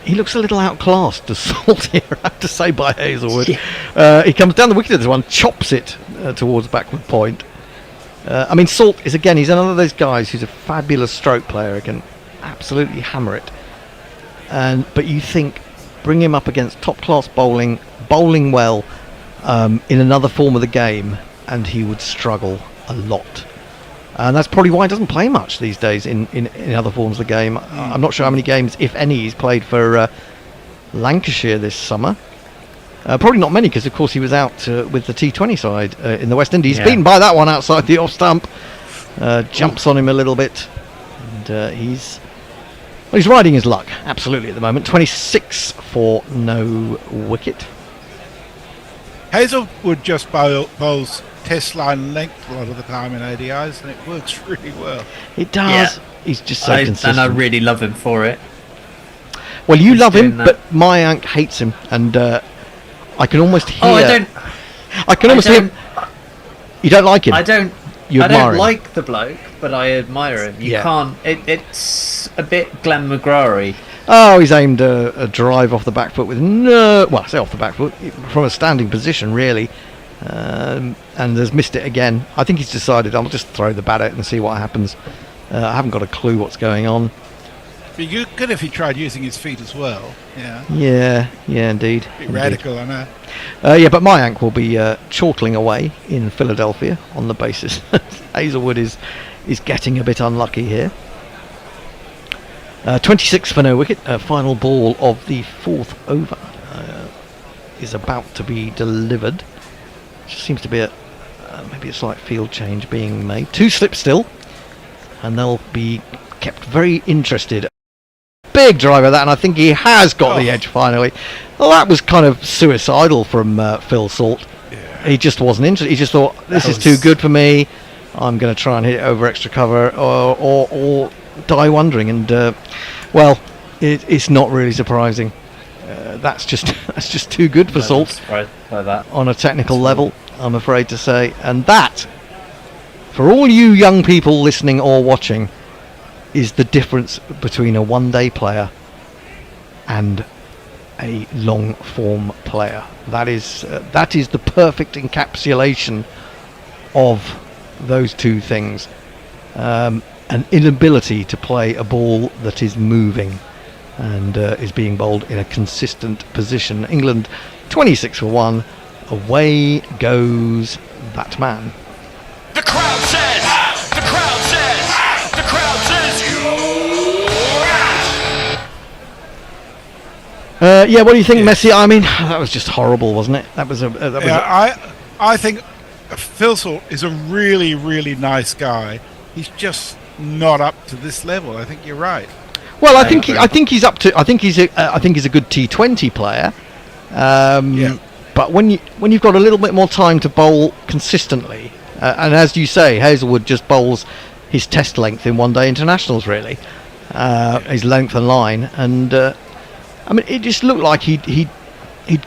He looks a little outclassed to Salt here, I have to say, by Hazelwood. He comes down the wicket at this one, chops it towards backward point. I mean, Salt is, again, he's another of those guys who's a fabulous stroke player, can absolutely hammer it. But you think, bring him up against top-class bowling well in another form of the game, and he would struggle a lot. And that's probably why he doesn't play much these days in other forms of the game. I'm not sure how many games, if any, he's played for Lancashire this summer. Probably not many, because of course he was out with the T20 side in the West Indies. Beaten by that one outside the off stump. Jumps on him a little bit. And he's riding his luck, absolutely, at the moment. 26 for no wicket. Hazelwood just bowls test line length a lot of the time in ODIs, and it works really well. It does. Yeah. He's just so consistent. And I really love him for it. Well, you love him, but Mayank hates him, and I can almost hear. Oh, I can almost hear. You don't like him. I don't like the bloke, but I admire him. You can't. It's a bit Glenn McGrory. Oh, he's aimed a drive off the back foot with I say off the back foot from a standing position, really, and has missed it again. I think he's decided I'll just throw the bat out and see what happens. I haven't got a clue what's going on. Be good if he tried using his feet as well. Yeah. Yeah, indeed. Bit radical, I know. But Mayank will be chortling away in Philadelphia on the basis that Hazelwood is getting a bit unlucky here. 26 for no wicket. Final ball of the 4th over is about to be delivered. Just seems to be maybe a slight field change being made. 2 slips still, and they'll be kept very interested. Big driver that, and I think he has got the edge finally. Well, that was kind of suicidal from Phil Salt. Yeah. He just wasn't interested. He just thought, this is too good for me. I'm going to try and hit it over extra cover or die wondering. And well, it's not really surprising. That's just too good for Salt on a technical level, I'm afraid to say. And that, for all you young people listening or watching, is the difference between a one-day player and a long-form player. That is the perfect encapsulation of those two things. An inability to play a ball that is moving and is being bowled in a consistent position. England 26 for 1. Away goes Batman. The crowd says, the crowd says, the crowd says you're out. Yeah, what do you think, Messi? I mean, that was just horrible, wasn't it? That was I think Phil Salt is a really, really nice guy. He's just not up to this level. I think you're right. Well, I think he's up to. I think he's a good T20 player. But when you've got a little bit more time to bowl consistently, and as you say, Hazelwood just bowls his test length in one-day internationals, really, his length and line, and I mean, it just looked like he'd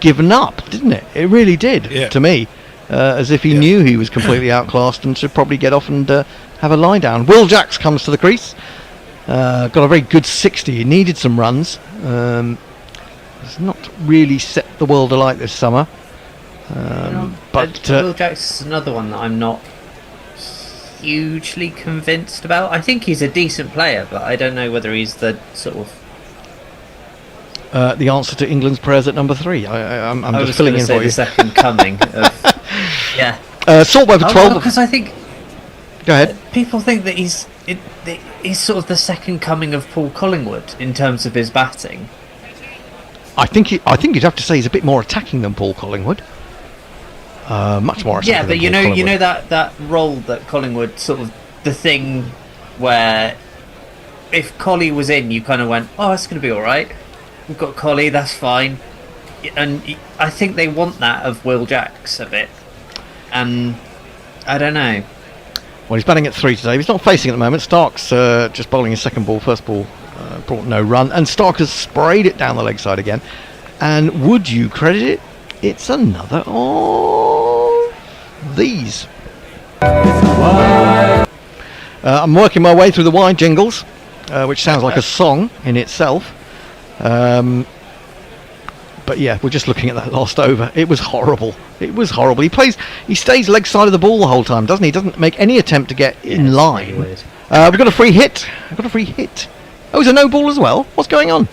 given up, didn't it? It really did to me, as if he knew he was completely outclassed and should probably get off and have a lie down. Will Jacks comes to the crease. Got a very good 60. He needed some runs. He's not really set the world alight this summer. But Will Jacks is another one that I'm not hugely convinced about. I think he's a decent player, but I don't know whether he's the sort of the answer to England's prayers at number 3. I'm just filling in for you. The second coming of Saltwell for 12. Because I think. Go ahead. People think that he's sort of the second coming of Paul Collingwood in terms of his batting. I think you'd have to say he's a bit more attacking than Paul Collingwood. Much more attacking. Yeah, but you know that role that Collingwood sort of the thing where if Collie was in, you kind of went, oh, that's going to be all right. We've got Collie, that's fine. And I think they want that of Will Jacks a bit. And I don't know. Well, he's batting at 3 today. He's not facing at the moment. Stark's just bowling his second ball. First ball brought no run. And Stark has sprayed it down the leg side again. And would you credit it? It's another of these. I'm working my way through the wide jingles, which sounds like a song in itself. But yeah, we're just looking at that last over. It was horrible. It was horrible. He stays leg side of the ball the whole time, doesn't he? He doesn't make any attempt to get in line. We've got a free hit. Oh, is a no ball as well? What's going on?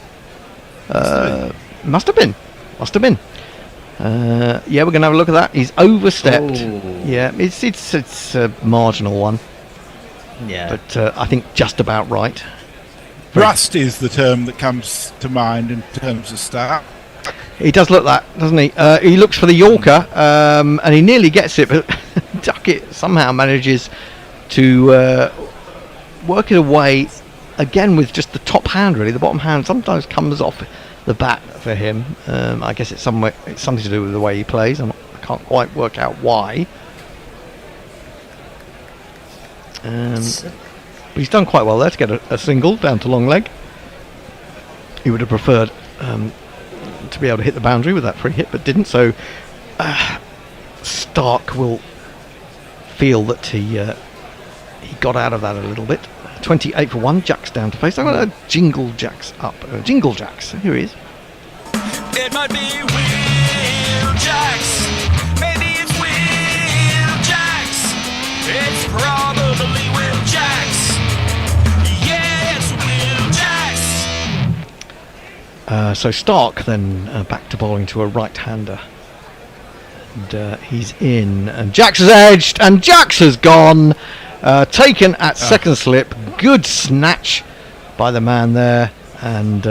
Must have been. Yeah, we're going to have a look at that. He's overstepped. Ooh. Yeah, it's a marginal one. Yeah. But I think just about right. Rust is the term that comes to mind in terms of start. He does look that, doesn't he? He looks for the Yorker, and he nearly gets it, but Duckett somehow manages to work it away again with just the top hand, really. The bottom hand sometimes comes off the bat for him. I guess it's something to do with the way he plays. I can't quite work out why. But he's done quite well there to get a single down to long leg. He would have preferred to be able to hit the boundary with that free hit, but didn't. So Stark will feel that he got out of that a little bit. 28 for 1. Jacks down to face. I'm going to jingle Jacks up. Jingle Jacks. Here he is. It might be Will Jacks. Maybe it's Will Jacks. It's probably Will Jacks. Yes, Will Jacks. So Stark then back to bowling to a right-hander. And he's in. And Jacks has edged. And Jacks has gone. Taken at second slip. Good snatch by the man there. And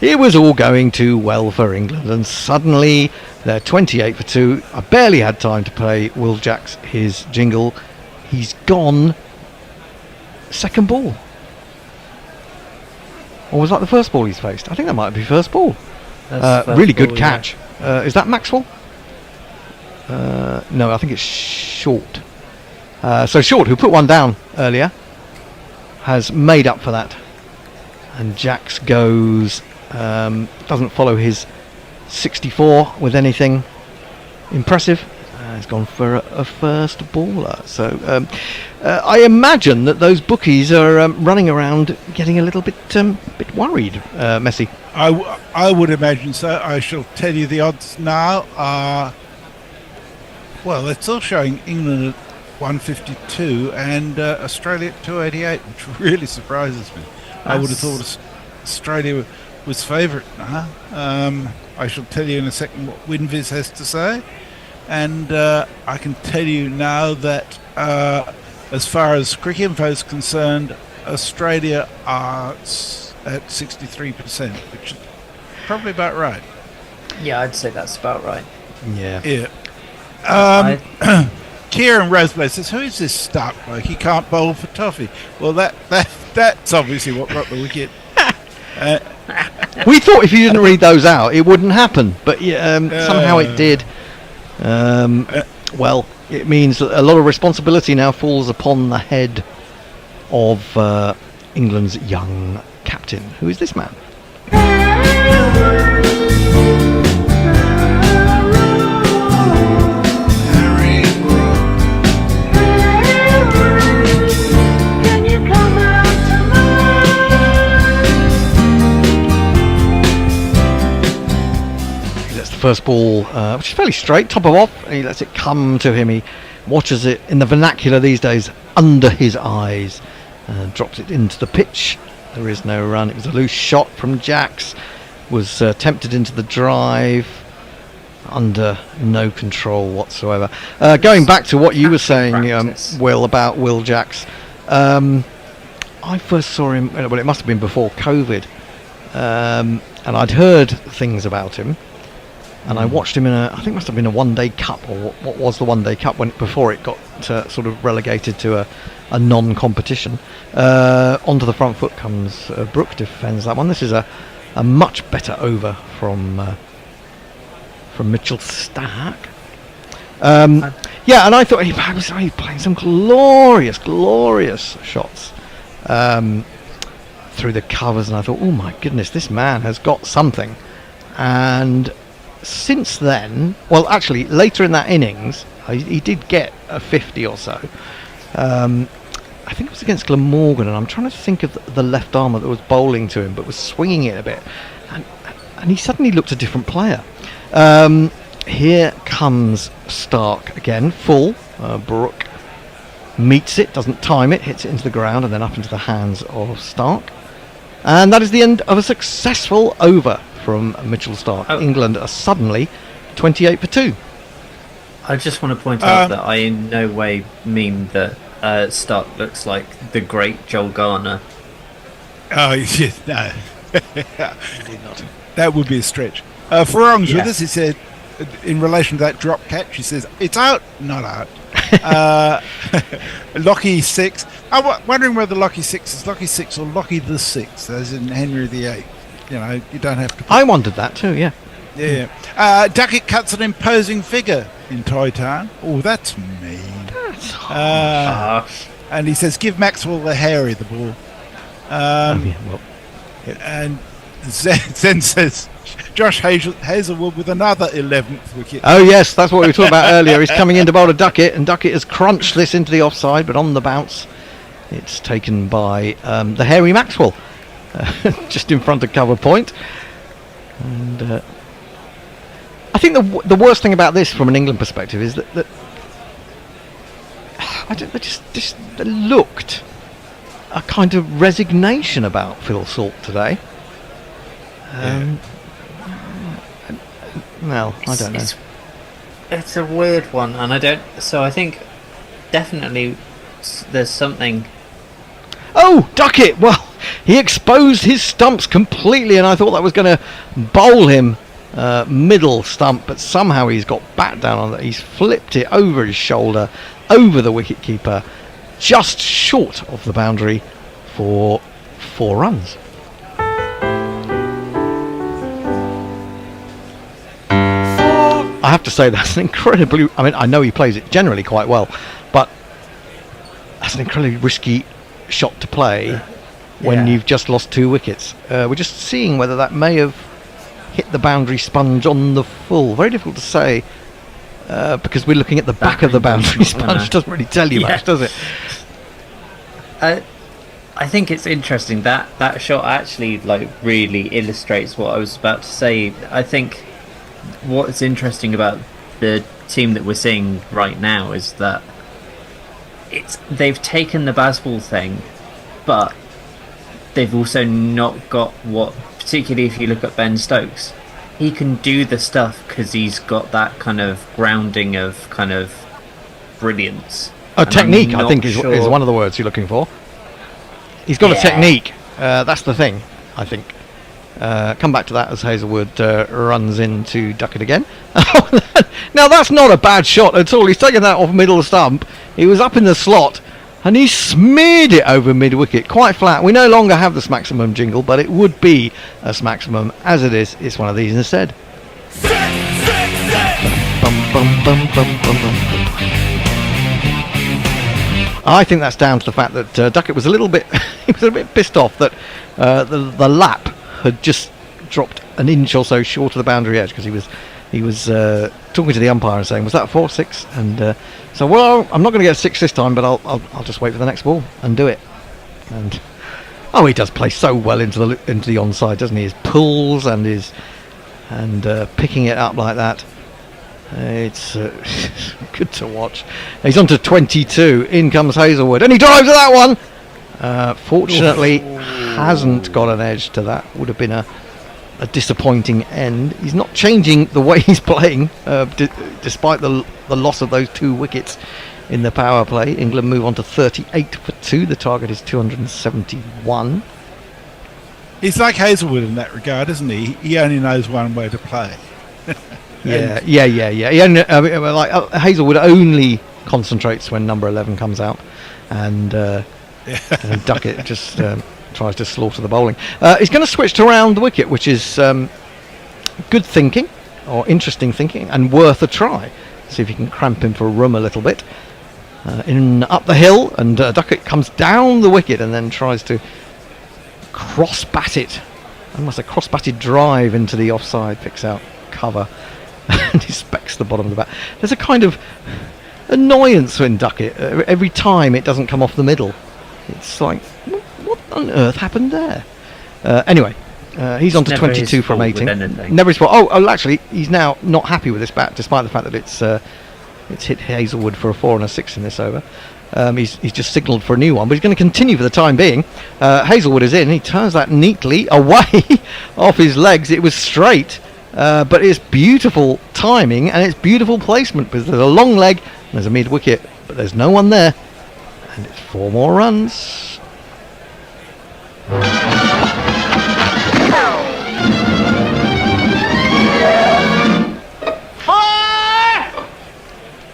it was all going too well for England. And suddenly they're 28 for 2. I barely had time to play Will Jacks his jingle. He's gone. Second ball. Or was that the first ball he's faced? I think that might be first ball. That's Really first good ball, catch. Is that Maxwell? No, I think it's Short. So Short, who put one down earlier, has made up for that. And Jacks goes, doesn't follow his 64 with anything impressive. He's gone for a first baller. So I imagine that those bookies are running around getting a little bit worried, Messi. I would imagine so. I shall tell you the odds now are, well, they're still showing England at 152 and Australia at 288, which really surprises me. I would have thought Australia was favourite now. I shall tell you in a second what WinViz has to say. And I can tell you now that as far as Cricinfo is concerned, Australia are at 63%, which is probably about right. Yeah, I'd say that's about right. Yeah. Kieran Roseblade says, "Who is this Stark bloke? He can't bowl for toffee." Well, that's obviously what got the wicket. We thought if you didn't read those out, it wouldn't happen, but somehow it did. Well, it means that a lot of responsibility now falls upon the head of England's young captain. Who is this man? First ball, which is fairly straight, top of off, and he lets it come to him. He watches it, in the vernacular these days, under his eyes, drops it into the pitch. There is no run. It was a loose shot from Jacks, was tempted into the drive, under no control whatsoever. Going back to what you were saying, Will, about Will Jacks, I first saw him, well, it must have been before COVID, and I'd heard things about him. And I watched him in I think it must have been a one-day cup, or what was the one-day cup before it got sort of relegated to a non-competition. Onto the front foot comes Brook, defends that one. This is a much better over from Mitchell Stark. Yeah, and I thought he was playing some glorious shots through the covers, and I thought, oh my goodness, this man has got something. And since then, well, actually, later in that innings, he did get a 50 or so. I think it was against Glamorgan, and I'm trying to think of the left armer that was bowling to him, but was swinging it a bit. And he suddenly looked a different player. Here comes Stark again, full. Brook meets it, doesn't time it, hits it into the ground, and then up into the hands of Stark. And that is the end of a successful over from Mitchell Stark. England are suddenly 28 for 2. I just want to point out that I in no way mean that Stark looks like the great Joel Garner. Oh, yes, no. That would be a stretch. Farong's with us. He said, in relation to that drop catch, he says, it's out, not out. Lockie 6. I'm wondering whether Lockie 6 is Lockie 6 or Lockie the 6th, as in Henry VIII. You know, you don't have to. I wondered that too, yeah. Yeah. Duckett cuts an imposing figure in Toy Town. Oh, that's mean. That's harsh. And he says, give Maxwell the hairy the ball. And Zen says, Josh Hazelwood with another 11th wicket. Oh yes, that's what we were talking about earlier. He's coming in to bowl to Duckett, and Duckett has crunched this into the offside, but on the bounce it's taken by the hairy Maxwell. Just in front of cover point. And I think the worst thing about this from an England perspective is that they just looked a kind of resignation about Phil Salt today. Well, I don't know. It's a weird one, and I think definitely there's something. Oh, Duckett! Well, he exposed his stumps completely, and I thought that was going to bowl him middle stump, but somehow he's got back down on that. He's flipped it over his shoulder, over the wicketkeeper, just short of the boundary for 4 runs. have to say that's an incredibly. I mean, I know he plays it generally quite well, but that's an incredibly risky shot to play when you've just lost 2 wickets. We're just seeing whether that may have hit the boundary sponge on the full. Very difficult to say because we're looking at the back of the boundary sponge. Doesn't really tell you much, does it? I think it's interesting that shot actually really illustrates what I was about to say. I think what's interesting about the team that we're seeing right now is that they've taken the baseball thing, but they've also not got what, particularly if you look at Ben Stokes, he can do the stuff because he's got that kind of grounding of kind of brilliance. Technique, I think, is one of the words you're looking for. He's got a technique. That's the thing, I think. Come back to that as Hazelwood runs into Duckett again. Now that's not a bad shot at all. He's taken that off middle stump. He was up in the slot and he smeared it over mid-wicket, quite flat. We no longer have this maximum jingle, but it would be a maximum. As it is, it's one of these instead. I think that's down to the fact that Duckett was a little bit he was a bit pissed off that the lap had just dropped an inch or so short of the boundary edge, because he was talking to the umpire and saying, was that a 4-6? And so, well, I'm not going to get a 6 this time, but I'll just wait for the next ball and do it. And he does play so well into the onside, doesn't he? His pulls and picking it up like that. It's good to watch. He's on to 22. In comes Hazelwood, and he drives at that one. Fortunately, hasn't got an edge to that. Would have been a disappointing end. He's not changing the way he's playing, despite the loss of those 2 wickets in the power play. England move on to 38 for 2. The target is 271. He's like Hazelwood in that regard, isn't he? He only knows one way to play. Yeah. Hazelwood only concentrates when number 11 comes out, and Duckett just tries to slaughter the bowling. He's going to switch to round the wicket, which is good thinking, or interesting thinking, and worth a try. See if you can cramp him for room a little bit. Up the hill, and Duckett comes down the wicket and then tries to cross-bat it. Almost a cross-batted drive into the offside, picks out cover and inspects the bottom of the bat. There's a kind of annoyance when Duckett, every time it doesn't come off the middle. It's like, what on earth happened there? Anyway, he's on to 22 from 18. Never his fault. Oh, actually, he's now not happy with this bat, despite the fact that it's hit Hazelwood for a 4 and a 6 in this over. He's just signalled for a new one, but he's going to continue for the time being. Hazelwood is in. He turns that neatly away off his legs. It was straight. But it's beautiful timing and it's beautiful placement, because there's a long leg and there's a mid wicket, but there's no one there, and it's 4 more runs.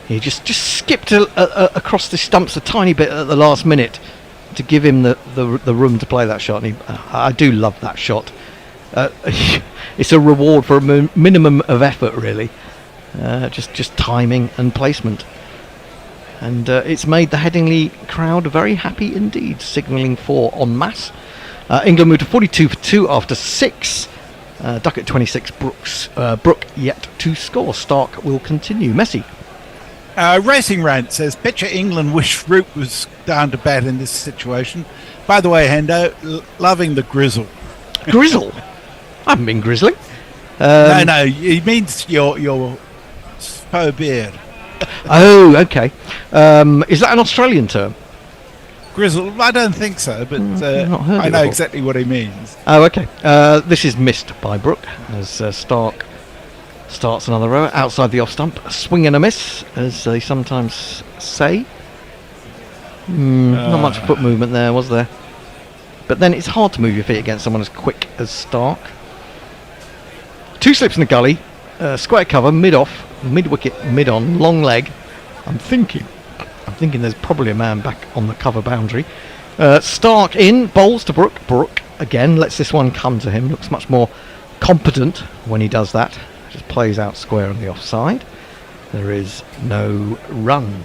He just skipped across the stumps a tiny bit at the last minute to give him the room to play that shot, and I do love that shot. It's a reward for a minimum of effort, really. Just timing and placement, and it's made the Headingley crowd very happy indeed, signalling for en masse. England moved to 42 for 2 after 6. Duckett 26, Brook yet to score. Stark will continue. Messi. Racing Rant says, betcha England wish Root was down to bat in this situation. By the way, Hendo, loving the grizzle. Grizzle? I haven't been grizzling. No, he means your faux beard. Oh, okay. Is that an Australian term? Grizzle? I don't think so, but I know exactly what he means. Oh, okay. This is missed by Brook as Stark starts another row outside the off stump. A swing and a miss, as they sometimes say. Not much foot movement there, was there? But then it's hard to move your feet against someone as quick as Stark. 2 slips in the gully, square cover, mid-off, mid-wicket, mid-on, long leg. I'm thinking there's probably a man back on the cover boundary. Stark in, bowls to Brook. Brook, again, lets this one come to him. Looks much more competent when he does that. Just plays out square on the offside. there is no run.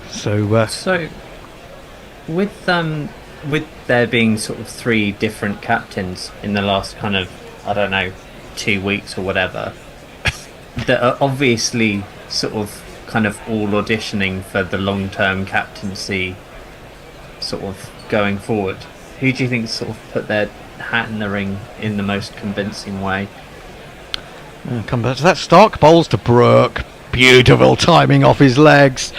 So with there being sort of 3 different captains in the last kind of, I don't know, 2 weeks or whatever, that are obviously sort of kind of all auditioning for the long-term captaincy sort of going forward. Who do you think sort of put their hat in the ring in the most convincing way? Come back to that. Stark bowls to Brooke. Beautiful timing off his legs.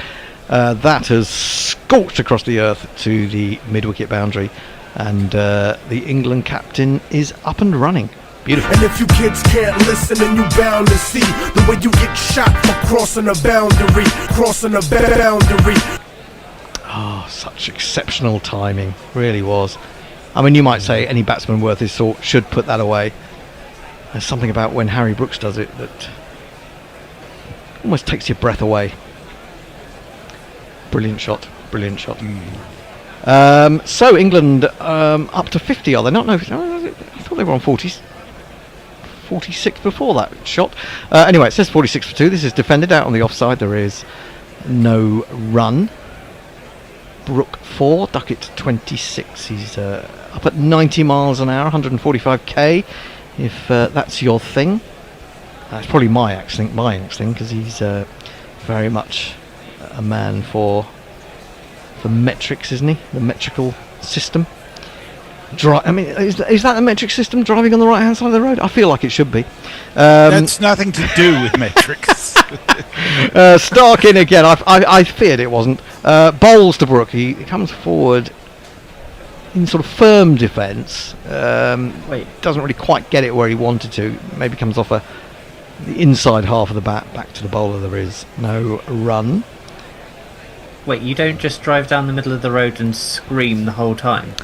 That has scorched across the earth to the mid-wicket boundary, and the England captain is up and running. Beautiful. And if you kids can't listen, then you bound to see the way you get shot for crossing a boundary, Oh, such exceptional timing. Really was. I mean, you might say any batsman worth his salt should put that away. There's something about when Harry Brooks does it that almost takes your breath away. Brilliant shot. So England up to 50, are they not? No, I thought they were on 40s. 46 before that shot. Anyway, it says 46 for 2. This is defended out on the offside. There is no run. Brook 4, Duckett 26. He's up at 90 miles an hour, 145k. If that's your thing, it's probably my instinct, because he's very much a man for metrics, isn't he? The metrical system. I mean, is that the metric system, driving on the right hand side of the road? I feel like it should be. That's nothing to do with metrics. Stark in again. I feared it wasn't. Bowls to Brook. He comes forward in sort of firm defence. Doesn't really quite get it where he wanted to. Maybe comes off the inside half of the bat. Back to the bowler. There is no run. Wait, you don't just drive down the middle of the road and scream the whole time?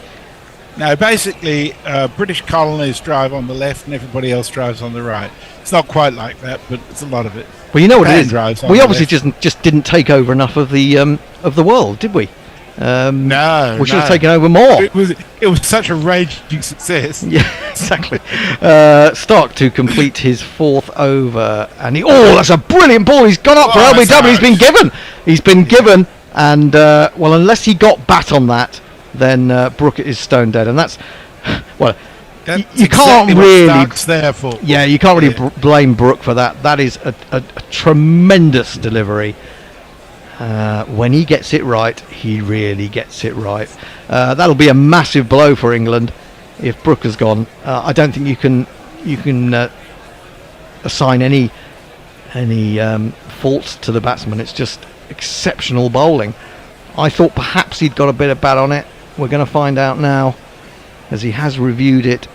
No, basically, British colonies drive on the left and everybody else drives on the right. It's not quite like that, but it's a lot of it. Well, you know what it is. Drives on We the obviously left. just didn't take over enough of the world, did we? No, we should have taken over more. It was such a raging success. Yeah, exactly. Stark to complete his 4th over, and that's a brilliant ball. He's gone up for LBW. He's been given, and well, unless he got bat on that, then Brook is stone dead, and that's you can't exactly really. There for. Yeah, you can't really blame Brook for that. That is a tremendous delivery. When he gets it right, he really gets it right. That'll be a massive blow for England if Brook has gone. I don't think you can assign any fault to the batsman. It's just exceptional bowling. I thought perhaps he'd got a bit of bat on it. We're going to find out now, as he has reviewed it.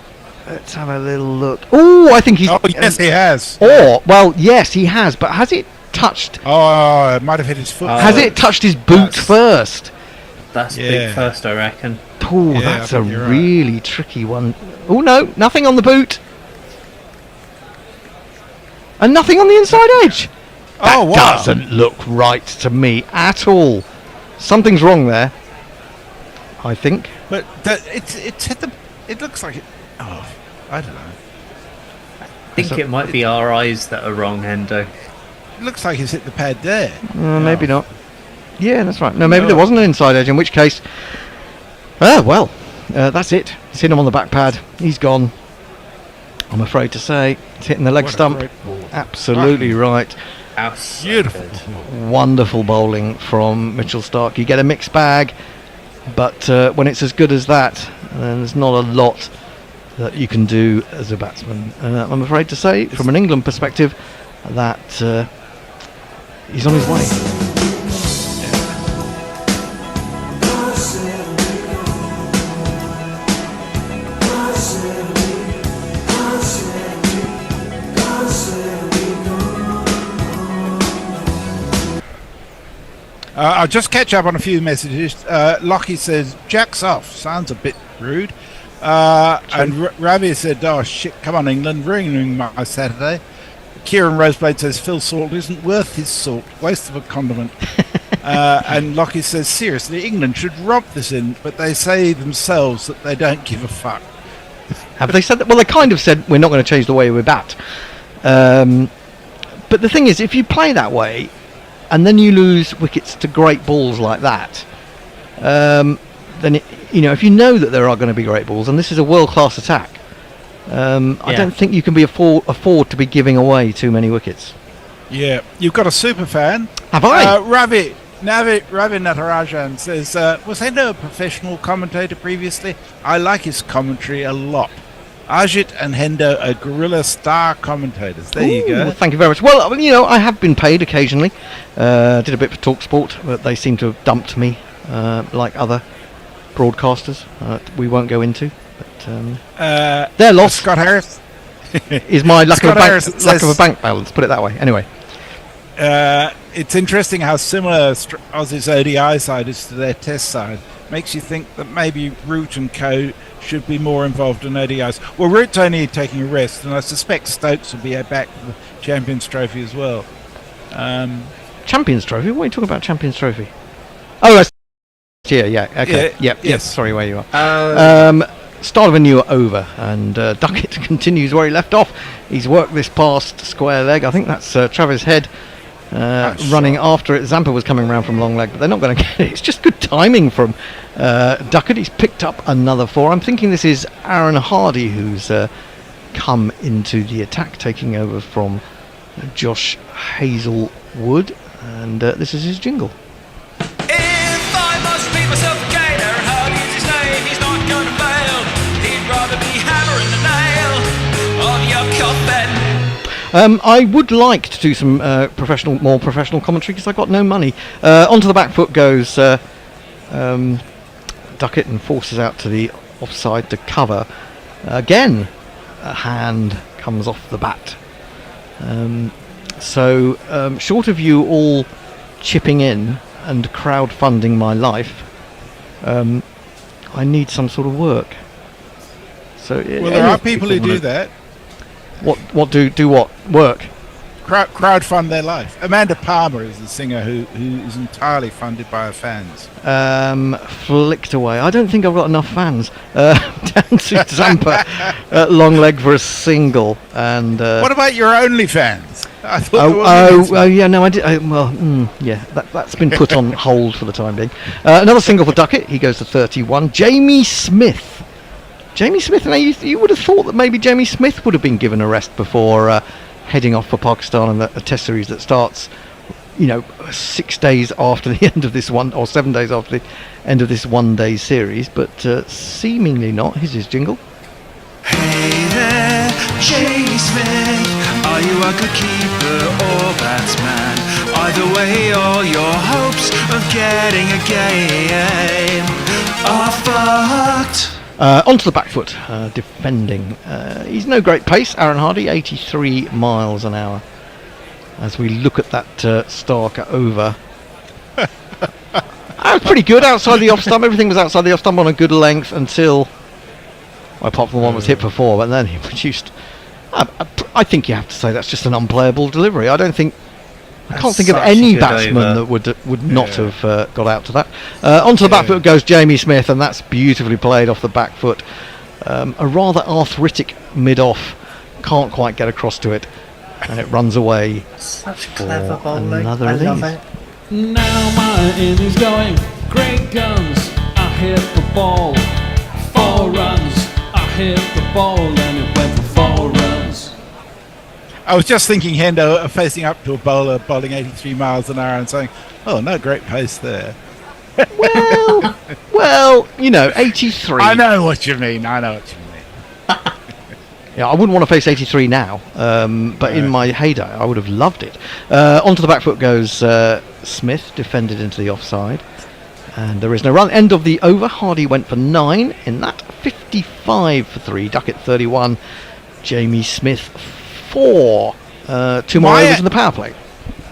Let's have a little look. Oh, I think he's. Oh, yes, he has. Yes, he has. But has it touched? Oh, it might have hit his foot. Has it touched his boot first? That's big first, I reckon. Oh, that's a really tricky one. Oh no, nothing on the boot, and nothing on the inside edge. That doesn't look right to me at all. Something's wrong there, I think. But it's hit the. It looks like it. Oh, I don't know. I think it might be our eyes that are wrong, Hendo. It looks like he's hit the pad there. Maybe not. Yeah, that's right. No, maybe there wasn't an inside edge. In which case, that's it. It's hit him on the back pad. He's gone. I'm afraid to say, it's hitting the leg stump. Absolutely right. Beautiful. Wonderful bowling from Mitchell Stark. You get a mixed bag, but when it's as good as that, then there's not a lot that you can do as a batsman. I'm afraid to say, from an England perspective, that he's on his way. I'll just catch up on a few messages. Lockie says, "Jack's off." Sounds a bit rude. And Ravi said, "Oh shit, come on England, ruining my Saturday." Kieran Roseblade says, "Phil Salt isn't worth his salt. Waste of a condiment." And Lockie says, "Seriously, England should rob this in, but they say themselves that they don't give a fuck." Have they said that? Well, they kind of said we're not going to change the way we bat. But the thing is, if you play that way, and then you lose wickets to great balls like that, then if you know that there are going to be great balls, and this is a world-class attack, I don't think you can afford to be giving away too many wickets. Yeah, you've got a super fan. Have I? Ravi Natarajan says, was Hendo a professional commentator previously? I like his commentary a lot. Ajit and Hendo are guerrilla star commentators. There you go. Well, thank you very much. Well, I have been paid occasionally. Did a bit for TalkSport, but they seem to have dumped me, like other broadcasters. We won't go into. But their loss. Scott Harris is my lack of a bank balance. Put it that way. Anyway. It's interesting how similar Aussie's ODI side is to their Test side. Makes you think that maybe Root and co should be more involved in ODIs. Well, Root's only taking a rest, and I suspect Stokes will be back for the Champions Trophy as well. Champions Trophy? What are you talking about, Champions Trophy? Oh, that's yeah, okay. Yes. Sorry, where you are. Start of a new over, and Duckett continues where he left off. He's worked this past square leg. I think that's Travis Head running after it. Zampa was coming around from long leg, but they're not going to get it. It's just good timing from Duckett. He's picked up another 4. I'm thinking this is Aaron Hardy who's come into the attack, taking over from Josh Hazelwood, and this is his jingle. If I must beat myself again, Aaron Hardy is his name. He's not going to fail. He'd rather be hammering the nail on your coffin. I would like to do some more professional commentary because I've got no money. Onto the back foot goes Duckett and forces out to the offside to cover. Again, a hand comes off the bat. So short of you all chipping in and crowdfunding my life, I need some sort of work. So there are people who do that. What do what work? Crowdfund their life. Amanda Palmer is the singer who is entirely funded by her fans. Flicked away. I don't think I've got enough fans. Down to Zampa, long leg for a single. And what about your OnlyFans? I thought yeah, no, I did. That's been put on hold for the time being. Another single for Duckett. He goes to 31. Jamie Smith. Now you would have thought that maybe Jamie Smith would have been given a rest before heading off for Pakistan and a Test series that starts, 6 days after the end of this one, or 7 days after the end of this one-day series. But seemingly not. Here's his jingle. Hey there, Jamie Smith. Are you a good keeper or batsman? Either way, all your hopes of getting a game are fucked. Onto the back foot, defending. He's no great pace, Aaron Hardy, 83 miles an hour. As we look at that Stark over. That was pretty good outside the off stump. Everything was outside the off stump on a good length until, apart from the one was hit for 4, but then he produced. I think you have to say that's just an unplayable delivery. I can't think of any batsman that would not have got out to that. Onto the back foot goes Jamie Smith, and that's beautifully played off the back foot. A rather arthritic mid-off, can't quite get across to it, and it runs away. Such clever bowling. Another I of love these. it. Now my innings going, great guns. I hit the ball, 4 runs. I hit the ball and it went for 4 runs. I was just thinking Hendo facing up to a bowler bowling 83 miles an hour and saying, "Oh, no great pace there." Well, 83. I know what you mean. Yeah, I wouldn't want to face 83 now, but in my heyday, I would have loved it. Onto the back foot goes Smith, defended into the offside, and there is no run. End of the over. Hardy went for 9 in that. 55 for 3. Duckett 31. Jamie Smith 4. 2 more overs in the power play.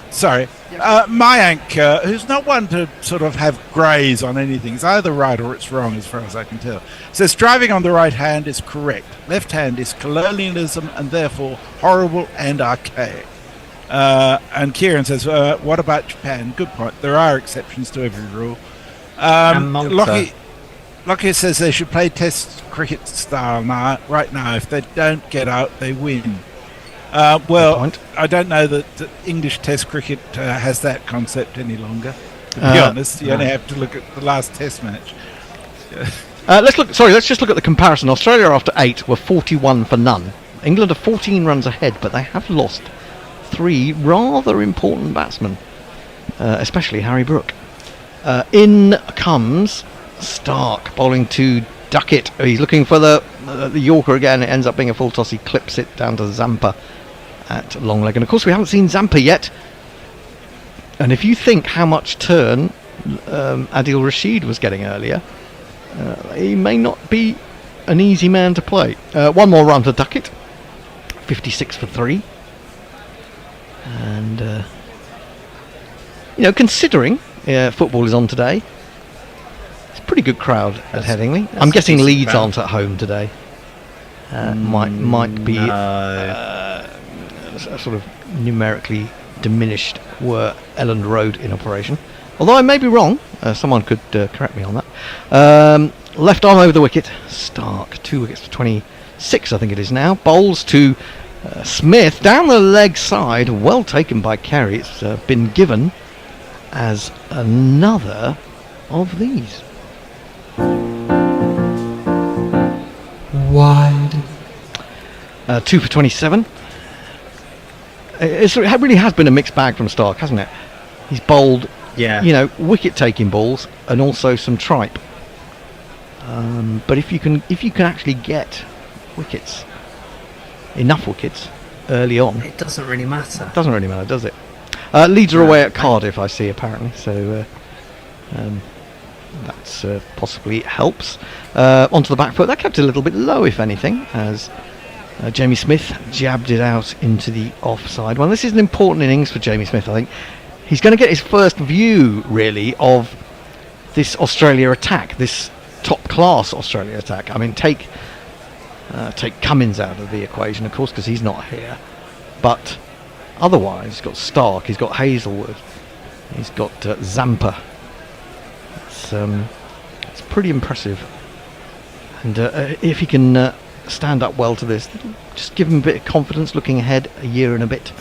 Sorry. Mayank, who's not one to sort of have greys on anything, it's either right or it's wrong as far as I can tell, says driving on the right hand is correct. Left hand is colonialism and therefore horrible and archaic. And Kieran says, what about Japan? Good point. There are exceptions to every rule. Lockie says they should play Test cricket style right now. If they don't get out, they win. Well, I don't know that English Test cricket has that concept any longer. To be honest, you only have to look at the last Test match. Let's just look at the comparison. Australia after 8 were 41 for none. England are 14 runs ahead, but they have lost 3 rather important batsmen, especially Harry Brook. In comes Stark, bowling to Duckett. He's looking for the Yorker again. It ends up being a full toss. He clips it down to Zampa at long leg. And of course we haven't seen Zampa yet. And if you think how much turn Adil Rashid was getting earlier, he may not be an easy man to play. One more run for Duckett. 56 for 3. And, considering football is on today, it's a pretty good crowd at Headingley. I'm guessing Leeds aren't at home today. Might be sort of numerically diminished were Elland Road in operation. Although I may be wrong. Someone could correct me on that. Left arm over the wicket. Stark. 2 wickets for 26, I think it is now. Bowls to Smith. Down the leg side. Well taken by Carey. It's been given as another of these. Wide. 2 for 27. It really has been a mixed bag from Stark, hasn't it? He's bowled, wicket-taking balls and also some tripe. But if you can actually get wickets, enough wickets early on, it doesn't really matter. Doesn't really matter, does it? Leeds are away at Cardiff, I see, apparently. So that's possibly helps. Onto the back foot. That kept it a little bit low, if anything, as Jamie Smith jabbed it out into the offside. Well, this is an important innings for Jamie Smith, I think. He's going to get his first view, really, of this Australia attack, this top-class Australia attack. I mean, take Cummins out of the equation, of course, because he's not here. But otherwise, he's got Stark, he's got Hazelwood, he's got Zampa. It's pretty impressive. And if he can stand up well to this, just give him a bit of confidence looking ahead a year and a bit.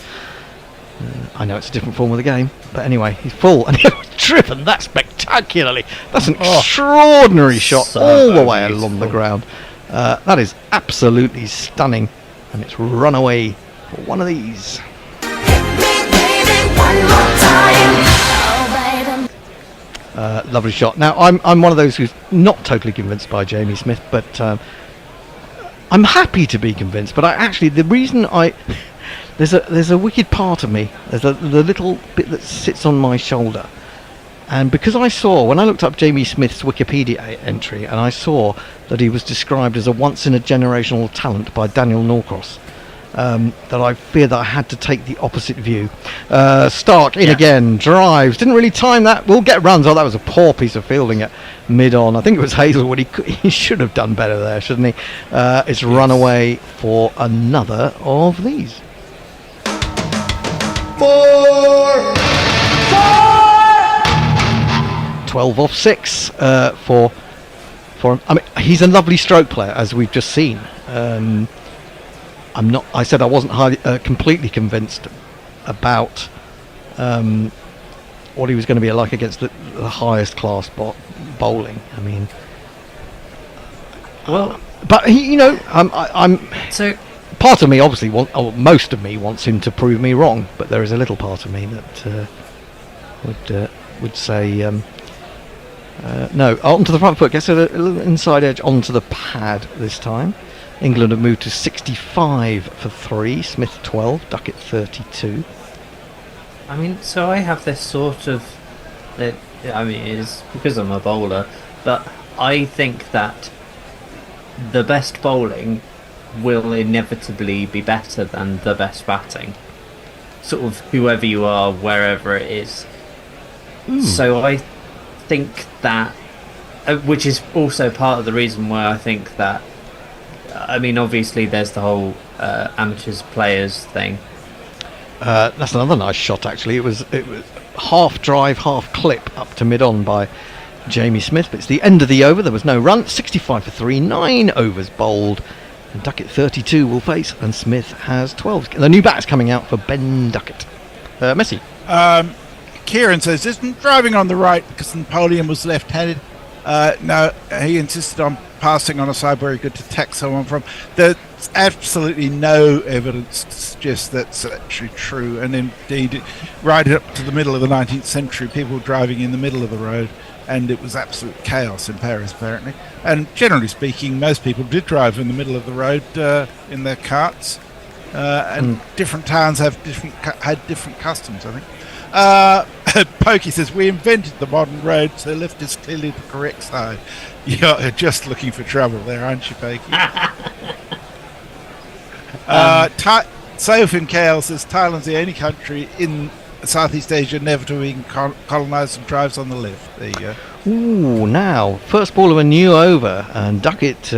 I know it's a different form of the game, but anyway, he's full and he was driven that spectacularly. That's an extraordinary shot all the way along the ground. That is absolutely stunning, and it's run away for one of these. Lovely shot. Now I'm one of those who's not totally convinced by Jamie Smith, but I'm happy to be convinced. But the reason there's a wicked part of me. There's the little bit that sits on my shoulder, and because I saw when I looked up Jamie Smith's Wikipedia entry, and I saw that he was described as a once-in-a-generational talent by Daniel Norcross, that I fear that I had to take the opposite view. Stark in again, drives, didn't really time that. We'll get runs. Oh, that was a poor piece of fielding at mid-on. I think it was Hazelwood. He should have done better there, shouldn't he? It's run away for another of these. 12 off 6 for him. I mean, he's a lovely stroke player, as we've just seen. I said I wasn't completely convinced about what he was going to be like against the highest class bowling. I mean, but he, I'm so. Part of me, obviously, most of me wants him to prove me wrong, but there is a little part of me that would say no. Onto the front foot, gets a little inside edge onto the pad this time. England have moved to 65 for 3. Smith 12, Duckett 32. I mean, so I have this sort of. It's because I'm a bowler, but I think that the best bowling will inevitably be better than the best batting. Sort of whoever you are, wherever it is. So I think that, which is also part of the reason why I think that. I mean, obviously, there's the whole amateurs players thing. That's another nice shot, actually. It was half drive, half clip up to mid-on by Jamie Smith. But it's the end of the over. There was no run. 65 for 3, 9 overs bowled. And Duckett 32 will face, and Smith has 12. The new bat is coming out for Ben Duckett. Messi. Kieran says, isn't driving on the right because Napoleon was left-handed? No, he insisted on passing on a side where he could attack someone from. There's absolutely no evidence to suggest that's actually true. And indeed, right up to the middle of the 19th century, people were driving in the middle of the road, and it was absolute chaos in Paris, apparently. And generally speaking, most people did drive in the middle of the road in their carts. And different towns had different customs, I think. Pokey says, we invented the modern road, so left is clearly the correct side. You're just looking for trouble there, aren't you, Pokey? Sophie Kale says, Thailand's the only country in Southeast Asia never to be colonised and drives on the left. There you go. Ooh, now, first ball of a new over, and Duckett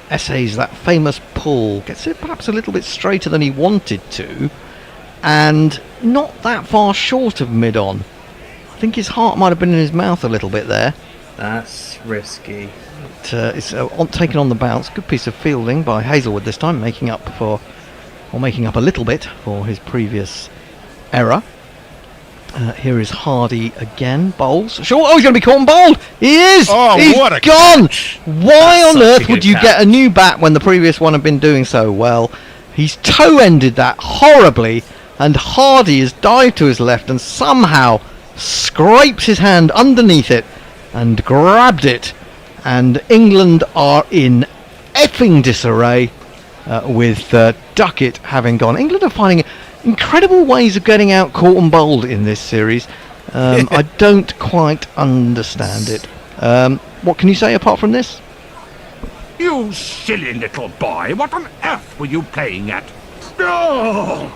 essays that famous pull, gets it perhaps a little bit straighter than he wanted to, and not that far short of mid-on. I think his heart might have been in his mouth a little bit there. That's risky. It's taken on the bounce. Good piece of fielding by Hazelwood this time, making up a little bit for his previous error. Here is Hardy again. Bowls. Sure. Oh, he's going to be caught and bowled. He is. Oh, he's what a gone. catch. Why That's on such earth a would good you catch. get a new bat when the previous one had been doing so well? He's toe-ended that horribly, and Hardy has dived to his left and somehow scrapes his hand underneath it and grabbed it. And England are in effing disarray with Duckett having gone. England are finding incredible ways of getting out caught and bowled in this series. I don't quite understand it. What can you say apart from this? You silly little boy, what on earth were you playing at? No!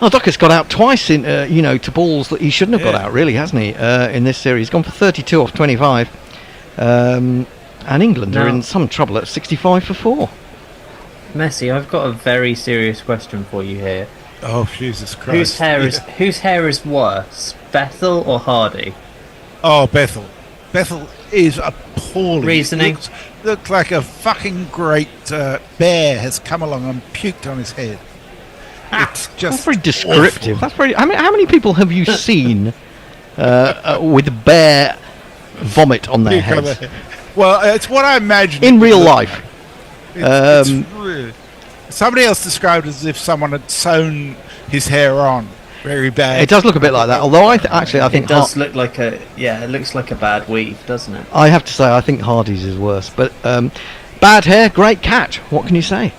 Oh, Duckett's got out twice in, to balls that he shouldn't have got out, really, hasn't he? In this series, he's gone for 32 off 25, and England are in some trouble at 65 for 4. Messi, I've got a very serious question for you here. Oh, Jesus Christ! Whose hair is worse, Bethel or Hardy? Oh, Bethel. Bethel is appalling. Reasoning? Looks like a fucking great bear has come along and puked on his head. It's just That's very descriptive. awful. That's very. How many people have you seen with bear vomit on their Puke on heads their head. Well, it's what I imagine in real life? It's really, somebody else described it as if someone had sewn his hair on very bad. It does look a bit like that. Although I think it does look like it looks like a bad weave, doesn't it? I have to say I think Hardy's is worse. But bad hair, great catch. What can you say?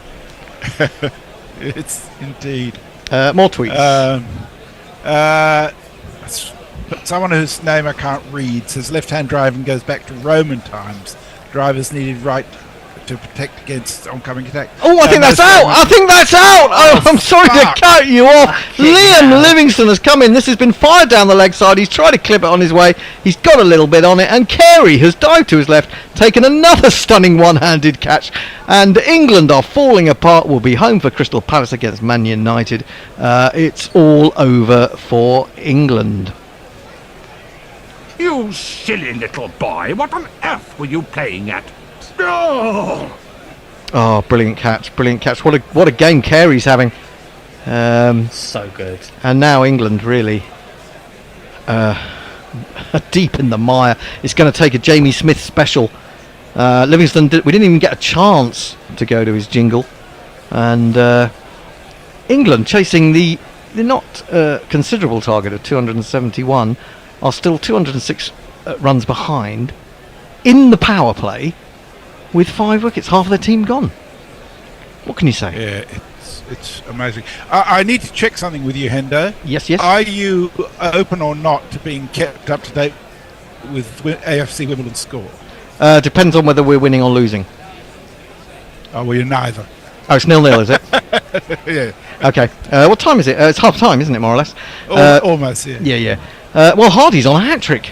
It's indeed. More tweets. Someone whose name I can't read says left-hand driving goes back to Roman times. Drivers needed right to protect against oncoming attack. Oh, I think that's out! I think that's out! Oh, I'm sorry to cut you off. Liam Livingston has come in. This has been fired down the leg side. He's tried to clip it on his way. He's got a little bit on it. And Carey has dived to his left, taken another stunning one-handed catch. And England are falling apart. Will be home for Crystal Palace against Man United. It's all over for England. You silly little boy, what on earth were you playing at? No! Oh, brilliant catch, brilliant catch. What a game Carey's having. So good. And now England really deep in the mire. It's going to take a Jamie Smith special. Livingston, we didn't even get a chance to go to his jingle. And England, chasing the not considerable target of 271, are still 206 runs behind in the power play with 5 wickets, half of their team gone. What can you say? Yeah, it's amazing. I need to check something with you, Hendo. Yes. Are you open or not to being kept up to date with AFC Wimbledon score? Depends on whether we're winning or losing. Oh, well, you're neither. Oh, it's 0-0, is it? Yeah. Okay. What time is it? It's half time, isn't it, more or less? Almost, yeah. Yeah. Well, Hardy's on a hat-trick.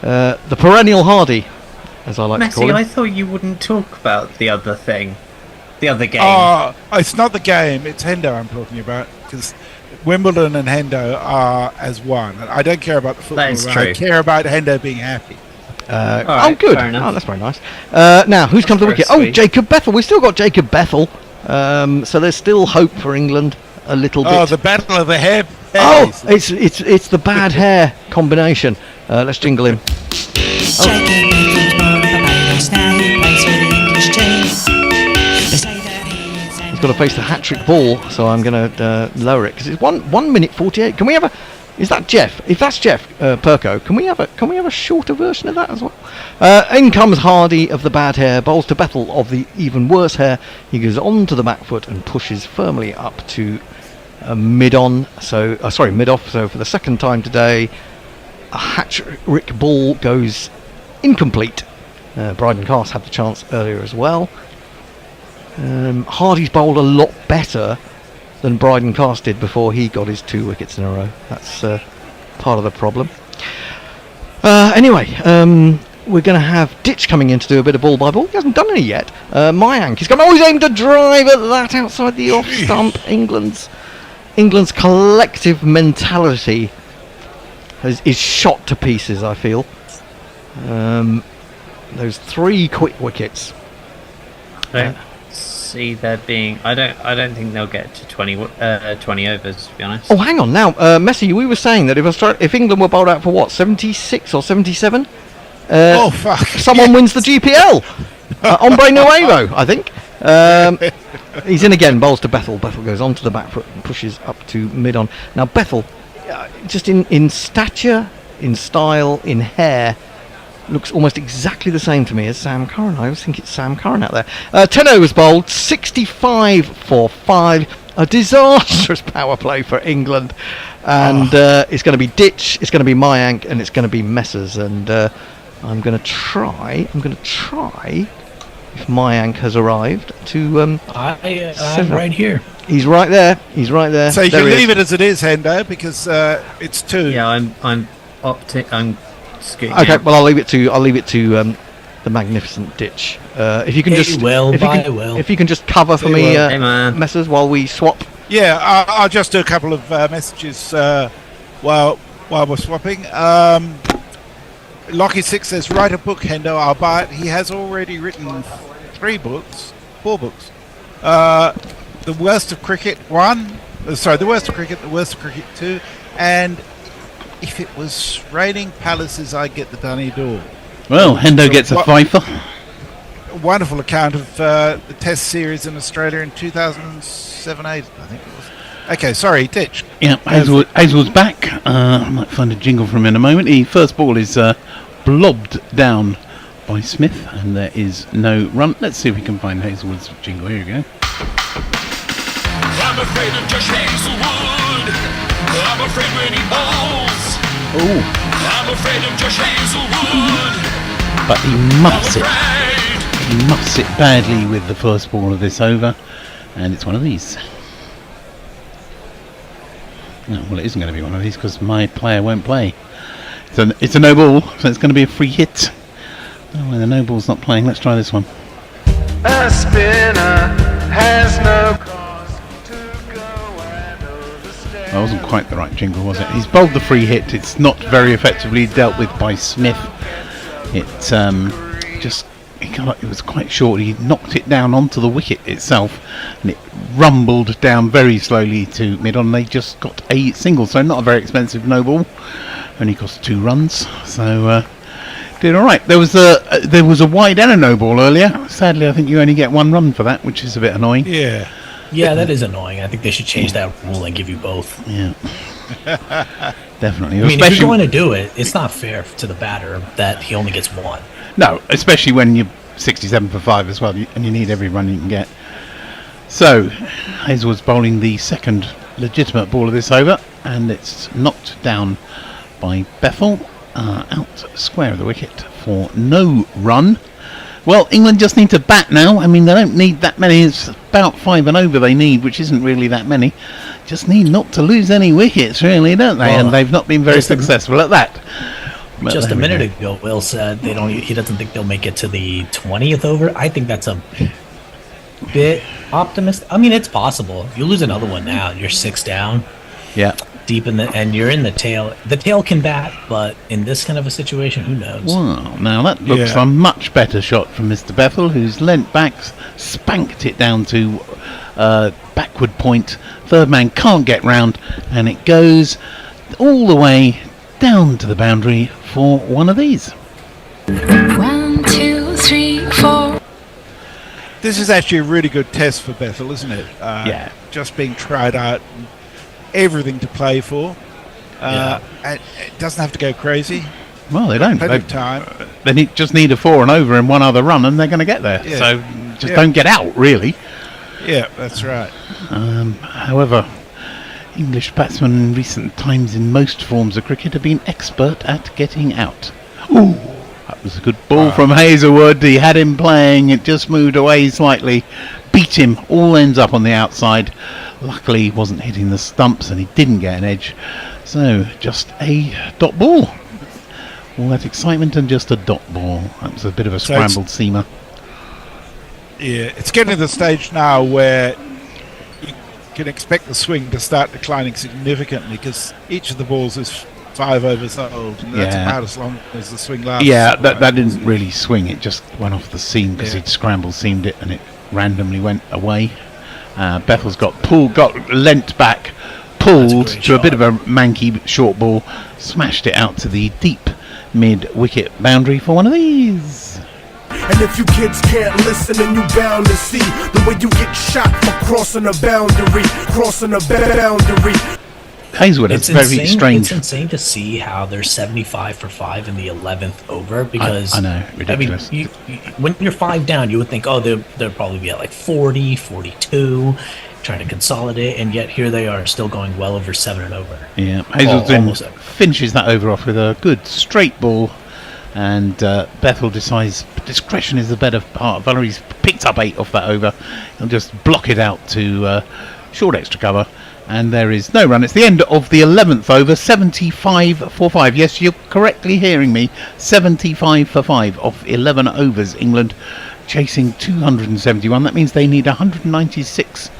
The perennial Hardy, as I like to call Messi, him. I thought you wouldn't talk about the other thing. The other game. It's not the game, it's Hendo I'm talking about. Because Wimbledon and Hendo are as one. I don't care about the football. That is true. I care about Hendo being happy. Oh, good. Oh, that's very nice. Now, who's come to the wicket? Oh, Jacob Bethel. We've still got Jacob Bethel. So there's still hope for England a little bit. Oh, the battle of the hair. Oh, it's the bad hair combination. Let's jingle him. He's got to face the hat-trick ball, so I'm going to lower it because it's 1 minute 48. Can we have a? Is that Jeff? If that's Jeff Perko, can we have a shorter version of that as well? In comes Hardy of the bad hair, bowls to Bethel of the even worse hair. He goes on to the back foot and pushes firmly up to mid-on. So mid-off. So for the second time today, a hat-trick ball goes incomplete. Bryden Cast had the chance earlier as well. Hardy's bowled a lot better than Bryden Cast did before he got his 2 wickets in a row. That's part of the problem. Anyway, we're going to have Ditch coming in to do a bit of ball by ball. He hasn't done any yet. Mayank, he's always aimed to drive at that outside the off stump. England's collective mentality is shot to pieces, I feel. Those 3 quick wickets. See there being. I don't think they'll get to 20 overs, to be honest. Oh, hang on now, Messi. We were saying that if England were bowled out for what, 76 or 77? Oh fuck! Someone wins the GPL. Hombre nuevo, I think. He's in again. Bowls to Bethel. Bethel goes onto the back foot and pushes up to mid on. Now Bethel, just in stature, in style, in hair, looks almost exactly the same to me as Sam Curran. I always think it's Sam Curran out there. 10 overs bowled, 65 for 5. A disastrous power play for England. And it's going to be Ditch, it's going to be Mayank, and it's going to be Messers. And I'm going to try, if Mayank has arrived, to... I'm right here. He's right there. So you can leave it as it is, Hendo, because it's 2. Yeah, I'm okay, well I'll leave it to the magnificent Ditch. If you can if you can just cover for me, Messers, while we swap. Yeah, I'll just do a couple of messages while we're swapping. Lockie 6 says, write a book, Hendo, I'll buy it. He has already written 4 books. The Worst of Cricket 1, The Worst of Cricket, The Worst of Cricket 2, and If It Was Raining Palaces, I Get the Dunny Door. Well, Hendo gets a fifer. A wonderful account of the Test series in Australia in 2007-8, I think it was. Okay, sorry, Ditch. Yeah, Hazelwood's back. I might find a jingle from him in a moment. The first ball is blobbed down by Smith, and there is no run. Let's see if we can find Hazelwood's jingle. Here we go. I'm afraid of Josh Hazelwood. I'm afraid when he bowls. Oh. I'm afraid of Josh Hazelwood. But he muffs it. He muffs it badly with the first ball of this over, and it's one of these. No, well, it isn't going to be one of these because my player won't play. It's a no ball, so it's going to be a free hit. Oh, well, the no ball's not playing. Let's try this one. A spinner has no cause to go and overstay. That wasn't quite the right jingle, was it? He's bowled the free hit. It's not very effectively dealt with by Smith. It was quite short. He knocked it down onto the wicket itself, and it rumbled down very slowly to mid-on. They just got a single, so not a very expensive no ball. Only cost 2 runs, so did all right. There was a wide and a no ball earlier. Sadly, I think you only get 1 run for that, which is a bit annoying. Yeah, that is annoying. I think they should change that rule and give you both. Yeah, definitely. I mean, if you're going to do it, it's not fair to the batter that he only gets 1. No, especially when you're 67 for 5 as well, and you need every run you can get. So, Hazelwood's bowling the second legitimate ball of this over, and it's knocked down by Bethel, out square of the wicket for no run. Well, England just need to bat now. I mean, they don't need that many. It's about 5 and over they need, which isn't really that many. Just need not to lose any wickets, really, don't they? Well, and they've not been very successful at that. But just a minute ago, Will said he doesn't think they'll make it to the 20th over. I think that's a bit optimistic. I mean, it's possible. If you lose another one now, you're 6 down. Yeah. deep in and you're in the tail. The tail can bat, but in this kind of a situation, who knows? Well, now that looks a much better shot from Mr. Bethel, who's leant back, spanked it down to backward point. Third man can't get round, and it goes all the way down to the boundary for one of these. 1, 2, 3, 4. This is actually a really good test for Bethel, isn't it? Yeah. Just being tried out, everything to play for. And it doesn't have to go crazy. Well, they don't. Plenty of time. They just need a 4 and over and one other run, and they're going to get there. Yeah. So just don't get out, really. Yeah, that's right. However, English batsmen in recent times in most forms of cricket have been expert at getting out. Ooh, that was a good ball from Hazelwood. He had him playing. It just moved away slightly. Beat him. All ends up on the outside. Luckily, he wasn't hitting the stumps and he didn't get an edge. So, just a dot ball. All that excitement and just a dot ball. That was a bit of a scrambled seamer. Yeah, it's getting to the stage now where you can expect the swing to start declining significantly because each of the balls is 5 overs old, and that's about as long as the swing lasts. Yeah, that didn't really swing. It just went off the seam because he'd scrambled seamed it and it randomly went away. Bethel's got leant back, pulled to a bit of a manky short ball, smashed it out to the deep mid-wicket boundary for one of these. And if you kids can't listen, then you bound to see the way you get shot for crossing a boundary, Hazelwood, it's very strange. It's insane to see how they're 75 for 5 in the 11th over because I know, ridiculous. I mean, when you're 5 down, you would think, oh, they'll probably be at like 40, 42, trying to consolidate, and yet here they are, still going well over 7 and over. Yeah, Hazelwood finishes that over off with a good straight ball. And Bethel decides discretion is the better part. Valerie's picked up 8 off that over. He'll just block it out to short extra cover. And there is no run. It's the end of the 11th over. 75 for 5. Yes, you're correctly hearing me. 75 for 5 off 11 overs. England chasing 271. That means they need 196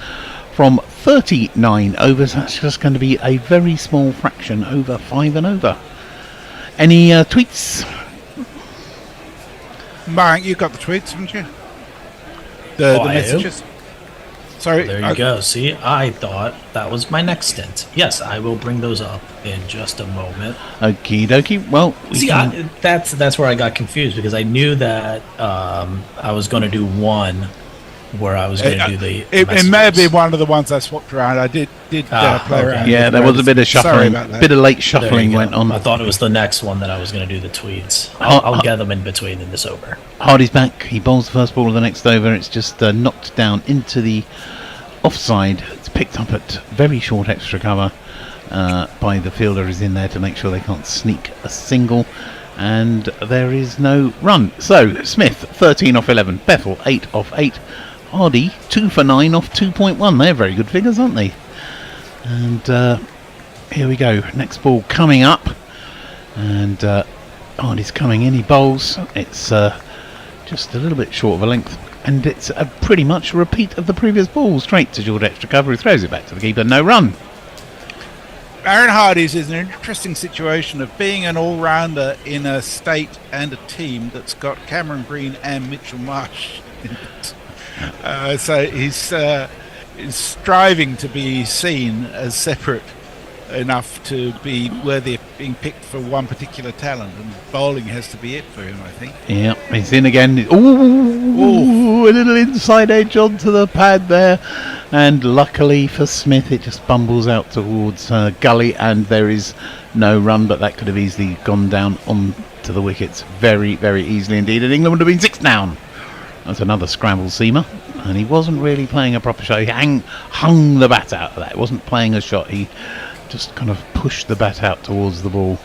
from 39 overs. That's just going to be a very small fraction over 5 and over. Any tweets? Mark, you got the tweets, haven't you? The messages. Sorry. There you go. See, I thought that was my next stint. Yes, I will bring those up in just a moment. Okie dokie. Well, see, that's where I got confused because I knew that I was going to do one where I was going to do the. It may have been one of the ones I swapped around. I did play around. Yeah, there was a bit of shuffling. Bit of late shuffling went on. I thought it was the next one that I was going to do the tweets. I'll get them in between in this over. Hardy's back. He bowls the first ball of the next over. It's just knocked down into the offside. It's picked up at very short extra cover by the fielder who's in there to make sure they can't sneak a single. And there is no run. So Smith 13 off 11. Bethel 8 off 8. Hardy 2 for 9 off 2.1. They're very good figures, aren't they? And here we go. Next ball coming up. And Hardy's coming in. He bowls. It's just a little bit short of a length. And it's pretty much a repeat of the previous ball. Straight to short extra cover. He throws it back to the keeper. No run. Aaron Hardy's is an interesting situation of being an all-rounder in a state and a team that's got Cameron Green and Mitchell Marsh in it. So he's striving to be seen as separate enough to be worthy of being picked for one particular talent, and bowling has to be it for him, I think. Yeah, he's in again. Ooh, a little inside edge onto the pad there, and luckily for Smith it just bumbles out towards gully, and there is no run, but that could have easily gone down onto the wickets very, very easily indeed, and England would have been 6 down. That's another scramble seamer, and he wasn't really playing a proper shot. He hung the bat out of that. It wasn't playing a shot. He just kind of pushed the bat out towards the ball.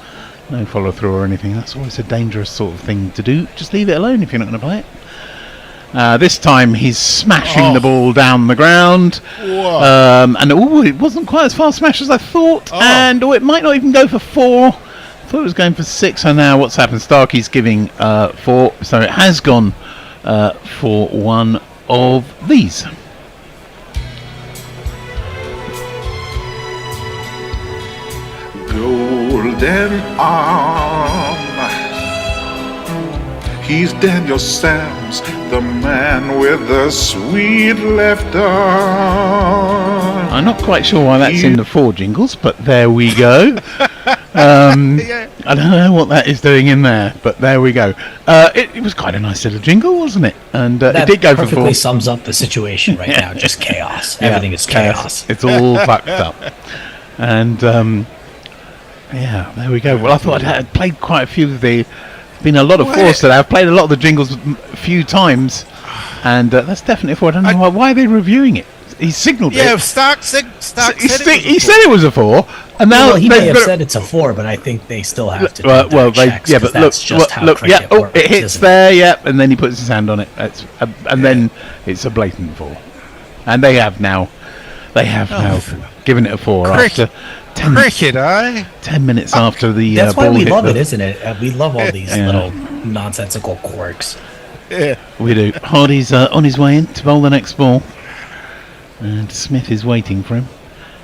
No follow through or anything. That's always a dangerous sort of thing to do. Just leave it alone if you're not going to play it. This time he's smashing the ball down the ground. And it wasn't quite as far smash as I thought. And it might not even go for 4. I thought it was going for 6. And now what's happened? Starkey's giving 4. So it has gone for one of these. left-hand arm. He's Daniel Sams, the man with the sweet left arm. I'm not quite sure why that's in the 4 jingles, but there we go. I don't know what that is doing in there, but there we go. It was quite a nice little jingle, wasn't it? And it did go for 4. Perfectly sums up the situation right now. Just chaos. Everything is chaos. It's all fucked up. And there we go. Well, I thought I'd played quite a few of the. Been a lot of 4s today. I've played a lot of the jingles a few times, and that's definitely a 4. I don't know why are they reviewing it. He signalled it. Yeah, Stark said it was a 4, and now he may have said it's a 4, but I think they still have to. But look, it hits there, and then he puts his hand on it. And then it's a blatant 4, and they have now given it a 4 after 10 minutes after the. That's why ball we hit love it, isn't it? We love all these little nonsensical quirks. Yeah, we do. Hardy's on his way in to bowl the next ball, and Smith is waiting for him.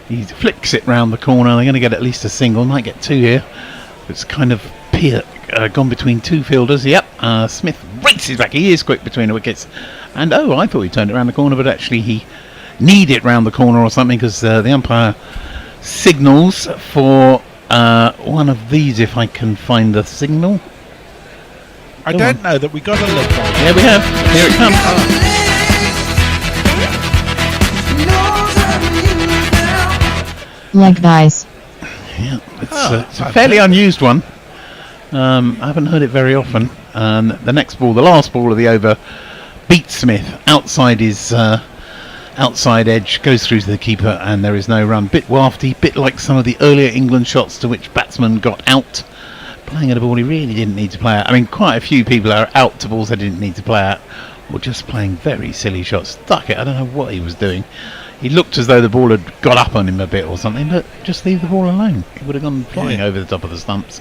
He flicks it round the corner. They're going to get at least a single. Might get 2 here. It's kind of gone between 2 fielders. Yep. Smith races back. He is quick between the wickets. And I thought he turned it round the corner, but actually he kneed it round the corner or something, because the umpire signals for one of these, if I can find the signal. I don't know that we got a leg ball. Yeah, we have. Here it comes. Leg guys. Yeah, it's a fairly unused one. I haven't heard it very often. The next ball, the last ball of the over, beats Smith outside his outside edge, goes through to the keeper, and there is no run. Bit wafty, bit like some of the earlier England shots to which batsmen got out, playing at a ball he really didn't need to play at. I mean, quite a few people are out to balls they didn't need to play at, or just playing very silly shots. Stuck it. I don't know what he was doing. He looked as though the ball had got up on him a bit or something, but just leave the ball alone. He would have gone flying over the top of the stumps.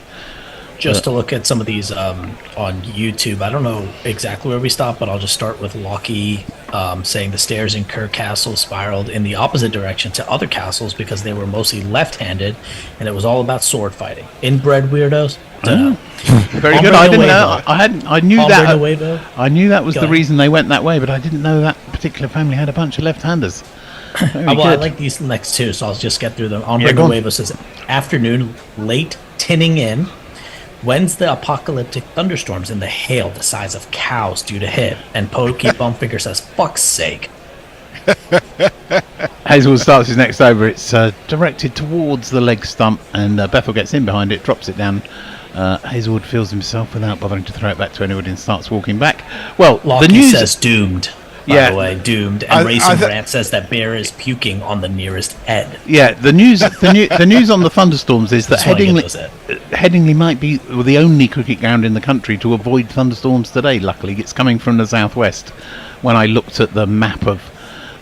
Just to look at some of these on YouTube, I don't know exactly where we stopped, but I'll just start with Lockie saying the stairs in Kerr Castle spiraled in the opposite direction to other castles because they were mostly left-handed, and it was all about sword fighting. Inbred weirdos. Very good. I didn't know. I knew that. I knew that was Go the ahead. reason they went that way, but I didn't know that particular family had a bunch of left-handers. I like these next two, so I'll just get through them. Hombre Nuevo says, afternoon, late, tinning in. When's the apocalyptic thunderstorms in the hail the size of cows due to hit? And Pokey Bumfinger says, fuck's sake. Hazelwood starts his next over. It's directed towards the leg stump, and Bethel gets in behind it, drops it down. Hazelwood feels himself without bothering to throw it back to anyone and starts walking back. Well, Lockie the news says doomed. By the way, doomed. And Racing Brant says that Bear is puking on the nearest head. Yeah, the news the news on the thunderstorms is that Headingley might be the only cricket ground in the country to avoid thunderstorms today. Luckily, it's coming from the southwest. When I looked at the map of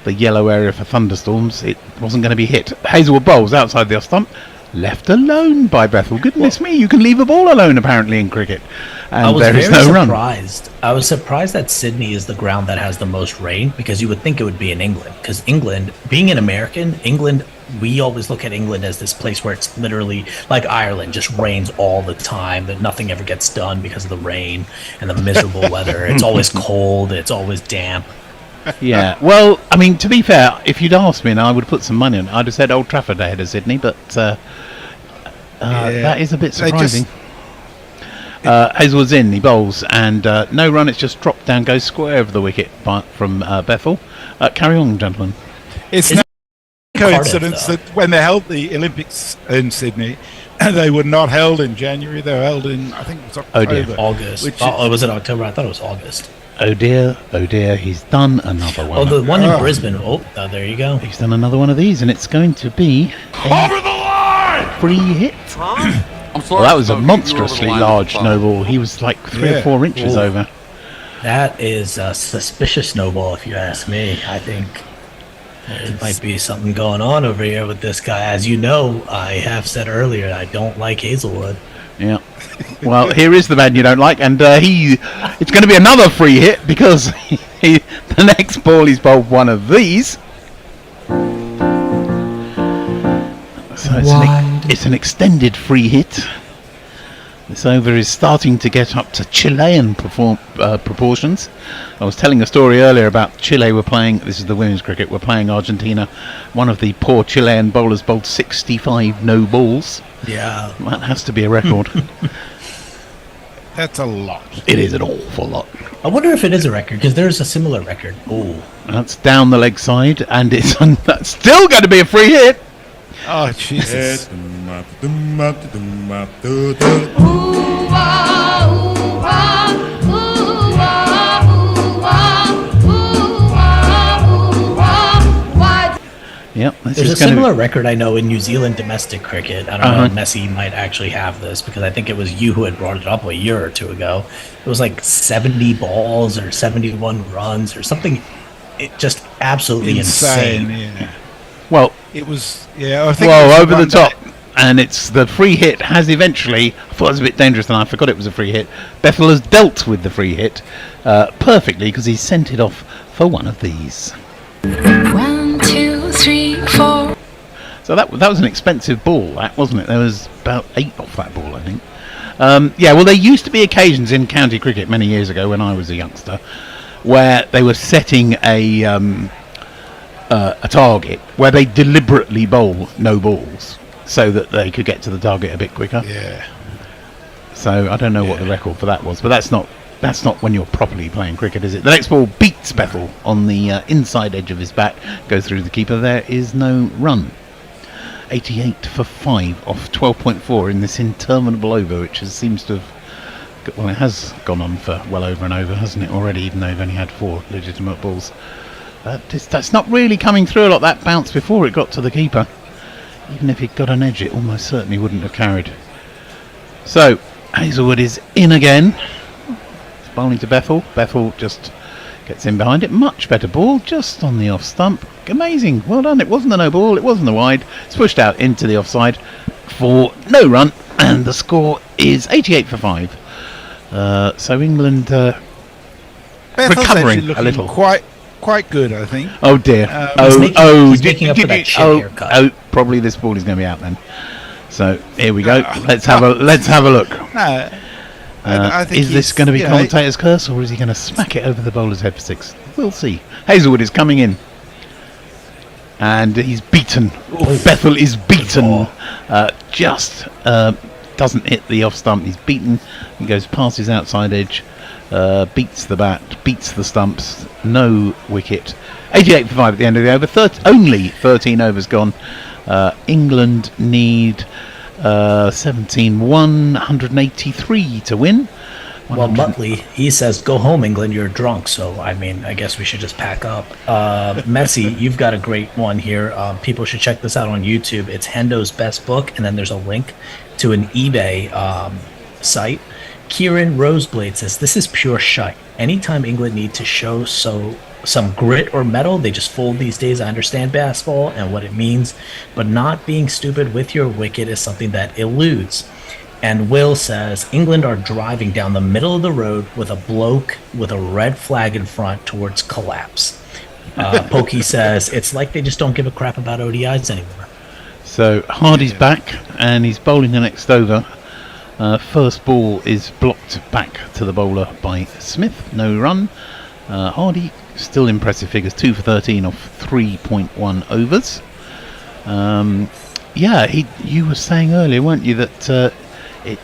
the yellow area for thunderstorms, it wasn't going to be hit. Hazelwood bowls outside the off stump, left alone by Bethel. Goodness me, you can leave a ball alone apparently in cricket. And there is no run. I was surprised that Sydney is the ground that has the most rain, because you would think it would be in England. Because England, being an American, England, we always look at England as this place where it's literally like Ireland, just rains all the time, that nothing ever gets done because of the rain and the miserable weather. It's always cold, it's always damp. Yeah, well, I mean, to be fair, if you'd asked me, and I would put some money on it, I'd have said Old Trafford ahead of Sydney, but that is a bit surprising. Hazelwood's in, he bowls, and no run, it's just dropped down, goes square over the wicket from Bethel. Carry on, gentlemen. It's no coincidence that when they held the Olympics in Sydney, they were not held in January, they were held in, I think it was October. Oh dear. August. Was it October? I thought it was August. Oh dear, he's done another one. Oh, the one in Brisbane. Oh, there you go. He's done another one of these, and it's going to be Over the line! free hit. Well, that was a monstrously large no ball. He was like 3 or 4 inches over. That is a suspicious snowball, if you ask me. I think there might be something going on over here with this guy. As you know, I have said earlier, I don't like Hazelwood. Yeah. Well, here is the man you don't like, and it's going to be another free hit because the next ball he's bowled one of these. So it's an extended free hit. This over is starting to get up to Chilean proportions. I was telling a story earlier about Chile were playing, this is the women's cricket, were playing Argentina. One of the poor Chilean bowlers bowled 65 no balls. Yeah. That has to be a record. That's a lot. It is an awful lot. I wonder if it is a record, because there's a similar record. Oh, that's down the leg side, and it's that's still going to be a free hit. Oh, Jesus. Yep, there's a similar record I know in New Zealand domestic cricket. I don't know if Messi might actually have this, because I think it was you who had brought it up a year or two ago. It was like 70 balls or 71 runs or something. It just absolutely insane. Yeah. Well, it was, I think over the top. And it's the free hit has eventually, I thought it was a bit dangerous and I forgot it was a free hit. Bethel has dealt with the free hit perfectly, because he sent it off for one of these. 1, 2, 3, 4. So that was an expensive ball, that wasn't it? There was about 8 off that ball, I think. Well, there used to be occasions in county cricket many years ago when I was a youngster where they were setting a target where they deliberately bowl no balls so that they could get to the target a bit quicker. Yeah. So I don't know what the record for that was, but that's not when you're properly playing cricket, is it? The next ball beats Bethel on the inside edge of his bat, goes through the keeper. There is no run. 88 for 5 off 12.4 in this interminable over, which seems to have... Well, it has gone on for well over and over, hasn't it, already, even though they've only had 4 legitimate balls. That's not really coming through a lot. That bounce before it got to the keeper. Even if he'd got an edge, it almost certainly wouldn't have carried. So, Hazelwood is in again. It's bowling to Bethel. Bethel just gets in behind it. Much better ball, just on the off stump. Amazing. Well done. It wasn't a no ball. It wasn't a wide. It's pushed out into the offside for no run. And the score is 88 for 5. So England recovering a little. Quite good, I think. Oh dear. He's making up for that shit haircut. Probably this ball is going to be out then. So here we go. Let's have a look. No, I think is this going to be commentator's curse, or is he going to smack it over the bowler's head for 6? We'll see. Hazelwood is coming in, and he's beaten. Bethel is beaten. Just doesn't hit the off stump. He's beaten. He goes past his outside edge. Beats the bat, beats the stumps, no wicket. 88 for 5 at the end of the over. Only 13 overs gone. England need 183 to win. Well, Muttley, he says, "Go home, England. You're drunk." So, I mean, I guess we should just pack up. Messi, you've got a great one here. People should check this out on YouTube. It's Hendo's best book, and then there's a link to an eBay site. Kieran Roseblade says, "This is pure shite. Anytime England need to show some grit or mettle, they just fold these days. I understand basketball and what it means, but not being stupid with your wicket is something that eludes." And Will says, "England are driving down the middle of the road with a bloke with a red flag in front towards collapse." Pokey says, "It's like they just don't give a crap about ODIs anymore." So Hardy's back, and he's bowling the next over. First ball is blocked back to the bowler by Smith. No run. Hardy, still impressive figures. 2 for 13 off 3.1 overs. You were saying earlier, weren't you, that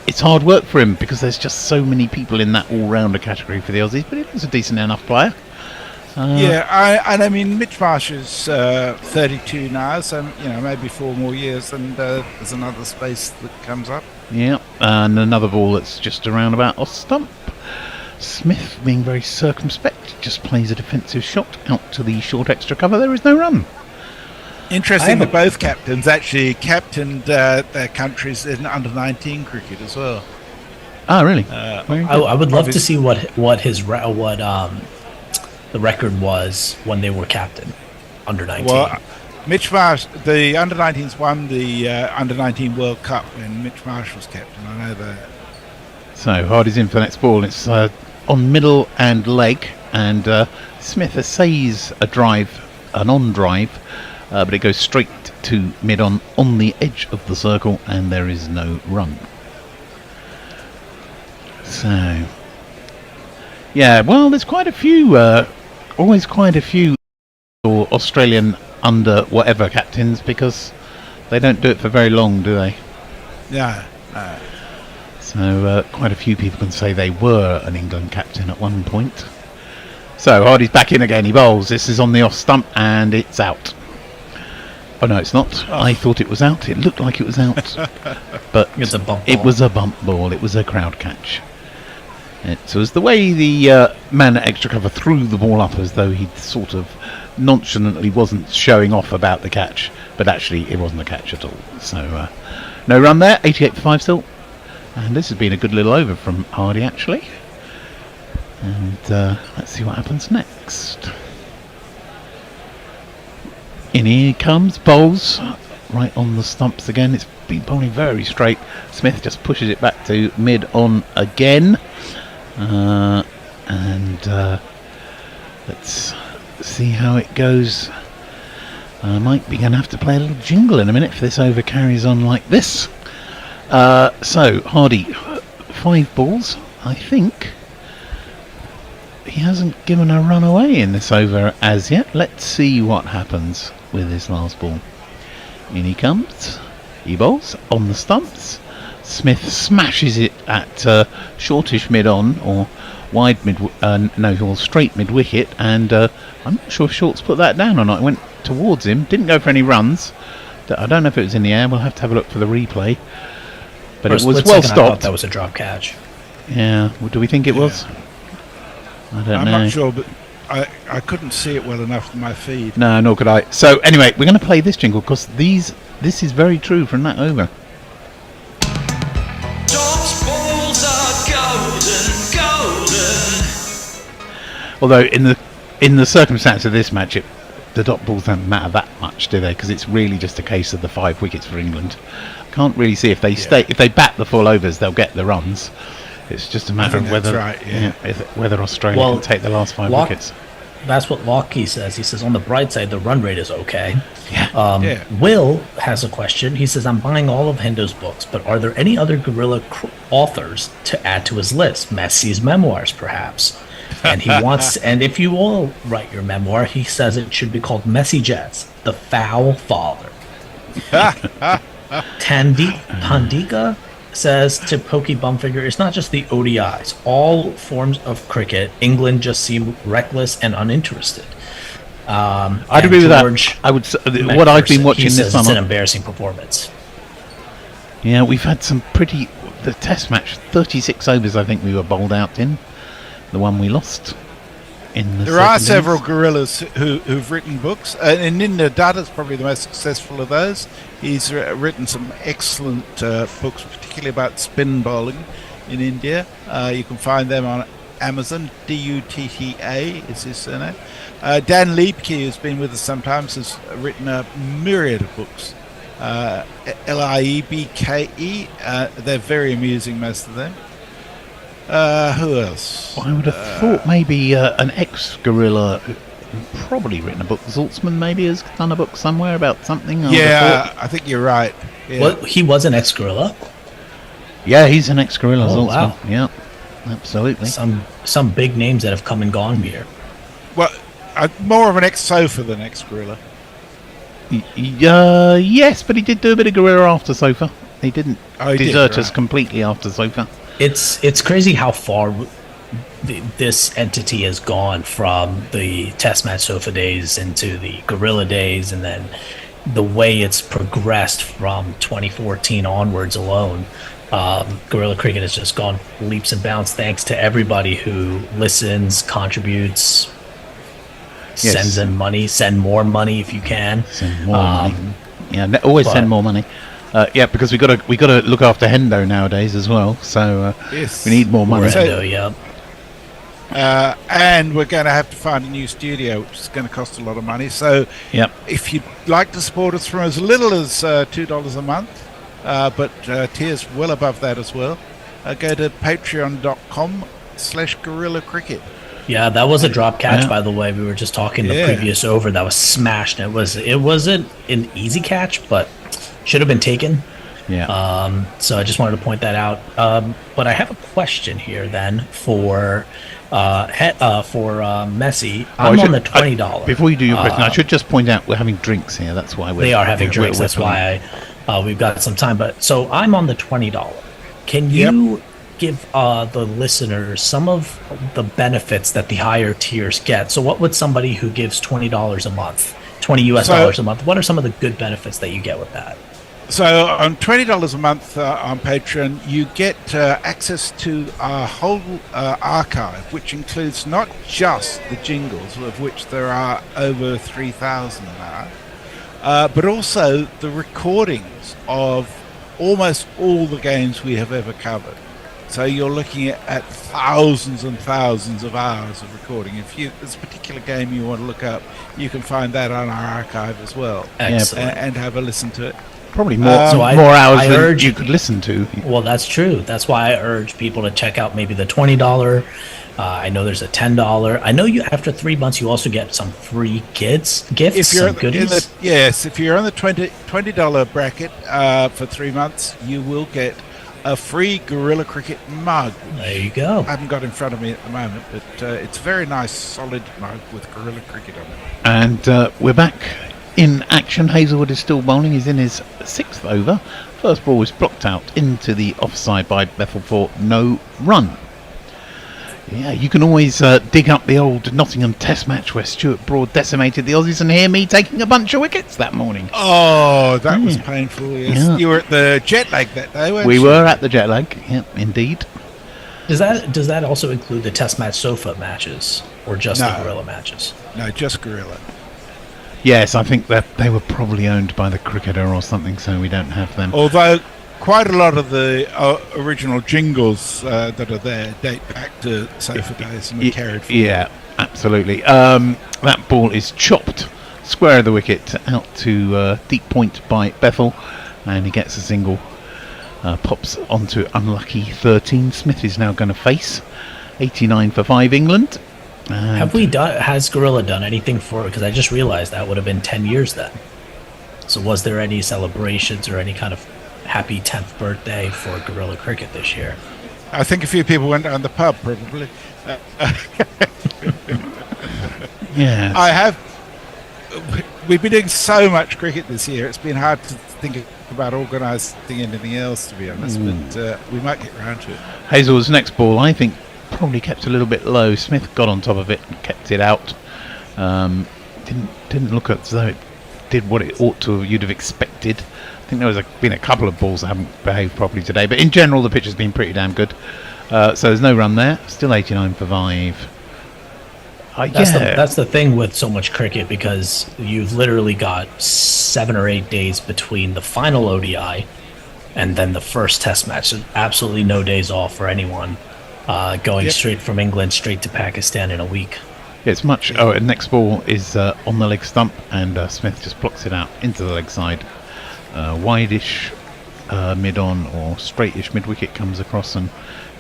it's hard work for him because there's just so many people in that all-rounder category for the Aussies, but he was a decent enough player. I mean, Mitch Marsh is 32 now, so maybe 4 more years, and there's another space that comes up. Yeah, and another ball that's just around about off stump. Smith, being very circumspect, just plays a defensive shot out to the short extra cover. There is no run. Interesting that both captains actually captained their countries in under-19 cricket as well. Oh, really? I would love to see what the record was when they were captain under 19. Well, Mitch Marsh, the under-19s won the under-19 World Cup when Mitch Marsh was captain. I know that. So Hardy's in for the next ball. It's on middle and leg, and Smith essays an on drive, but it goes straight to mid on the edge of the circle, and there is no run. So, yeah, well, there's quite a few, always quite a few Australian under whatever captains, because they don't do it for very long, do they? Yeah. So quite a few people can say they were an England captain at one point. So Hardy's back in again. He bowls. This is on the off stump and it's out. Oh no, it's not. I thought it was out. It looked like it was out, but It's a bump it ball. was a bump ball. It was a crowd catch. It was the way the man at extra cover threw the ball up as though he sort of nonchalantly wasn't showing off about the catch, but actually it wasn't a catch at all. So no run there. 88 for 5 still. And this has been a good little over from Hardy, actually. And let's see what happens next. In he comes, bowls right on the stumps again. It's been bowling very straight. Smith just pushes it back to mid on again. Let's see how it goes. I might be going to have to play a little jingle in a minute if this over carries on like this. So Hardy, 5 balls. I think he hasn't given a run away in this over as yet. Let's see what happens with his last ball. In he comes. He bowls on the stumps. Smith smashes it at shortish mid on or wide mid, or straight mid wicket, and I'm not sure if Short's put that down or not. It went towards him, didn't go for any runs. I don't know if it was in the air. We'll have to have a look for the replay. But it was well I thought stopped. that was a drop catch. Yeah, well, do we think it was? I don't know. I'm not sure, but I couldn't see it well enough in my feed. No, nor could I. So anyway, we're going to play this jingle because this is very true from that over. Dodge balls are golden. Although in the circumstance of this match, the dot balls don't matter that much, do they? Because it's really just a case of the 5 wickets for England. Can't really see if they if they bat the full overs, they'll get the runs. It's just a matter of whether whether Australia can take the last 5 wickets. That's what Lockie says. He says on the bright side, the run rate is okay. Will has a question. He says, I'm buying all of Hendo's books, but are there any other guerrilla authors to add to his list? Messi's memoirs, perhaps. And he wants, and if you all write your memoir, he says it should be called Messi Jets, the Foul Father. Pandika says to Pokey Bumfigure, it's not just the ODIs. All forms of cricket, England just seem reckless and uninterested. I'd agree with that. I would. What I've been watching this summer, it's an embarrassing performance. Yeah, we've had some pretty. The Test match, 36 overs, I think we were bowled out in. The one we lost. There are several guerrillas who've written books, and Ninder Dutta's probably the most successful of those. He's written some excellent books, particularly about spin bowling in India. You can find them on Amazon. Dutta is his surname. Dan Liebke, who's been with us sometimes, has written a myriad of books. Liebke. They're very amusing, most of them. Who else? I would have thought maybe an ex-guerrilla, probably written a book. Zaltzman maybe has done a book somewhere about something. I think you're right. Yeah. Well, he was an ex-guerrilla. Yeah, he's an ex-guerrilla. Oh, Zaltzman. wow. Yeah, absolutely. Some big names that have come and gone here. Well, more of an ex-sofa than ex-guerrilla. Yes, but he did do a bit of guerrilla after Sofa. He didn't desert us right. completely after Sofa. It's crazy how far this entity has gone from the Test match Sofa days into the guerrilla days, and then the way it's progressed from 2014 onwards alone. Guerrilla cricket has just gone leaps and bounds thanks to everybody who listens, contributes, sends in money, send more money if you can. Send more money. Yeah, always send more money. Yeah, because we got to look after Hendo nowadays as well. So we need more money. Hendo, yeah. And we're going to have to find a new studio, which is going to cost a lot of money. So if you'd like to support us from as little as $2 a month, but tiers well above that as well, go to patreon.com/guerrilla cricket. Yeah, that was a drop catch, by the way. We were just talking the previous over that was smashed. It wasn't an easy catch, but should have been taken. Yeah. So I just wanted to point that out. But I have a question here then for Messi. I'm on the $20. Before you do your question, I should just point out we're having drinks here. That's why they are having drinks. That's why we've got some time. But so I'm on the $20. Can you give the listeners some of the benefits that the higher tiers get? So what would somebody who gives $20 a month, $20 a month, what are some of the good benefits that you get with that? So on $20 a month on Patreon, you get access to our whole archive, which includes not just the jingles, of which there are over 3,000 now, but also the recordings of almost all the games we have ever covered. So you're looking at thousands and thousands of hours of recording. If there's a particular game you want to look up, you can find that on our archive as well. Excellent. And have a listen to it. Probably more hours than you could listen to. Well, that's true. That's why I urge people to check out maybe the $20. I know there's a $10. I know you after 3 months you also get some free gifts. If you're some goodies. if you're on the $20 bracket for 3 months, you will get a free Gorilla Cricket mug. There you go. I haven't got in front of me at the moment, but it's a very nice, solid mug with Gorilla Cricket on it. And we're back in action. Hazelwood is still bowling. He's in his 6th over. First ball was blocked out into the offside by Bethel for no run. Yeah, you can always dig up the old Nottingham Test match where Stuart Broad decimated the Aussies and hear me taking a bunch of wickets that morning. Oh, that was painful. Yes. Yeah. You were at the jet lag that day, weren't you? We were at the jet lag. Yeah, indeed. Does that also include the Test match sofa matches or just the Gorilla matches? No, just Gorilla. Yes, I think that they were probably owned by the cricketer or something, so we don't have them. Although quite a lot of the original jingles that are there date back to sofa days and were carried forward. Yeah, absolutely. That ball is chopped square of the wicket out to deep point by Bethel, and he gets a single. Pops onto unlucky 13. Smith is now going to face 89 for 5 England. Has Gorilla done anything for it? Because I just realized that would have been 10 years then. So was there any celebrations or any kind of happy 10th birthday for Gorilla Cricket this year? I think a few people went down the pub, probably. Yeah. We've been doing so much cricket this year, it's been hard to think about organising anything else, to be honest, but we might get round to it. Hazel's next ball, I think, probably kept a little bit low. Smith got on top of it and kept it out. Didn't look as though it did what it ought to. You'd have expected. I think there was been a couple of balls that haven't behaved properly today, but in general the pitch has been pretty damn good. So there's no run there. Still 89 for 5. That's the thing with so much cricket, because you've literally got 7 or 8 days between the final ODI and then the first Test match. So absolutely no days off for anyone going straight from England straight to Pakistan in a week. Yeah, it's much. Oh, and next ball is on the leg stump, and Smith just blocks it out into the leg side. Wide-ish mid-on or straight-ish mid-wicket comes across and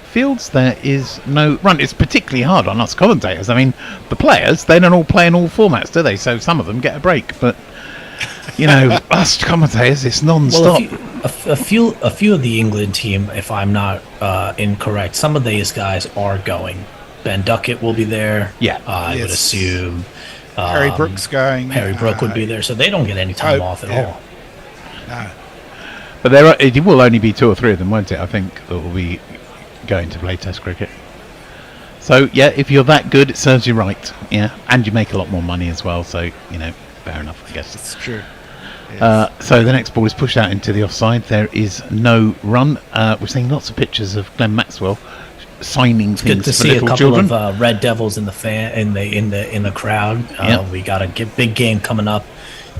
fields. There is no run. It's particularly hard on us commentators. I mean, the players, they don't all play in all formats, do they? So some of them get a break, but you know, us commentators, it's non-stop. Well, a few of the England team, if I'm not incorrect, some of these guys are going. Ben Duckett will be there. Yeah, I would assume. Harry Brook's going. Harry Brook would be there, so they don't get any time off at all. No. But it will only be 2 or 3 of them, won't it? I think that will be going to play Test cricket. So yeah, if you're that good, it serves you right. Yeah, and you make a lot more money as well. So you know, fair enough, I guess. It's true. So the next ball is pushed out into the offside. There is no run. We're seeing lots of pictures of Glenn Maxwell signing things. Good to see a couple of Red Devils in the crowd. We got a big game coming up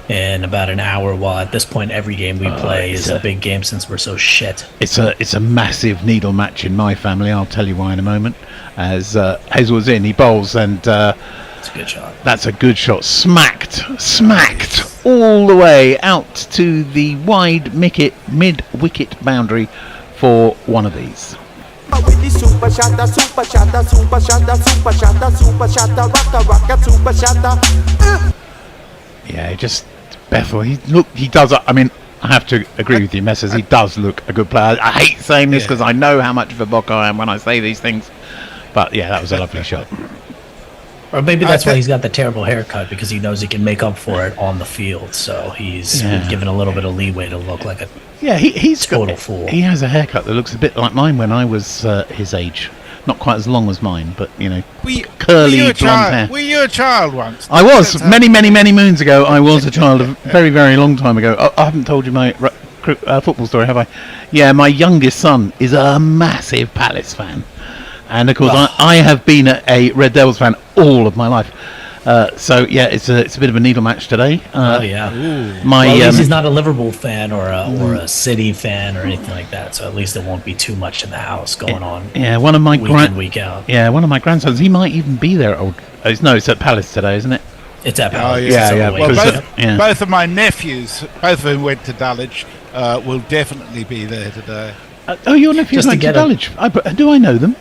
in about an hour. While at this point, every game we play is a big game since we're so shit. It's a massive needle match in my family. I'll tell you why in a moment. As Hazelwood's in, he bowls and. It's a good shot. That's a good shot. Smacked all the way out to the wide mid-wicket boundary for one of these. Yeah, just Bethel. He does. I mean, I have to agree with you, Messers. He does look a good player. I hate saying this because I know how much of a bock I am when I say these things. But yeah, that was a lovely shot. Or maybe that's why he's got the terrible haircut, because he knows he can make up for it on the field. So he's been given a little bit of leeway to look like a he's total fool. He has a haircut that looks a bit like mine when I was his age. Not quite as long as mine, but curly blonde hair. Were you a child once? I was many moons ago. I was a child, a very, very long time ago. I haven't told you my football story, have I? Yeah, my youngest son is a massive Palace fan, and of course I have been a Red Devils fan all of my life. So yeah, it's a bit of a needle match today. At least he's not a Liverpool fan or a City fan or anything like that. So at least there won't be too much in the house going on. Yeah, one of my week in, week out. Yeah, one of my grandsons. He might even be there. It's at Palace today, isn't it? It's at Palace. Well, both of my nephews, both of whom went to Dulwich, will definitely be there today. Your nephews went to Dulwich. Do I know them?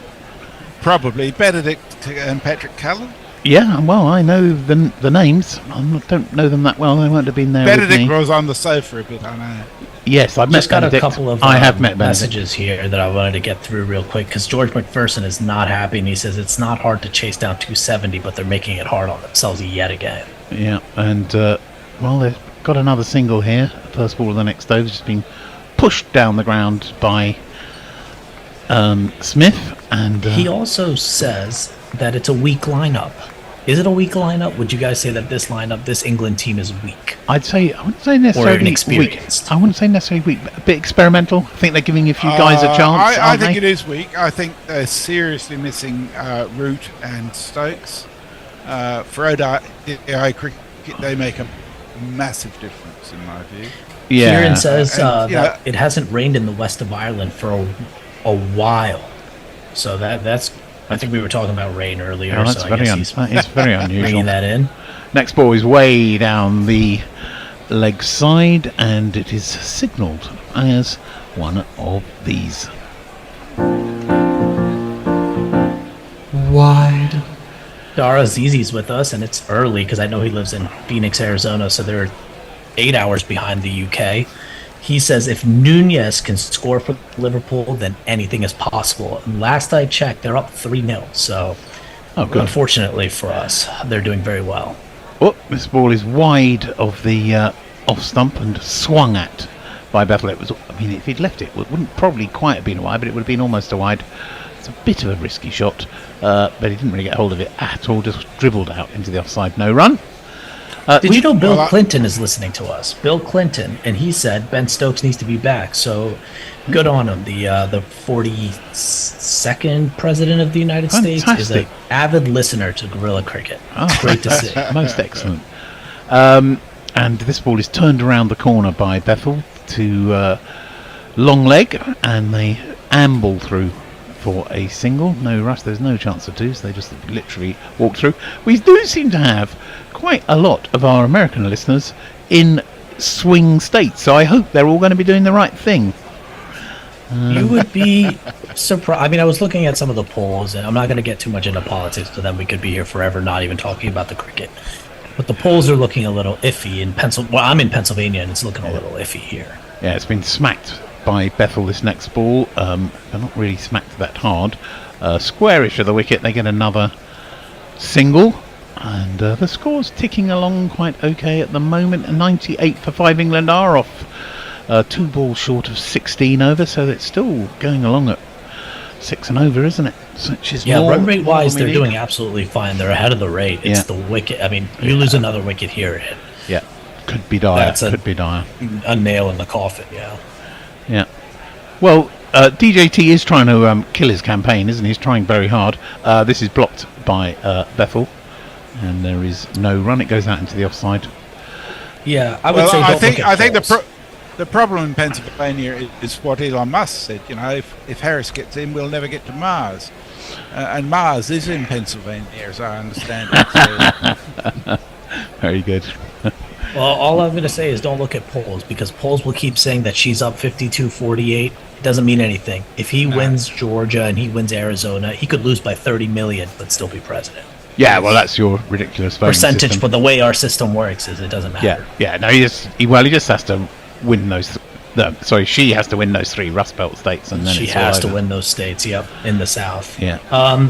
Probably Benedict and Patrick Cullen. Yeah, well, I know the names. I don't know them that well. They won't have been there. Benedict was on the sofa a bit, I know. Yes, I've just got Benedict. a couple of I have met messages here that I wanted to get through real quick, because George McPherson is not happy, and he says it's not hard to chase down 270, but they're making it hard on themselves yet again. Yeah, and they've got another single here. First ball of the next over, just been pushed down the ground by Smith, and he also says that it's a weak lineup. Is it a weak lineup? Would you guys say that this England team is weak? I wouldn't say necessarily or inexperienced. Weak. I wouldn't say necessarily weak, but a bit experimental. I think they're giving a few guys a chance. I think it is weak. I think they're seriously missing Root and Stokes. For ODI cricket, they make a massive difference in my view. Yeah. Kieran says that it hasn't rained in the west of Ireland for a while, so that's. I think we were talking about rain earlier. Oh, that's so it's very unusual. Bringing that in. Next ball is way down the leg side, and it is signalled as one of these. Wide. Dara Zizi's with us, and it's early because I know he lives in Phoenix, Arizona, so they're 8 hours behind the UK. He says if Nunez can score for Liverpool, then anything is possible. And last I checked, they're up 3-0. So, unfortunately for us, they're doing very well. Oh, this ball is wide of the off stump and swung at by Bethel. If he'd left it, it wouldn't probably quite have been a wide, but it would have been almost a wide. It's a bit of a risky shot, but he didn't really get hold of it at all. Just dribbled out into the offside. No run. Did you know Bill Clinton is listening to us? Bill Clinton, and he said Ben Stokes needs to be back. So good on him. The 42nd president of the United States is an avid listener to guerrilla cricket. It's great to see. Most excellent. And this ball is turned around the corner by Bethel to long leg, and they amble through for a single. No rush. There's no chance of twos. They just literally walk through. We do seem to have quite a lot of our American listeners in swing states, so I hope they're all going to be doing the right thing. You would be surprised. I mean, I was looking at some of the polls, and I'm not going to get too much into politics, so then we could be here forever not even talking about the cricket. But the polls are looking a little iffy in Pennsylvania. Well, I'm in Pennsylvania, and it's looking a little iffy here. Yeah, it's been smacked by Bethel, this next ball. They're not really smacked that hard. Squarish of the wicket, they get another single, and the score's ticking along quite okay at the moment. 98 for 5. England are off 2 balls short of 16 over, so it's still going along at 6 and over, isn't it? Which is run rate wise, they're doing absolutely fine. They're ahead of the rate. It's the wicket. I mean, you lose another wicket here, could be dire. Could be dire. A nail in the coffin. Yeah. Well, DJT is trying to kill his campaign, isn't he? He's trying very hard. This is blocked by Bethel, and there is no run. It goes out into the offside. Yeah, I would say. I think the problem in Pennsylvania is what Elon Musk said. You know, if Harris gets in, we'll never get to Mars, and Mars is in Pennsylvania, as I understand it. So. Very good. Well, all I'm going to say is don't look at polls, because polls will keep saying that she's up 52-48. It doesn't mean anything. If he wins Georgia and he wins Arizona, he could lose by 30 million but still be president. Yeah, well, that's your ridiculous voting percentage system. But the way our system works is it doesn't matter. Yeah. No, he just has to win those. She has to win those 3 Rust Belt states, and then she it's all has to over. win those states. Yep, in the South. Yeah.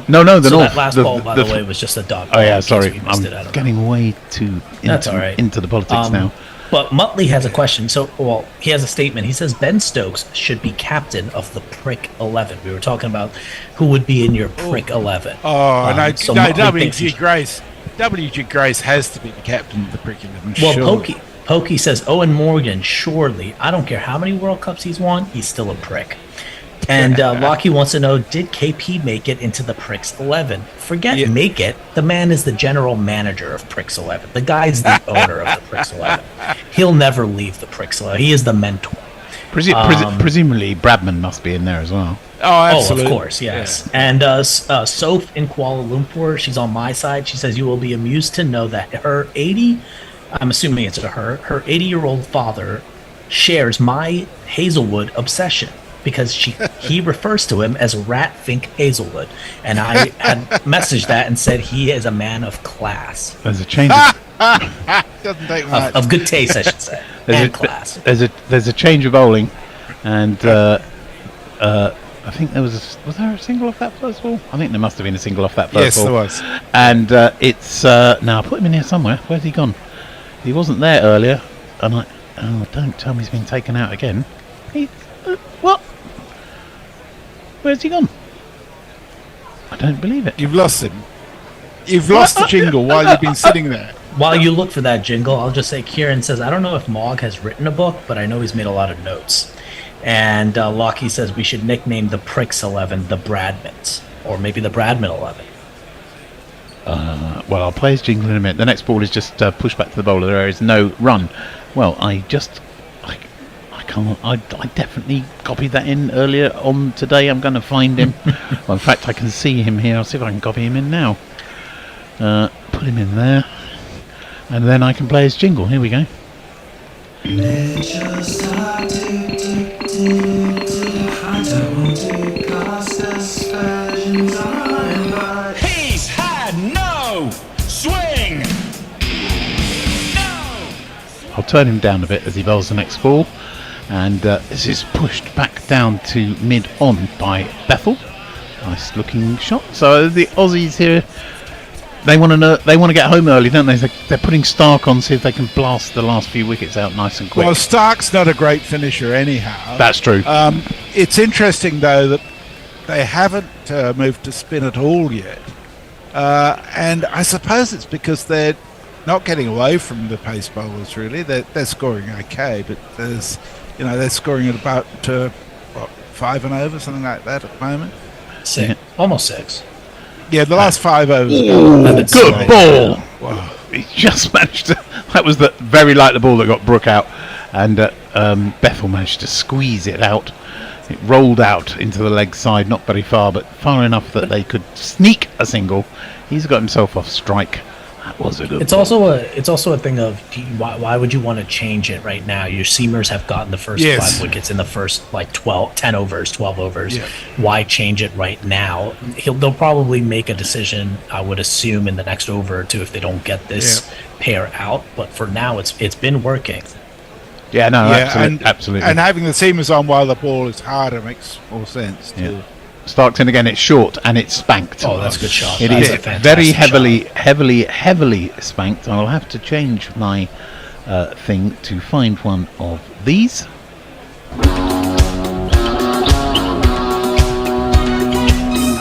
No, the so North. That last ball, by the way, was just a dog. Oh yeah, sorry, I'm I'm getting way too That's all right. into the politics now. But Muttley has a question. He has a statement. He says Ben Stokes should be captain of the Prick 11. We were talking about who would be in your Prick 11. WG Grace. WG Grace has to be the captain of the Prick 11. Well, Pokey says Owen Morgan, surely. I don't care how many World Cups he's won, he's still a prick. And Lockie wants to know, did KP make it into the Pricks 11? Forget make it. The man is the general manager of Pricks 11. The guy's the owner of the Pricks 11. He'll never leave the Pricks 11. He is the mentor. Presumably, Bradman must be in there as well. Oh, absolutely. Of course, yes. Yeah. And Soph in Kuala Lumpur, she's on my side. She says, you will be amused to know that her 80... I'm assuming it's her 80-year-old father shares my Hazelwood obsession because he refers to him as Ratfink Hazelwood, and I had messaged that and said he is a man of class. There's a change doesn't take much. Of good taste, I should say, and class. There's a change of bowling, and I think was there a single off that first ball? I think there must have been a single off that first ball. Yes, there was. And it's now I put him in here somewhere. Where's he gone? He wasn't there earlier, and don't tell me he's been taken out again. What? Where's he gone? I don't believe it. You've lost him. You've lost the jingle while you've been sitting there. While you look for that jingle, I'll just say Kieran says, I don't know if Mogg has written a book, but I know he's made a lot of notes. And Lockie says we should nickname the Pricks 11 the Bradmans, or maybe the Bradman 11. Well, I'll play his jingle in a minute. The next ball is just pushed back to the bowler. There is no run. Well, I can't. I definitely copied that in earlier on today. I'm going to find him. Well, in fact, I can see him here. I'll see if I can copy him in now. Put him in there, and then I can play his jingle. Here we go. He's had no swing. I'll turn him down a bit as he bowls the next ball, and this is pushed back down to mid-on by Bethel. Nice looking shot. So the Aussies here, they want to get home early, don't they? They're putting Stark on, see if they can blast the last few wickets out nice and quick. Well, Stark's not a great finisher anyhow. That's true. It's interesting though that they haven't moved to spin at all yet, and I suppose it's because they're not getting away from the pace bowlers. Really, they're scoring okay, but they're scoring at about 5 and over, something like that at the moment. Almost 6. Yeah, the last 5 overs. Ooh, good ball. Wow. He just managed to. That was very like the ball that got Brooke out, and Bethel managed to squeeze it out. It rolled out into the leg side, not very far, but far enough that they could sneak a single. He's got himself off strike. That was a good. It's also a thing of why would you want to change it right now? Your seamers have gotten the first 5 wickets in the first 10 overs, 12 overs. Yeah. Why change it right now? They'll probably make a decision, I would assume, in the next over or two if they don't get this pair out. But for now, it's been working. Yeah, no, absolutely. And having the seamers on while the ball is harder makes more sense too. Yeah. Starks in again, it's short and it's spanked. Oh, that's a good shot. It is very heavily spanked. I'll have to change my thing to find one of these.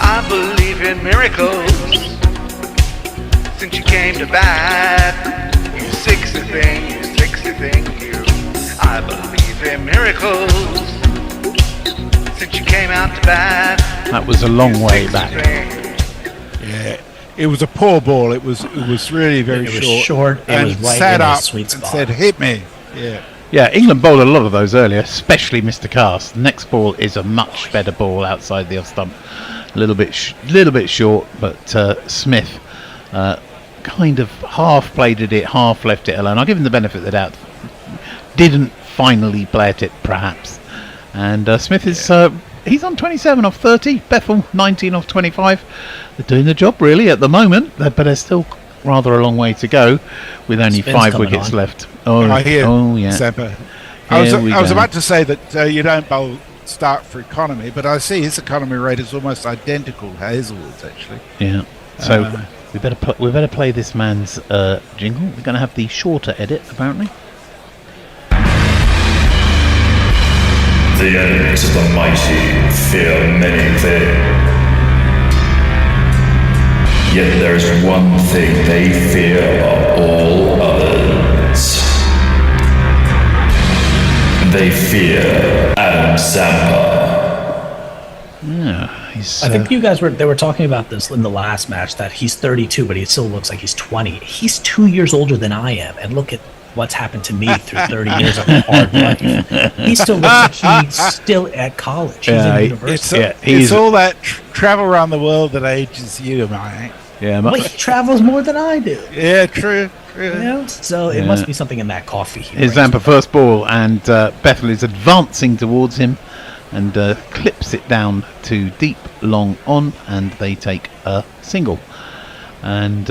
I believe in miracles since you came to bat. You 60 thing, you. I believe in miracles since you came out to bat. That was a long way back. Yeah, it was a poor ball. It was really very short. It was short. It was right sat in up the sweet spot. and said, "Hit me." Yeah, England bowled a lot of those earlier, especially Mr. Cast. The next ball is a much better ball outside the off stump. A little bit short, but Smith kind of half bladed it, half left it alone. I'll give him the benefit of the doubt. Didn't finally play at it, perhaps. And Smith is he's on 27 off 30. Bethel 19 off 25. They're doing the job really at the moment, but there's still rather a long way to go with only 5 wickets left. Oh yeah, Semper. I was about to say that you don't bowl start for economy, but I see his economy rate is almost identical to Hazelwood's actually. Yeah. So we better play this man's jingle. We're going to have the shorter edit apparently. The enemies of the mighty fear many things. Yet there is one thing they fear above all others. They fear Adam Zampa. Yeah, I think you guys were talking about this in the last match, that he's 32, but he still looks like he's 20. He's 2 years older than I am, and look at what's happened to me through 30 years of hard life. He still looks like he's still at college. He's in university. It's all that travel around the world that ages you, mate. Yeah, well, he travels more than I do. Yeah, true. You know? So it must be something in that coffee. Here's Zampa first ball, and Bethel is advancing towards him and clips it down to deep long on, and they take a single. And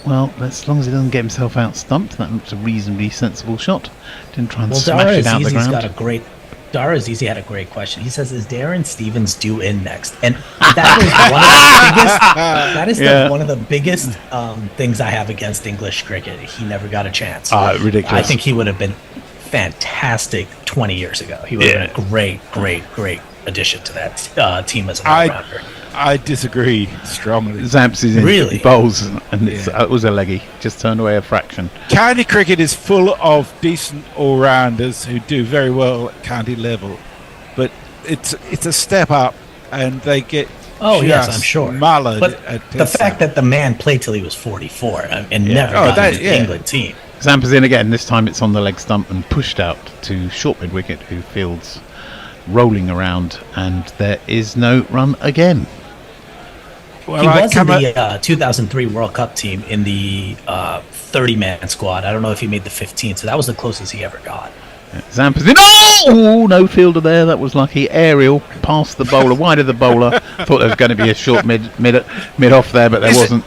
well, as long as he doesn't get himself out stumped, that looks a reasonably sensible shot. Didn't try and smash it out the ground. Dara Azizi had a great question. He says, "Is Darren Stevens due in next?" And that is one of the biggest things I have against English cricket. He never got a chance. Ridiculous. I think he would have been fantastic 20 years ago. He would have been a great addition to that team as an all-rounder. I disagree strongly. Zamps is in. Really? Bowls, and it was a leggy. Just turned away a fraction. County cricket is full of decent all-rounders who do very well at county level, but it's a step up, and they get yes, I'm sure. Mullered but the fact that the man played till he was 44 and never got into the England team. Zampa's in again. This time it's on the leg stump and pushed out to short mid wicket, who fields rolling around, and there is no run again. Well, he was in the 2003 World Cup team in the 30-man squad. I don't know if he made the 15, so that was the closest he ever got. Zampa's in. Oh, no fielder there. That was lucky. Aerial past the bowler, wide of the bowler. Thought there was going to be a short mid off there, but there wasn't.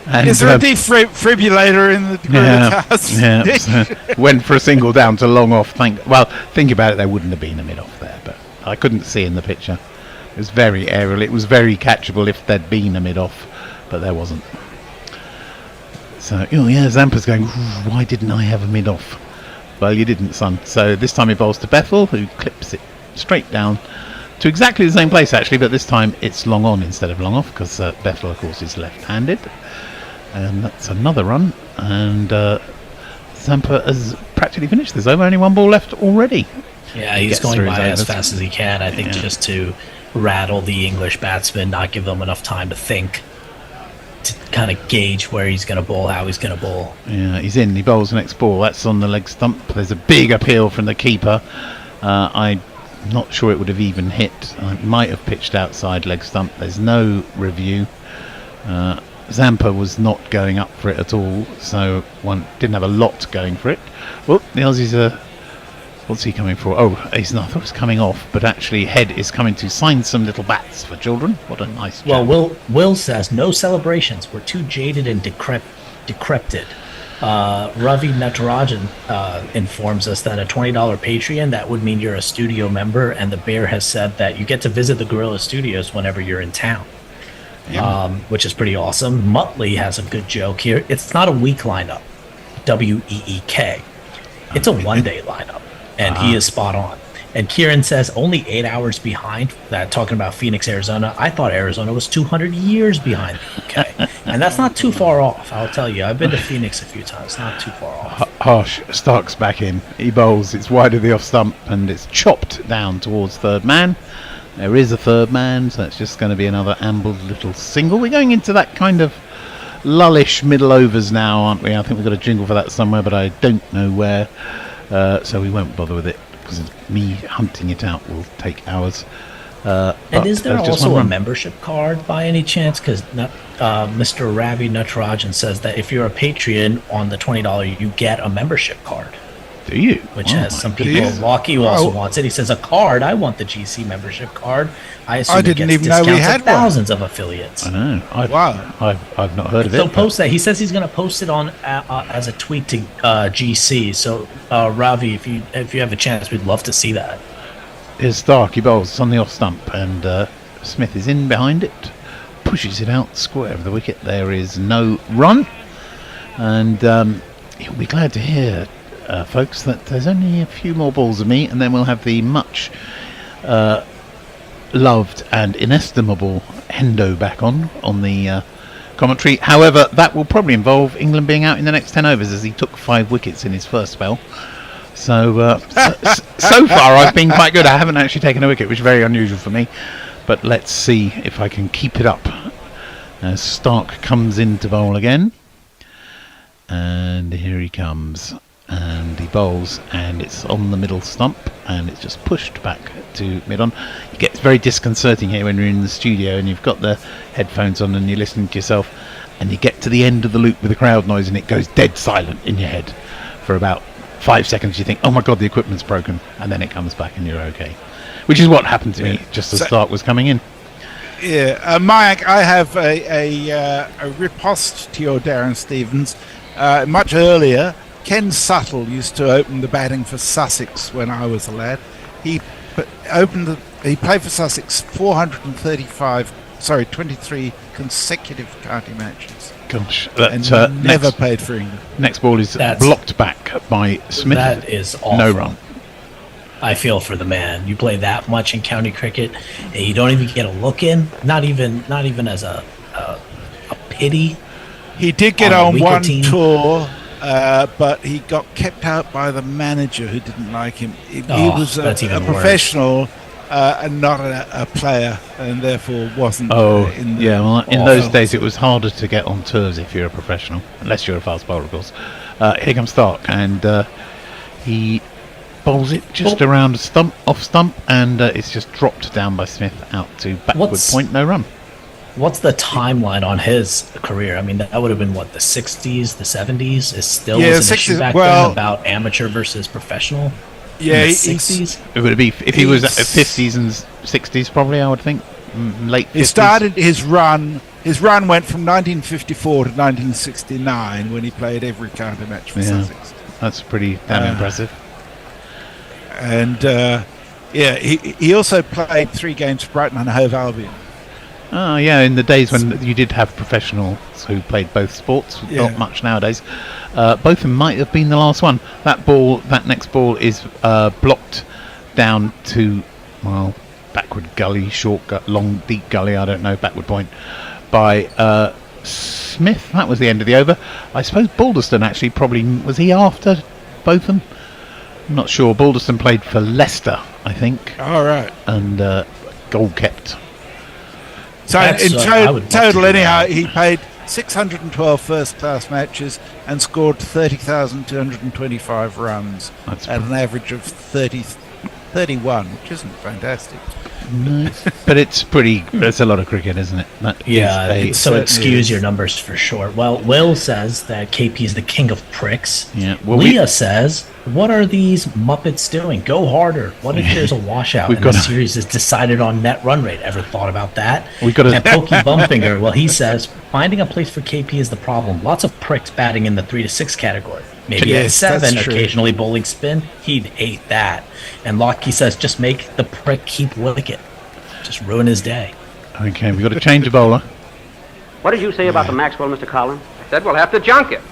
And, is there a defibrillator in the cast? Yeah. Went for a single down to long off. Think about it. There wouldn't have been a mid off there, but I couldn't see in the picture. It was very aerial. It was very catchable if there'd been a mid-off, but there wasn't. So, Zampa's going, why didn't I have a mid-off? Well, you didn't, son. So this time he bowls to Bethel, who clips it straight down to exactly the same place, actually, but this time it's long on instead of long off, because Bethel, of course, is left-handed. And that's another run. And Zampa has practically finished this over. Only one ball left already. Yeah, he's going by as fast as he can, I think, just to rattle the English batsmen, not give them enough time to think, to kind of gauge where he's going to bowl, how he's going to bowl. Yeah, he's in. He bowls the next ball. That's on the leg stump. There's a big appeal from the keeper. I'm not sure it would have even hit. I might have pitched outside leg stump. There's no review. Zampa was not going up for it at all, so one didn't have a lot going for it. Well, the Aussies are... What's he coming for? Oh, he's not. I thought it was coming off, but actually Head is coming to sign some little bats for children. What a nice job. Well, Will says, no celebrations. We're too jaded and decrepit. Ravi Natarajan informs us that a $20 Patreon, that would mean you're a studio member, and the Bear has said that you get to visit the Gorilla Studios whenever you're in town, which is pretty awesome. Muttley has a good joke here. It's not a week lineup, WEEK. It's a one-day lineup. And he is spot on. And Kieran says only 8 hours behind. That talking about Phoenix, Arizona. I thought Arizona was 200 years behind the UK, and that's not too far off. I'll tell you. I've been to Phoenix a few times. Not too far off. Harsh. Stark's back in. He bowls. It's wide of the off stump, and it's chopped down towards third man. There is a third man, so it's just going to be another ambled little single. We're going into that kind of lullish middle overs now, aren't we? I think we've got a jingle for that somewhere, but I don't know where. So we won't bother with it, because me hunting it out will take hours. And is there also a membership card by any chance? Because Mr. Ravi Natarajan says that if you're a Patreon on the $20, you get a membership card. Do you? Which Oh, has some my people. goodness. Lockie also wants it. He says a card. I want the GC membership card. I assume I it didn't gets even know we discounts had at thousands of affiliates. I know. Wow. I've not heard of They'll it. post that. He says he's going to post it on as a tweet to GC. So Ravi, if you have a chance, we'd love to see that. Here's Stark. He bowls on the off stump, and Smith is in behind it, pushes it out square of the wicket. There is no run, and you'll be glad to hear, folks, that there's only a few more balls of me, and then we'll have the much loved and inestimable Hendo back on the commentary. However, that will probably involve England being out in the next 10 overs, as he took 5 wickets in his first spell. So so far I've been quite good. I haven't actually taken a wicket, which is very unusual for me, but let's see if I can keep it up as Stark comes into bowl again. And here he comes, and he bowls, and it's on the middle stump, and it's just pushed back to mid-on. It gets very disconcerting here when you're in the studio and you've got the headphones on and you're listening to yourself, and you get to the end of the loop with the crowd noise and it goes dead silent in your head for about 5 seconds. You think, oh my god, the equipment's broken, and then it comes back and you're okay, which is what happened to me just as Stark was coming in. Yeah, Mike, I have a riposte to your Darren Stevens. Much earlier, Ken Suttle used to open the batting for Sussex when I was a lad. He played for Sussex 23 consecutive county matches. Gosh, and never played for England. Next ball is blocked back by Smith. That is awful. No run. I feel for the man. You play that much in county cricket, and you don't even get a look in. Not even as a pity. He did get on one tour, but he got kept out by the manager who didn't like him. He was a professional and not a player, and therefore wasn't. In those days it was harder to get on tours if you're a professional, unless you're a fast bowler, of course. Here comes Stark, and he bowls it just around a off stump, and it's just dropped down by Smith out to backward point, no run. What's the timeline on his career? I mean, that would have been what, the 60s, the 70s? Is still was an issue back then about amateur versus professional. Yeah, in the 60s. It would be if he was at 50s and 60s, probably. I would think late 50s. He started his run. His run went from 1954 to 1969 when he played every county match for Sussex. That's pretty damn impressive. And he also played 3 games for Brighton and Hove Albion. Oh yeah, in the days when you did have professionals who played both sports, not much nowadays. Both of them might have been the last one. That next ball is blocked down to, backward gully, long, deep gully, I don't know, backward point, by Smith. That was the end of the over. I suppose Balderston actually was he after both of them? I'm not sure. Balderston played for Leicester, I think. All right. And goal kept. So in total, anyhow, he played 612 first-class matches and scored 30,225 runs at an average of 31, which isn't fantastic. No, but it's pretty. It's a lot of cricket, isn't it? So it skews your numbers for sure. Well, Will says that KP is the king of pricks. Yeah. Well, Leah says, "What are these Muppets doing? Go harder. What if there's a washout and the series is decided on net run rate? Ever thought about that?" And Pokey Bumfinger, well, he says, "Finding a place for KP is the problem. Lots of pricks batting in the 3 to 6 category. Maybe at 7, occasionally bowling spin. He'd hate that." And Lockie says, "Just make the prick keep wicket. Just ruin his day." Okay, we've got to change a bowler. What did you say about the Maxwell, Mr. Collins? I said we'll have to junk it.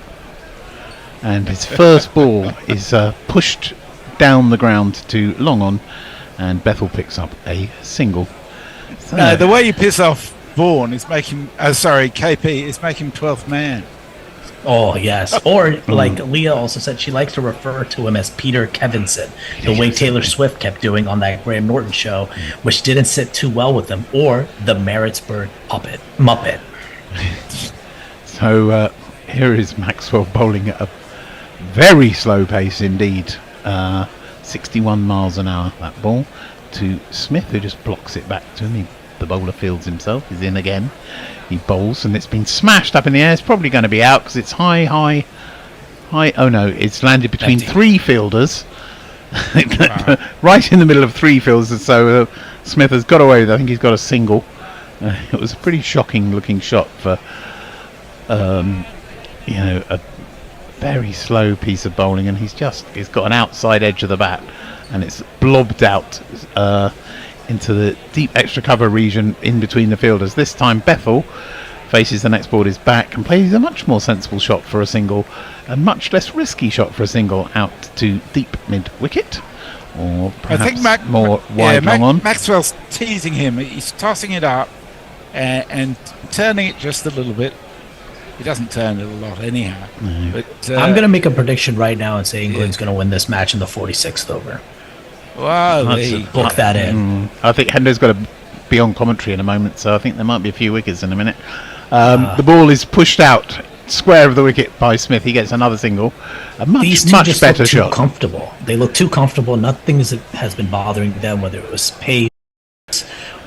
And his first ball is pushed down the ground to long on, and Bethel picks up a single. So, the way you piss off Vaughan is make him. KP is make him 12th man. Oh, yes. Or, like Leah also said, she likes to refer to him as Peter Kevinson, the way Taylor Swift kept doing on that Graham Norton show, which didn't sit too well with him, or the Maritzburg Muppet. So, here is Maxwell bowling at a very slow pace indeed. 61 miles an hour, that ball, to Smith, who just blocks it back to him. The bowler fields himself. He's in again. He bowls, and it's been smashed up in the air. It's probably going to be out because it's high, High, oh no, it's landed between three fielders. Right in the middle of three fielders, so Smith has got away with it. I think he's got a single. It was a pretty shocking looking shot for a very slow piece of bowling, and he's got an outside edge of the bat and it's blobbed out into the deep extra cover region in between the fielders. This time Bethel faces the next board, is back and plays a much more sensible shot for a single, a much less risky shot for a single out to deep mid wicket, or perhaps I think more wide long on. Maxwell's teasing him. He's tossing it up and turning it just a little bit. He doesn't turn it a lot anyhow. No. But I'm going to make a prediction right now and say England's going to win this match in the 46th over. Wow, book that in. I think Hendo's got to be on commentary in a moment, so I think there might be a few wickets in a minute. The ball is pushed out square of the wicket by Smith. He gets another single. A much better look shot. Too comfortable. They look too comfortable. Nothing has been bothering them, whether it was pace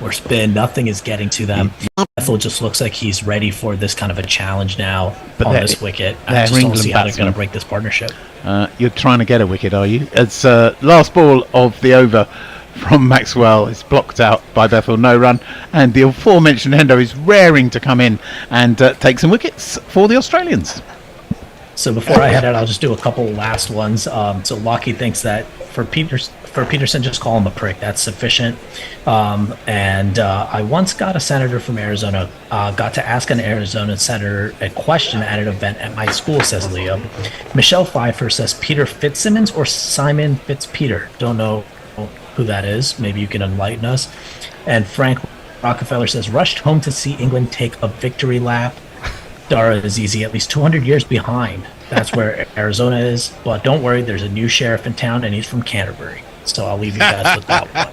or spin. Nothing is getting to them. Bethel just looks like he's ready for this kind of a challenge now on this wicket. I just don't see how they're going to break this partnership. You're trying to get a wicket, are you? It's last ball of the over from Maxwell is blocked out by Bethel, no run, and the aforementioned Hendo is raring to come in and take some wickets for the Australians. So before I head out, I'll just do a couple last ones. So Lockie thinks that for Peterson, just call him a prick. That's sufficient. I once got a senator from Arizona, got to ask an Arizona senator a question at an event at my school, says Leo. Michelle Pfeiffer says Peter Fitzsimmons or Simon Fitzpeter. Don't know who that is. Maybe you can enlighten us. And Frank Rockefeller says rushed home to see England take a victory lap. Dara is easy, at least 200 years behind. That's where Arizona is. But don't worry, there's a new sheriff in town, and he's from Canterbury. So I'll leave you guys with that one.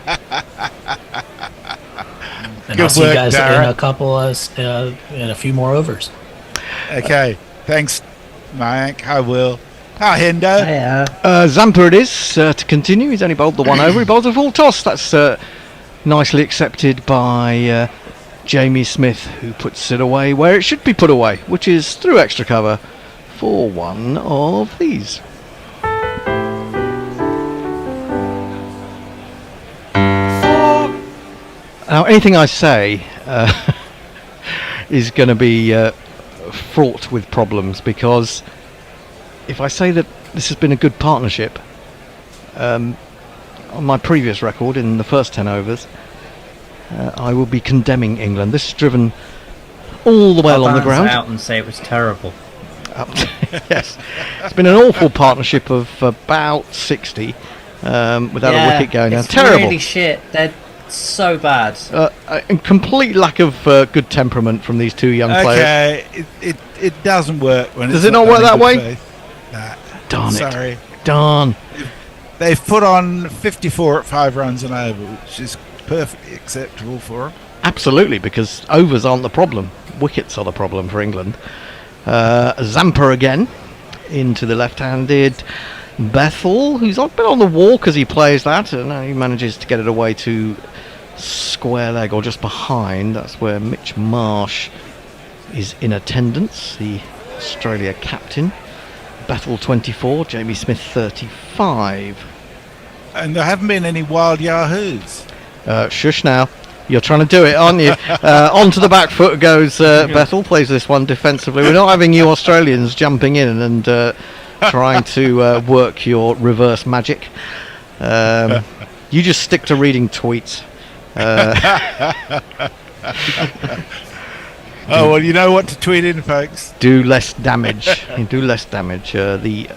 And I'll see you guys in a couple in a few more overs. Okay, thanks, Mike. I will. Hi, Hendo. Zampa it is to continue. He's only bowled the one over. He bowls a full toss. That's nicely accepted by Jamie Smith, who puts it away where it should be put away, which is through extra cover for one of these. Now, anything I say is going to be fraught with problems, because if I say that this has been a good partnership, on my previous record in the first 10 overs, I will be condemning England. This is driven all the way along the ground. Out and say it was terrible. Yes, it's been an awful partnership of about 60 without a wicket going down. Terrible. Really shit. They're so bad. And complete lack of good temperament from these two young players. Okay, it doesn't work when does it not work that way? Nah. Darn it. Sorry. Darn. They've put on 54 at 5 runs and over, which is perfectly acceptable for them. Absolutely, because overs aren't the problem. Wickets are the problem for England. Zampa again into the left-handed Bethel, who's a bit on the walk as he plays that, and he manages to get it away to square leg or just behind. That's where Mitch Marsh is in attendance, the Australia captain. Bethel 24, Jamie Smith 35. And there haven't been any wild yahoos. Shush now. You're trying to do it, aren't you? Onto the back foot goes Bethel, plays this one defensively. We're not having you Australians jumping in and trying to work your reverse magic. You just stick to reading tweets. Oh, well, you know what to tweet in, folks. Do less damage. Do less damage. The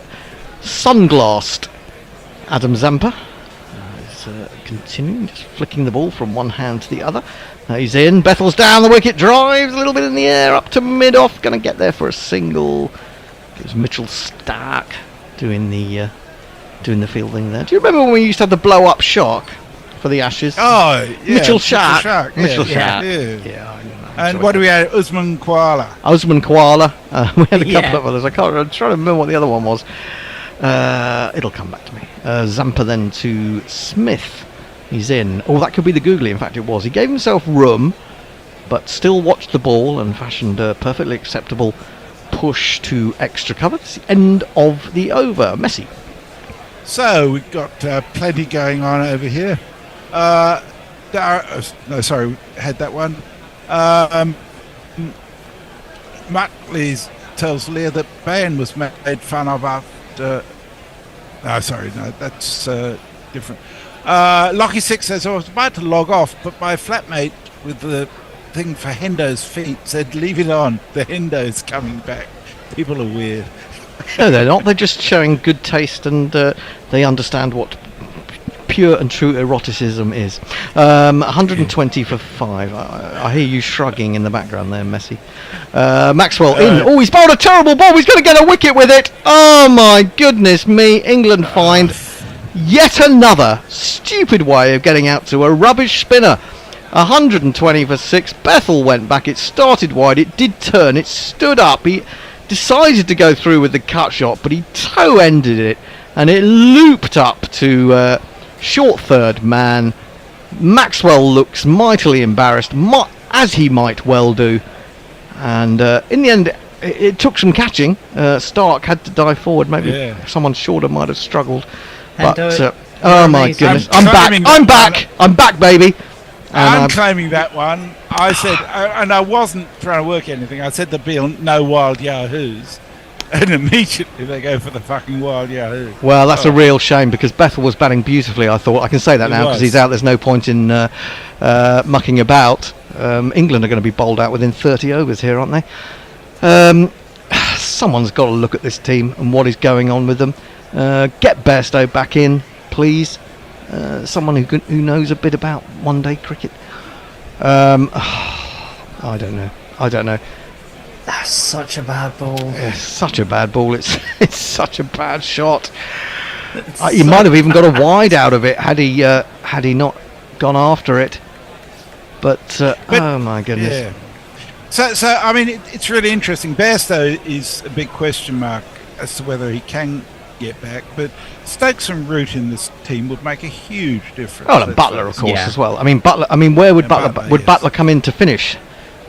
sunglassed Adam Zampa is continuing, just flicking the ball from one hand to the other. He's in. Bethel's down the wicket, drives a little bit in the air, up to mid-off. Going to get there for a single. Gives Mitchell Stark doing the fielding there. Do you remember when we used to have the blow-up shark for the Ashes? Oh, yeah. Mitchell Shark. Mitchell Shark. Yeah. And what do we have? Usman Koala. We had a couple of others. I'm trying to remember what the other one was. It'll come back to me. Zampa then to Smith. He's in. Oh, that could be the googly. In fact, it was. He gave himself room, but still watched the ball and fashioned a perfectly acceptable push to extra cover. It's the end of the over. Messi. So we've got plenty going on over here. Had that one. Mutley tells Leah that Ben was made fun of after. That's different. Lockie 6 says, I was about to log off, but my flatmate with the thing for Hendo's feet said, leave it on. The Hendo's coming back. People are weird. No, they're not. They're just showing good taste, and they understand what pure and true eroticism is. 120 for 5. I hear you shrugging in the background there, Messi. Maxwell in. Oh, he's bowled a terrible ball. He's going to get a wicket with it. Oh, my goodness me. England find yet another stupid way of getting out to a rubbish spinner. 120 for 6. Bethel went back. It started wide. It did turn. It stood up. He decided to go through with the cut shot, but he toe-ended it, and it looped up to short third man. Maxwell looks mightily embarrassed, as he might well do, and in the end it took some catching. Stark had to dive forward. Maybe someone shorter might have struggled, but oh my goodness, I'm back baby. I'm claiming that one. I said, and I wasn't trying to work anything. I said there'd be no wild yahoos, and immediately they go for the fucking wild yahoo. Well, that's a real shame, because Bethel was batting beautifully. I thought I can say that now because he's out. There's no point in mucking about. England are going to be bowled out within 30 overs here, aren't they? Someone's got to look at this team and what is going on with them. Get Bairstow back in, please. Someone who knows a bit about one-day cricket. I don't know. That's such a bad ball. It's such a bad ball. It's such a bad shot. He might have even got a wide out of it had he not gone after it. But oh my goodness. Yeah. So I mean, it's really interesting. Bairstow is a big question mark as to whether he can get back, but Stokes and Root in this team would make a huge difference. Oh, and Butler, of course, as well. I mean, Butler. I mean, where would Butler come in to finish?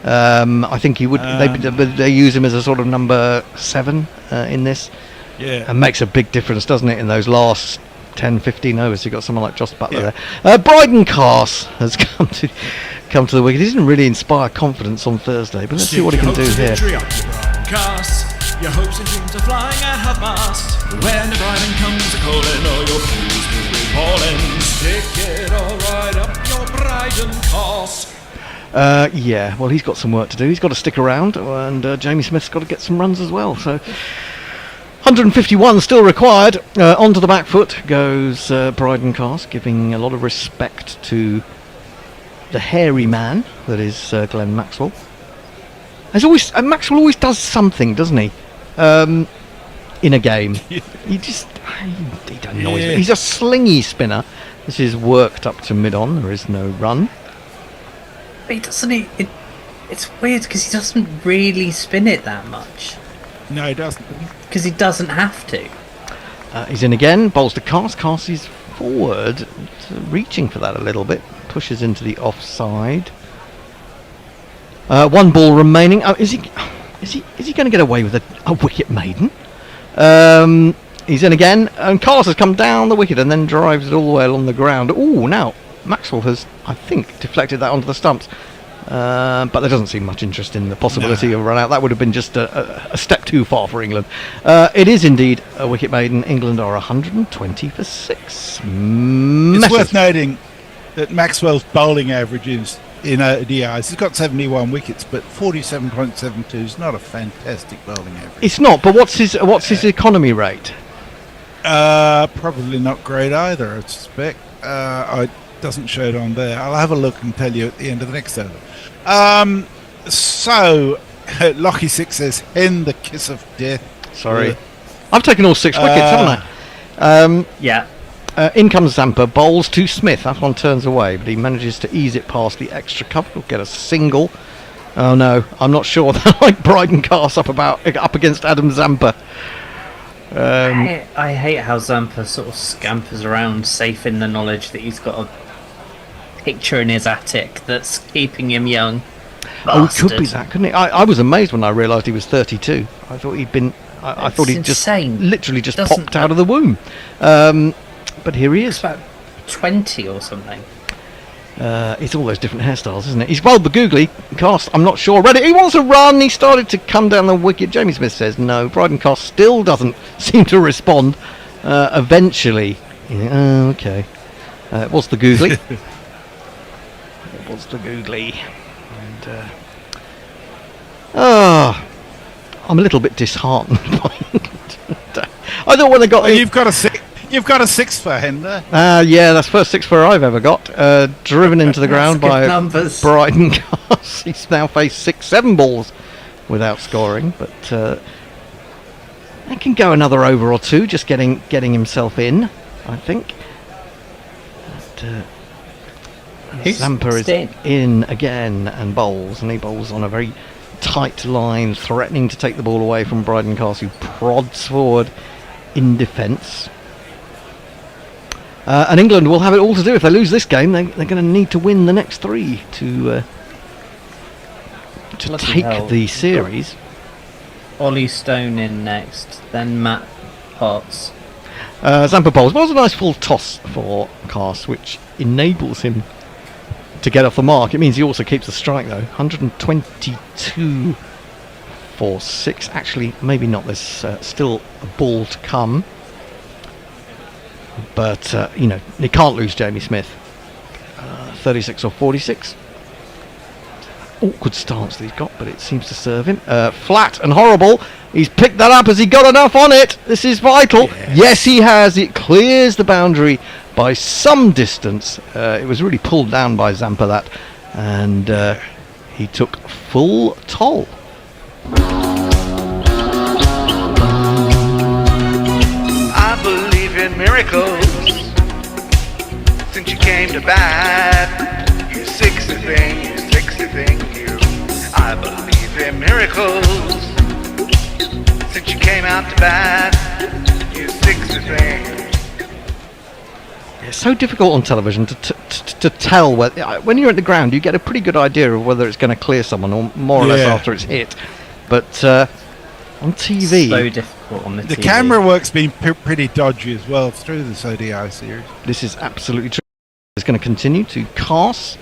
I think he would. They use him as a sort of number 7 in this. Yeah, and makes a big difference, doesn't it? In those last 10-15 overs, you've got someone like Joss Butler there. Bryden Cars has come to the wicket. He didn't really inspire confidence on Thursday, but let's see what he can do here. Your hopes and dreams are flying at half mast. When the bribing comes a-calling, all your fools will be falling. Stick it all right up your Bryden Cars. Yeah, well, he's got some work to do. He's got to stick around, and Jamie Smith's got to get some runs as well. So 151 still required. Onto the back foot goes Bryden Cars, giving a lot of respect to the hairy man that is Glenn Maxwell. Maxwell always does something, doesn't he? In a game, he annoys me. He's a slingy spinner. This is worked up to mid-on. There is no run. But he doesn't. It's weird because he doesn't really spin it that much. No, he doesn't. Because he doesn't have to. He's in again. Bowls to Cast. Cast is forward, reaching for that a little bit. Pushes into the offside. One ball remaining. Oh, is he going to get away with a wicket maiden? He's in again, and Carlos has come down the wicket and then drives it all the way along the ground. Oh, now Maxwell has, I think, deflected that onto the stumps. But there doesn't seem much interest in the possibility of a run out. That would have been just a step too far for England. It is indeed a wicket maiden. England are 120 for 6. It's worth noting that Maxwell's bowling averages in ODIs, he's got 71 wickets, but 47.72 is not a fantastic bowling average. It's not, but what's his economy rate? Probably not great either, I suspect. It doesn't show it on there. I'll have a look and tell you at the end of the next over. So, Lockie 6 says, hen the kiss of death. Sorry. I've taken all 6 wickets, haven't I? Yeah. In comes Zampa, bowls to Smith. That one turns away, but he manages to ease it past the extra cover. He'll get a single. Oh no, I'm not sure. They're like Bryden Cast up against Adam Zampa. I hate how Zampa sort of scampers around, safe in the knowledge that he's got a picture in his attic that's keeping him young. Oh, it could be that, couldn't it? I was amazed when I realised he was 32. I thought he'd been. I thought he'd insane. just literally just popped out of the womb. But here he is. About 20 or something. It's all those different hairstyles, isn't it? He's rolled the googly cast. I'm not sure. Ready? He wants to run. He started to come down the wicket. Jamie Smith says no. Bryden Cast still doesn't seem to respond. Eventually, okay. It was the googly. It was the googly. And I'm a little bit disheartened by it. I don't want to got. You've got a six for Hender. Yeah, that's first six for I've ever got. Driven into the ground by Bryden Cast. He's now faced 6-7 balls without scoring, but he can go another over or two, just getting himself in, I think. Zampa is in again and bowls, and he bowls on a very tight line, threatening to take the ball away from Bryden Cast, who prods forward in defence. And England will have it all to do. If they lose this game, they're going to need to win the next three to take the series. Ollie Stone in next, then Matt Potts. Zampa bowls. Well, it was a nice full toss for Cast, which enables him to get off the mark. It means he also keeps the strike, though. 122 for 6. Actually, maybe not. There's still a ball to come. But, he can't lose Jamie Smith. 36 or 46. Awkward stance that he's got, but it seems to serve him. Flat and horrible. He's picked that up. Has he got enough on it? This is vital. Yes, he has. It clears the boundary by some distance. It was really pulled down by Zampa, that. And he took full toll. I believe in miracles. Since you came to bat, you sixty thing, you. I believe in miracles. Since you came out to bat, you sixty thing. It's so difficult on television to tell whether, when you're at the ground, you get a pretty good idea of whether it's going to clear someone or more or less after it's hit. But on TV, so difficult on the TV. Camera work's been pretty dodgy as well through this ODI series. This is absolutely true. It's going to continue to Cast,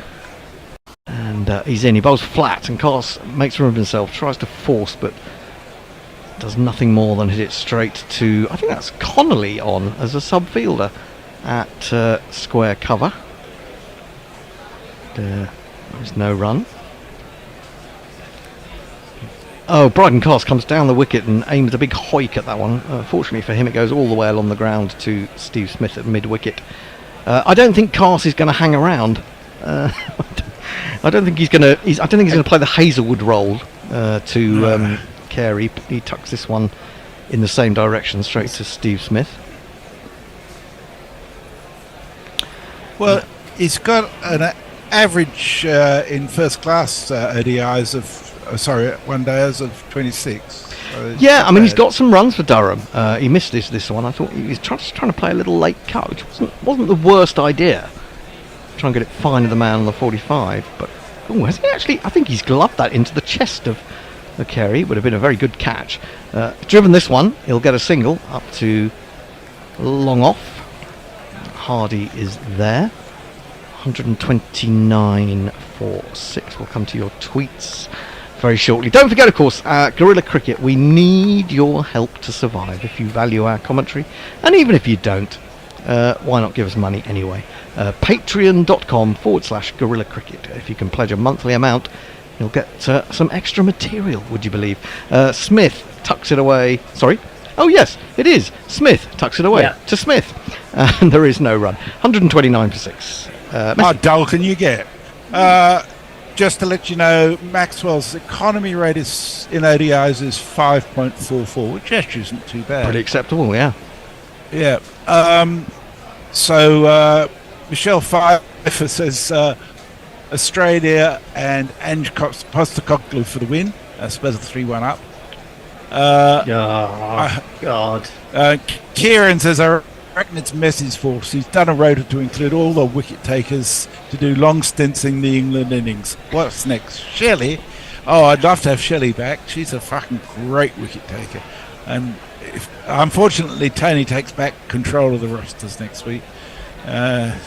and he's in. He bowls flat, and Cast makes room for himself, tries to force, but does nothing more than hit it straight to, I think that's Connolly on as a sub-fielder at square cover. There's no run. Oh, Bryden Cast comes down the wicket and aims a big hoik at that one. Fortunately for him, it goes all the way along the ground to Steve Smith at mid-wicket. I don't think Cast is going to hang around. I don't think he's going to. I don't think he's going to play the Hazelwood role to Carey. He tucks this one in the same direction, straight to Steve Smith. Well, he's got an average in first class ODIs of, one days of 26. Yeah, I mean, he's got some runs for Durham. He missed this one. I thought he was trying to play a little late cut, which wasn't the worst idea. Try and get it fine of the man on the 45, but has he actually? I think he's gloved that into the chest of Carey. It would have been a very good catch. Driven this one, he'll get a single up to long off. Hardy is there. 129 for 6. We'll come to your tweets very shortly. Don't forget, of course, Guerrilla Cricket. We need your help to survive. If you value our commentary, and even if you don't, why not give us money anyway? Patreon.com/Guerrilla Cricket. If you can pledge a monthly amount, you'll get some extra material, would you believe? Smith tucks it away. Sorry? Oh, yes, it is. Smith tucks it away to Smith. And there is no run. 129 for 6. How dull can you get? Just to let you know, Maxwell's economy rate is in ODIs is 5.44, which actually isn't too bad. Pretty acceptable, yeah. Yeah. So Michelle Pfeiffer says Australia and Ange Postecoglou for the win. Spurs 3-1 up. God. Kieran says, I reckon it's Messi's fault. He's done a rota to include all the wicket takers to do long stints in the England innings. What's next? Shelley? Oh, I'd love to have Shelley back. She's a fucking great wicket taker. And unfortunately, Tony takes back control of the rosters next week. Come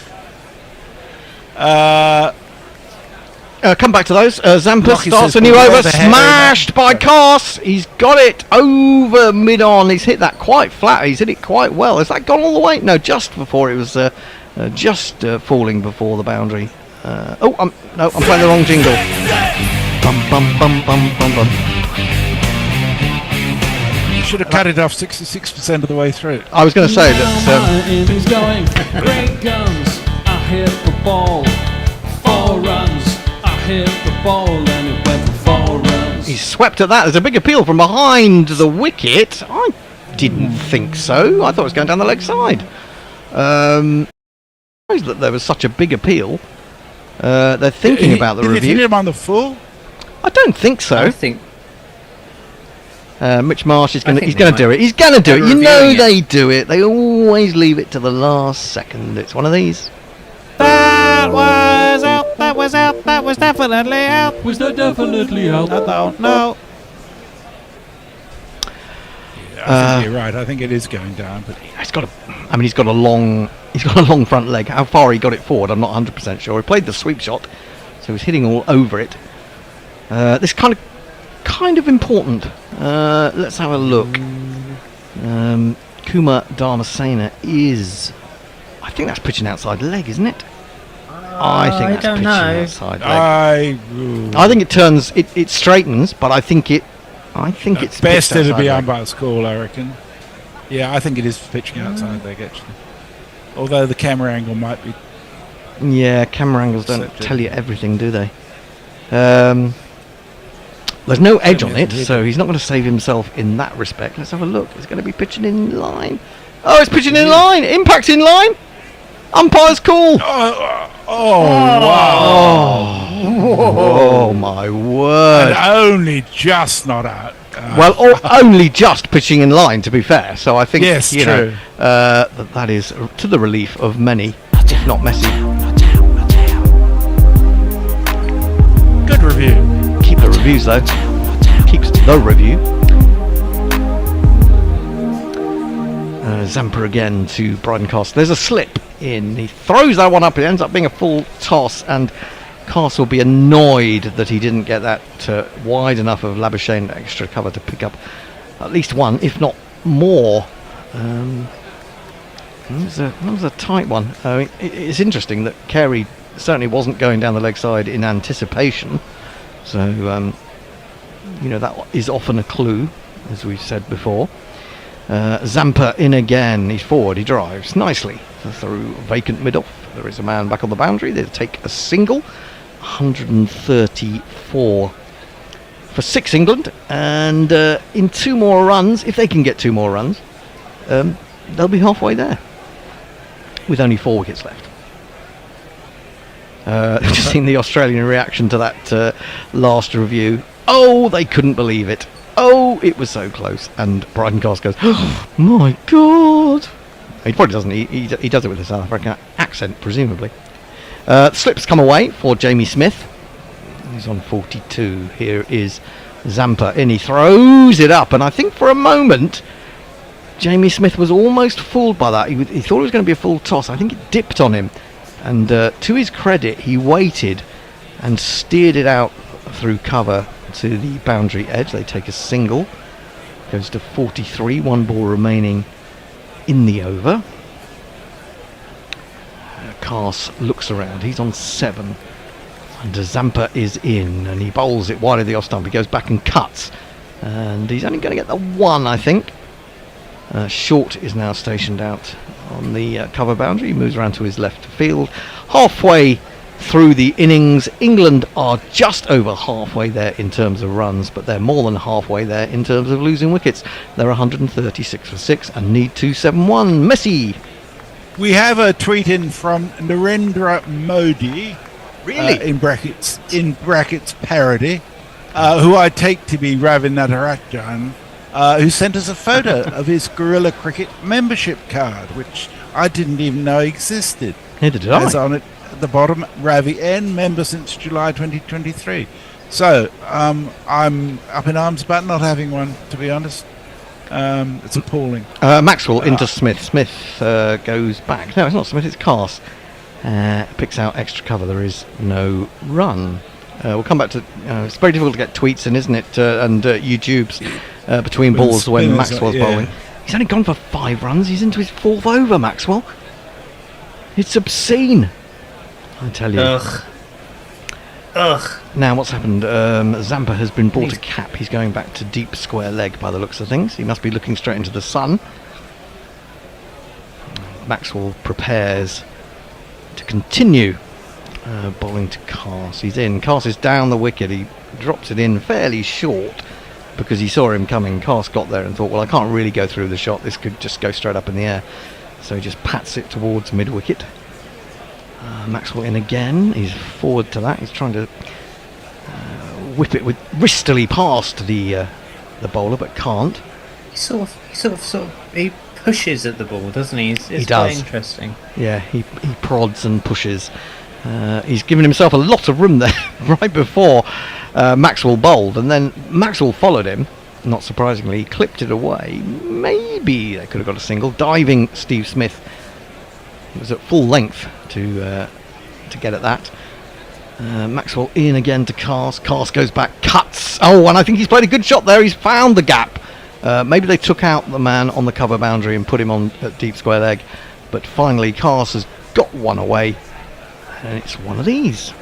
back to those. Zampa Rocky starts says a new we'll over. go ahead. Smashed by Carse. He's got it over mid-on. He's hit that quite flat. He's hit it quite well. Has that gone all the way? No, just before it was falling before the boundary. I'm playing the wrong jingle. Bum, bum, bum, bum, bum, bum. You should have cut it off 66% of the way through. I was going to say that. My innings going, great guns, I hit the ball, 4 runs, I hit the ball and it went for 4 runs. He's swept at that. There's a big appeal from behind the wicket. I didn't think so. I thought it was going down the leg side. That there was such a big appeal. They're thinking about the Did review. it hit him on the full? I don't think so. I think Mitch Marsh is going to. I He's think going they to do might it. He's going to do it. be You know reviewing it. they do it. They always leave it to the last second. It's one of these. That was out. That was out. That was definitely out. Was that definitely out? I don't know. I think you're right. I think it is going down. But He's got a. I mean, he's got a long front leg. How far he got it forward, I'm not 100% sure. He played the sweep shot, so he's hitting all over it. This kind of important. Let's have a look. Kumar Dharmasena is. I think that's pitching outside leg, isn't it? I think that's don't pitching know. outside leg. I I think it turns. It straightens, but I think it's best pitched it'll be outside leg. umpire's call, I reckon. Yeah, I think it is pitching outside leg actually. Although the camera angle might be. Yeah, camera angles don't Accepted. tell you everything, do they? There's no edge on it, so he's not going to save himself in that respect. Let's have a look. It's going to be pitching in line. Oh, it's pitching in line. Impact in line. Umpire's call. Wow! Oh my word! And only just not out. Well, only just pitching in line, to be fair. So I think Yes, you true. know that is to the relief of many, if not Messi. Good review. Keep the reviews though. Keeps the review. Zampa again to Bryden Castle. There's a slip in. He throws that one up. It ends up being a full toss, and Castle will be annoyed that he didn't get that wide enough of Labuschagne extra cover to pick up at least one, if not more. That was a tight one. It's interesting that Carey certainly wasn't going down the leg side in anticipation. So, that is often a clue, as we've said before. Zampa in again. He's forward. He drives nicely through vacant mid-off. There is a man back on the boundary. They take a single. 134 for 6 England. And in 2 more runs, if they can get 2 more runs, they'll be halfway there. With only 4 wickets left. Just seen the Australian reaction to that last review. Oh, they couldn't believe it. Oh, it was so close. And Bryden Castle goes, oh my God. He probably doesn't. He does it with a South African accent, presumably. The slips come away for Jamie Smith. He's on 42. Here is Zampa in. He throws it up. And I think for a moment, Jamie Smith was almost fooled by that. He thought it was going to be a full toss. I think it dipped on him. And to his credit, he waited and steered it out through cover to the boundary edge. They take a single. Goes to 43. 1 ball remaining in the over. Cars looks around. He's on 7. And Zampa is in. And he bowls it wide of the off stump. He goes back and cuts. And he's only going to get the 1, I think. Short is now stationed out on the cover boundary. He moves around to his left field. Halfway through the innings, England are just over halfway there in terms of runs, but they're more than halfway there in terms of losing wickets. They're 136 for 6 and need 271. Messi. We have a tweet in from Narendra Modi. Really? In brackets parody, who I take to be Ravi Natarajan. who sent us a photo of his Gorilla Cricket membership card, which I didn't even know existed. Neither did I. As on it at the bottom, Ravi N, member since July 2023. So I'm up in arms about not having one, to be honest. It's appalling. Maxwell into Smith. Smith goes back. No, it's not Smith, it's Cars. Picks out extra cover. There is no run. We'll come back to... it's very difficult to get tweets in, isn't it? And YouTube's between balls when Maxwell's bowling. He's only gone for 5 runs. He's into his 4th over, Maxwell. It's obscene, I tell you. Ugh. Now, what's happened? Zampa has been brought a cap. He's going back to deep square leg by the looks of things. He must be looking straight into the sun. Maxwell prepares to continue bowling to Cars. He's in. Cars is down the wicket. He drops it in fairly short because he saw him coming. Cars got there and thought, well, I can't really go through the shot. This could just go straight up in the air. So he just pats it towards mid-wicket. Maxwell in again. He's forward to that. He's trying to whip it with wristily past the bowler, but can't. He pushes at the ball, doesn't he? It's He does. quite interesting. Yeah, he prods and pushes. He's given himself a lot of room there right before Maxwell bowled, and then Maxwell followed him. Not surprisingly, he clipped it away. Maybe they could have got a single. Diving Steve Smith was at full length to get at that. Maxwell in again to Cars. Cars goes back, cuts. Oh, and I think he's played a good shot there. He's found the gap. Maybe they took out the man on the cover boundary and put him on at deep square leg. But finally, Cars has got one away. And it's one of these.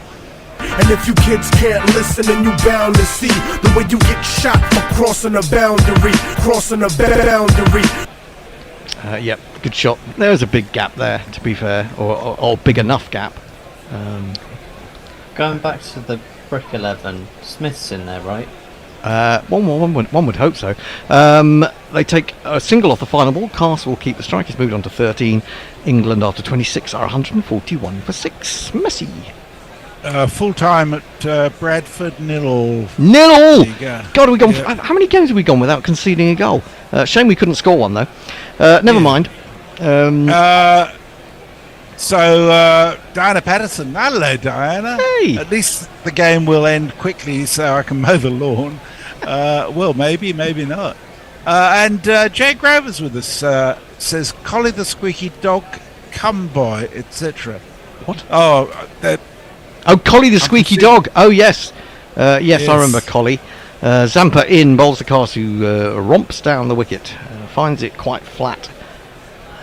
And if you kids can't listen, then you bound to see the way you get shot for crossing a boundary. Crossing a boundary. Yep, good shot. There's a big gap there, to be fair, or big enough gap. Going back to the Brick 11, Smith's in there, right? One would hope so. They take a single off the final ball. Castle will keep the strike. He's moved on to 13. England after 26 are 141 for 6. Messi. Full time at Bradford, 0-0. 0-0! God, have we gone? How many games have we gone without conceding a goal? Shame we couldn't score one, though. Never mind. So, Diana Patterson. Hello, Diana. Hey! At least the game will end quickly so I can mow the lawn. Well, maybe not. And Jay Grover's with us. Says, Collie the squeaky dog, come by, etc. What? Oh, Collie the squeaky dog. Oh, yes. Yes, I remember Collie. Zampa in, bowls the cast, who romps down the wicket. Finds it quite flat.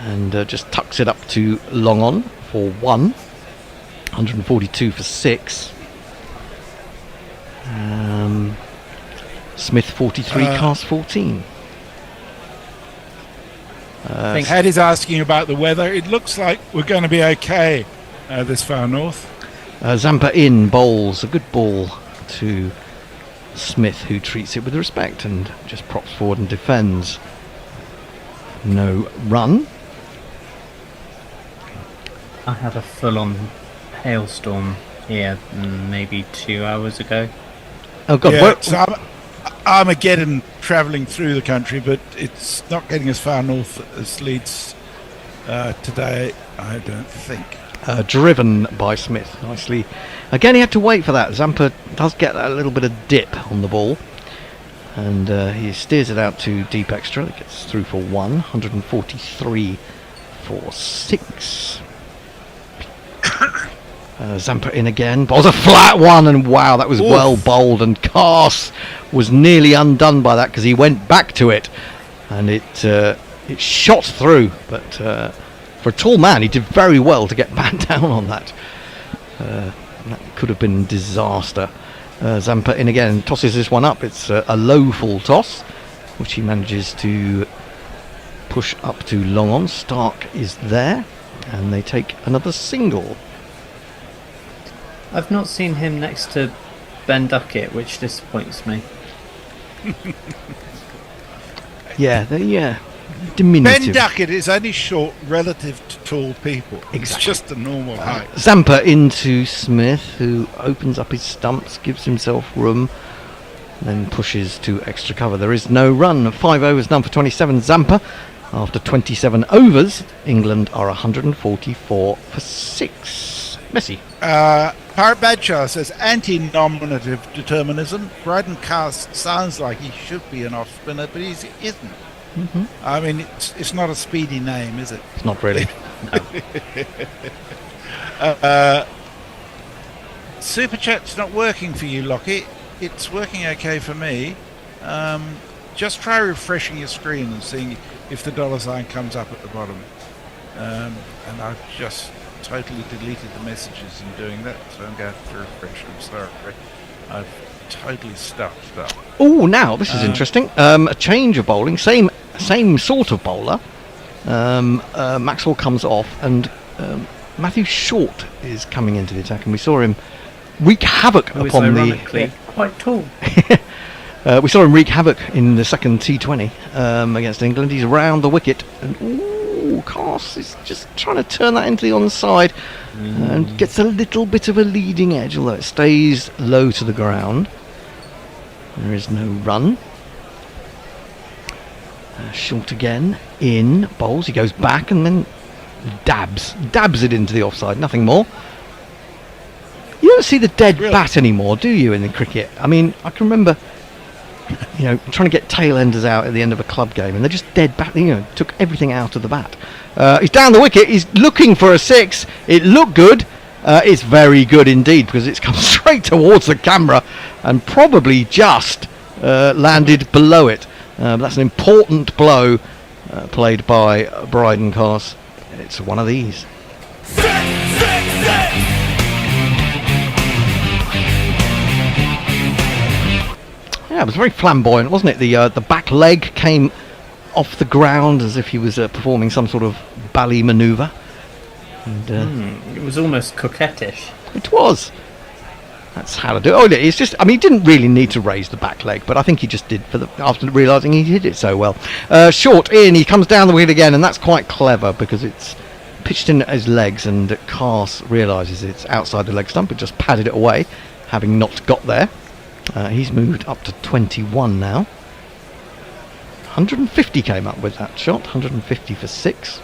And just tucks it up to long on for 1. 142 for 6. Smith 43, Cast 14. Hattie's asking about the weather. It looks like we're going to be okay this far north. Zampa in, bowls a good ball to Smith, who treats it with respect and just props forward and defends. No run. I had a full-on hailstorm here maybe 2 hours ago. Oh God! Yeah, so Armageddon travelling through the country, but it's not getting as far north as Leeds today, I don't think. Driven by Smith nicely. Again, he had to wait for that. Zampa does get a little bit of dip on the ball, and he steers it out to deep extra. It gets through for 1. 143 for 6. Zampa in again, bowls a flat one, and wow, that was well bowled, and Cars was nearly undone by that because he went back to it and it shot through, but for a tall man he did very well to get back down on that. That could have been disaster. Zampa in again, tosses this one up. It's a low full toss which he manages to push up to long on. Stark is there and they take another single. I've not seen him next to Ben Duckett, which disappoints me. Yeah, diminutive. Ben Duckett is only short relative to tall people. Exactly. It's just a normal height. Zampa into Smith, who opens up his stumps, gives himself room then pushes to extra cover. There is no run. 5 overs done for 27 Zampa. After 27 overs, England are 144 for 6. Messi. Pirate Badshah says anti-nominative determinism. Bryden Cast sounds like he should be an off spinner, but he isn't. Mm-hmm. I mean, it's not a speedy name, is it? It's not really. Super Chat's not working for you, Lockie. It's working okay for me. Just try refreshing your screen and seeing if the dollar sign comes up at the bottom. And I've just totally deleted the messages in doing that, so I'm going to have to refresh. I'm sorry. I've totally stuffed up. Oh, now this is interesting. A change of bowling, same sort of bowler. Maxwell comes off, and Matthew Short is coming into the attack, and we saw him wreak havoc upon the. Quite tall. We saw him wreak havoc in the second T20 against England. He's around the wicket, and Cass is just trying to turn that into the onside, and gets a little bit of a leading edge, although it stays low to the ground. There is no run. Short again in bowls. He goes back and then dabs it into the offside. Nothing more. You don't see the dead bat anymore, do you, in the cricket? I mean, I can remember, trying to get tailenders out at the end of a club game, and they're just dead bat. Took everything out of the bat. He's down the wicket. He's looking for a 6. It looked good. It's very good indeed, because it's come straight towards the camera and probably just landed below it. That's an important blow played by Bryden Cass. It's one of these. Yeah, it was very flamboyant, wasn't it? The back leg came off the ground as if he was performing some sort of ballet manoeuvre. And, it was almost coquettish. It was. That's how to do it. It's just, he didn't really need to raise the back leg, but I think he just did after realising he did it so well. Short in, he comes down the wicket again, and that's quite clever because it's pitched in at his legs, and Cass realises it's outside the leg stump. It just padded it away, having not got there. He's moved up to 21 now. 150 came up with that shot. 150 for 6.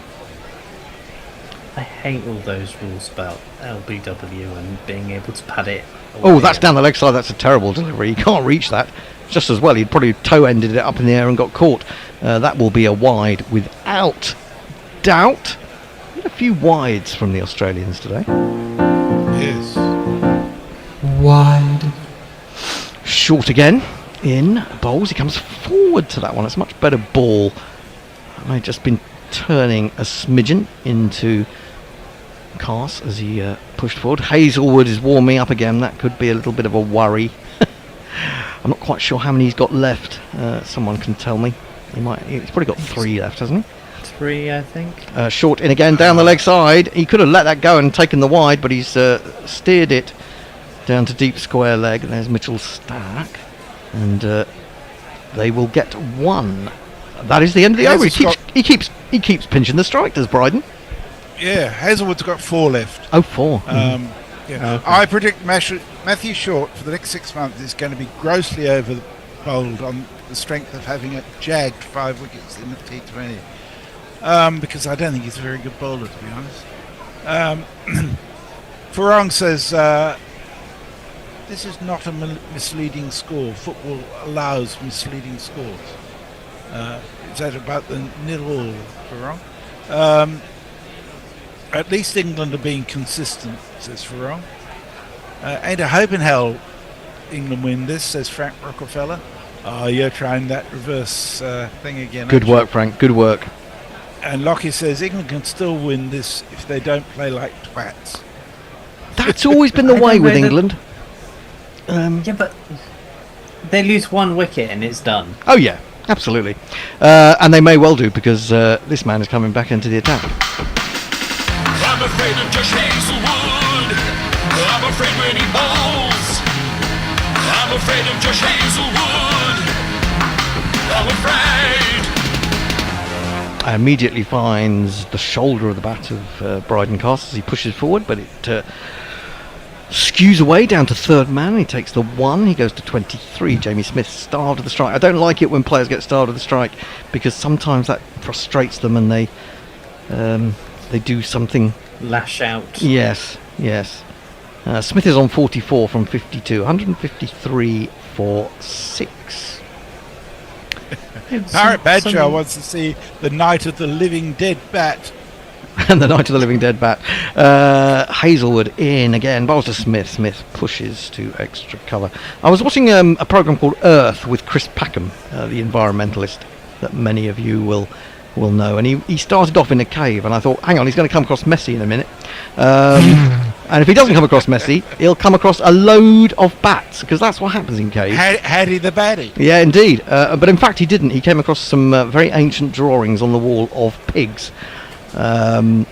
I hate all those rules about LBW and being able to pad it. Oh, that's down the leg side. That's a terrible delivery. You can't reach that. Just as well, he'd probably toe-ended it up in the air and got caught. That will be a wide without doubt. A few wides from the Australians today. Yes. Wide. Short again in bowls. He comes forward to that one. It's a much better ball. I've just been turning a smidgen into Cass as he pushed forward. Hazelwood is warming up again. That could be a little bit of a worry. I'm not quite sure how many he's got left. Someone can tell me. He's probably got 3 left, hasn't he? 3, I think. Short in again down the leg side. He could have let that go and taken the wide, but he's steered it down to deep square leg. There's Mitchell Stark, and they will get 1. That is the end of the over. He keeps pinching the strike, does Bryden? Yeah, Hazelwood's got 4 left. Oh, 4. Yeah. Okay. I predict Matthew Short for the next 6 months is going to be grossly over bowled on the strength of having jagged 5 wickets in the T20. Because I don't think he's a very good bowler, to be honest. Farong says this is not a misleading score. Football allows misleading scores. Is that about the 0-all, Farong? At least England are being consistent, says Farong. Ain't a hope in hell England win this, says Frank Rockefeller. Oh, you're trying that reverse thing again. Good work, Frank. Good work. And Lockie says England can still win this if they don't play like twats. That's always been the way with England. Yeah, but they lose 1 wicket and it's done. Oh yeah, absolutely. And they may well do, because this man is coming back into the attack. I'm afraid of Josh Hazelwood. I'm afraid when he bowls. I'm afraid of Josh Hazelwood. I'm afraid. Immediately finds the shoulder of the bat of Bryden Cass as he pushes forward, but it skews away down to third man. He takes the 1. He goes to 23. Jamie Smith starved of the strike. I don't like it when players get starved of the strike because sometimes that frustrates them and they do something. Lash out. Yes. Smith is on 44 from 52. 153 for 6. Parrot Badger wants to see the Night of the Living Dead Bat. And the Night of the Living Dead Bat. Hazelwood in again. Bowls to Smith. Smith pushes to extra cover. I was watching a programme called Earth with Chris Packham, the environmentalist that many of you will know. And he started off in a cave, and I thought, hang on, he's going to come across Messi in a minute. And if he doesn't come across Messi, he'll come across a load of bats, because that's what happens in caves. Hattie the Batty. Yeah, indeed. But in fact, he didn't. He came across some very ancient drawings on the wall of pigs. The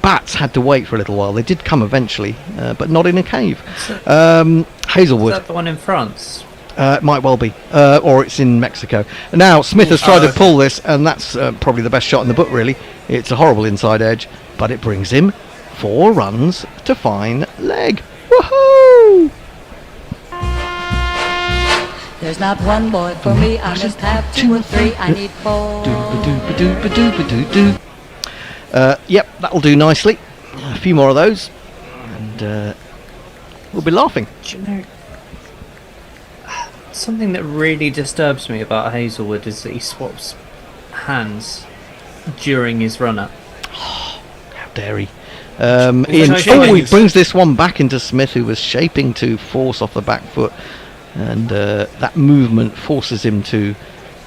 bats had to wait for a little while. They did come eventually, but not in a cave. Hazelwood. Is that the one in France? It might well be, or it's in Mexico. Now Smith has tried to pull this, and that's probably the best shot in the book. Really, it's a horrible inside edge, but it brings him 4 runs to fine leg. Woohoo! There's not one boy for me. I must have 2 or 3. I need 4. Yep, that'll do nicely. A few more of those, and we'll be laughing. Do you know, something that really disturbs me about Hazelwood is that he swaps hands during his run-up. How dare he? He brings this one back into Smith, who was shaping to force off the back foot, and that movement forces him to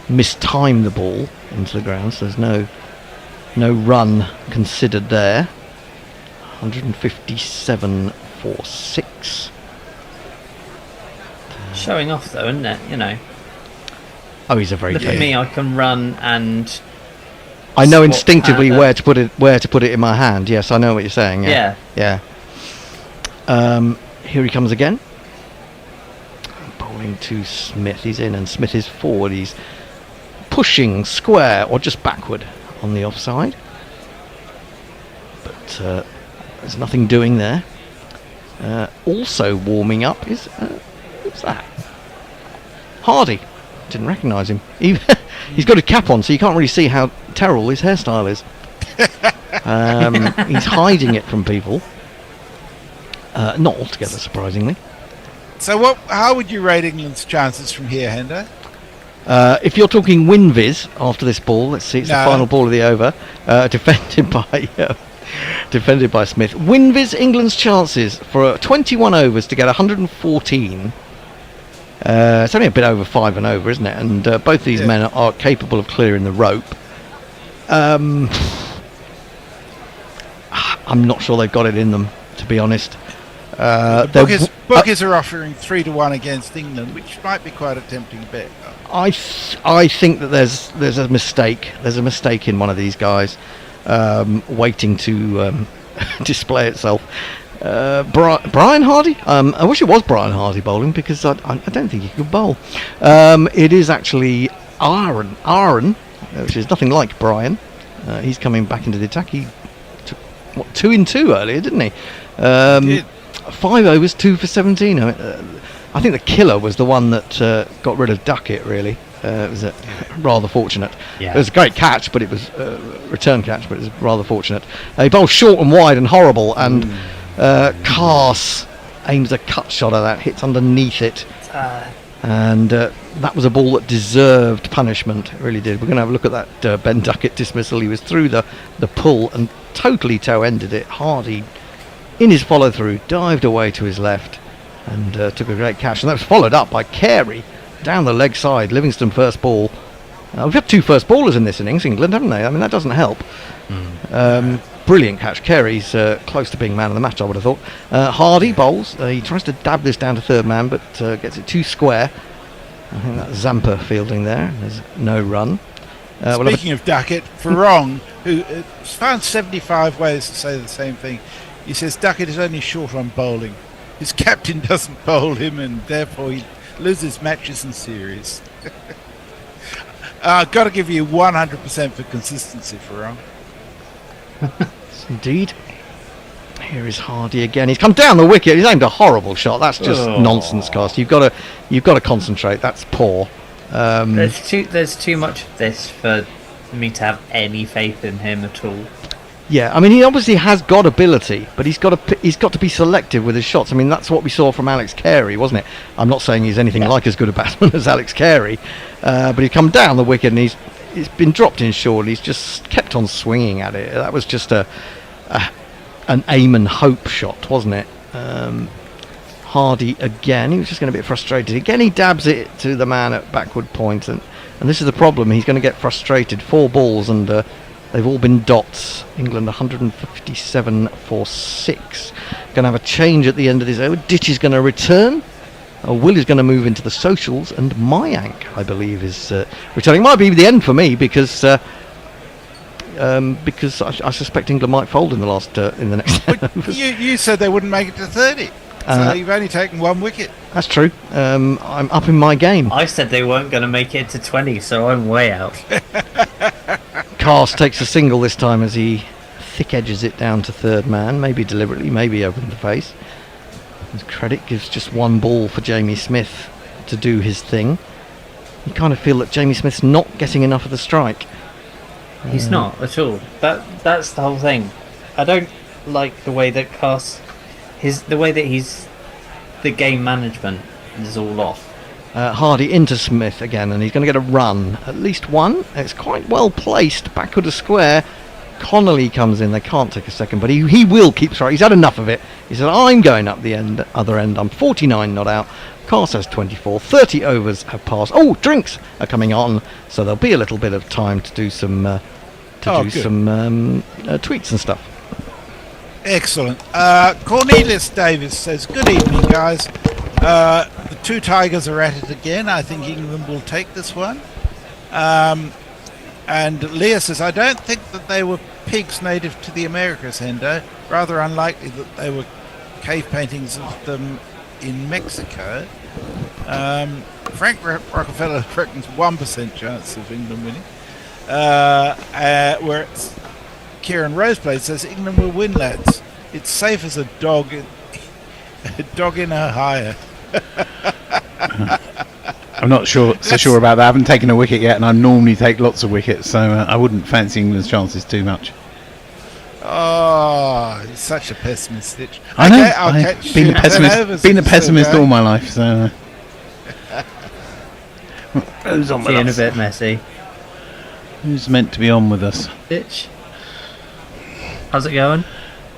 mistime the ball into the ground, so there's no run considered there. 157 for 6. Showing off though, isn't it? You know. Oh, he's a very Look at me, I can run and I know instinctively where to put it in my hand. Yes, I know what you're saying. Yeah. Here he comes again. Bowling to Smith. He's in, and Smith is forward. He's pushing square or just backward on the offside. But there's nothing doing there. Also warming up is who's that? Hardy. Didn't recognise him. He's got a cap on, so you can't really see how terrible his hairstyle is. He's hiding it from people. Not altogether surprisingly. So how would you rate England's chances from here, Hendo? If you're talking win viz after this ball, let's see, it's the final ball of the over, defended by Smith. Win viz England's chances for 21 overs to get 114. It's only a bit over 5 and over, isn't it? And both these men are capable of clearing the rope. I'm not sure they've got it in them, to be honest. Bookies are offering 3-1 against England, which might be quite a tempting bet. I think that there's a mistake. There's a mistake in one of these guys waiting to display itself. Brian Hardy. I wish it was Brian Hardy bowling, because I don't think he could bowl. It is actually Aaron, which is nothing like Brian. He's coming back into the attack. He took 2 in 2 earlier, didn't he? 5 overs, 2 for 17. I think the killer was the one that got rid of Duckett. Really, it was rather fortunate. It was a great catch, but it was a return catch, but it was rather fortunate. He bowled short and wide and horrible, and Carse aims a cut shot at that, hits underneath it, and that was a ball that deserved punishment. It really did. We're going to have a look at that Ben Duckett dismissal. He was through the pull and totally toe-ended it. Hardy, in his follow-through, dived away to his left and took a great catch, and that was followed up by Carey down the leg side. Livingston first ball. We've had 2 first ballers in this innings, England, haven't they? I mean, that doesn't help. Brilliant catch. Carey's close to being man of the match, I would have thought. Hardy bowls. He tries to dab this down to third man, but gets it too square. I think that's Zampa fielding there. There's no run. Speaking of Duckett, Farong, who found 75 ways to say the same thing. He says Duckett is only short on bowling. His captain doesn't bowl him, and therefore he loses matches and series. Got to give you 100% for consistency, Farong. Indeed. Here is Hardy again. He's come down the wicket. He's aimed a horrible shot. That's just nonsense, Cast. You've got to concentrate. That's poor. There's too much of this for me to have any faith in him at all. Yeah, I mean, he obviously has got ability, but he's got to be selective with his shots. I mean, that's what we saw from Alex Carey, wasn't it? I'm not saying he's anything like as good a batsman as Alex Carey, but he's come down the wicket and he's been dropped in short. He's just kept on swinging at it. That was just an aim and hope shot, wasn't it? Hardy again. He was just getting a bit frustrated. Again, he dabs it to the man at backward point, and this is the problem. He's going to get frustrated. 4 balls and they've all been dots. England 157 for 6. Going to have a change at the end of this over. Ditch is going to return. Will is going to move into the socials, and Mayank, I believe, is returning. Might be the end for me because I suspect England might fold in the next 10 overs. You said they wouldn't make it to 30. So you've only taken 1 wicket. That's true. I'm up in my game. I said they weren't going to make it to 20, so I'm way out. Cast takes a single this time as he thick edges it down to third man, maybe deliberately, maybe over the face. His credit gives just 1 ball for Jamie Smith to do his thing. You kind of feel that Jamie Smith's not getting enough of the strike. He's not at all. That's the whole thing. I don't like the way that Cast... the way that he's... the game management is all off. Hardy into Smith again, and he's going to get a run. At least 1. It's quite well placed. Backward a square. Connolly comes in. They can't take a second, but he will keep trying. He's had enough of it. He said, I'm going up the other end. I'm 49 not out. Cast has 24. 30 overs have passed. Oh, drinks are coming on, so there'll be a little bit of time to do some tweets and stuff. Excellent. Cornelius Davis says, good evening, guys. The 2 Tigers are at it again. I think England will take this one. And Leah says, I don't think that they were pigs native to the Americas, Hendo. Rather unlikely that they were cave paintings of them in Mexico. Frank Rockefeller reckons 1% chance of England winning. Where it's Kieran Roseblade says, England will win, lads. It's safe as a dog in Ohio. I'm not so sure about that. I haven't taken a wicket yet, and I normally take lots of wickets, so I wouldn't fancy England's chances too much. Oh, he's such a pessimist, Stitch. I know. I've been a pessimist all my life, so... Who's on with us? Being a bit messy. Who's meant to be on with us? Stitch. How's it going?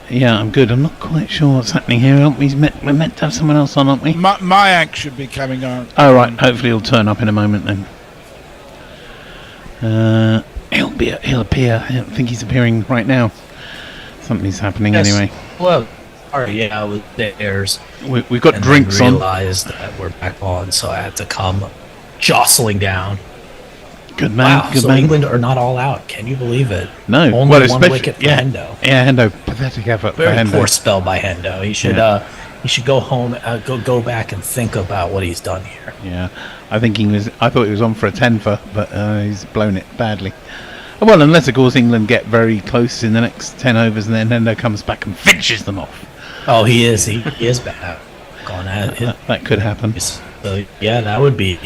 Yeah, I'm good. I'm not quite sure what's happening here. We're meant to have someone else on, aren't we? Mayank should be coming on. Oh, right. Hopefully he'll turn up in a moment then. He'll appear. I don't think he's appearing right now. Something's happening anyway. Well, I was there. We've got drinks on. Realized that we're back on, so I had to come jostling down. Good man. Wow, good so man. England are not all out. Can you believe it? No. Only 1 wicket for Hendo. Yeah, Hendo. Pathetic effort. Very for Hendo. poor spell by Hendo. He should go home, go back and think about what he's done here. Yeah, I thought he was on for a 10-for, but he's blown it badly. Well, unless of course England get very close in the next 10 overs, and then Hendo comes back and finishes them off. Oh, he is. He is bad. Gone at it. That could happen. So yeah, that would be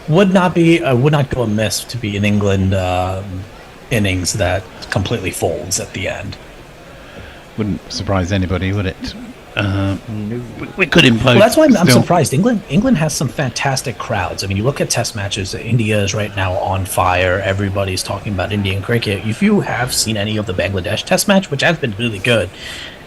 would not go amiss to be an England innings that completely folds at the end. Wouldn't surprise anybody, would it? We could implode. Well, that's why I'm surprised. England has some fantastic crowds. I mean, you look at Test matches. India is right now on fire. Everybody's talking about Indian cricket. If you have seen any of the Bangladesh Test match, which has been really good,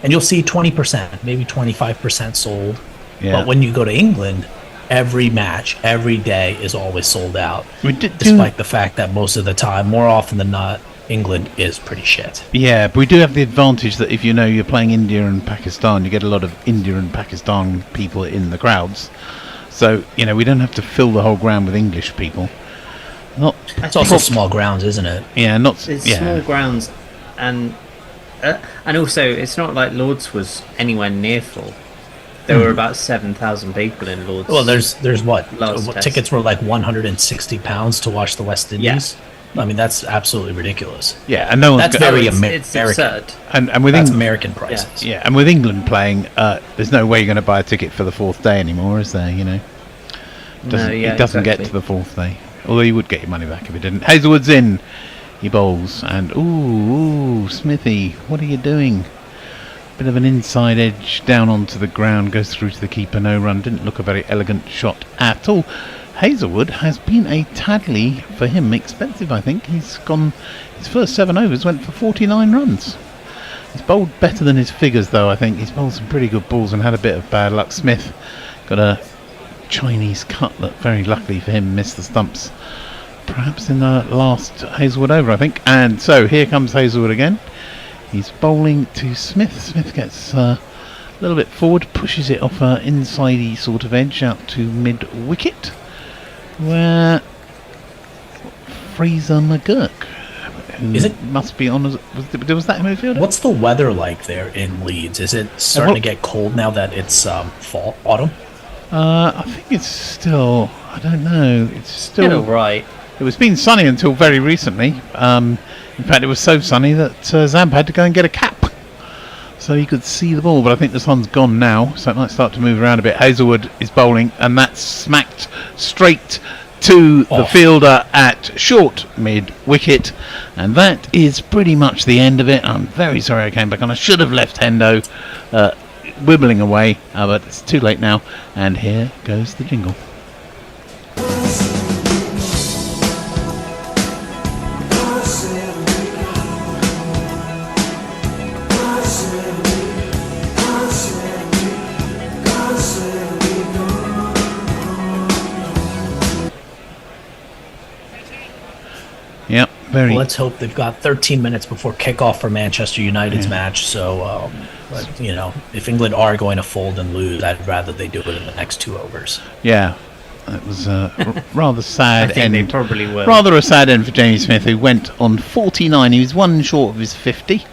and you'll see 20%, maybe 25% sold. Yeah. But when you go to England, every match, every day is always sold out. Despite the fact that most of the time, more often than not, England is pretty shit. Yeah, but we do have the advantage that if you're playing India and Pakistan, you get a lot of India and Pakistan people in the crowds. So, we don't have to fill the whole ground with English people. It's also small grounds, isn't it? Yeah, It's small grounds, and also it's not like Lords was anywhere near full. There were about 7,000 people in Lords. Well, there's what? Last test. Tickets were like £160 to watch the West Indies. I mean, that's absolutely ridiculous. Yeah, and no one's that's very American. Absurd. And with that's American prices. Yeah, and with England playing, there's no way you're going to buy a ticket for the fourth day anymore, is there? You know, it doesn't get to the fourth day. Although you would get your money back if it didn't. Hazelwood's in. He bowls, and ooh, Smithy, what are you doing? Bit of an inside edge down onto the ground, goes through to the keeper, no run. Didn't look a very elegant shot at all. Hazelwood has been a tadly, for him, expensive, I think. He's gone, his first 7 overs went for 49 runs. He's bowled better than his figures, though, I think. He's bowled some pretty good balls and had a bit of bad luck. Smith got a Chinese cut that, very luckily for him, missed the stumps. Perhaps in the last Hazelwood over, I think. And so here comes Hazelwood again. He's bowling to Smith. Smith gets a little bit forward, pushes it off an inside-y sort of edge out to mid-wicket, where Fraser McGurk, who must be on as... Was that him midfielder? What's the weather like there in Leeds? Is it starting to get cold now that it's fall, autumn? I think it's still... I don't know. It's still... right. It was been sunny until very recently. In fact, it was so sunny that Zamp had to go and get a cap so he could see the ball. But I think the sun's gone now, so it might start to move around a bit. Hazelwood is bowling, and that's smacked straight to the fielder at short mid-wicket. And that is pretty much the end of it. I'm very sorry I came back on. I should have left Hendo wibbling away, but it's too late now. And here goes the jingle. Yep, very. Well, let's hope they've got 13 minutes before kickoff for Manchester United's match. So, you know, if England are going to fold and lose, I'd rather they do it in the next 2 overs. Yeah, it was a rather sad I think end. they probably will. Rather a sad end for Jamie Smith, who went on 49. He was 1 short of his 50,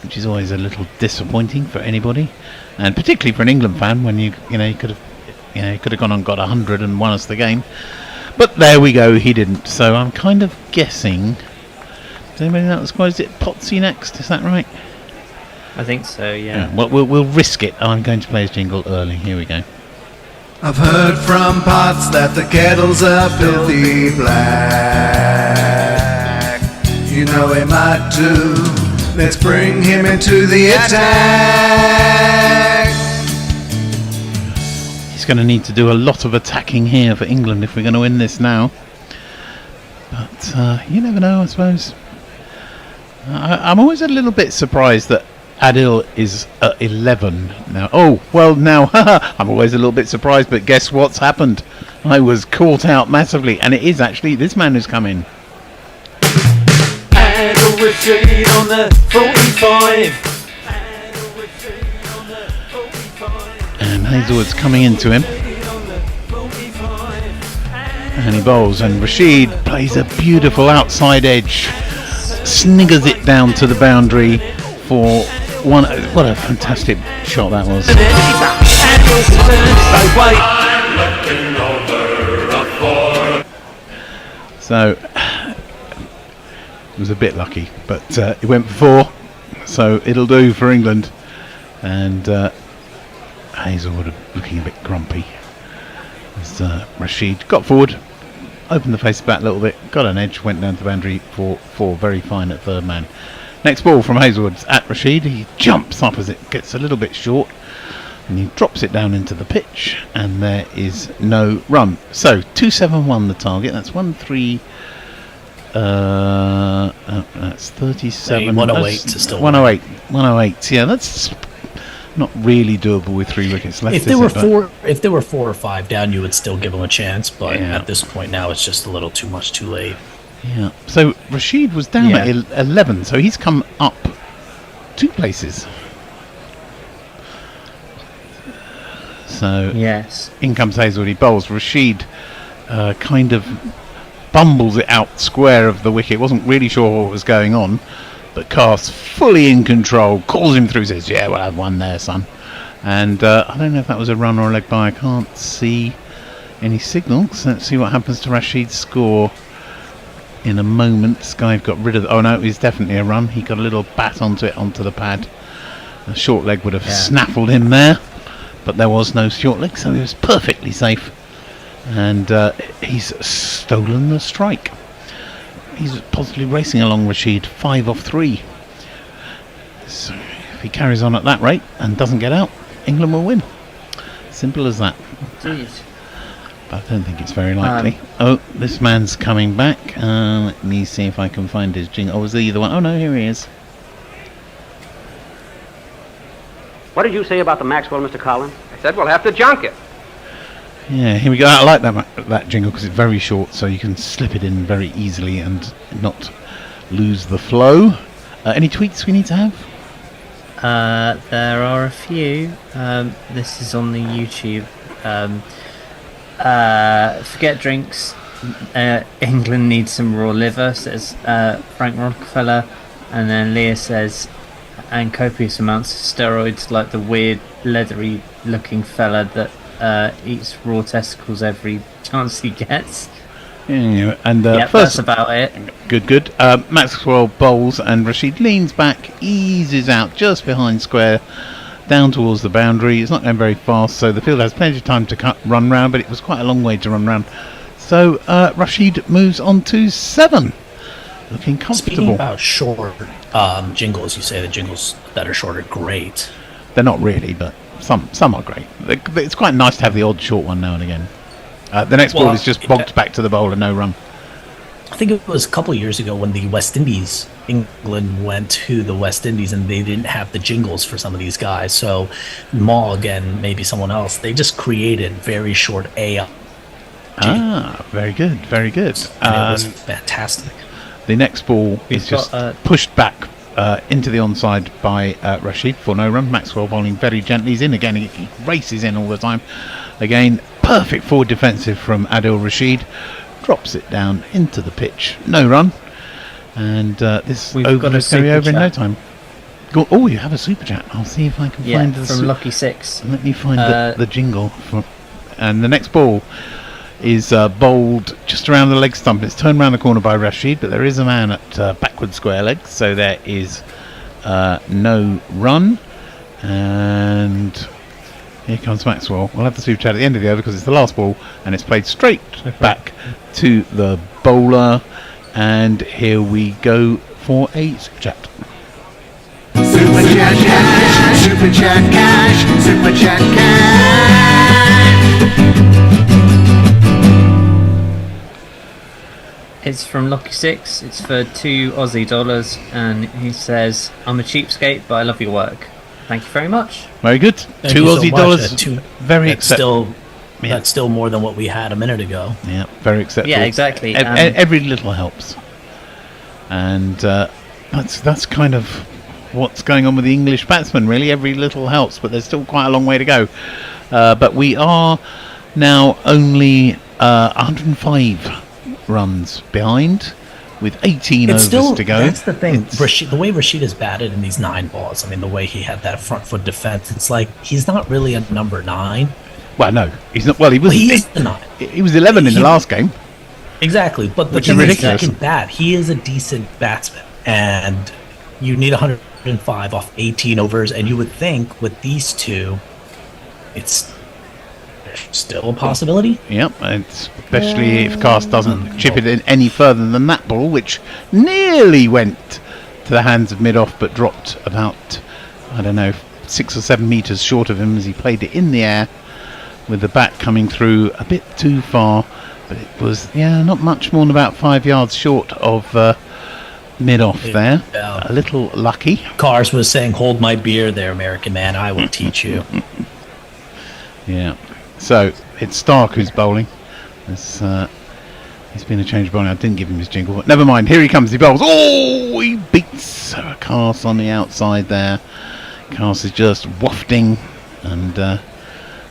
which is always a little disappointing for anybody, and particularly for an England fan when you could have gone and got 100 and won us the game. But there we go, he didn't. So I'm kind of guessing. Does anybody know the squad? Is it Potsy next? Is that right? I think so, yeah. Well, we'll risk it. I'm going to play his jingle early. Here we go. I've heard from Potts that the kettles are filthy black. You know he might do. Let's bring him into the attack. He's going to need to do a lot of attacking here for England if we're going to win this now. But you never know, I suppose. I'm always a little bit surprised that Adil is at 11 now. Oh, well now, I'm always a little bit surprised, but guess what's happened? I was caught out massively, and it is actually this man who's come in. Adil with shade on the 45. And Hazelwood's coming into him. And he bowls, and Rashid plays a beautiful outside edge. Sniggers it down to the boundary for one. What a fantastic shot that was. So it was a bit lucky, but it went for 4, so it'll do for England. And Hazelwood looking a bit grumpy as Rashid got forward, opened the face of the bat a little bit, got an edge, went down to the boundary for 4. Very fine at third man. Next ball from Hazelwood at Rashid. He jumps up as it gets a little bit short, and he drops it down into the pitch, and there is no run. So 271 the target. That's 1-3. That's 37. 108 to still 108. 108. Yeah, that's not really doable with 3 wickets left. If there were 4 or 5 down, you would still give them a chance. But at this point now, it's just a little too much too late. Yeah. So Rashid was down at 11, so he's come up 2 places. So yes, in comes Hazelwood. He bowls. Rashid kind of bumbles it out square of the wicket. Wasn't really sure what was going on, but Cass fully in control, calls him through, says, "Yeah, we'll have 1 there, son." And I don't know if that was a run or a leg by. I can't see any signal. So let's see what happens to Rashid's score. in a moment. Skyve got rid of oh no, it was definitely a run. He got a little bat onto it, onto the pad. A short leg would have snaffled him there, but there was no short leg, so he was perfectly safe. And he's stolen the strike. He's possibly racing along Rashid, 5 off 3. So if he carries on at that rate and doesn't get out, England will win. Simple as that. Indeed. But I don't think it's very likely. Oh, this man's coming back. Let me see if I can find his jingle. Oh, was he the one? Oh no, here he is. What did you say about the Maxwell, Mr. Collins? I said we'll have to junk it. Yeah, here we go. I like that jingle because it's very short, so you can slip it in very easily and not lose the flow. Any tweets we need to have? There are a few. This is on the YouTube. Forget drinks. England needs some raw liver, says Frank Rockefeller. And then Leah says, and copious amounts of steroids, like the weird leathery looking fella that eats raw testicles every chance he gets. Yeah, and first, that's about it. Good. Maxwell bowls and Rashid leans back, eases out just behind square, down towards the boundary. It's not going very fast, so the field has plenty of time to run round, but it was quite a long way to run round. So Rashid moves on to 7, looking comfortable. Speaking about short jingles, you say the jingles that are short are great. They're not really, but some are great. It's quite nice to have the odd short one now and again. The next ball is just bogged back to the bowler, no run. I think it was a couple of years ago when the West Indies, England went to the West Indies and they didn't have the jingles for some of these guys. So Mogg and maybe someone else, they just created very short A. Very good. And it was fantastic. The next ball is just pushed back into the onside by Rashid for no run. Maxwell bowling very gently. He's in again. He races in all the time. Again, perfect forward defensive from Adil Rashid. Drops it down into the pitch. No run. And this over is going to be over in no time. Oh, you have a super chat. I'll see if I can find the from Lucky 6. Let me find the jingle. And the next ball is bowled just around the leg stump. It's turned around the corner by Rashid, but there is a man at backward square leg, so there is no run. And here comes Maxwell. We'll have the super chat at the end of the over because it's the last ball, and it's played straight back to the bowler. And here we go for a super chat. Super chat cash, super chat cash, super chat cash. It's from Lucky 6. It's for $2 Aussie, and he says, "I'm a cheapskate, but I love your work. Thank you very much." Very good. Thank $2 you so Aussie. much. Very that's acceptable. That's still more than what we had a minute ago. Yeah, very acceptable. Yeah, exactly. Every little helps. And that's kind of what's going on with the English batsmen, really. Every little helps, but there's still quite a long way to go. But we are now only 105 runs behind with 18 overs to go. That's the thing. The way Rashid has batted in these 9 balls, I mean, the way he had that front foot defense, it's like he's not really a number 9. Well, no, he's not. Well, he is the 9. He was 11 in the last game. Exactly, but the thing is, he can bat. He is a decent batsman, and you need 105 off 18 overs, and you would think with these two, it's still a possibility. Yep, especially if Cast doesn't chip it in any further than that ball, which nearly went to the hands of mid-off, but dropped about, 6 or 7 metres short of him as he played it in the air, with the bat coming through a bit too far. But it was, not much more than about 5 yards short of mid-off there. A little lucky. Cars was saying, "Hold my beer there, American man. I will teach you." Yeah. So it's Stark who's bowling. He's been a change of bowling. I didn't give him his jingle, but never mind. Here he comes. He bowls. Oh, he beats Cars on the outside there. Cars is just wafting, and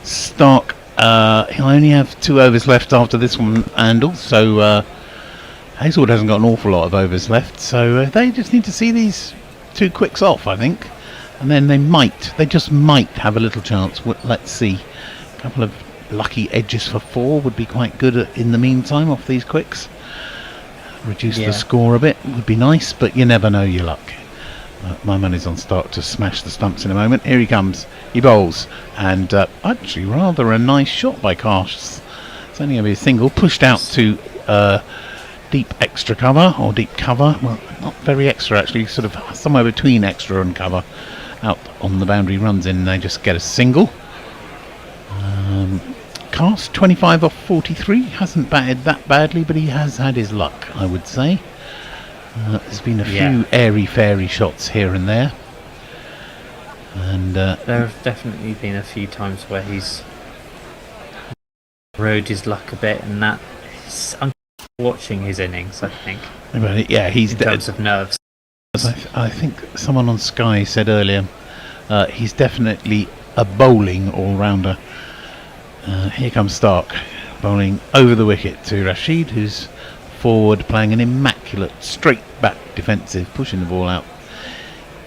Stark. He'll only have 2 overs left after this one, and also Hazelwood hasn't got an awful lot of overs left, so they just need to see these 2 quicks off, I think, and then they just might have a little chance. Let's see. A couple of lucky edges for 4 would be quite good in the meantime off these quicks. reduce the score a bit would be nice, but you never know your luck. My money's on Stark to smash the stumps in a moment. Here he comes. He bowls, and actually rather a nice shot by Cars. It's only going to be a single, pushed out to deep extra cover, or deep cover. Well, not very extra actually, sort of somewhere between extra and cover. Out on the boundary, runs in, and they just get a single. Cast 25 off 43, hasn't batted that badly, but he has had his luck, I would say. There's been a few airy-fairy shots here and there. And there have definitely been a few times where he's rode his luck a bit, and that I'm watching his innings, I think. But yeah, he's in terms of nerves. I think someone on Sky said earlier, he's definitely a bowling all-rounder. Here comes Stark, bowling over the wicket to Rashid, who's forward, playing an immaculate straight back defensive, pushing the ball out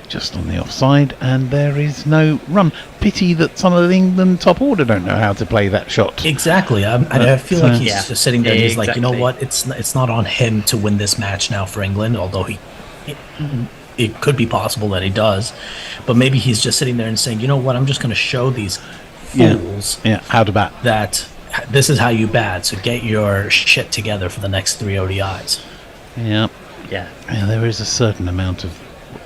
just on the offside, and there is no run. Pity that some of the England top order don't know how to play that shot. Exactly. I feel like he's just sitting there and he's like, you know what, it's not on him to win this match now for England, although it could be possible that he does, but maybe he's just sitting there and saying, you know what, I'm just going to show these fools how to bat, that this is how you bat, so get your shit together for the next 3 ODIs. Yeah, there is a certain amount of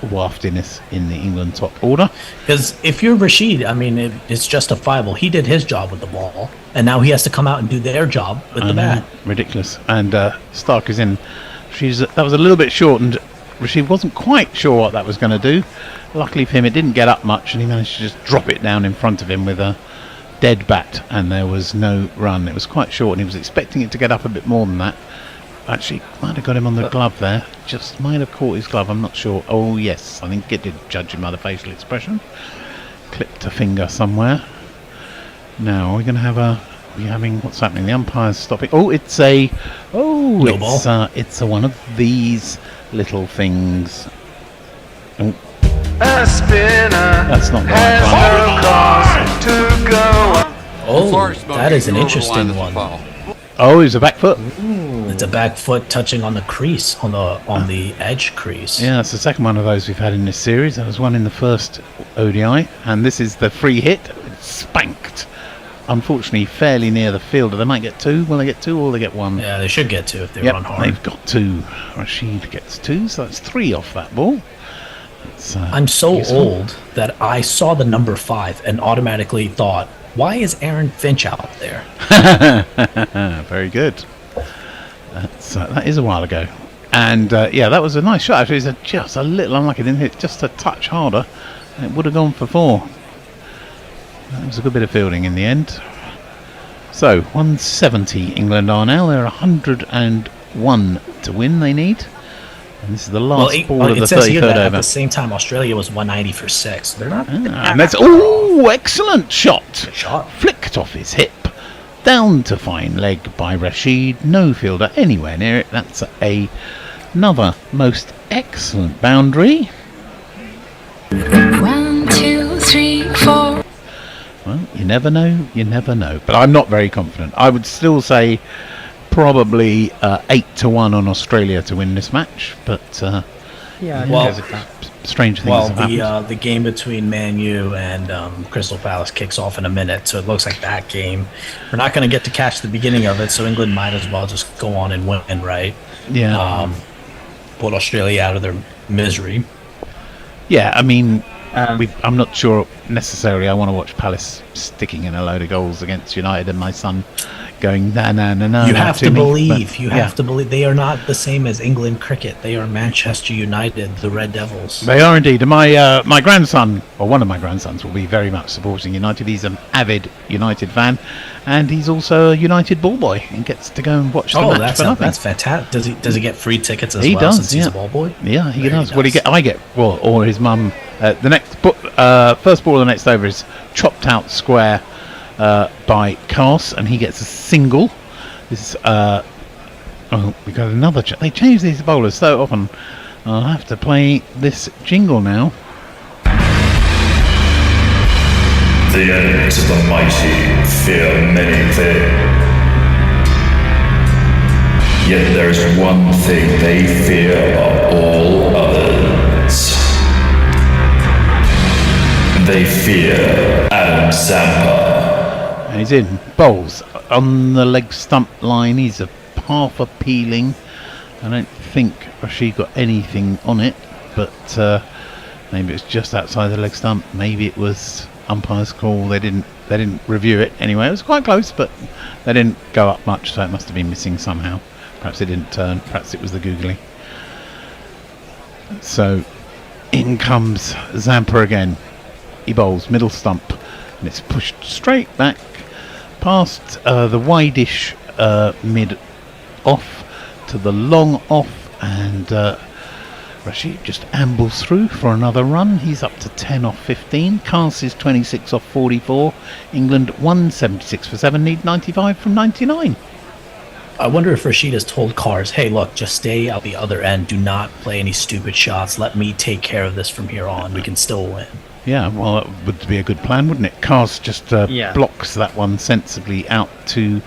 waftiness in the England top order, because if you're Rashid, I mean, it's justifiable. He did his job with the ball, and now he has to come out and do their job with the bat. Ridiculous. And Stark is in. That was a little bit short, and Rashid wasn't quite sure what that was going to do. Luckily for him, it didn't get up much, and he managed to just drop it down in front of him with a dead bat, and there was no run. It was quite short, and he was expecting it to get up a bit more than that. Actually, might have got him on the glove there. Just might have caught his glove, I'm not sure. Oh yes, I think it did, judging by the facial expression. Clipped a finger somewhere. Now we're going to have what's happening? The umpire's stopping. Oh, it's a one of these little things. Oh. A spinner. That's not the right Oh, that is an interesting one. Oh, it's a back foot. It's a back foot touching on the crease, on the edge crease. Yeah, that's the second one of those we've had in this series. There was one in the first ODI, and this is the free hit. It's spanked. Unfortunately, fairly near the fielder. They might get 2. Will they get 2 or will they get 1? Yeah, they should get 2 if they run hard. They've got 2. Rashid gets 2, so that's 3 off that ball. I'm so old that I saw the number 5 and automatically thought, why is Aaron Finch out there? Very good. That is a while ago. And that was a nice shot. Actually, it's just a little unlucky. Didn't hit just a touch harder. It would have gone for 4. That was a good bit of fielding in the end. So 170 England are now. They're 101 to win. They need. And this is the last ball of the 33rd over. At the same time, Australia was 190 for 6. They're not. And that's excellent shot. Flicked off his hip, down to fine leg by Rashid. No fielder anywhere near it. That's another most excellent boundary. 1, 2, 3, 4. Well, you never know. You never know. But I'm not very confident. I would still say probably 8-1 on Australia to win this match, but strange things have happened. The game between Man U and Crystal Palace kicks off in a minute, so it looks like that game we're not going to get to catch the beginning of it, so England might as well just go on and win, right? Put Australia out of their misery. Yeah, I mean, I'm not sure necessarily I want to watch Palace sticking in a load of goals against United, and my son going no. You have to believe. You have to believe. They are not the same as England cricket. They are Manchester United, the Red Devils. They are indeed. And my grandson, or one of my grandsons, will be very much supporting United. He's an avid United fan, and he's also a United ball boy and gets to go and watch the match for nothing. That's fantastic. Does he get free tickets as well? Since he's a ball boy? Yeah, he does. Or his mum. The next first ball of the next over is chopped out square by Cars, and he gets a single. This we got another. They change these bowlers so often. I'll have to play this jingle now. The enemies of the mighty fear many things. Yet there's one thing they fear above all others. They fear Adam Zampa. And he's in. Bowls on the leg stump line. He's a half appealing. I don't think Rashid got anything on it, but maybe it's just outside the leg stump. Maybe it was umpire's call. They didn't review it anyway. It was quite close, but they didn't go up much, so it must have been missing somehow. Perhaps it didn't turn. Perhaps it was the googly. So in comes Zampa again. He bowls middle stump, and it's pushed straight back past the wideish mid off to the long off, and Rashid just ambles through for another run. He's up to 10 off 15. Cars is 26 off 44. England 176 for 7, need 95 from 99. I wonder if Rashid has told Cars, hey, look, just stay out the other end. Do not play any stupid shots. Let me take care of this from here on. We can still win. Yeah, well, that would be a good plan, wouldn't it? Cars just blocks that one sensibly out to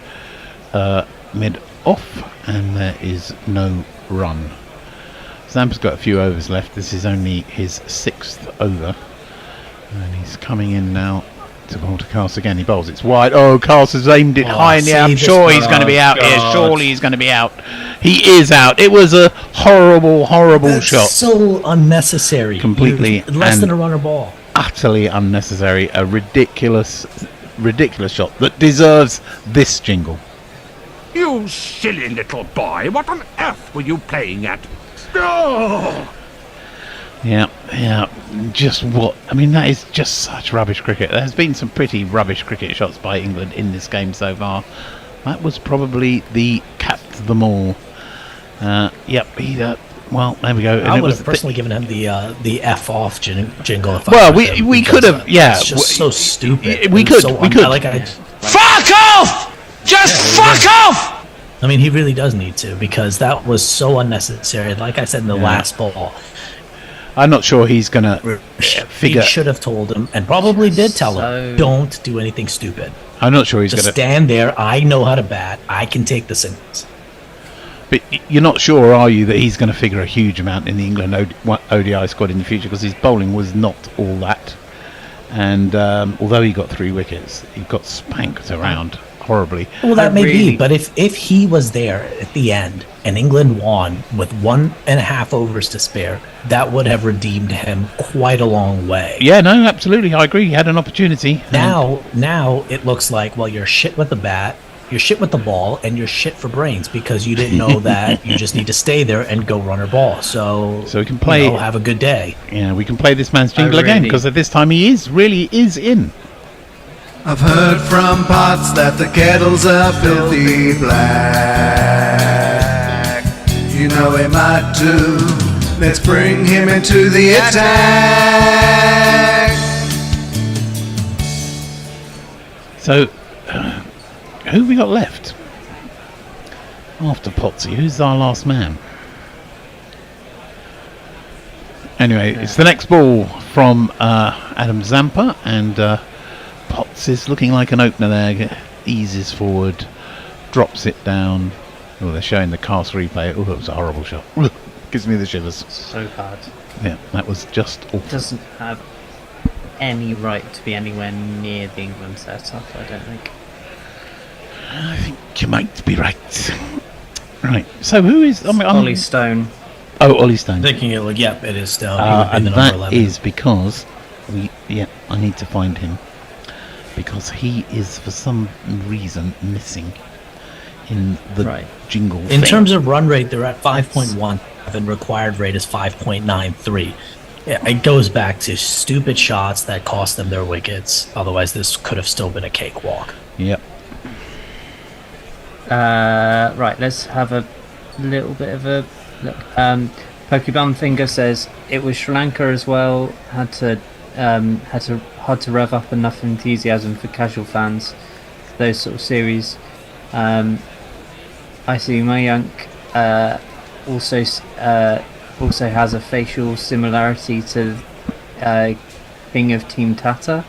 mid off, and there is no run. Zampa's got a few overs left. This is only his 6th over, and he's coming in now to bowl to Cars again. He bowls, it's wide. Oh, Cars has aimed it high in the air. I'm sure he's going to be out here. Surely he's going to be out. He is out. It was a horrible shot. So unnecessary. Completely less than a runner ball. Utterly unnecessary. A ridiculous shot that deserves this jingle. You silly little boy, what on earth were you playing at? Oh! Yeah, just what? I mean, that is just such rubbish cricket. There's been some pretty rubbish cricket shots by England in this game so far. That was probably the capped them all. Yep, well, there we go. I would have personally given him the F off jingle. If well, we could have, yeah. It's just so stupid. We could. Fuck off! Just fuck off! I mean, he really does need to, because that was so unnecessary. Like I said in the last ball, I'm not sure he's gonna figure. He should have told him, and probably did tell him, don't do anything stupid. I'm not sure he's Just gonna stand there. I know how to bat. I can take the singles. But you're not sure, are you, that he's going to figure a huge amount in the England ODI squad in the future, because his bowling was not all that. And although he got 3 wickets, he got spanked around horribly. Well, that may be, but if he was there at the end and England won with 1.5 overs to spare, that would have redeemed him quite a long way. Yeah, no, absolutely, I agree. He had an opportunity. Now it looks like, well, you're shit with the bat, you're shit with the ball, and you're shit for brains, because you didn't know that you just need to stay there and go runner ball. So we can play. Have a good day. Yeah, we can play this man's jingle again, because at this time he really is in. I've heard from pots that the kettles are filthy black. You know he might do. Let's bring him into the attack. So, who have we got left? After Potsy, who's our last man? Anyway, it's the next ball from Adam Zampa, and Potts is looking like an opener there. Eases forward, drops it down. Oh, they're showing the cast replay. Oh, that was a horrible shot. Gives me the shivers. So bad. Yeah, that was just awful. Doesn't have any right to be anywhere near the England setup, I don't think. I think you might be right. Right, so who is... Ollie Stone. Oh, Ollie Stone. Thinking it, yep, it is Stone. And that is because... I need to find him. Because he is, for some reason, missing in the jingle. In terms of run rate, they're at 5.1, and required rate is 5.93. Yeah, it goes back to stupid shots that cost them their wickets. Otherwise, this could have still been a cakewalk. Yep. Right, let's have a little bit of a look. Pokeball Finger says it was Sri Lanka as well. Had to rev up enough enthusiasm for casual fans. Those sort of series. I see Mayank also has a facial similarity to King of Team Tata.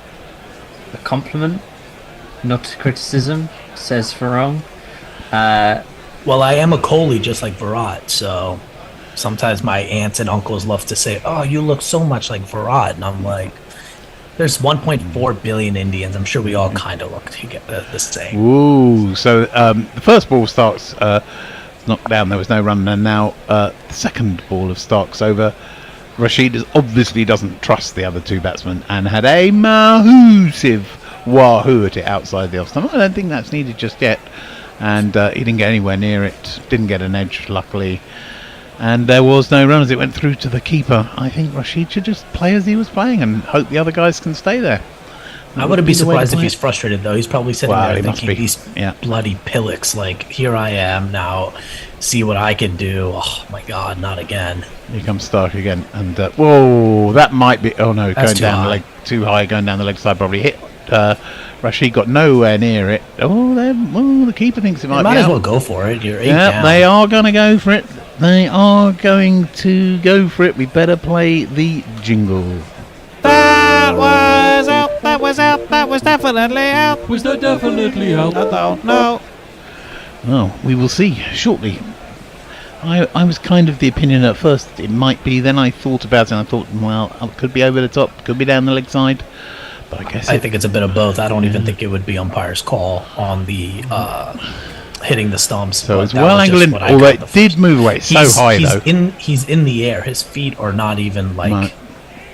A compliment, not a criticism, says Farong. Well, I am a Kohli just like Virat, so sometimes my aunts and uncles love to say, "Oh, you look so much like Virat," and I'm like, "There's 1.4 billion Indians. I'm sure we all kind of look the same." Ooh, so the first ball starts knocked down. There was no run, and now the second ball of Stark's over. Rashid obviously doesn't trust the other two batsmen and had a massive wahoo at it outside the off stump. I don't think that's needed just yet. And he didn't get anywhere near it, didn't get an edge, luckily. And there was no run as it went through to the keeper. I think Rashid should just play as he was playing and hope the other guys can stay there. I wouldn't be surprised if he's frustrated, though. He's probably sitting there thinking, these yeah. bloody pillocks, like, here I am now, see what I can do. Oh, my God, not again. Here comes Stark again. And, whoa, that might be... Oh, no, That's going down the leg, too high, going down the leg side, probably hit... Rashid got nowhere near it. The keeper thinks it might be might out. as well go for it. You're 8 Yeah, down. they are going to go for it. They are going to go for it. We better play the jingle. That was out. That was out. That was definitely out. Was that definitely out? I don't know. Well, we will see shortly. I was kind of the opinion at first it might be. Then I thought about it and I thought, well, it could be over the top, could be down the leg side. But I guess I think it's a bit of both. I don't even think it would be umpire's call on the hitting the stumps. So it's well angled in, although it did move away. It's so high though. He's in the air. His feet are not even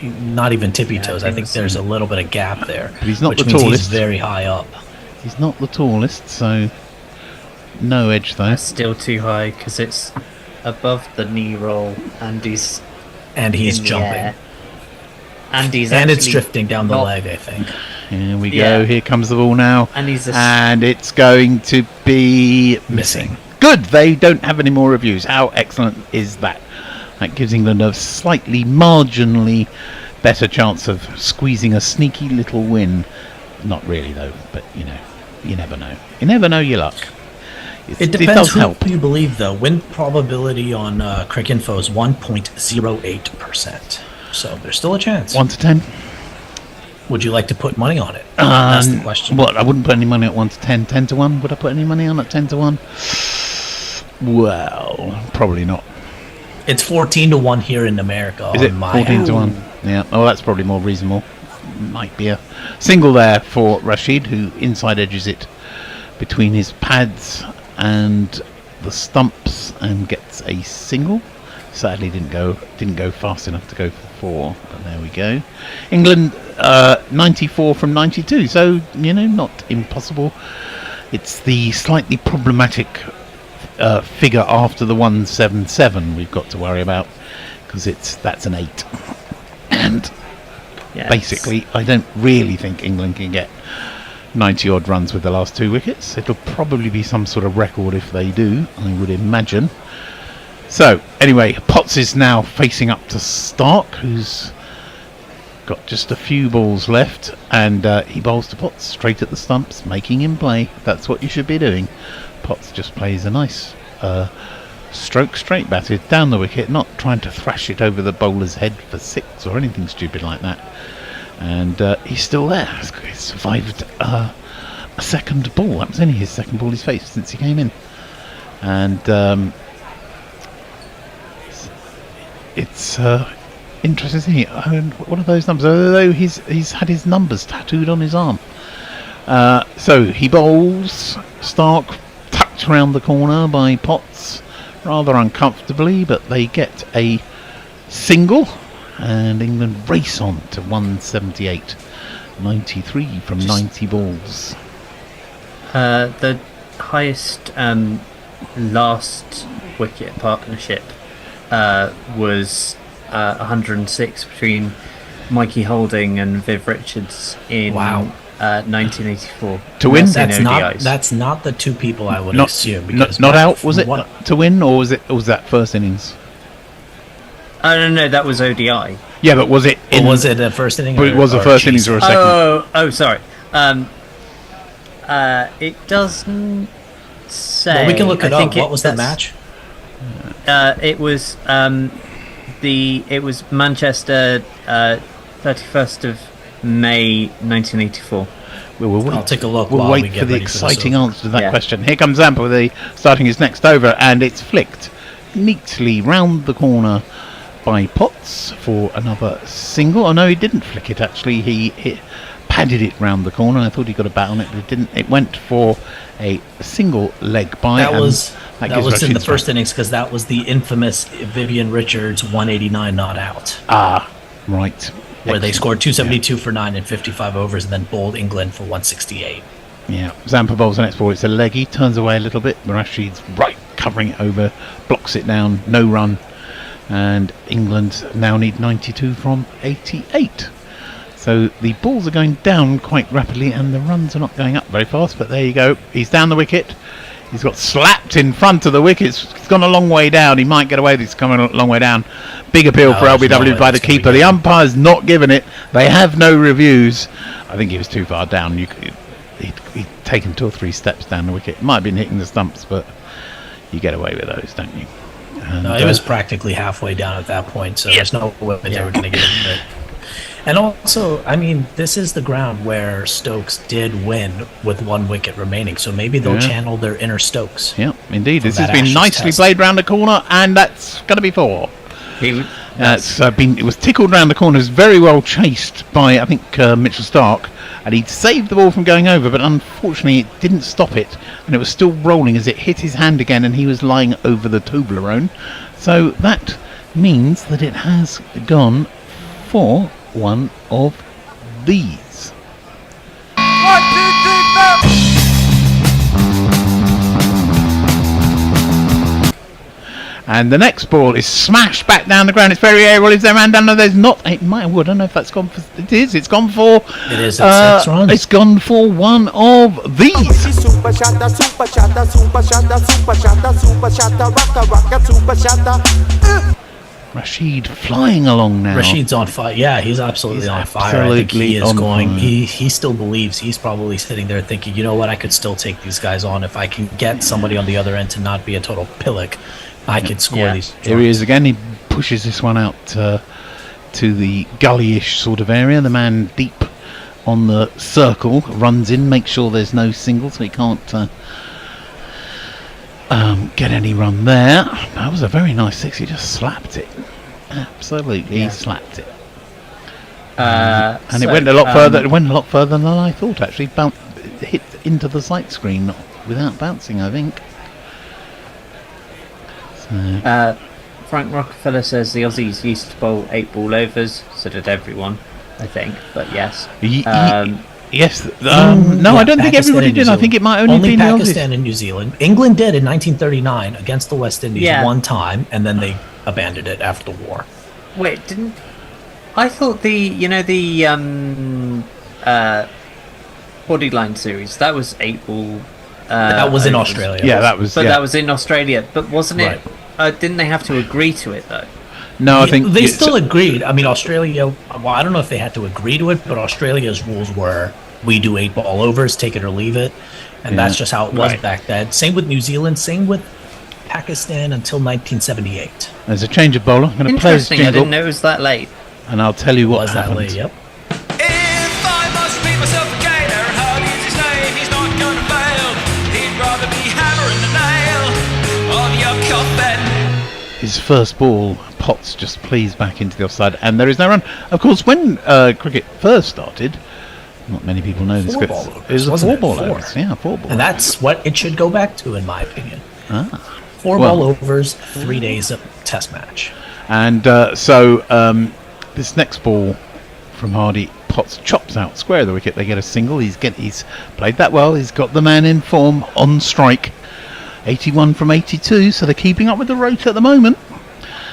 not even tippy toes. I think there's a little bit of gap there. But he's not which the means tallest. He's very high up. He's not the tallest, so no edge though. That's still too high because it's above the knee roll, and he's jumping. And it's drifting down the leg, I think. Here we go. Here comes the ball now. And it's going to be missing. Good. They don't have any more reviews. How excellent is that? That gives England a slightly, marginally better chance of squeezing a sneaky little win. Not really, though. But, you never know. You never know your luck. It depends who you believe, though. Win probability on Cricinfo is 1.08%. So there's still a chance. 1 to 10. Would you like to put money on it? That's the question. Well, I wouldn't put any money at 1 to 10. 10 to 1. Would I put any money on at 10 to 1? Well, probably not. It's 14 to 1 here in America. Is it 14 to 1? Yeah. Oh, that's probably more reasonable. Might be a single there for Rashid, who inside edges it between his pads and the stumps and gets a single. Sadly, didn't go fast enough to go for 4, but there we go. England 94 from 92, so not impossible. It's the slightly problematic figure after the 177 we've got to worry about, because that's an 8, and basically I don't really think England can get 90 odd runs with the last 2 wickets. It'll probably be some sort of record if they do, I would imagine. So, anyway, Potts is now facing up to Stark, who's got just a few balls left, and he bowls to Potts straight at the stumps, making him play. That's what you should be doing. Potts just plays a nice stroke straight batted down the wicket, not trying to thrash it over the bowler's head for 6 or anything stupid like that. And he's still there. He's survived a second ball. That was only his second ball he's faced since he came in. And it's interesting to see. What are those numbers? Although he's had his numbers tattooed on his arm. So he bowls. Stark tucked around the corner by Potts rather uncomfortably, but they get a single, and England race on to 178. 93 from 90 balls. The highest last wicket partnership was 106 between Mikey Holding and Viv Richards in 1984. To win? That's not the 2 people I would assume. Because not out, was it? To win, or was that first innings? No, that was ODI. Yeah, but was it in... Or was it a first inning? It was a first innings or a second? Oh, sorry. It doesn't say. Well, we can look it up. What was the match? It was Manchester, 31st of May 1984. I'll take a look. We'll while wait we get for the ready this exciting over. answer to that question. Here comes Zampa with the starting his next over, and it's flicked neatly round the corner by Potts for another single. Oh no, he didn't flick it actually. He padded it round the corner. I thought he got a bat on it, but it didn't. It went for a single leg by. That was in the Rashid first innings because that was the infamous Vivian Richards 189 not out. Ah, right. Where they scored 272 for 9 in 55 overs and then bowled England for 168. Yeah, Zampa bowls the next ball. It's a leggy, turns away a little bit. Rashid's right, covering it over, blocks it down, no run. And England now need 92 from 88. So the balls are going down quite rapidly and the runs are not going up very fast, but there you go. He's down the wicket. He's got slapped in front of the wickets. It's gone a long way down. He might get away with this coming a long way down. Big appeal for LBW by the keeper. The umpire's not given it. They have no reviews. I think he was too far down. He'd taken 2 or 3 steps down the wicket. Might have been hitting the stumps, but you get away with those, don't you? And, no, it was practically halfway down at that point, so there's no way they were going to get it. And also, I mean, this is the ground where Stokes did win with 1 wicket remaining, so maybe they'll channel their inner Stokes. Yeah, indeed. This has been nicely played round the corner, and that's going to be 4. It was tickled round the corner. It was very well chased by, I think, Mitchell Stark, and he'd saved the ball from going over, but unfortunately it didn't stop it, and it was still rolling as it hit his hand again, and he was lying over the Toblerone. So that means that it has gone for one of these. 1, 2, 3, 4. And the next ball is smashed back down the ground. It's very aerial. Is there a man down there? There's not. It might. I don't know if that's gone for. It is. It's gone for. It is. It's 6 runs. It's gone for one of these. Super shatta, super shatta, super shatta, super shatta, super shatta, rocka, rocka, super shatta. Rashid flying along now. Rashid's on fire. Yeah, he's absolutely on fire. I think he is going. He still believes. He's probably sitting there thinking, you know what? I could still take these guys on if I can get somebody on the other end to not be a total pillock. I could score these. Here he is again. He pushes this one out to the gully-ish sort of area. The man deep on the circle runs in, makes sure there's no single, so he can't get any run there. That was a very nice 6. He just slapped it. Absolutely slapped it. And it went a lot further. It went a lot further than I thought. Actually, hit into the sight screen without bouncing, I think. Frank Rockefeller says the Aussies used to bowl 8 ball overs, so did everyone, I think. But yes. Yes. No, I don't think everybody did. I think it might only be Pakistan and New Zealand. England did in 1939 against the West Indies one time, and then they abandoned it after the war. Wait, didn't I thought the Bodyline series that was 8 ball? That was in Australia. Yeah, that was. But that was in Australia. But wasn't it? Didn't they have to agree to it though? No, I think they still agreed. I mean, Australia. Well, I don't know if they had to agree to it, but Australia's rules were we do 8 ball overs, take it or leave it, and that's just how it was back then. Same with New Zealand. Same with Pakistan until 1978. There's a change of bowler. I'm going to play this jingle. I didn't know it was that late. And I'll tell you what happened. That late, yep. His first ball, Potts just plays back into the offside, and there is no run. Of course, when cricket first started, not many people know this. It was a 4 ball overs. Yeah, 4 ball. And that's what it should go back to, in my opinion. 4 Well, ball overs, 3 days of test match. And so this next ball from Hardy, Potts chops out square of the wicket. They get a single. He's played that well. He's got the man in form on strike. 81 from 82, so they're keeping up with the rate at the moment.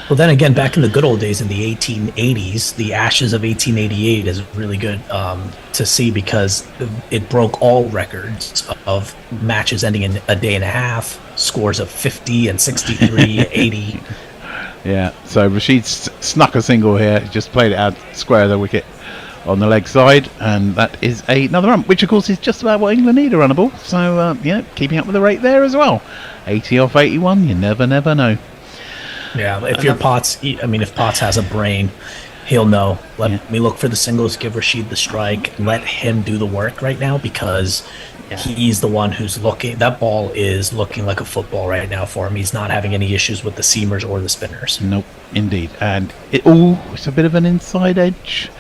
Well, then again, back in the good old days in the 1880s, the Ashes of 1888 is really good to see because it broke all records of matches ending in a day and a half, scores of 50 and 63, 80. Yeah, so Rashid snuck a single here, just played it out square of the wicket on the leg side, and that is another run, which of course is just about what England need, a runnable. So keeping up with the rate there as well. 80 off 81, you never know. Yeah, if Potts has a brain, He'll know. Let me look for the singles, give Rashid the strike, let him do the work right now, because he's the one who's looking. That ball is looking like a football right now for him. He's not having any issues with the seamers or the spinners. Nope, indeed. And it's a bit of an inside edge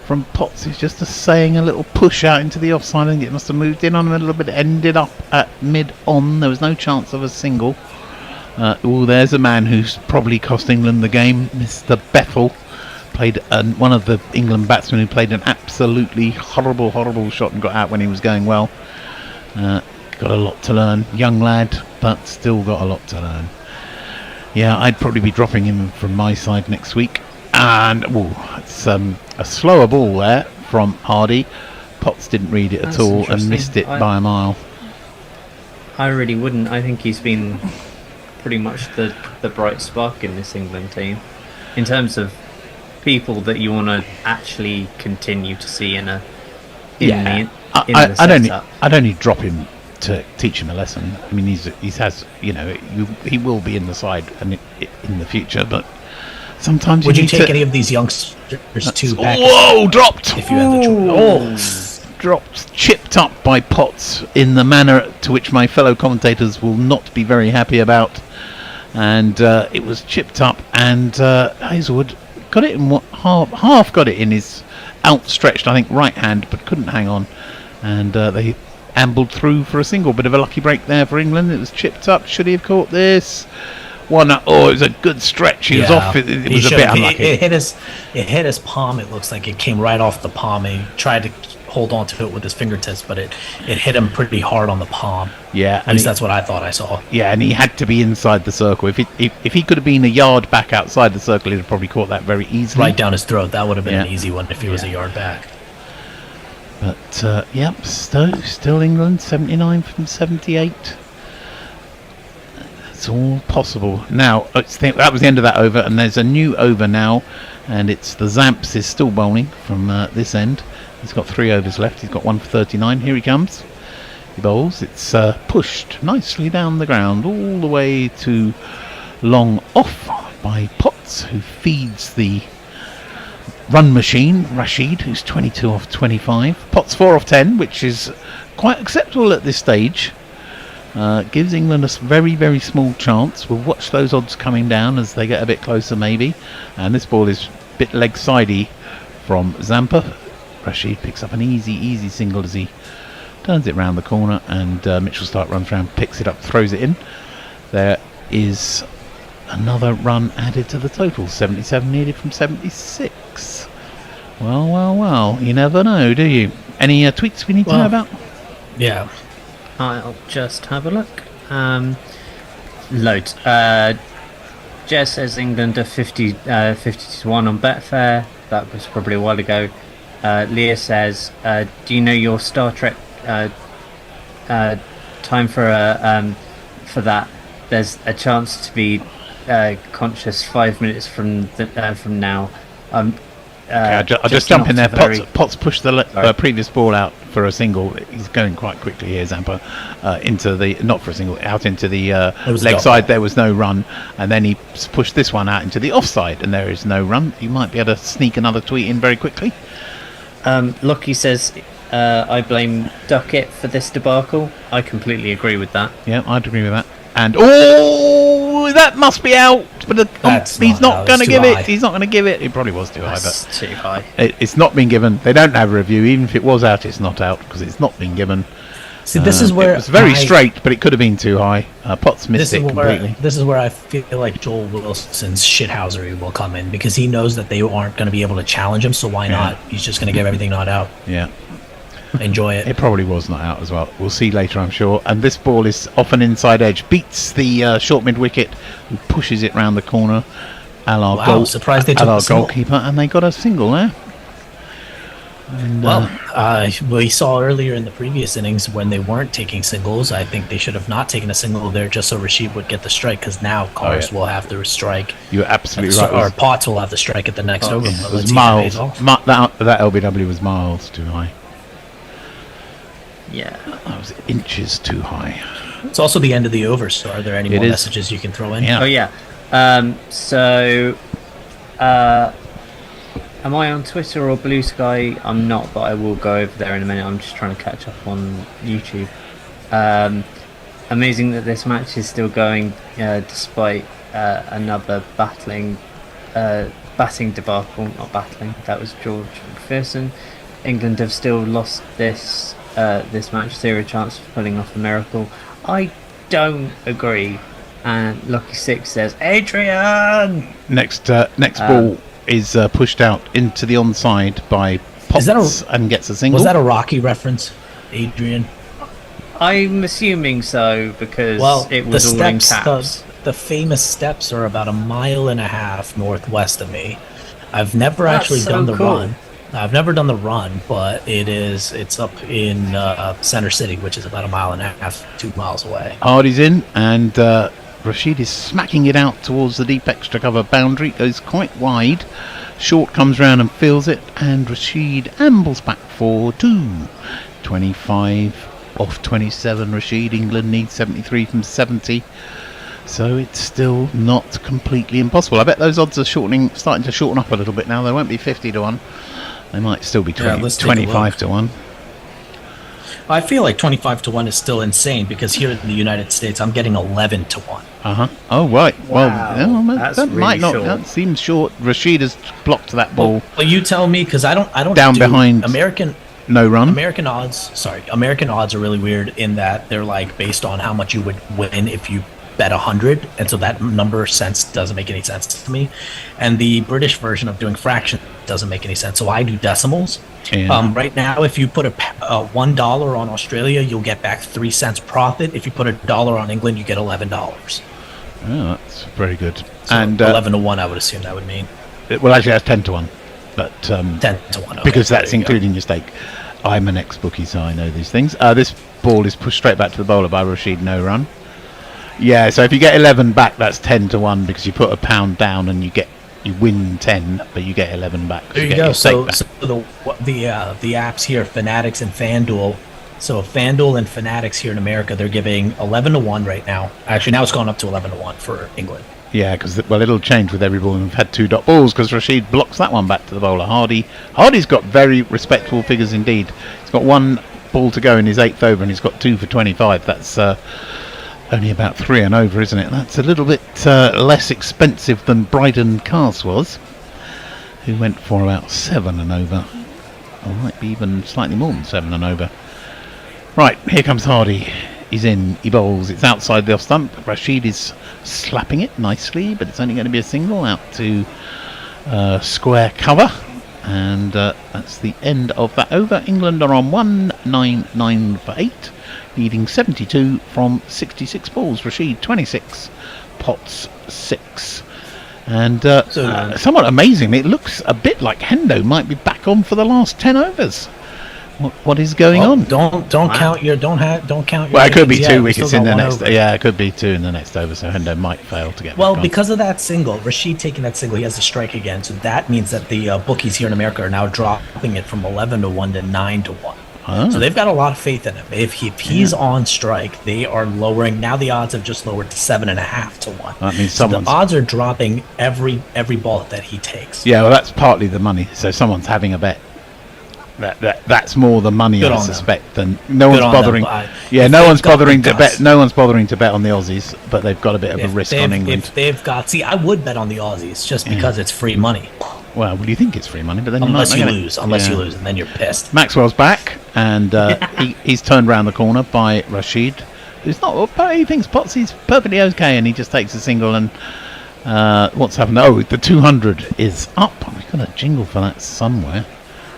from Potts. He's just saying a little push out into the offside. I think it must have moved in on him a little bit. Ended up at mid-on. There was no chance of a single. There's a man who's probably cost England the game, Mr. Bethel. Played one of the England batsmen who played an absolutely horrible shot and got out when he was going well. Got a lot to learn. Young lad, but still got a lot to learn. Yeah, I'd probably be dropping him from my side next week. And it's a slower ball there from Hardy. Potts didn't read it at all and missed it by a mile. I really wouldn't. I think he's been pretty much the bright spark in this England team in terms of people that you want to actually continue to see in the setup. I'd only drop him to teach him a lesson. I mean, he will be in the side and in the future, but sometimes would you take any of these youngsters to back? Whoa, dropped! If you have the choice. Dropped, chipped up by Potts in the manner to which my fellow commentators will not be very happy about. And it was chipped up, and Hazelwood got it in half got it in his outstretched, I think, right hand, but couldn't hang on. And they ambled through for a single. Bit of a lucky break there for England. It was chipped up. Should he have caught this? It was a good stretch. He was off. It was a bit unlucky. It hit his palm. It looks like it came right off the palm. He tried to hold on to it with his fingertips, but it hit him pretty hard on the palm. Yeah, at least that's what I thought I saw. Yeah, and he had to be inside the circle. If he could have been a yard back outside the circle, he'd have probably caught that very easily. Right down his throat. That would have been an easy one if he was a yard back. But still England 79 from 78. It's all possible. Now that was the end of that over, and there's a new over now, and it's the Zamps is still bowling from this end. He's got 3 overs left. He's got 1 for 39. Here he comes. He bowls. It's pushed nicely down the ground all the way to long off by Potts, who feeds the run machine, Rashid, who's 22 off 25. Potts 4 off 10, which is quite acceptable at this stage. Gives England a very, very small chance. We'll watch those odds coming down as they get a bit closer, maybe. And this ball is a bit leg-sidey from Zampa. Rashid picks up an easy single as he turns it round the corner, and Mitchell Stark runs round, picks it up, throws it in. There is another run added to the total. 77 needed from 76. Well, you never know, do you? Any tweets we need to know about? Yeah, I'll just have a look. Loads. Jez says England are 50 to 1 on Betfair. That was probably a while ago. Leah says, do you know your Star Trek time for that? There's a chance to be conscious 5 minutes from now. I'll just jump in there. Potts pushed the previous ball out for a single. He's going quite quickly here, Zampa, into the, not for a single, out into the leg side. There was no run, and then he pushed this one out into the offside, and there is no run. You might be able to sneak another tweet in very quickly. Lockie says, I blame Duckett for this debacle. I completely agree with that. Yeah, I'd agree with that. And that must be out, but he's not going to give it. He's not going to give it. It probably was too high, but too high. It's not been given. They don't have a review. Even if it was out, it's not out because it's not been given. See, this is where it was very straight, but it could have been too high. Potts missed it completely. This is where I feel like Joel Wilson's shithousery will come in, because he knows that they aren't going to be able to challenge him. So why not? He's just going to give everything not out. Yeah. Enjoy it. It probably was not out as well. We'll see later, I'm sure. And this ball is off an inside edge, beats the short mid wicket, who pushes it round the corner. Surprised they took the goalkeeper, and they got a single there. And, we saw earlier in the previous innings when they weren't taking singles. I think they should have not taken a single there just so Rashid would get the strike, because now Cars will have the strike. You're absolutely right. Or Potts will have the strike at the next over. It was miles. That LBW was miles too high. Yeah, that was inches too high. It's also the end of the over, so are there any more messages you can throw in? Yeah. Oh yeah. Am I on Twitter or Blue Sky? I'm not, but I will go over there in a minute. I'm just trying to catch up on YouTube. Amazing that this match is still going despite another batting debacle. Not battling, that was George McPherson. England have still lost this match. Zero chance of pulling off a miracle. I don't agree. And Lucky Six says, Adrian! Next ball is pushed out into the onside by Potts and gets a single. Was that a Rocky reference, Adrian? I'm assuming so, because it was all in caps. The famous steps are about 1.5 miles northwest of me. I've never actually done the run. I've never done the run, but it's up in Center City, which is about 1.5 miles, 2 miles away. Hardy's in, and Rashid is smacking it out towards the deep extra cover boundary. It goes quite wide. Short comes round and fills it, and Rashid ambles back for 2. 25 off 27. Rashid. England needs 73 from 70. So it's still not completely impossible. I bet those odds are starting to shorten up a little bit now. They won't be 50 to 1. They might still be 25 to 1. I feel like 25 to 1 is still insane, because here in the United States I'm getting 11 to 1. Oh right. Wow. Well, That's that really might not. short. That seems short. Rashid has blocked that ball. Well, you tell me, because I don't down do behind. American run. American odds are really weird in that they're like based on how much you would win if you bet 100, and so that number doesn't make any sense to me. And the British version of doing fraction doesn't make any sense, so I do decimals. Right now, if you put a $1 on Australia, you'll get back 3 cents profit. If you put $1 on England, you get $11. Oh, that's very good. So and 11 to 1, I would assume that would mean. Well, actually, that's 10 to 1. But 10 to 1. Okay, because that's including your stake. I'm an ex-bookie, so I know these things. This ball is pushed straight back to the bowler by Rashid. No run. Yeah, so if you get 11 back, that's 10 to 1, because you put £1 down and you win 10, but you get 11 back. There you go. So the apps here, Fanatics and FanDuel. So FanDuel and Fanatics here in America, they're giving 11 to 1 right now. Actually, now it's gone up to 11 to 1 for England. Yeah, because it'll change with every ball. And we've had 2 dot balls because Rashid blocks that one back to the bowler. Hardy's got very respectable figures indeed. He's got 1 ball to go in his 8th over, and he's got 2 for 25. That's only about 3 and over, isn't it? That's a little bit less expensive than Bryden Cars was, who went for about 7 and over. Or might be even slightly more than 7 and over. Right, here comes Hardy. He's in, he bowls, it's outside the off stump. Rashid is slapping it nicely, but it's only going to be a single out to square cover. And that's the end of that over. England are on 199 for 8. Needing 72 from 66 balls. Rashid 26, Potts 6. And somewhat amazingly, it looks a bit like Hendo might be back on for the last 10 overs. What is going on? Don't count your Well, it could be 2 wickets in the next. Yeah, it could be 2 in the next over. So Hendo might fail to get. Well, because of that single, Rashid taking that single, he has to strike again. So that means that the bookies here in America are now dropping it from 11 to 1 to 9 to 1. So they've got a lot of faith in him. If he's on strike, they are lowering. Now the odds have just lowered to 7.5 to 1. That means so the odds are dropping every ball that he takes. Yeah, well, that's partly the money. So someone's having a bet. That's more the money, I suspect. Than no one's bothering. No one's bothering to bet. No one's bothering to bet on the Aussies, but they've got a bit of a risk on England. If they've got, I would bet on the Aussies just because it's free money. Well, you think it's free money, but then unless you lose, and then you're pissed. Maxwell's back, and he's turned round the corner by Rashid, who's not. He thinks Potts is perfectly okay, and he just takes a single. And what's happened? Oh, the 200 is up. We've got a jingle for that somewhere.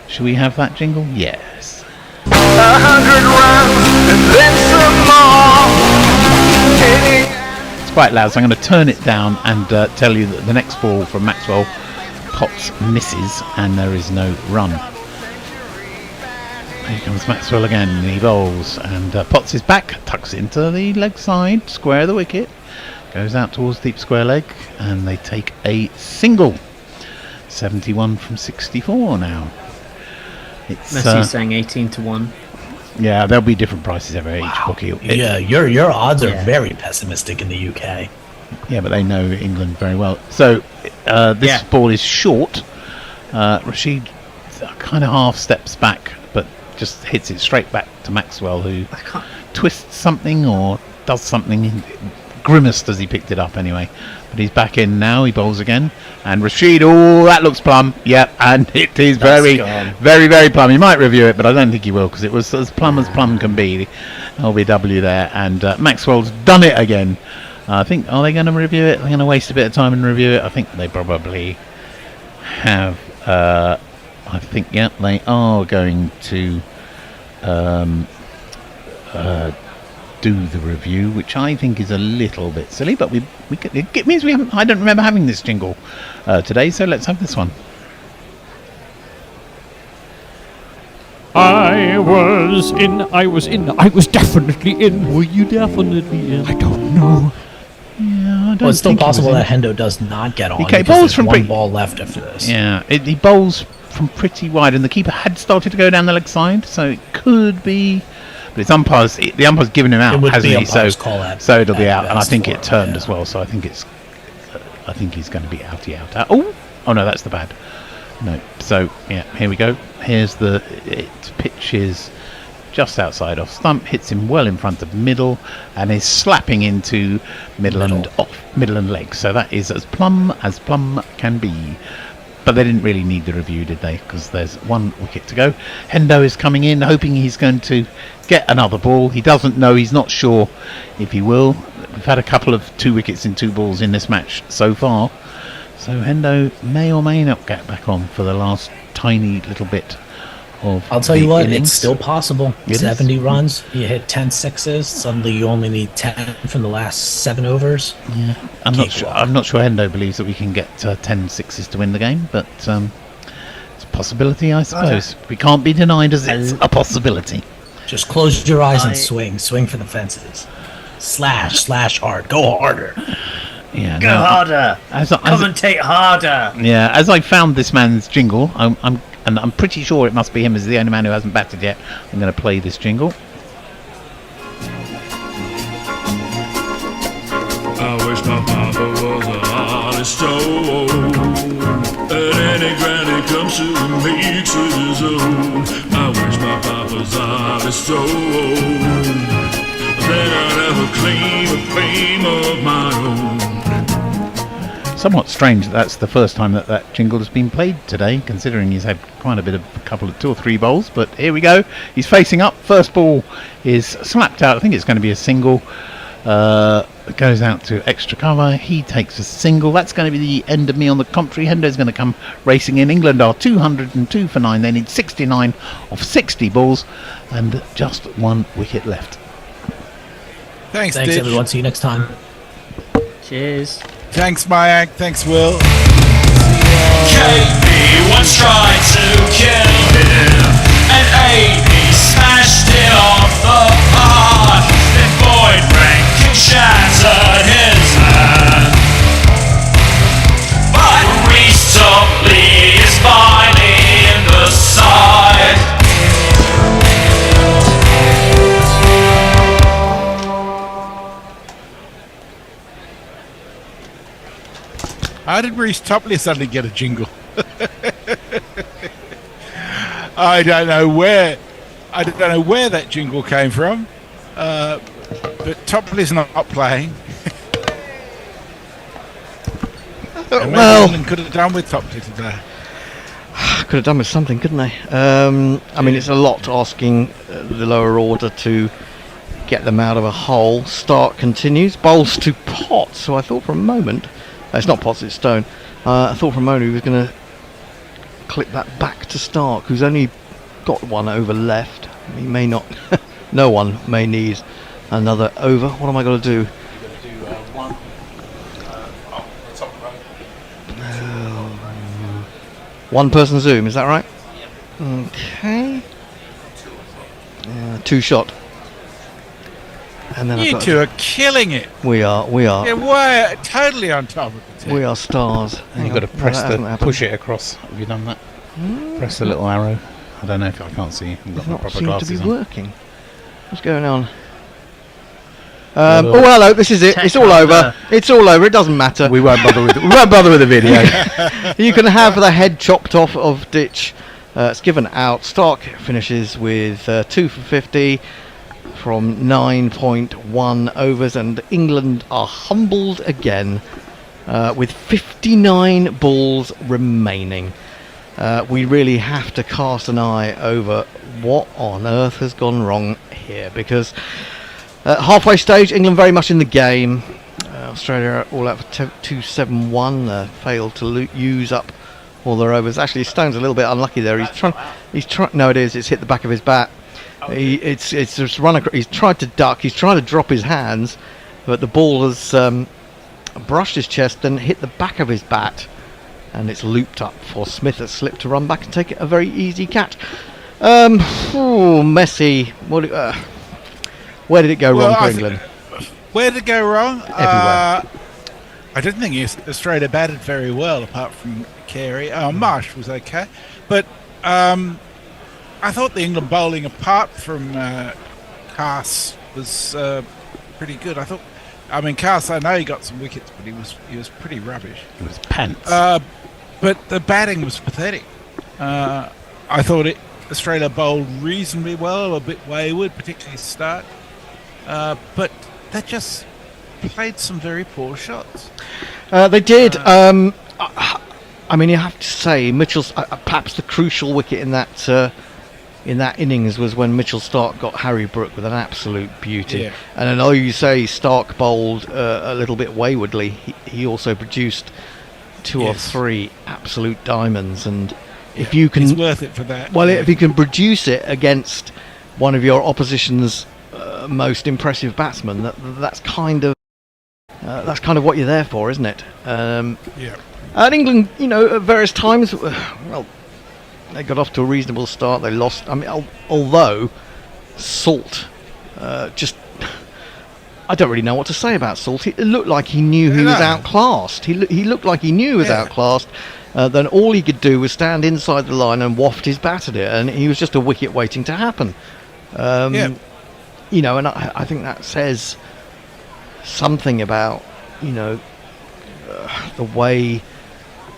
Should we have that jingle? Yes. 100 runs and then some more. It's quite loud, so I'm going to turn it down and tell you that the next ball from Maxwell, Potts misses, and there is no run. Here comes Maxwell again. He bowls, and Potts is back, tucks it into the leg side, square the wicket, goes out towards deep square leg, and they take a single. 71 from 64 now. It's Messi's saying 18 to 1. Yeah, there'll be different prices every each bookie. Yeah, your odds are very pessimistic in the UK. Yeah, but they know England very well. So this ball is short, Rashid kind of half steps back, but just hits it straight back to Maxwell, who twists something or does something. Grimaced as he picked it up anyway. But he's back in now. He bowls again. And Rashid, oh, that looks plumb. Yep, and it is very, very plumb. He might review it, but I don't think he will, because it was as plumb can be. The LBW there. And Maxwell's done it again. I think, are they going to review it? They're going to waste a bit of time and review it? I think they probably have. I think, yeah, they are going to do the review, which I think is a little bit silly, but it means we haven't. I don't remember having this jingle today, so let's have this one. I was definitely in. Were you definitely in? I don't know. Yeah, Well, it's still possible that Hendo does not get on. He bowls from one ball left after this. Yeah, he bowls from pretty wide, and the keeper had started to go down the leg side, so it could be. But it's umpires. The umpire's given him out, hasn't he? So it'll be out, and I think it turned as well. So I think it's. I think he's going to be outy out. Oh no, that's the bad. No. So yeah, here we go. Here's the. Its pitch is just outside off stump, hits him well in front of middle, and is slapping into middle and leg. So that is as plumb can be. But they didn't really need the review, did they? Because there's one wicket to go. Hendo is coming in, hoping he's going to get another ball. He doesn't know. He's not sure if he will. We've had a couple of 2 wickets in 2 balls in this match so far. So Hendo may or may not get back on for the last tiny little bit of I'll tell you what, innings. it's still possible. 70 runs, you hit 10 sixes, suddenly you only need 10 from the last 7 overs. Yeah, I'm not sure Hendo believes that we can get 10 sixes to win the game, but it's a possibility, I suppose. We can't be denied as it's a possibility. Just close your eyes and swing for the fences. Slash hard, go harder. Yeah, Go harder. Commentate harder. Yeah, as I found this man's jingle, I'm pretty sure it must be him as the only man who hasn't batted yet. I'm going to play this jingle. I wish my papa was an honest Joe, and any granny comes to and makes it his own. I wish my papa's honest Joe, then I'd have a claim of fame of my own. Somewhat strange that that's the first time that jingle has been played today, considering he's had quite a bit of 2 or 3 bowls. But here we go. He's facing up. First ball is slapped out. I think it's going to be a single. It goes out to extra cover. He takes a single. That's going to be the end of me on the commentary. Hendo's going to come racing in. England are 202 for 9. They need 69 off 60 balls and just 1 wicket left. Thanks everyone. See you next time. Cheers. Thanks, Mayak. Thanks, Will. KB once tried to kill him, and AB smashed it off the heart. Then Boyd Rankin shattered his hand. But Reece Topley is finally in the side. How did Reece Topley suddenly get a jingle? I don't know where that jingle came from. But Topley's not playing. Well, England could have done with Topley today. Could have done with something, couldn't they? I mean, it's a lot asking the lower order to get them out of a hole. Stark continues, bowls to Potts, so I thought for a moment. It's not Potts, it's Stone. I thought for a moment he was going to clip that back to Stark, who's only got 1 over left. He may not. No one may need another over. What am I going to do? You're going to do 1. Top row. 1 person zoom, is that right? Yep. Okay. 2 shot. And then You two are killing it. We are. Yeah, we're totally on top of it. We are stars. You've got to press push it across. Have you done that? Press the little arrow. I don't know if I can't see. I've got Does my not proper seem glasses to be on. working. What's going on? Oh, hello. This is it. It's all over. It's all over. It doesn't matter. We won't bother with it. We won't bother with the video. You can have the head chopped off of Ditch. It's given out. Stark finishes with 2 for 50 from 9.1 overs, and England are humbled again with 59 balls remaining. We really have to cast an eye over what on earth has gone wrong here, because halfway stage, England very much in the game. Australia all out for 271, failed to use up all their overs. Actually, Stone's a little bit unlucky there. He's trying. No, it is. It's hit the back of his bat. It's just run across. He's tried to duck. He's tried to drop his hands, but the ball has brushed his chest and hit the back of his bat, and it's looped up for Smith. Has slipped to run back and take a very easy catch. Messi. Where did it go wrong for England? Where did it go wrong? Everywhere. I didn't think Australia batted very well, apart from Carey. Marsh was okay, but I thought the England bowling, apart from Cass, was pretty good. Cass, I know he got some wickets, but he was pretty rubbish. It was pants. But the batting was pathetic. I thought Australia bowled reasonably well, a bit wayward, particularly start. But they just played some very poor shots. They did. You have to say, Mitchell's perhaps the crucial wicket in that innings was when Mitchell Stark got Harry Brook with an absolute beauty. Yeah. And I know you say Stark bowled a little bit waywardly. He also produced 2 or 3 absolute diamonds, and if you can, it's worth it for that. Well, if you can produce it against one of your opposition's most impressive batsmen, that's kind of what you're there for, isn't it? Yeah. And England, at various times, they got off to a reasonable start. They lost. Although Salt, I don't really know what to say about Salt. It looked like he knew he was outclassed. He looked like he knew he was outclassed. Then all he could do was stand inside the line and waft his bat at it, and he was just a wicket waiting to happen. And I think that says something about the way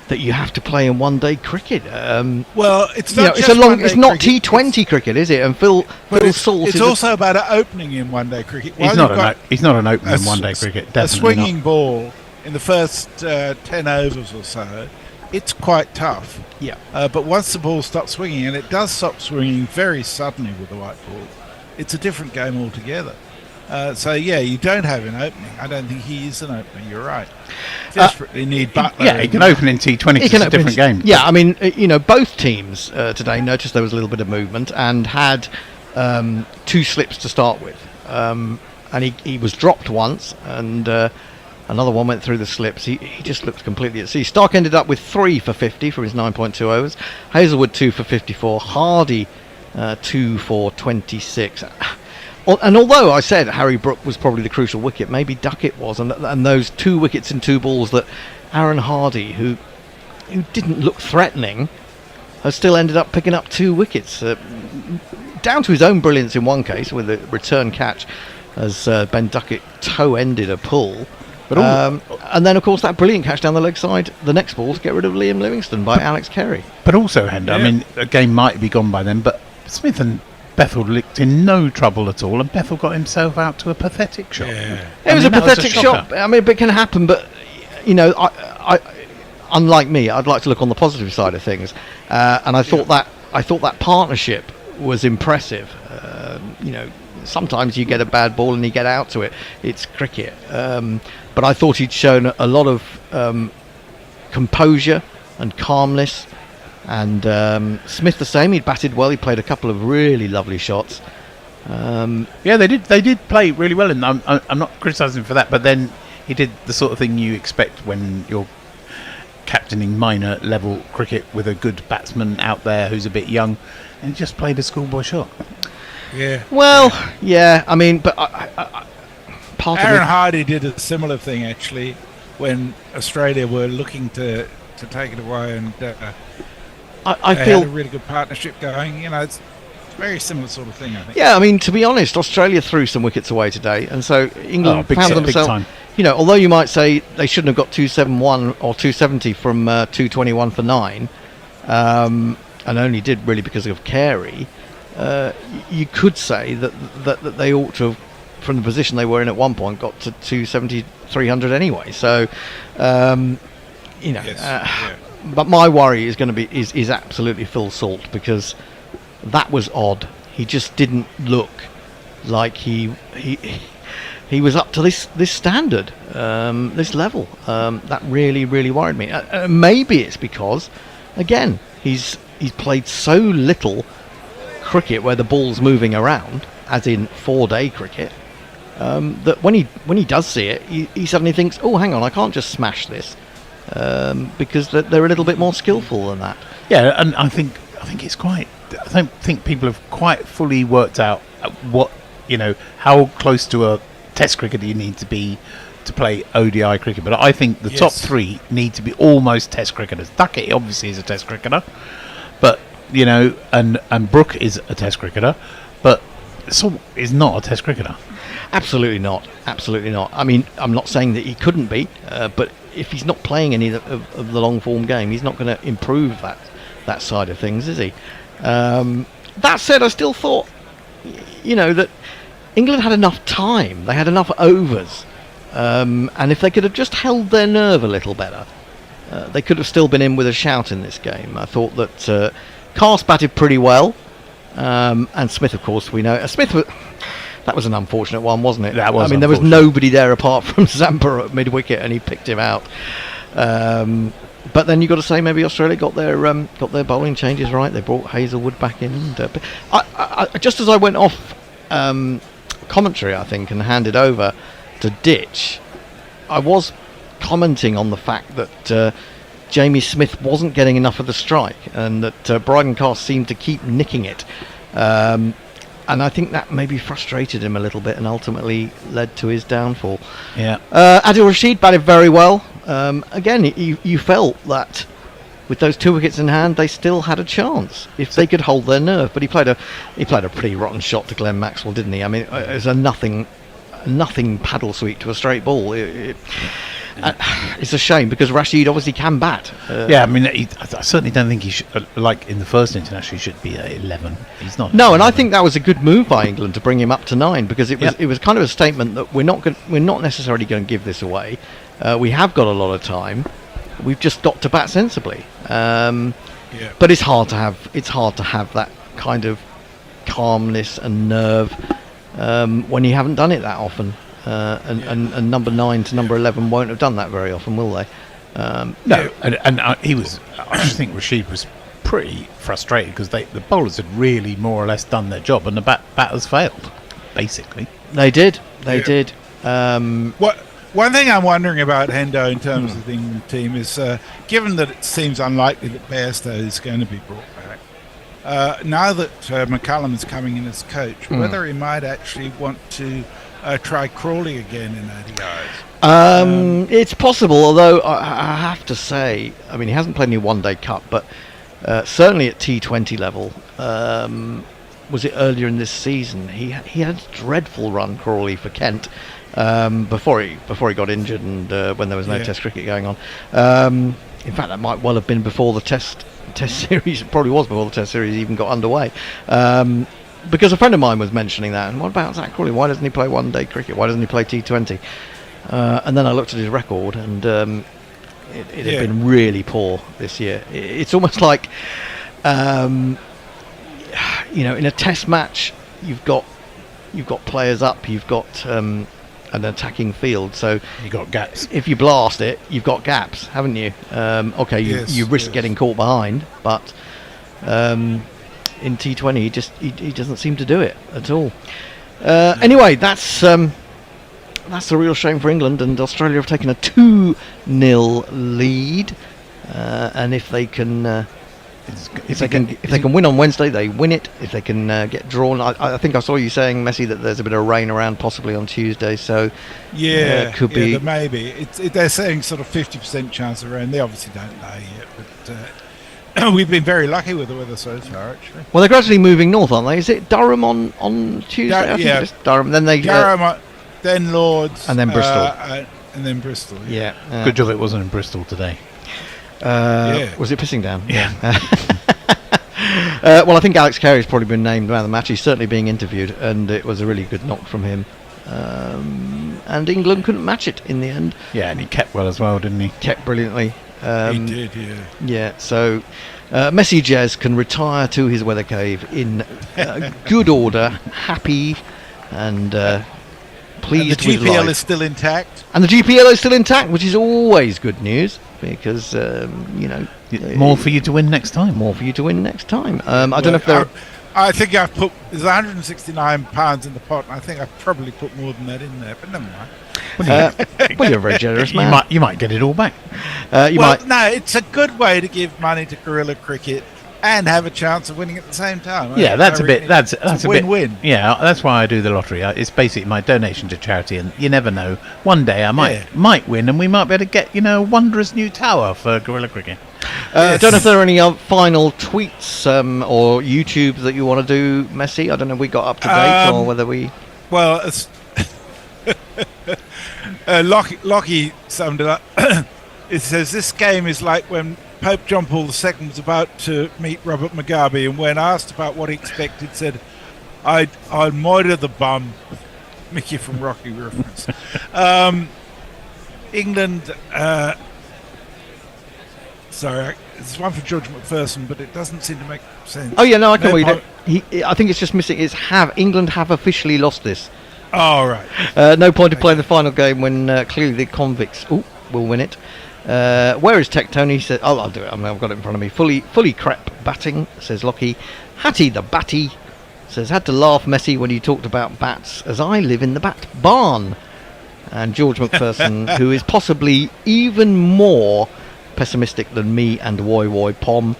that you have to play in one-day cricket. It's not it's not T20 cricket, is it? And Phil Salt. It's also about an opening in one-day cricket. He's not an opener in one-day cricket. Definitely a swinging ball in the first 10 overs or so. It's quite tough. Yeah. But once the ball stops swinging, and it does stop swinging very suddenly with the white ball, it's a different game altogether. You don't have an opening. I don't think he is an opener. You're right. Desperately need Butler. Yeah, he can open in T20. It's a different game. Yeah, both teams today noticed there was a little bit of movement and had 2 slips to start with. And he was dropped once, and another one went through the slips. He just looked completely at sea. Stark ended up with 3 for 50 from his 9.2 overs. Hazelwood 2 for 54. Hardy 2 for 26. And although I said Harry Brook was probably the crucial wicket, maybe Duckett was, and those 2 wickets in 2 balls that Aaron Hardy, who didn't look threatening, has still ended up picking up 2 wickets, down to his own brilliance in one case with a return catch as Ben Duckett toe-ended a pull. And then, of course, that brilliant catch down the leg side, the next ball to get rid of Liam Livingstone by Alex Carey. But also, Hendo, the game might be gone by then, but Smith and Bethel looked in no trouble at all, and Bethel got himself out to a pathetic shot. Yeah. It was a pathetic shot. It can happen, but I unlike me, I'd like to look on the positive side of things, and I thought that partnership was impressive. Sometimes you get a bad ball and you get out to it. It's cricket, but I thought he'd shown a lot of composure and calmness. And Smith the same. He'd batted well. He played a couple of really lovely shots. They did play really well, and I'm not criticising for that. But then he did the sort of thing you expect when you're captaining minor level cricket with a good batsman out there who's a bit young, and he just played a schoolboy shot. Yeah. Well, yeah. But Aaron Hardy did a similar thing actually when Australia were looking to take it away, and. I feel had a really good partnership going. very similar sort of thing, I think. Yeah, I mean, to be honest, Australia threw some wickets away today, and so England big found time. themselves. You know, although you might say they shouldn't have got 271 or 270 from 221 for 9, and only did really because of Carey, you could say that they ought to have, from the position they were in at one point, got to 270, 300 anyway. So, you know, but my worry is going to be is absolutely Phil Salt, because that was odd. He just didn't look like he was up to this standard, this level. That really worried me. Maybe it's because, again, he's played so little cricket where the ball's moving around, as in 4-day cricket, that when he does see it, he suddenly thinks, oh, hang on, I can't just smash this, because they're a little bit more skillful than that. Yeah, and I think it's quite. I don't think people have quite fully worked out what, you know, how close to a Test cricket you need to be to play ODI cricket. But I think the top three need to be almost Test cricketers. Duckett obviously is a Test cricketer, but you know, and Brook is a Test cricketer, but Salt is not a Test cricketer. Absolutely not. Absolutely not. I mean, I'm not saying that he couldn't be, but if he's not playing any of the long form game, he's not going to improve that side of things, is he? That said, I still thought, you know, that England had enough time. They had enough overs, and if they could have just held their nerve a little better, they could have still been in with a shout in this game. I thought that Carse batted pretty well, and Smith, of course, we know. That was an unfortunate one, wasn't it? That was. I mean, there was nobody there apart from Zampa at mid-wicket, and he picked him out. But then you've got to say maybe Australia got their bowling changes right. They brought Hazelwood back in. And, I just as I went off commentary, I think, and handed over to Ditch, I was commenting on the fact that Jamie Smith wasn't getting enough of the strike, and that Bryden Carse seemed to keep nicking it. And I think that maybe frustrated him a little bit and ultimately led to his downfall. Yeah. Adil Rashid batted very well. Again, you felt that with those 2 wickets in hand, they still had a chance if they could hold their nerve. But he played a pretty rotten shot to Glenn Maxwell, didn't he? I mean, it was a nothing paddle sweep to a straight ball. It's a shame because Rashid obviously can bat. Yeah, I mean, I certainly don't think he should, like in the first international, he should be at 11. He's not. No, and I think that was a good move by England to bring him up to 9, because it was kind of a statement that we're not necessarily going to give this away. We have got a lot of time. We've just got to bat sensibly. But it's hard to have that kind of calmness and nerve when you haven't done it that often. And number 9 to number 11 won't have done that very often, will they? No, and he was. I just think Rashid was pretty frustrated because the bowlers had really more or less done their job, and the batters failed. Basically, they did. They did. One thing I'm wondering about Hendo in terms of the England team is, given that it seems unlikely that Bairstow is going to be brought back, now that McCullum is coming in as coach, whether he might actually want to try Crawley again in ODIs. It's possible, although I have to say, I mean, he hasn't played any one-day cup, but certainly at T20 level, was it earlier in this season? He had a dreadful run, Crawley, for Kent. Before he got injured and when there was no Test cricket going on. In fact, that might well have been before the Test series. It probably was before the Test series even got underway. Because a friend of mine was mentioning that. And what about Zach Crawley? Why doesn't he play one-day cricket? Why doesn't he play T20? And then I looked at his record, and it had been really poor this year. It's almost like, in a Test match, you've got players up, you've got an attacking field, so you got gaps. If you blast it, you've got gaps, haven't you? You risk getting caught behind, but in T20 he doesn't seem to do it at all. Anyway, that's a real shame for England, and Australia have taken a 2-0 lead, and if they can if they can win on Wednesday, they win it. If they can get drawn, I think I saw you saying, Messi, that there's a bit of rain around possibly on Tuesday, so could be. Maybe they're saying sort of 50% chance of rain. They obviously don't know yet, but we've been very lucky with the weather so far, actually. Well, they're gradually moving north, aren't they? Is it Durham on Tuesday? I think yeah. it's Durham. Then they Durham, then Lords, and then Bristol, and then Bristol. Yeah. Good job it wasn't in Bristol today. Was it pissing down? Yeah. Well, I think Alex Carey's probably been named man of the match. He's certainly being interviewed, and it was a really good knock from him. And England couldn't match it in the end. Yeah, and he kept well as well, didn't he? Kept brilliantly. He did, yeah. Yeah, so Messi Jez can retire to his weather cave in good order, happy, and pleased and the with life. GPL is still intact. And the GPL is still intact, which is always good news, because, more for you to win next time. More for you to win next time. I don't know if there I think I've put... There's £169 in the pot, and I think I've probably put more than that in there, but never mind. Well, you're a very generous man. You might get it all back. No, it's a good way to give money to guerrilla cricket and have a chance of winning at the same time. Yeah, that's a win-win. Yeah, that's why I do the lottery. It's basically my donation to charity, and you never know. One day I might win, and we might be able to get a wondrous new tower for guerrilla cricket. I don't know if there are any final tweets or YouTube that you want to do, Messi. I don't know if we got up to date or whether we... Well, Lockie summed it up. It says, this game is like when Pope John Paul II was about to meet Robert Mugabe, and when asked about what he expected, said, I'll murder the bum. Mickey from Rocky reference. England... Sorry, it's one for George McPherson, but it doesn't seem to make sense. Oh yeah, no, I can read it. I think it's just missing. England have officially lost this. Oh right. No point in playing the final game when clearly the convicts will win it. Where is Tech Tony? He said, I'll do it. I've got it in front of me. Fully crap batting, says Lockie. Hattie the Batty says, had to laugh, Messi, when you talked about bats, as I live in the bat barn. And George McPherson, who is possibly even more pessimistic than me and Woy Pom,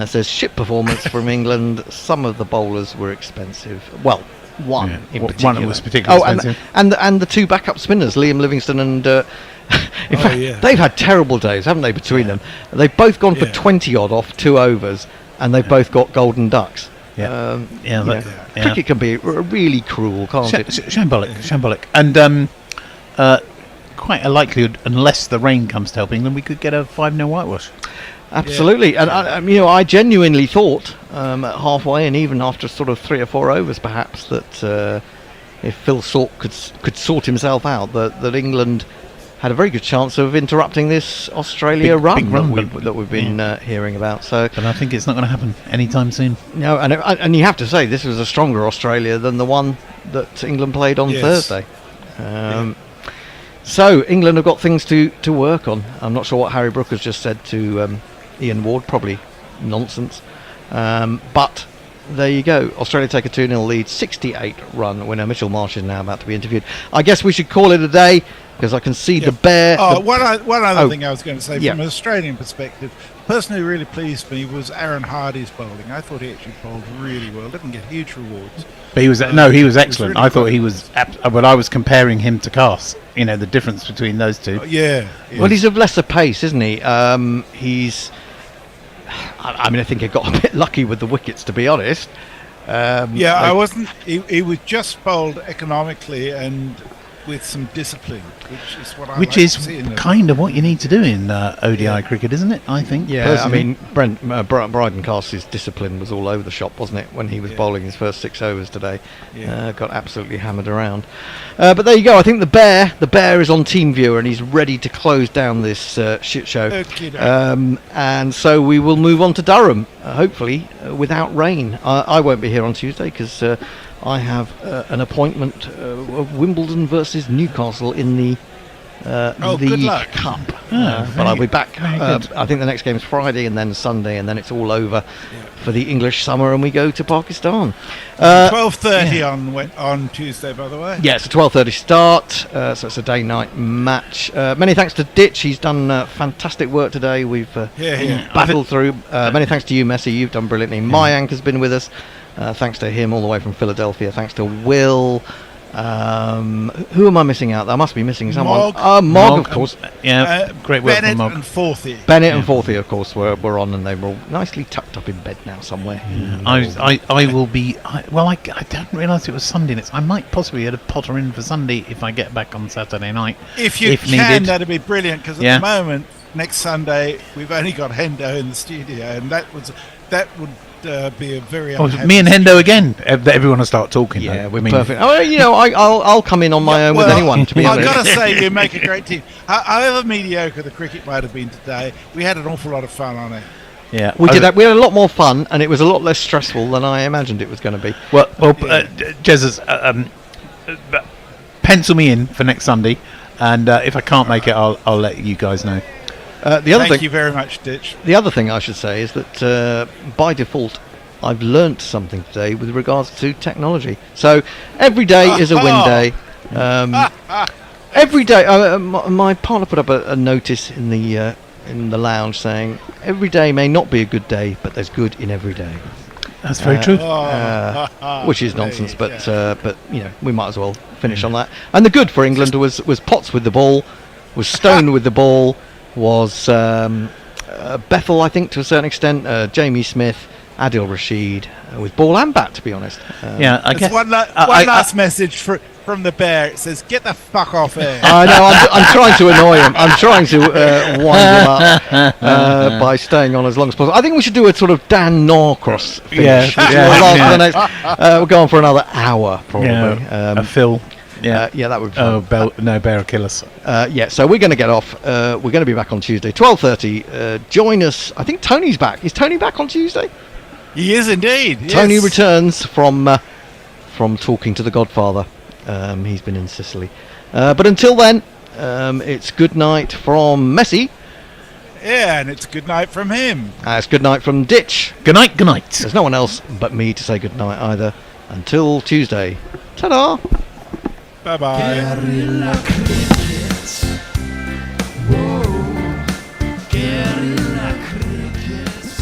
says, shit performance from England. Some of the bowlers were expensive. Well, one in particular. One was particularly expensive. And the two backup spinners, Liam Livingston and in fact, they've had terrible days, haven't they, between them? They've both gone for 20 odd off 2 overs, and they've both got golden ducks. Cricket can be really cruel, can't it? Shambolic. And quite a likelihood, unless the rain comes to help England, we could get a 5-0 whitewash. Absolutely, and I genuinely thought at halfway, and even after sort of 3 or 4 overs, perhaps, that if Phil Salt could sort himself out, that England had a very good chance of interrupting this Australia run that we've been hearing about. So, but I think it's not going to happen anytime soon. No, and you have to say this was a stronger Australia than the one that England played on Thursday. So England have got things to work on. I'm not sure what Harry Brook has just said to Ian Ward, probably nonsense. But there you go. Australia take a 2-0 lead, 68-run winner. Mitchell Marsh is now about to be interviewed. I guess we should call it a day, because I can see the bear... One other thing I was going to say, from an Australian perspective, the person who really pleased me was Aaron Hardy's bowling. I thought he actually bowled really well. Didn't get huge rewards. But he was he was excellent. I thought he was... But I was comparing him to Cass. The difference between those two. Well, he's of lesser pace, isn't he? He's... I think he got a bit lucky with the wickets, to be honest. I wasn't... He was just bowled economically and with some discipline, which is what I like to see in kind of what you need to do in ODI cricket, isn't it? I think. Yeah, personally. Bryden Cass's discipline was all over the shop, wasn't it, when he was bowling his first 6 overs today? Got absolutely hammered around. But there you go. I think the bear is on TeamViewer, and he's ready to close down this shit show. And so we will move on to Durham, hopefully without rain. I won't be here on Tuesday because I have an appointment of Wimbledon versus Newcastle in the League Cup. But I'll be back. I think the next game is Friday, and then Sunday, and then it's all over for the English summer, and we go to Pakistan. 12:30 on Tuesday, by the way. Yeah, it's a 12:30 start, so it's a day-night match. Many thanks to Ditch. He's done fantastic work today. We've battled through. Many thanks to you, Messi. You've done brilliantly. Mayank has been with us. Thanks to him all the way from Philadelphia. Thanks to Will. Who am I missing out? I must be missing someone. Mog, of course. Great work Bennett from Mog. and Forthy. Bennett and Forthy, of course, were on, and they were all nicely tucked up in bed now somewhere. I will be. I didn't realise it was Sunday. I might possibly get a Potter in for Sunday if I get back on Saturday night. If you can, needed. that'd be brilliant. Because at the moment, next Sunday, we've only got Hendo in the studio, and that would be a very. Me and Hendo again. Everyone will start talking. Yeah, we're perfect. I'll come in on my own with anyone. To be honest, I've got to say, you make a great team. However mediocre the cricket might have been today, we had an awful lot of fun on it. Yeah, we did that. We had a lot more fun, and it was a lot less stressful than I imagined it was going to be. Well, Jez's, pencil me in for next Sunday, and if I can't make it, I'll let you guys know. Thank you very much, Ditch. The other thing I should say is that by default, I've learnt something today with regards to technology. So every day is a win day. Every day, my partner put up a notice in the lounge saying every day may not be a good day, but there's good in every day. That's very true. Which is nonsense, but we might as well finish on that. And the good for England was Potts with the ball, was Stone with the ball, was Bethel, I think, to a certain extent, Jamie Smith, Adil Rashid, with ball and bat, to be honest. I guess one last message from the bear. It says, "Get the fuck off here." I know. I'm trying to annoy him. I'm trying to wind him up by staying on as long as possible. I think we should do a sort of Dan Norcross finish. We'll go on for another hour, probably. A Phil. Yeah, that would be Bear will kill us. So we're going to get off. We're going to be back on Tuesday, 12:30. Join us. I think Tony's back. Is Tony back on Tuesday? He is indeed. Yes. Tony returns from talking to the Godfather. He's been in Sicily. But until then, it's good night from Messi. Yeah, and it's good night from him. It's good night from Ditch. Good night, good night. There's no one else but me to say good night either. Until Tuesday. Ta-da! Bye-bye. Guerrilla crickets. Whoa. Guerrilla crickets.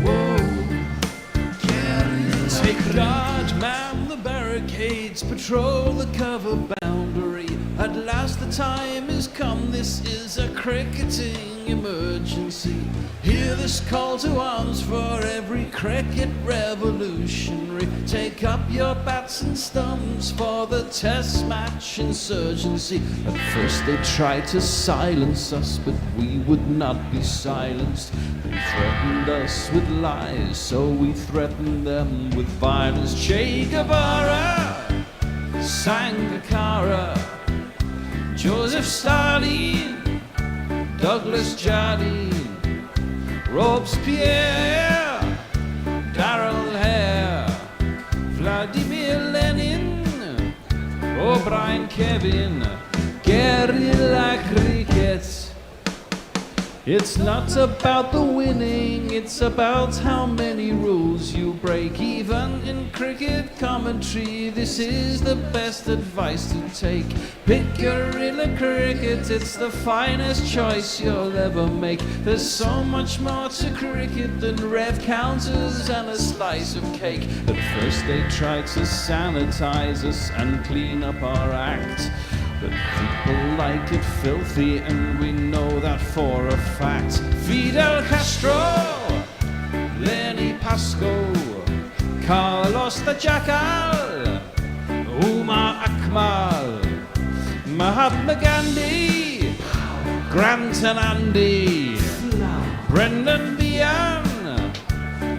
Whoa. Guerrilla. Take guard, man the barricades, patrol the cover boundary. At last the time has come, this is a cricketing emergency. Hear this call to arms for every cricket revolutionary. Take up your bats and stumps for the test match insurgency. At first they tried to silence us, but we would not be silenced. They threatened us with lies, so we threatened them with violence. Che Guevara, Sangakkara, Joseph Stalin, Douglas Jardine, Robespierre, Darrell Hare, Vladimir Lenin, O'Brien Kevin, guerrilla cricket. It's not about the winning, it's about how many rules you break. Even in cricket commentary, this is the best advice to take. Pick guerrilla cricket, it's the finest choice you'll ever make. There's so much more to cricket than rev counters and a slice of cake. At first they tried to sanitize us and clean up our act, but people like it filthy, and we know that for a fact. Fidel Castro, Lenny Pascoe, Carlos the Jackal, Umar Akmal, Mahatma Gandhi, Grant and Andy, Brendan Behan,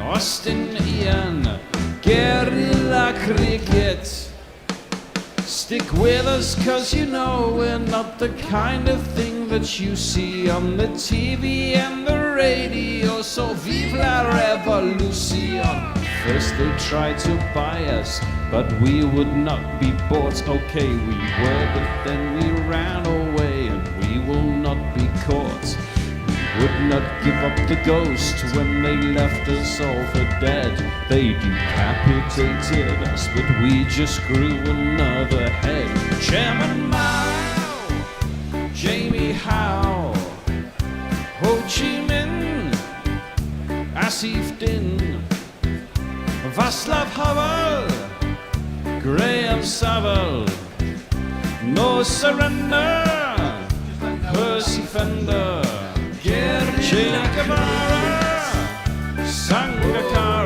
Austin Ian, guerrilla cricket. Stick with us, cause you know we're not the kind of thing that you see on the TV and the radio. So vive la revolution. First they tried to buy us, but we would not be bought. Okay, we were, but then we ran away, and we will not be caught. We would not give up the ghost when they left us all for dead. They decapitated us, but we just grew another head. Chairman Mao, Jamie Howe, Ho Chi Minh, Asif Din, Václav Havel, Graham Saville, No Surrender, Percy Fender, Che Guevara, Sangakkara.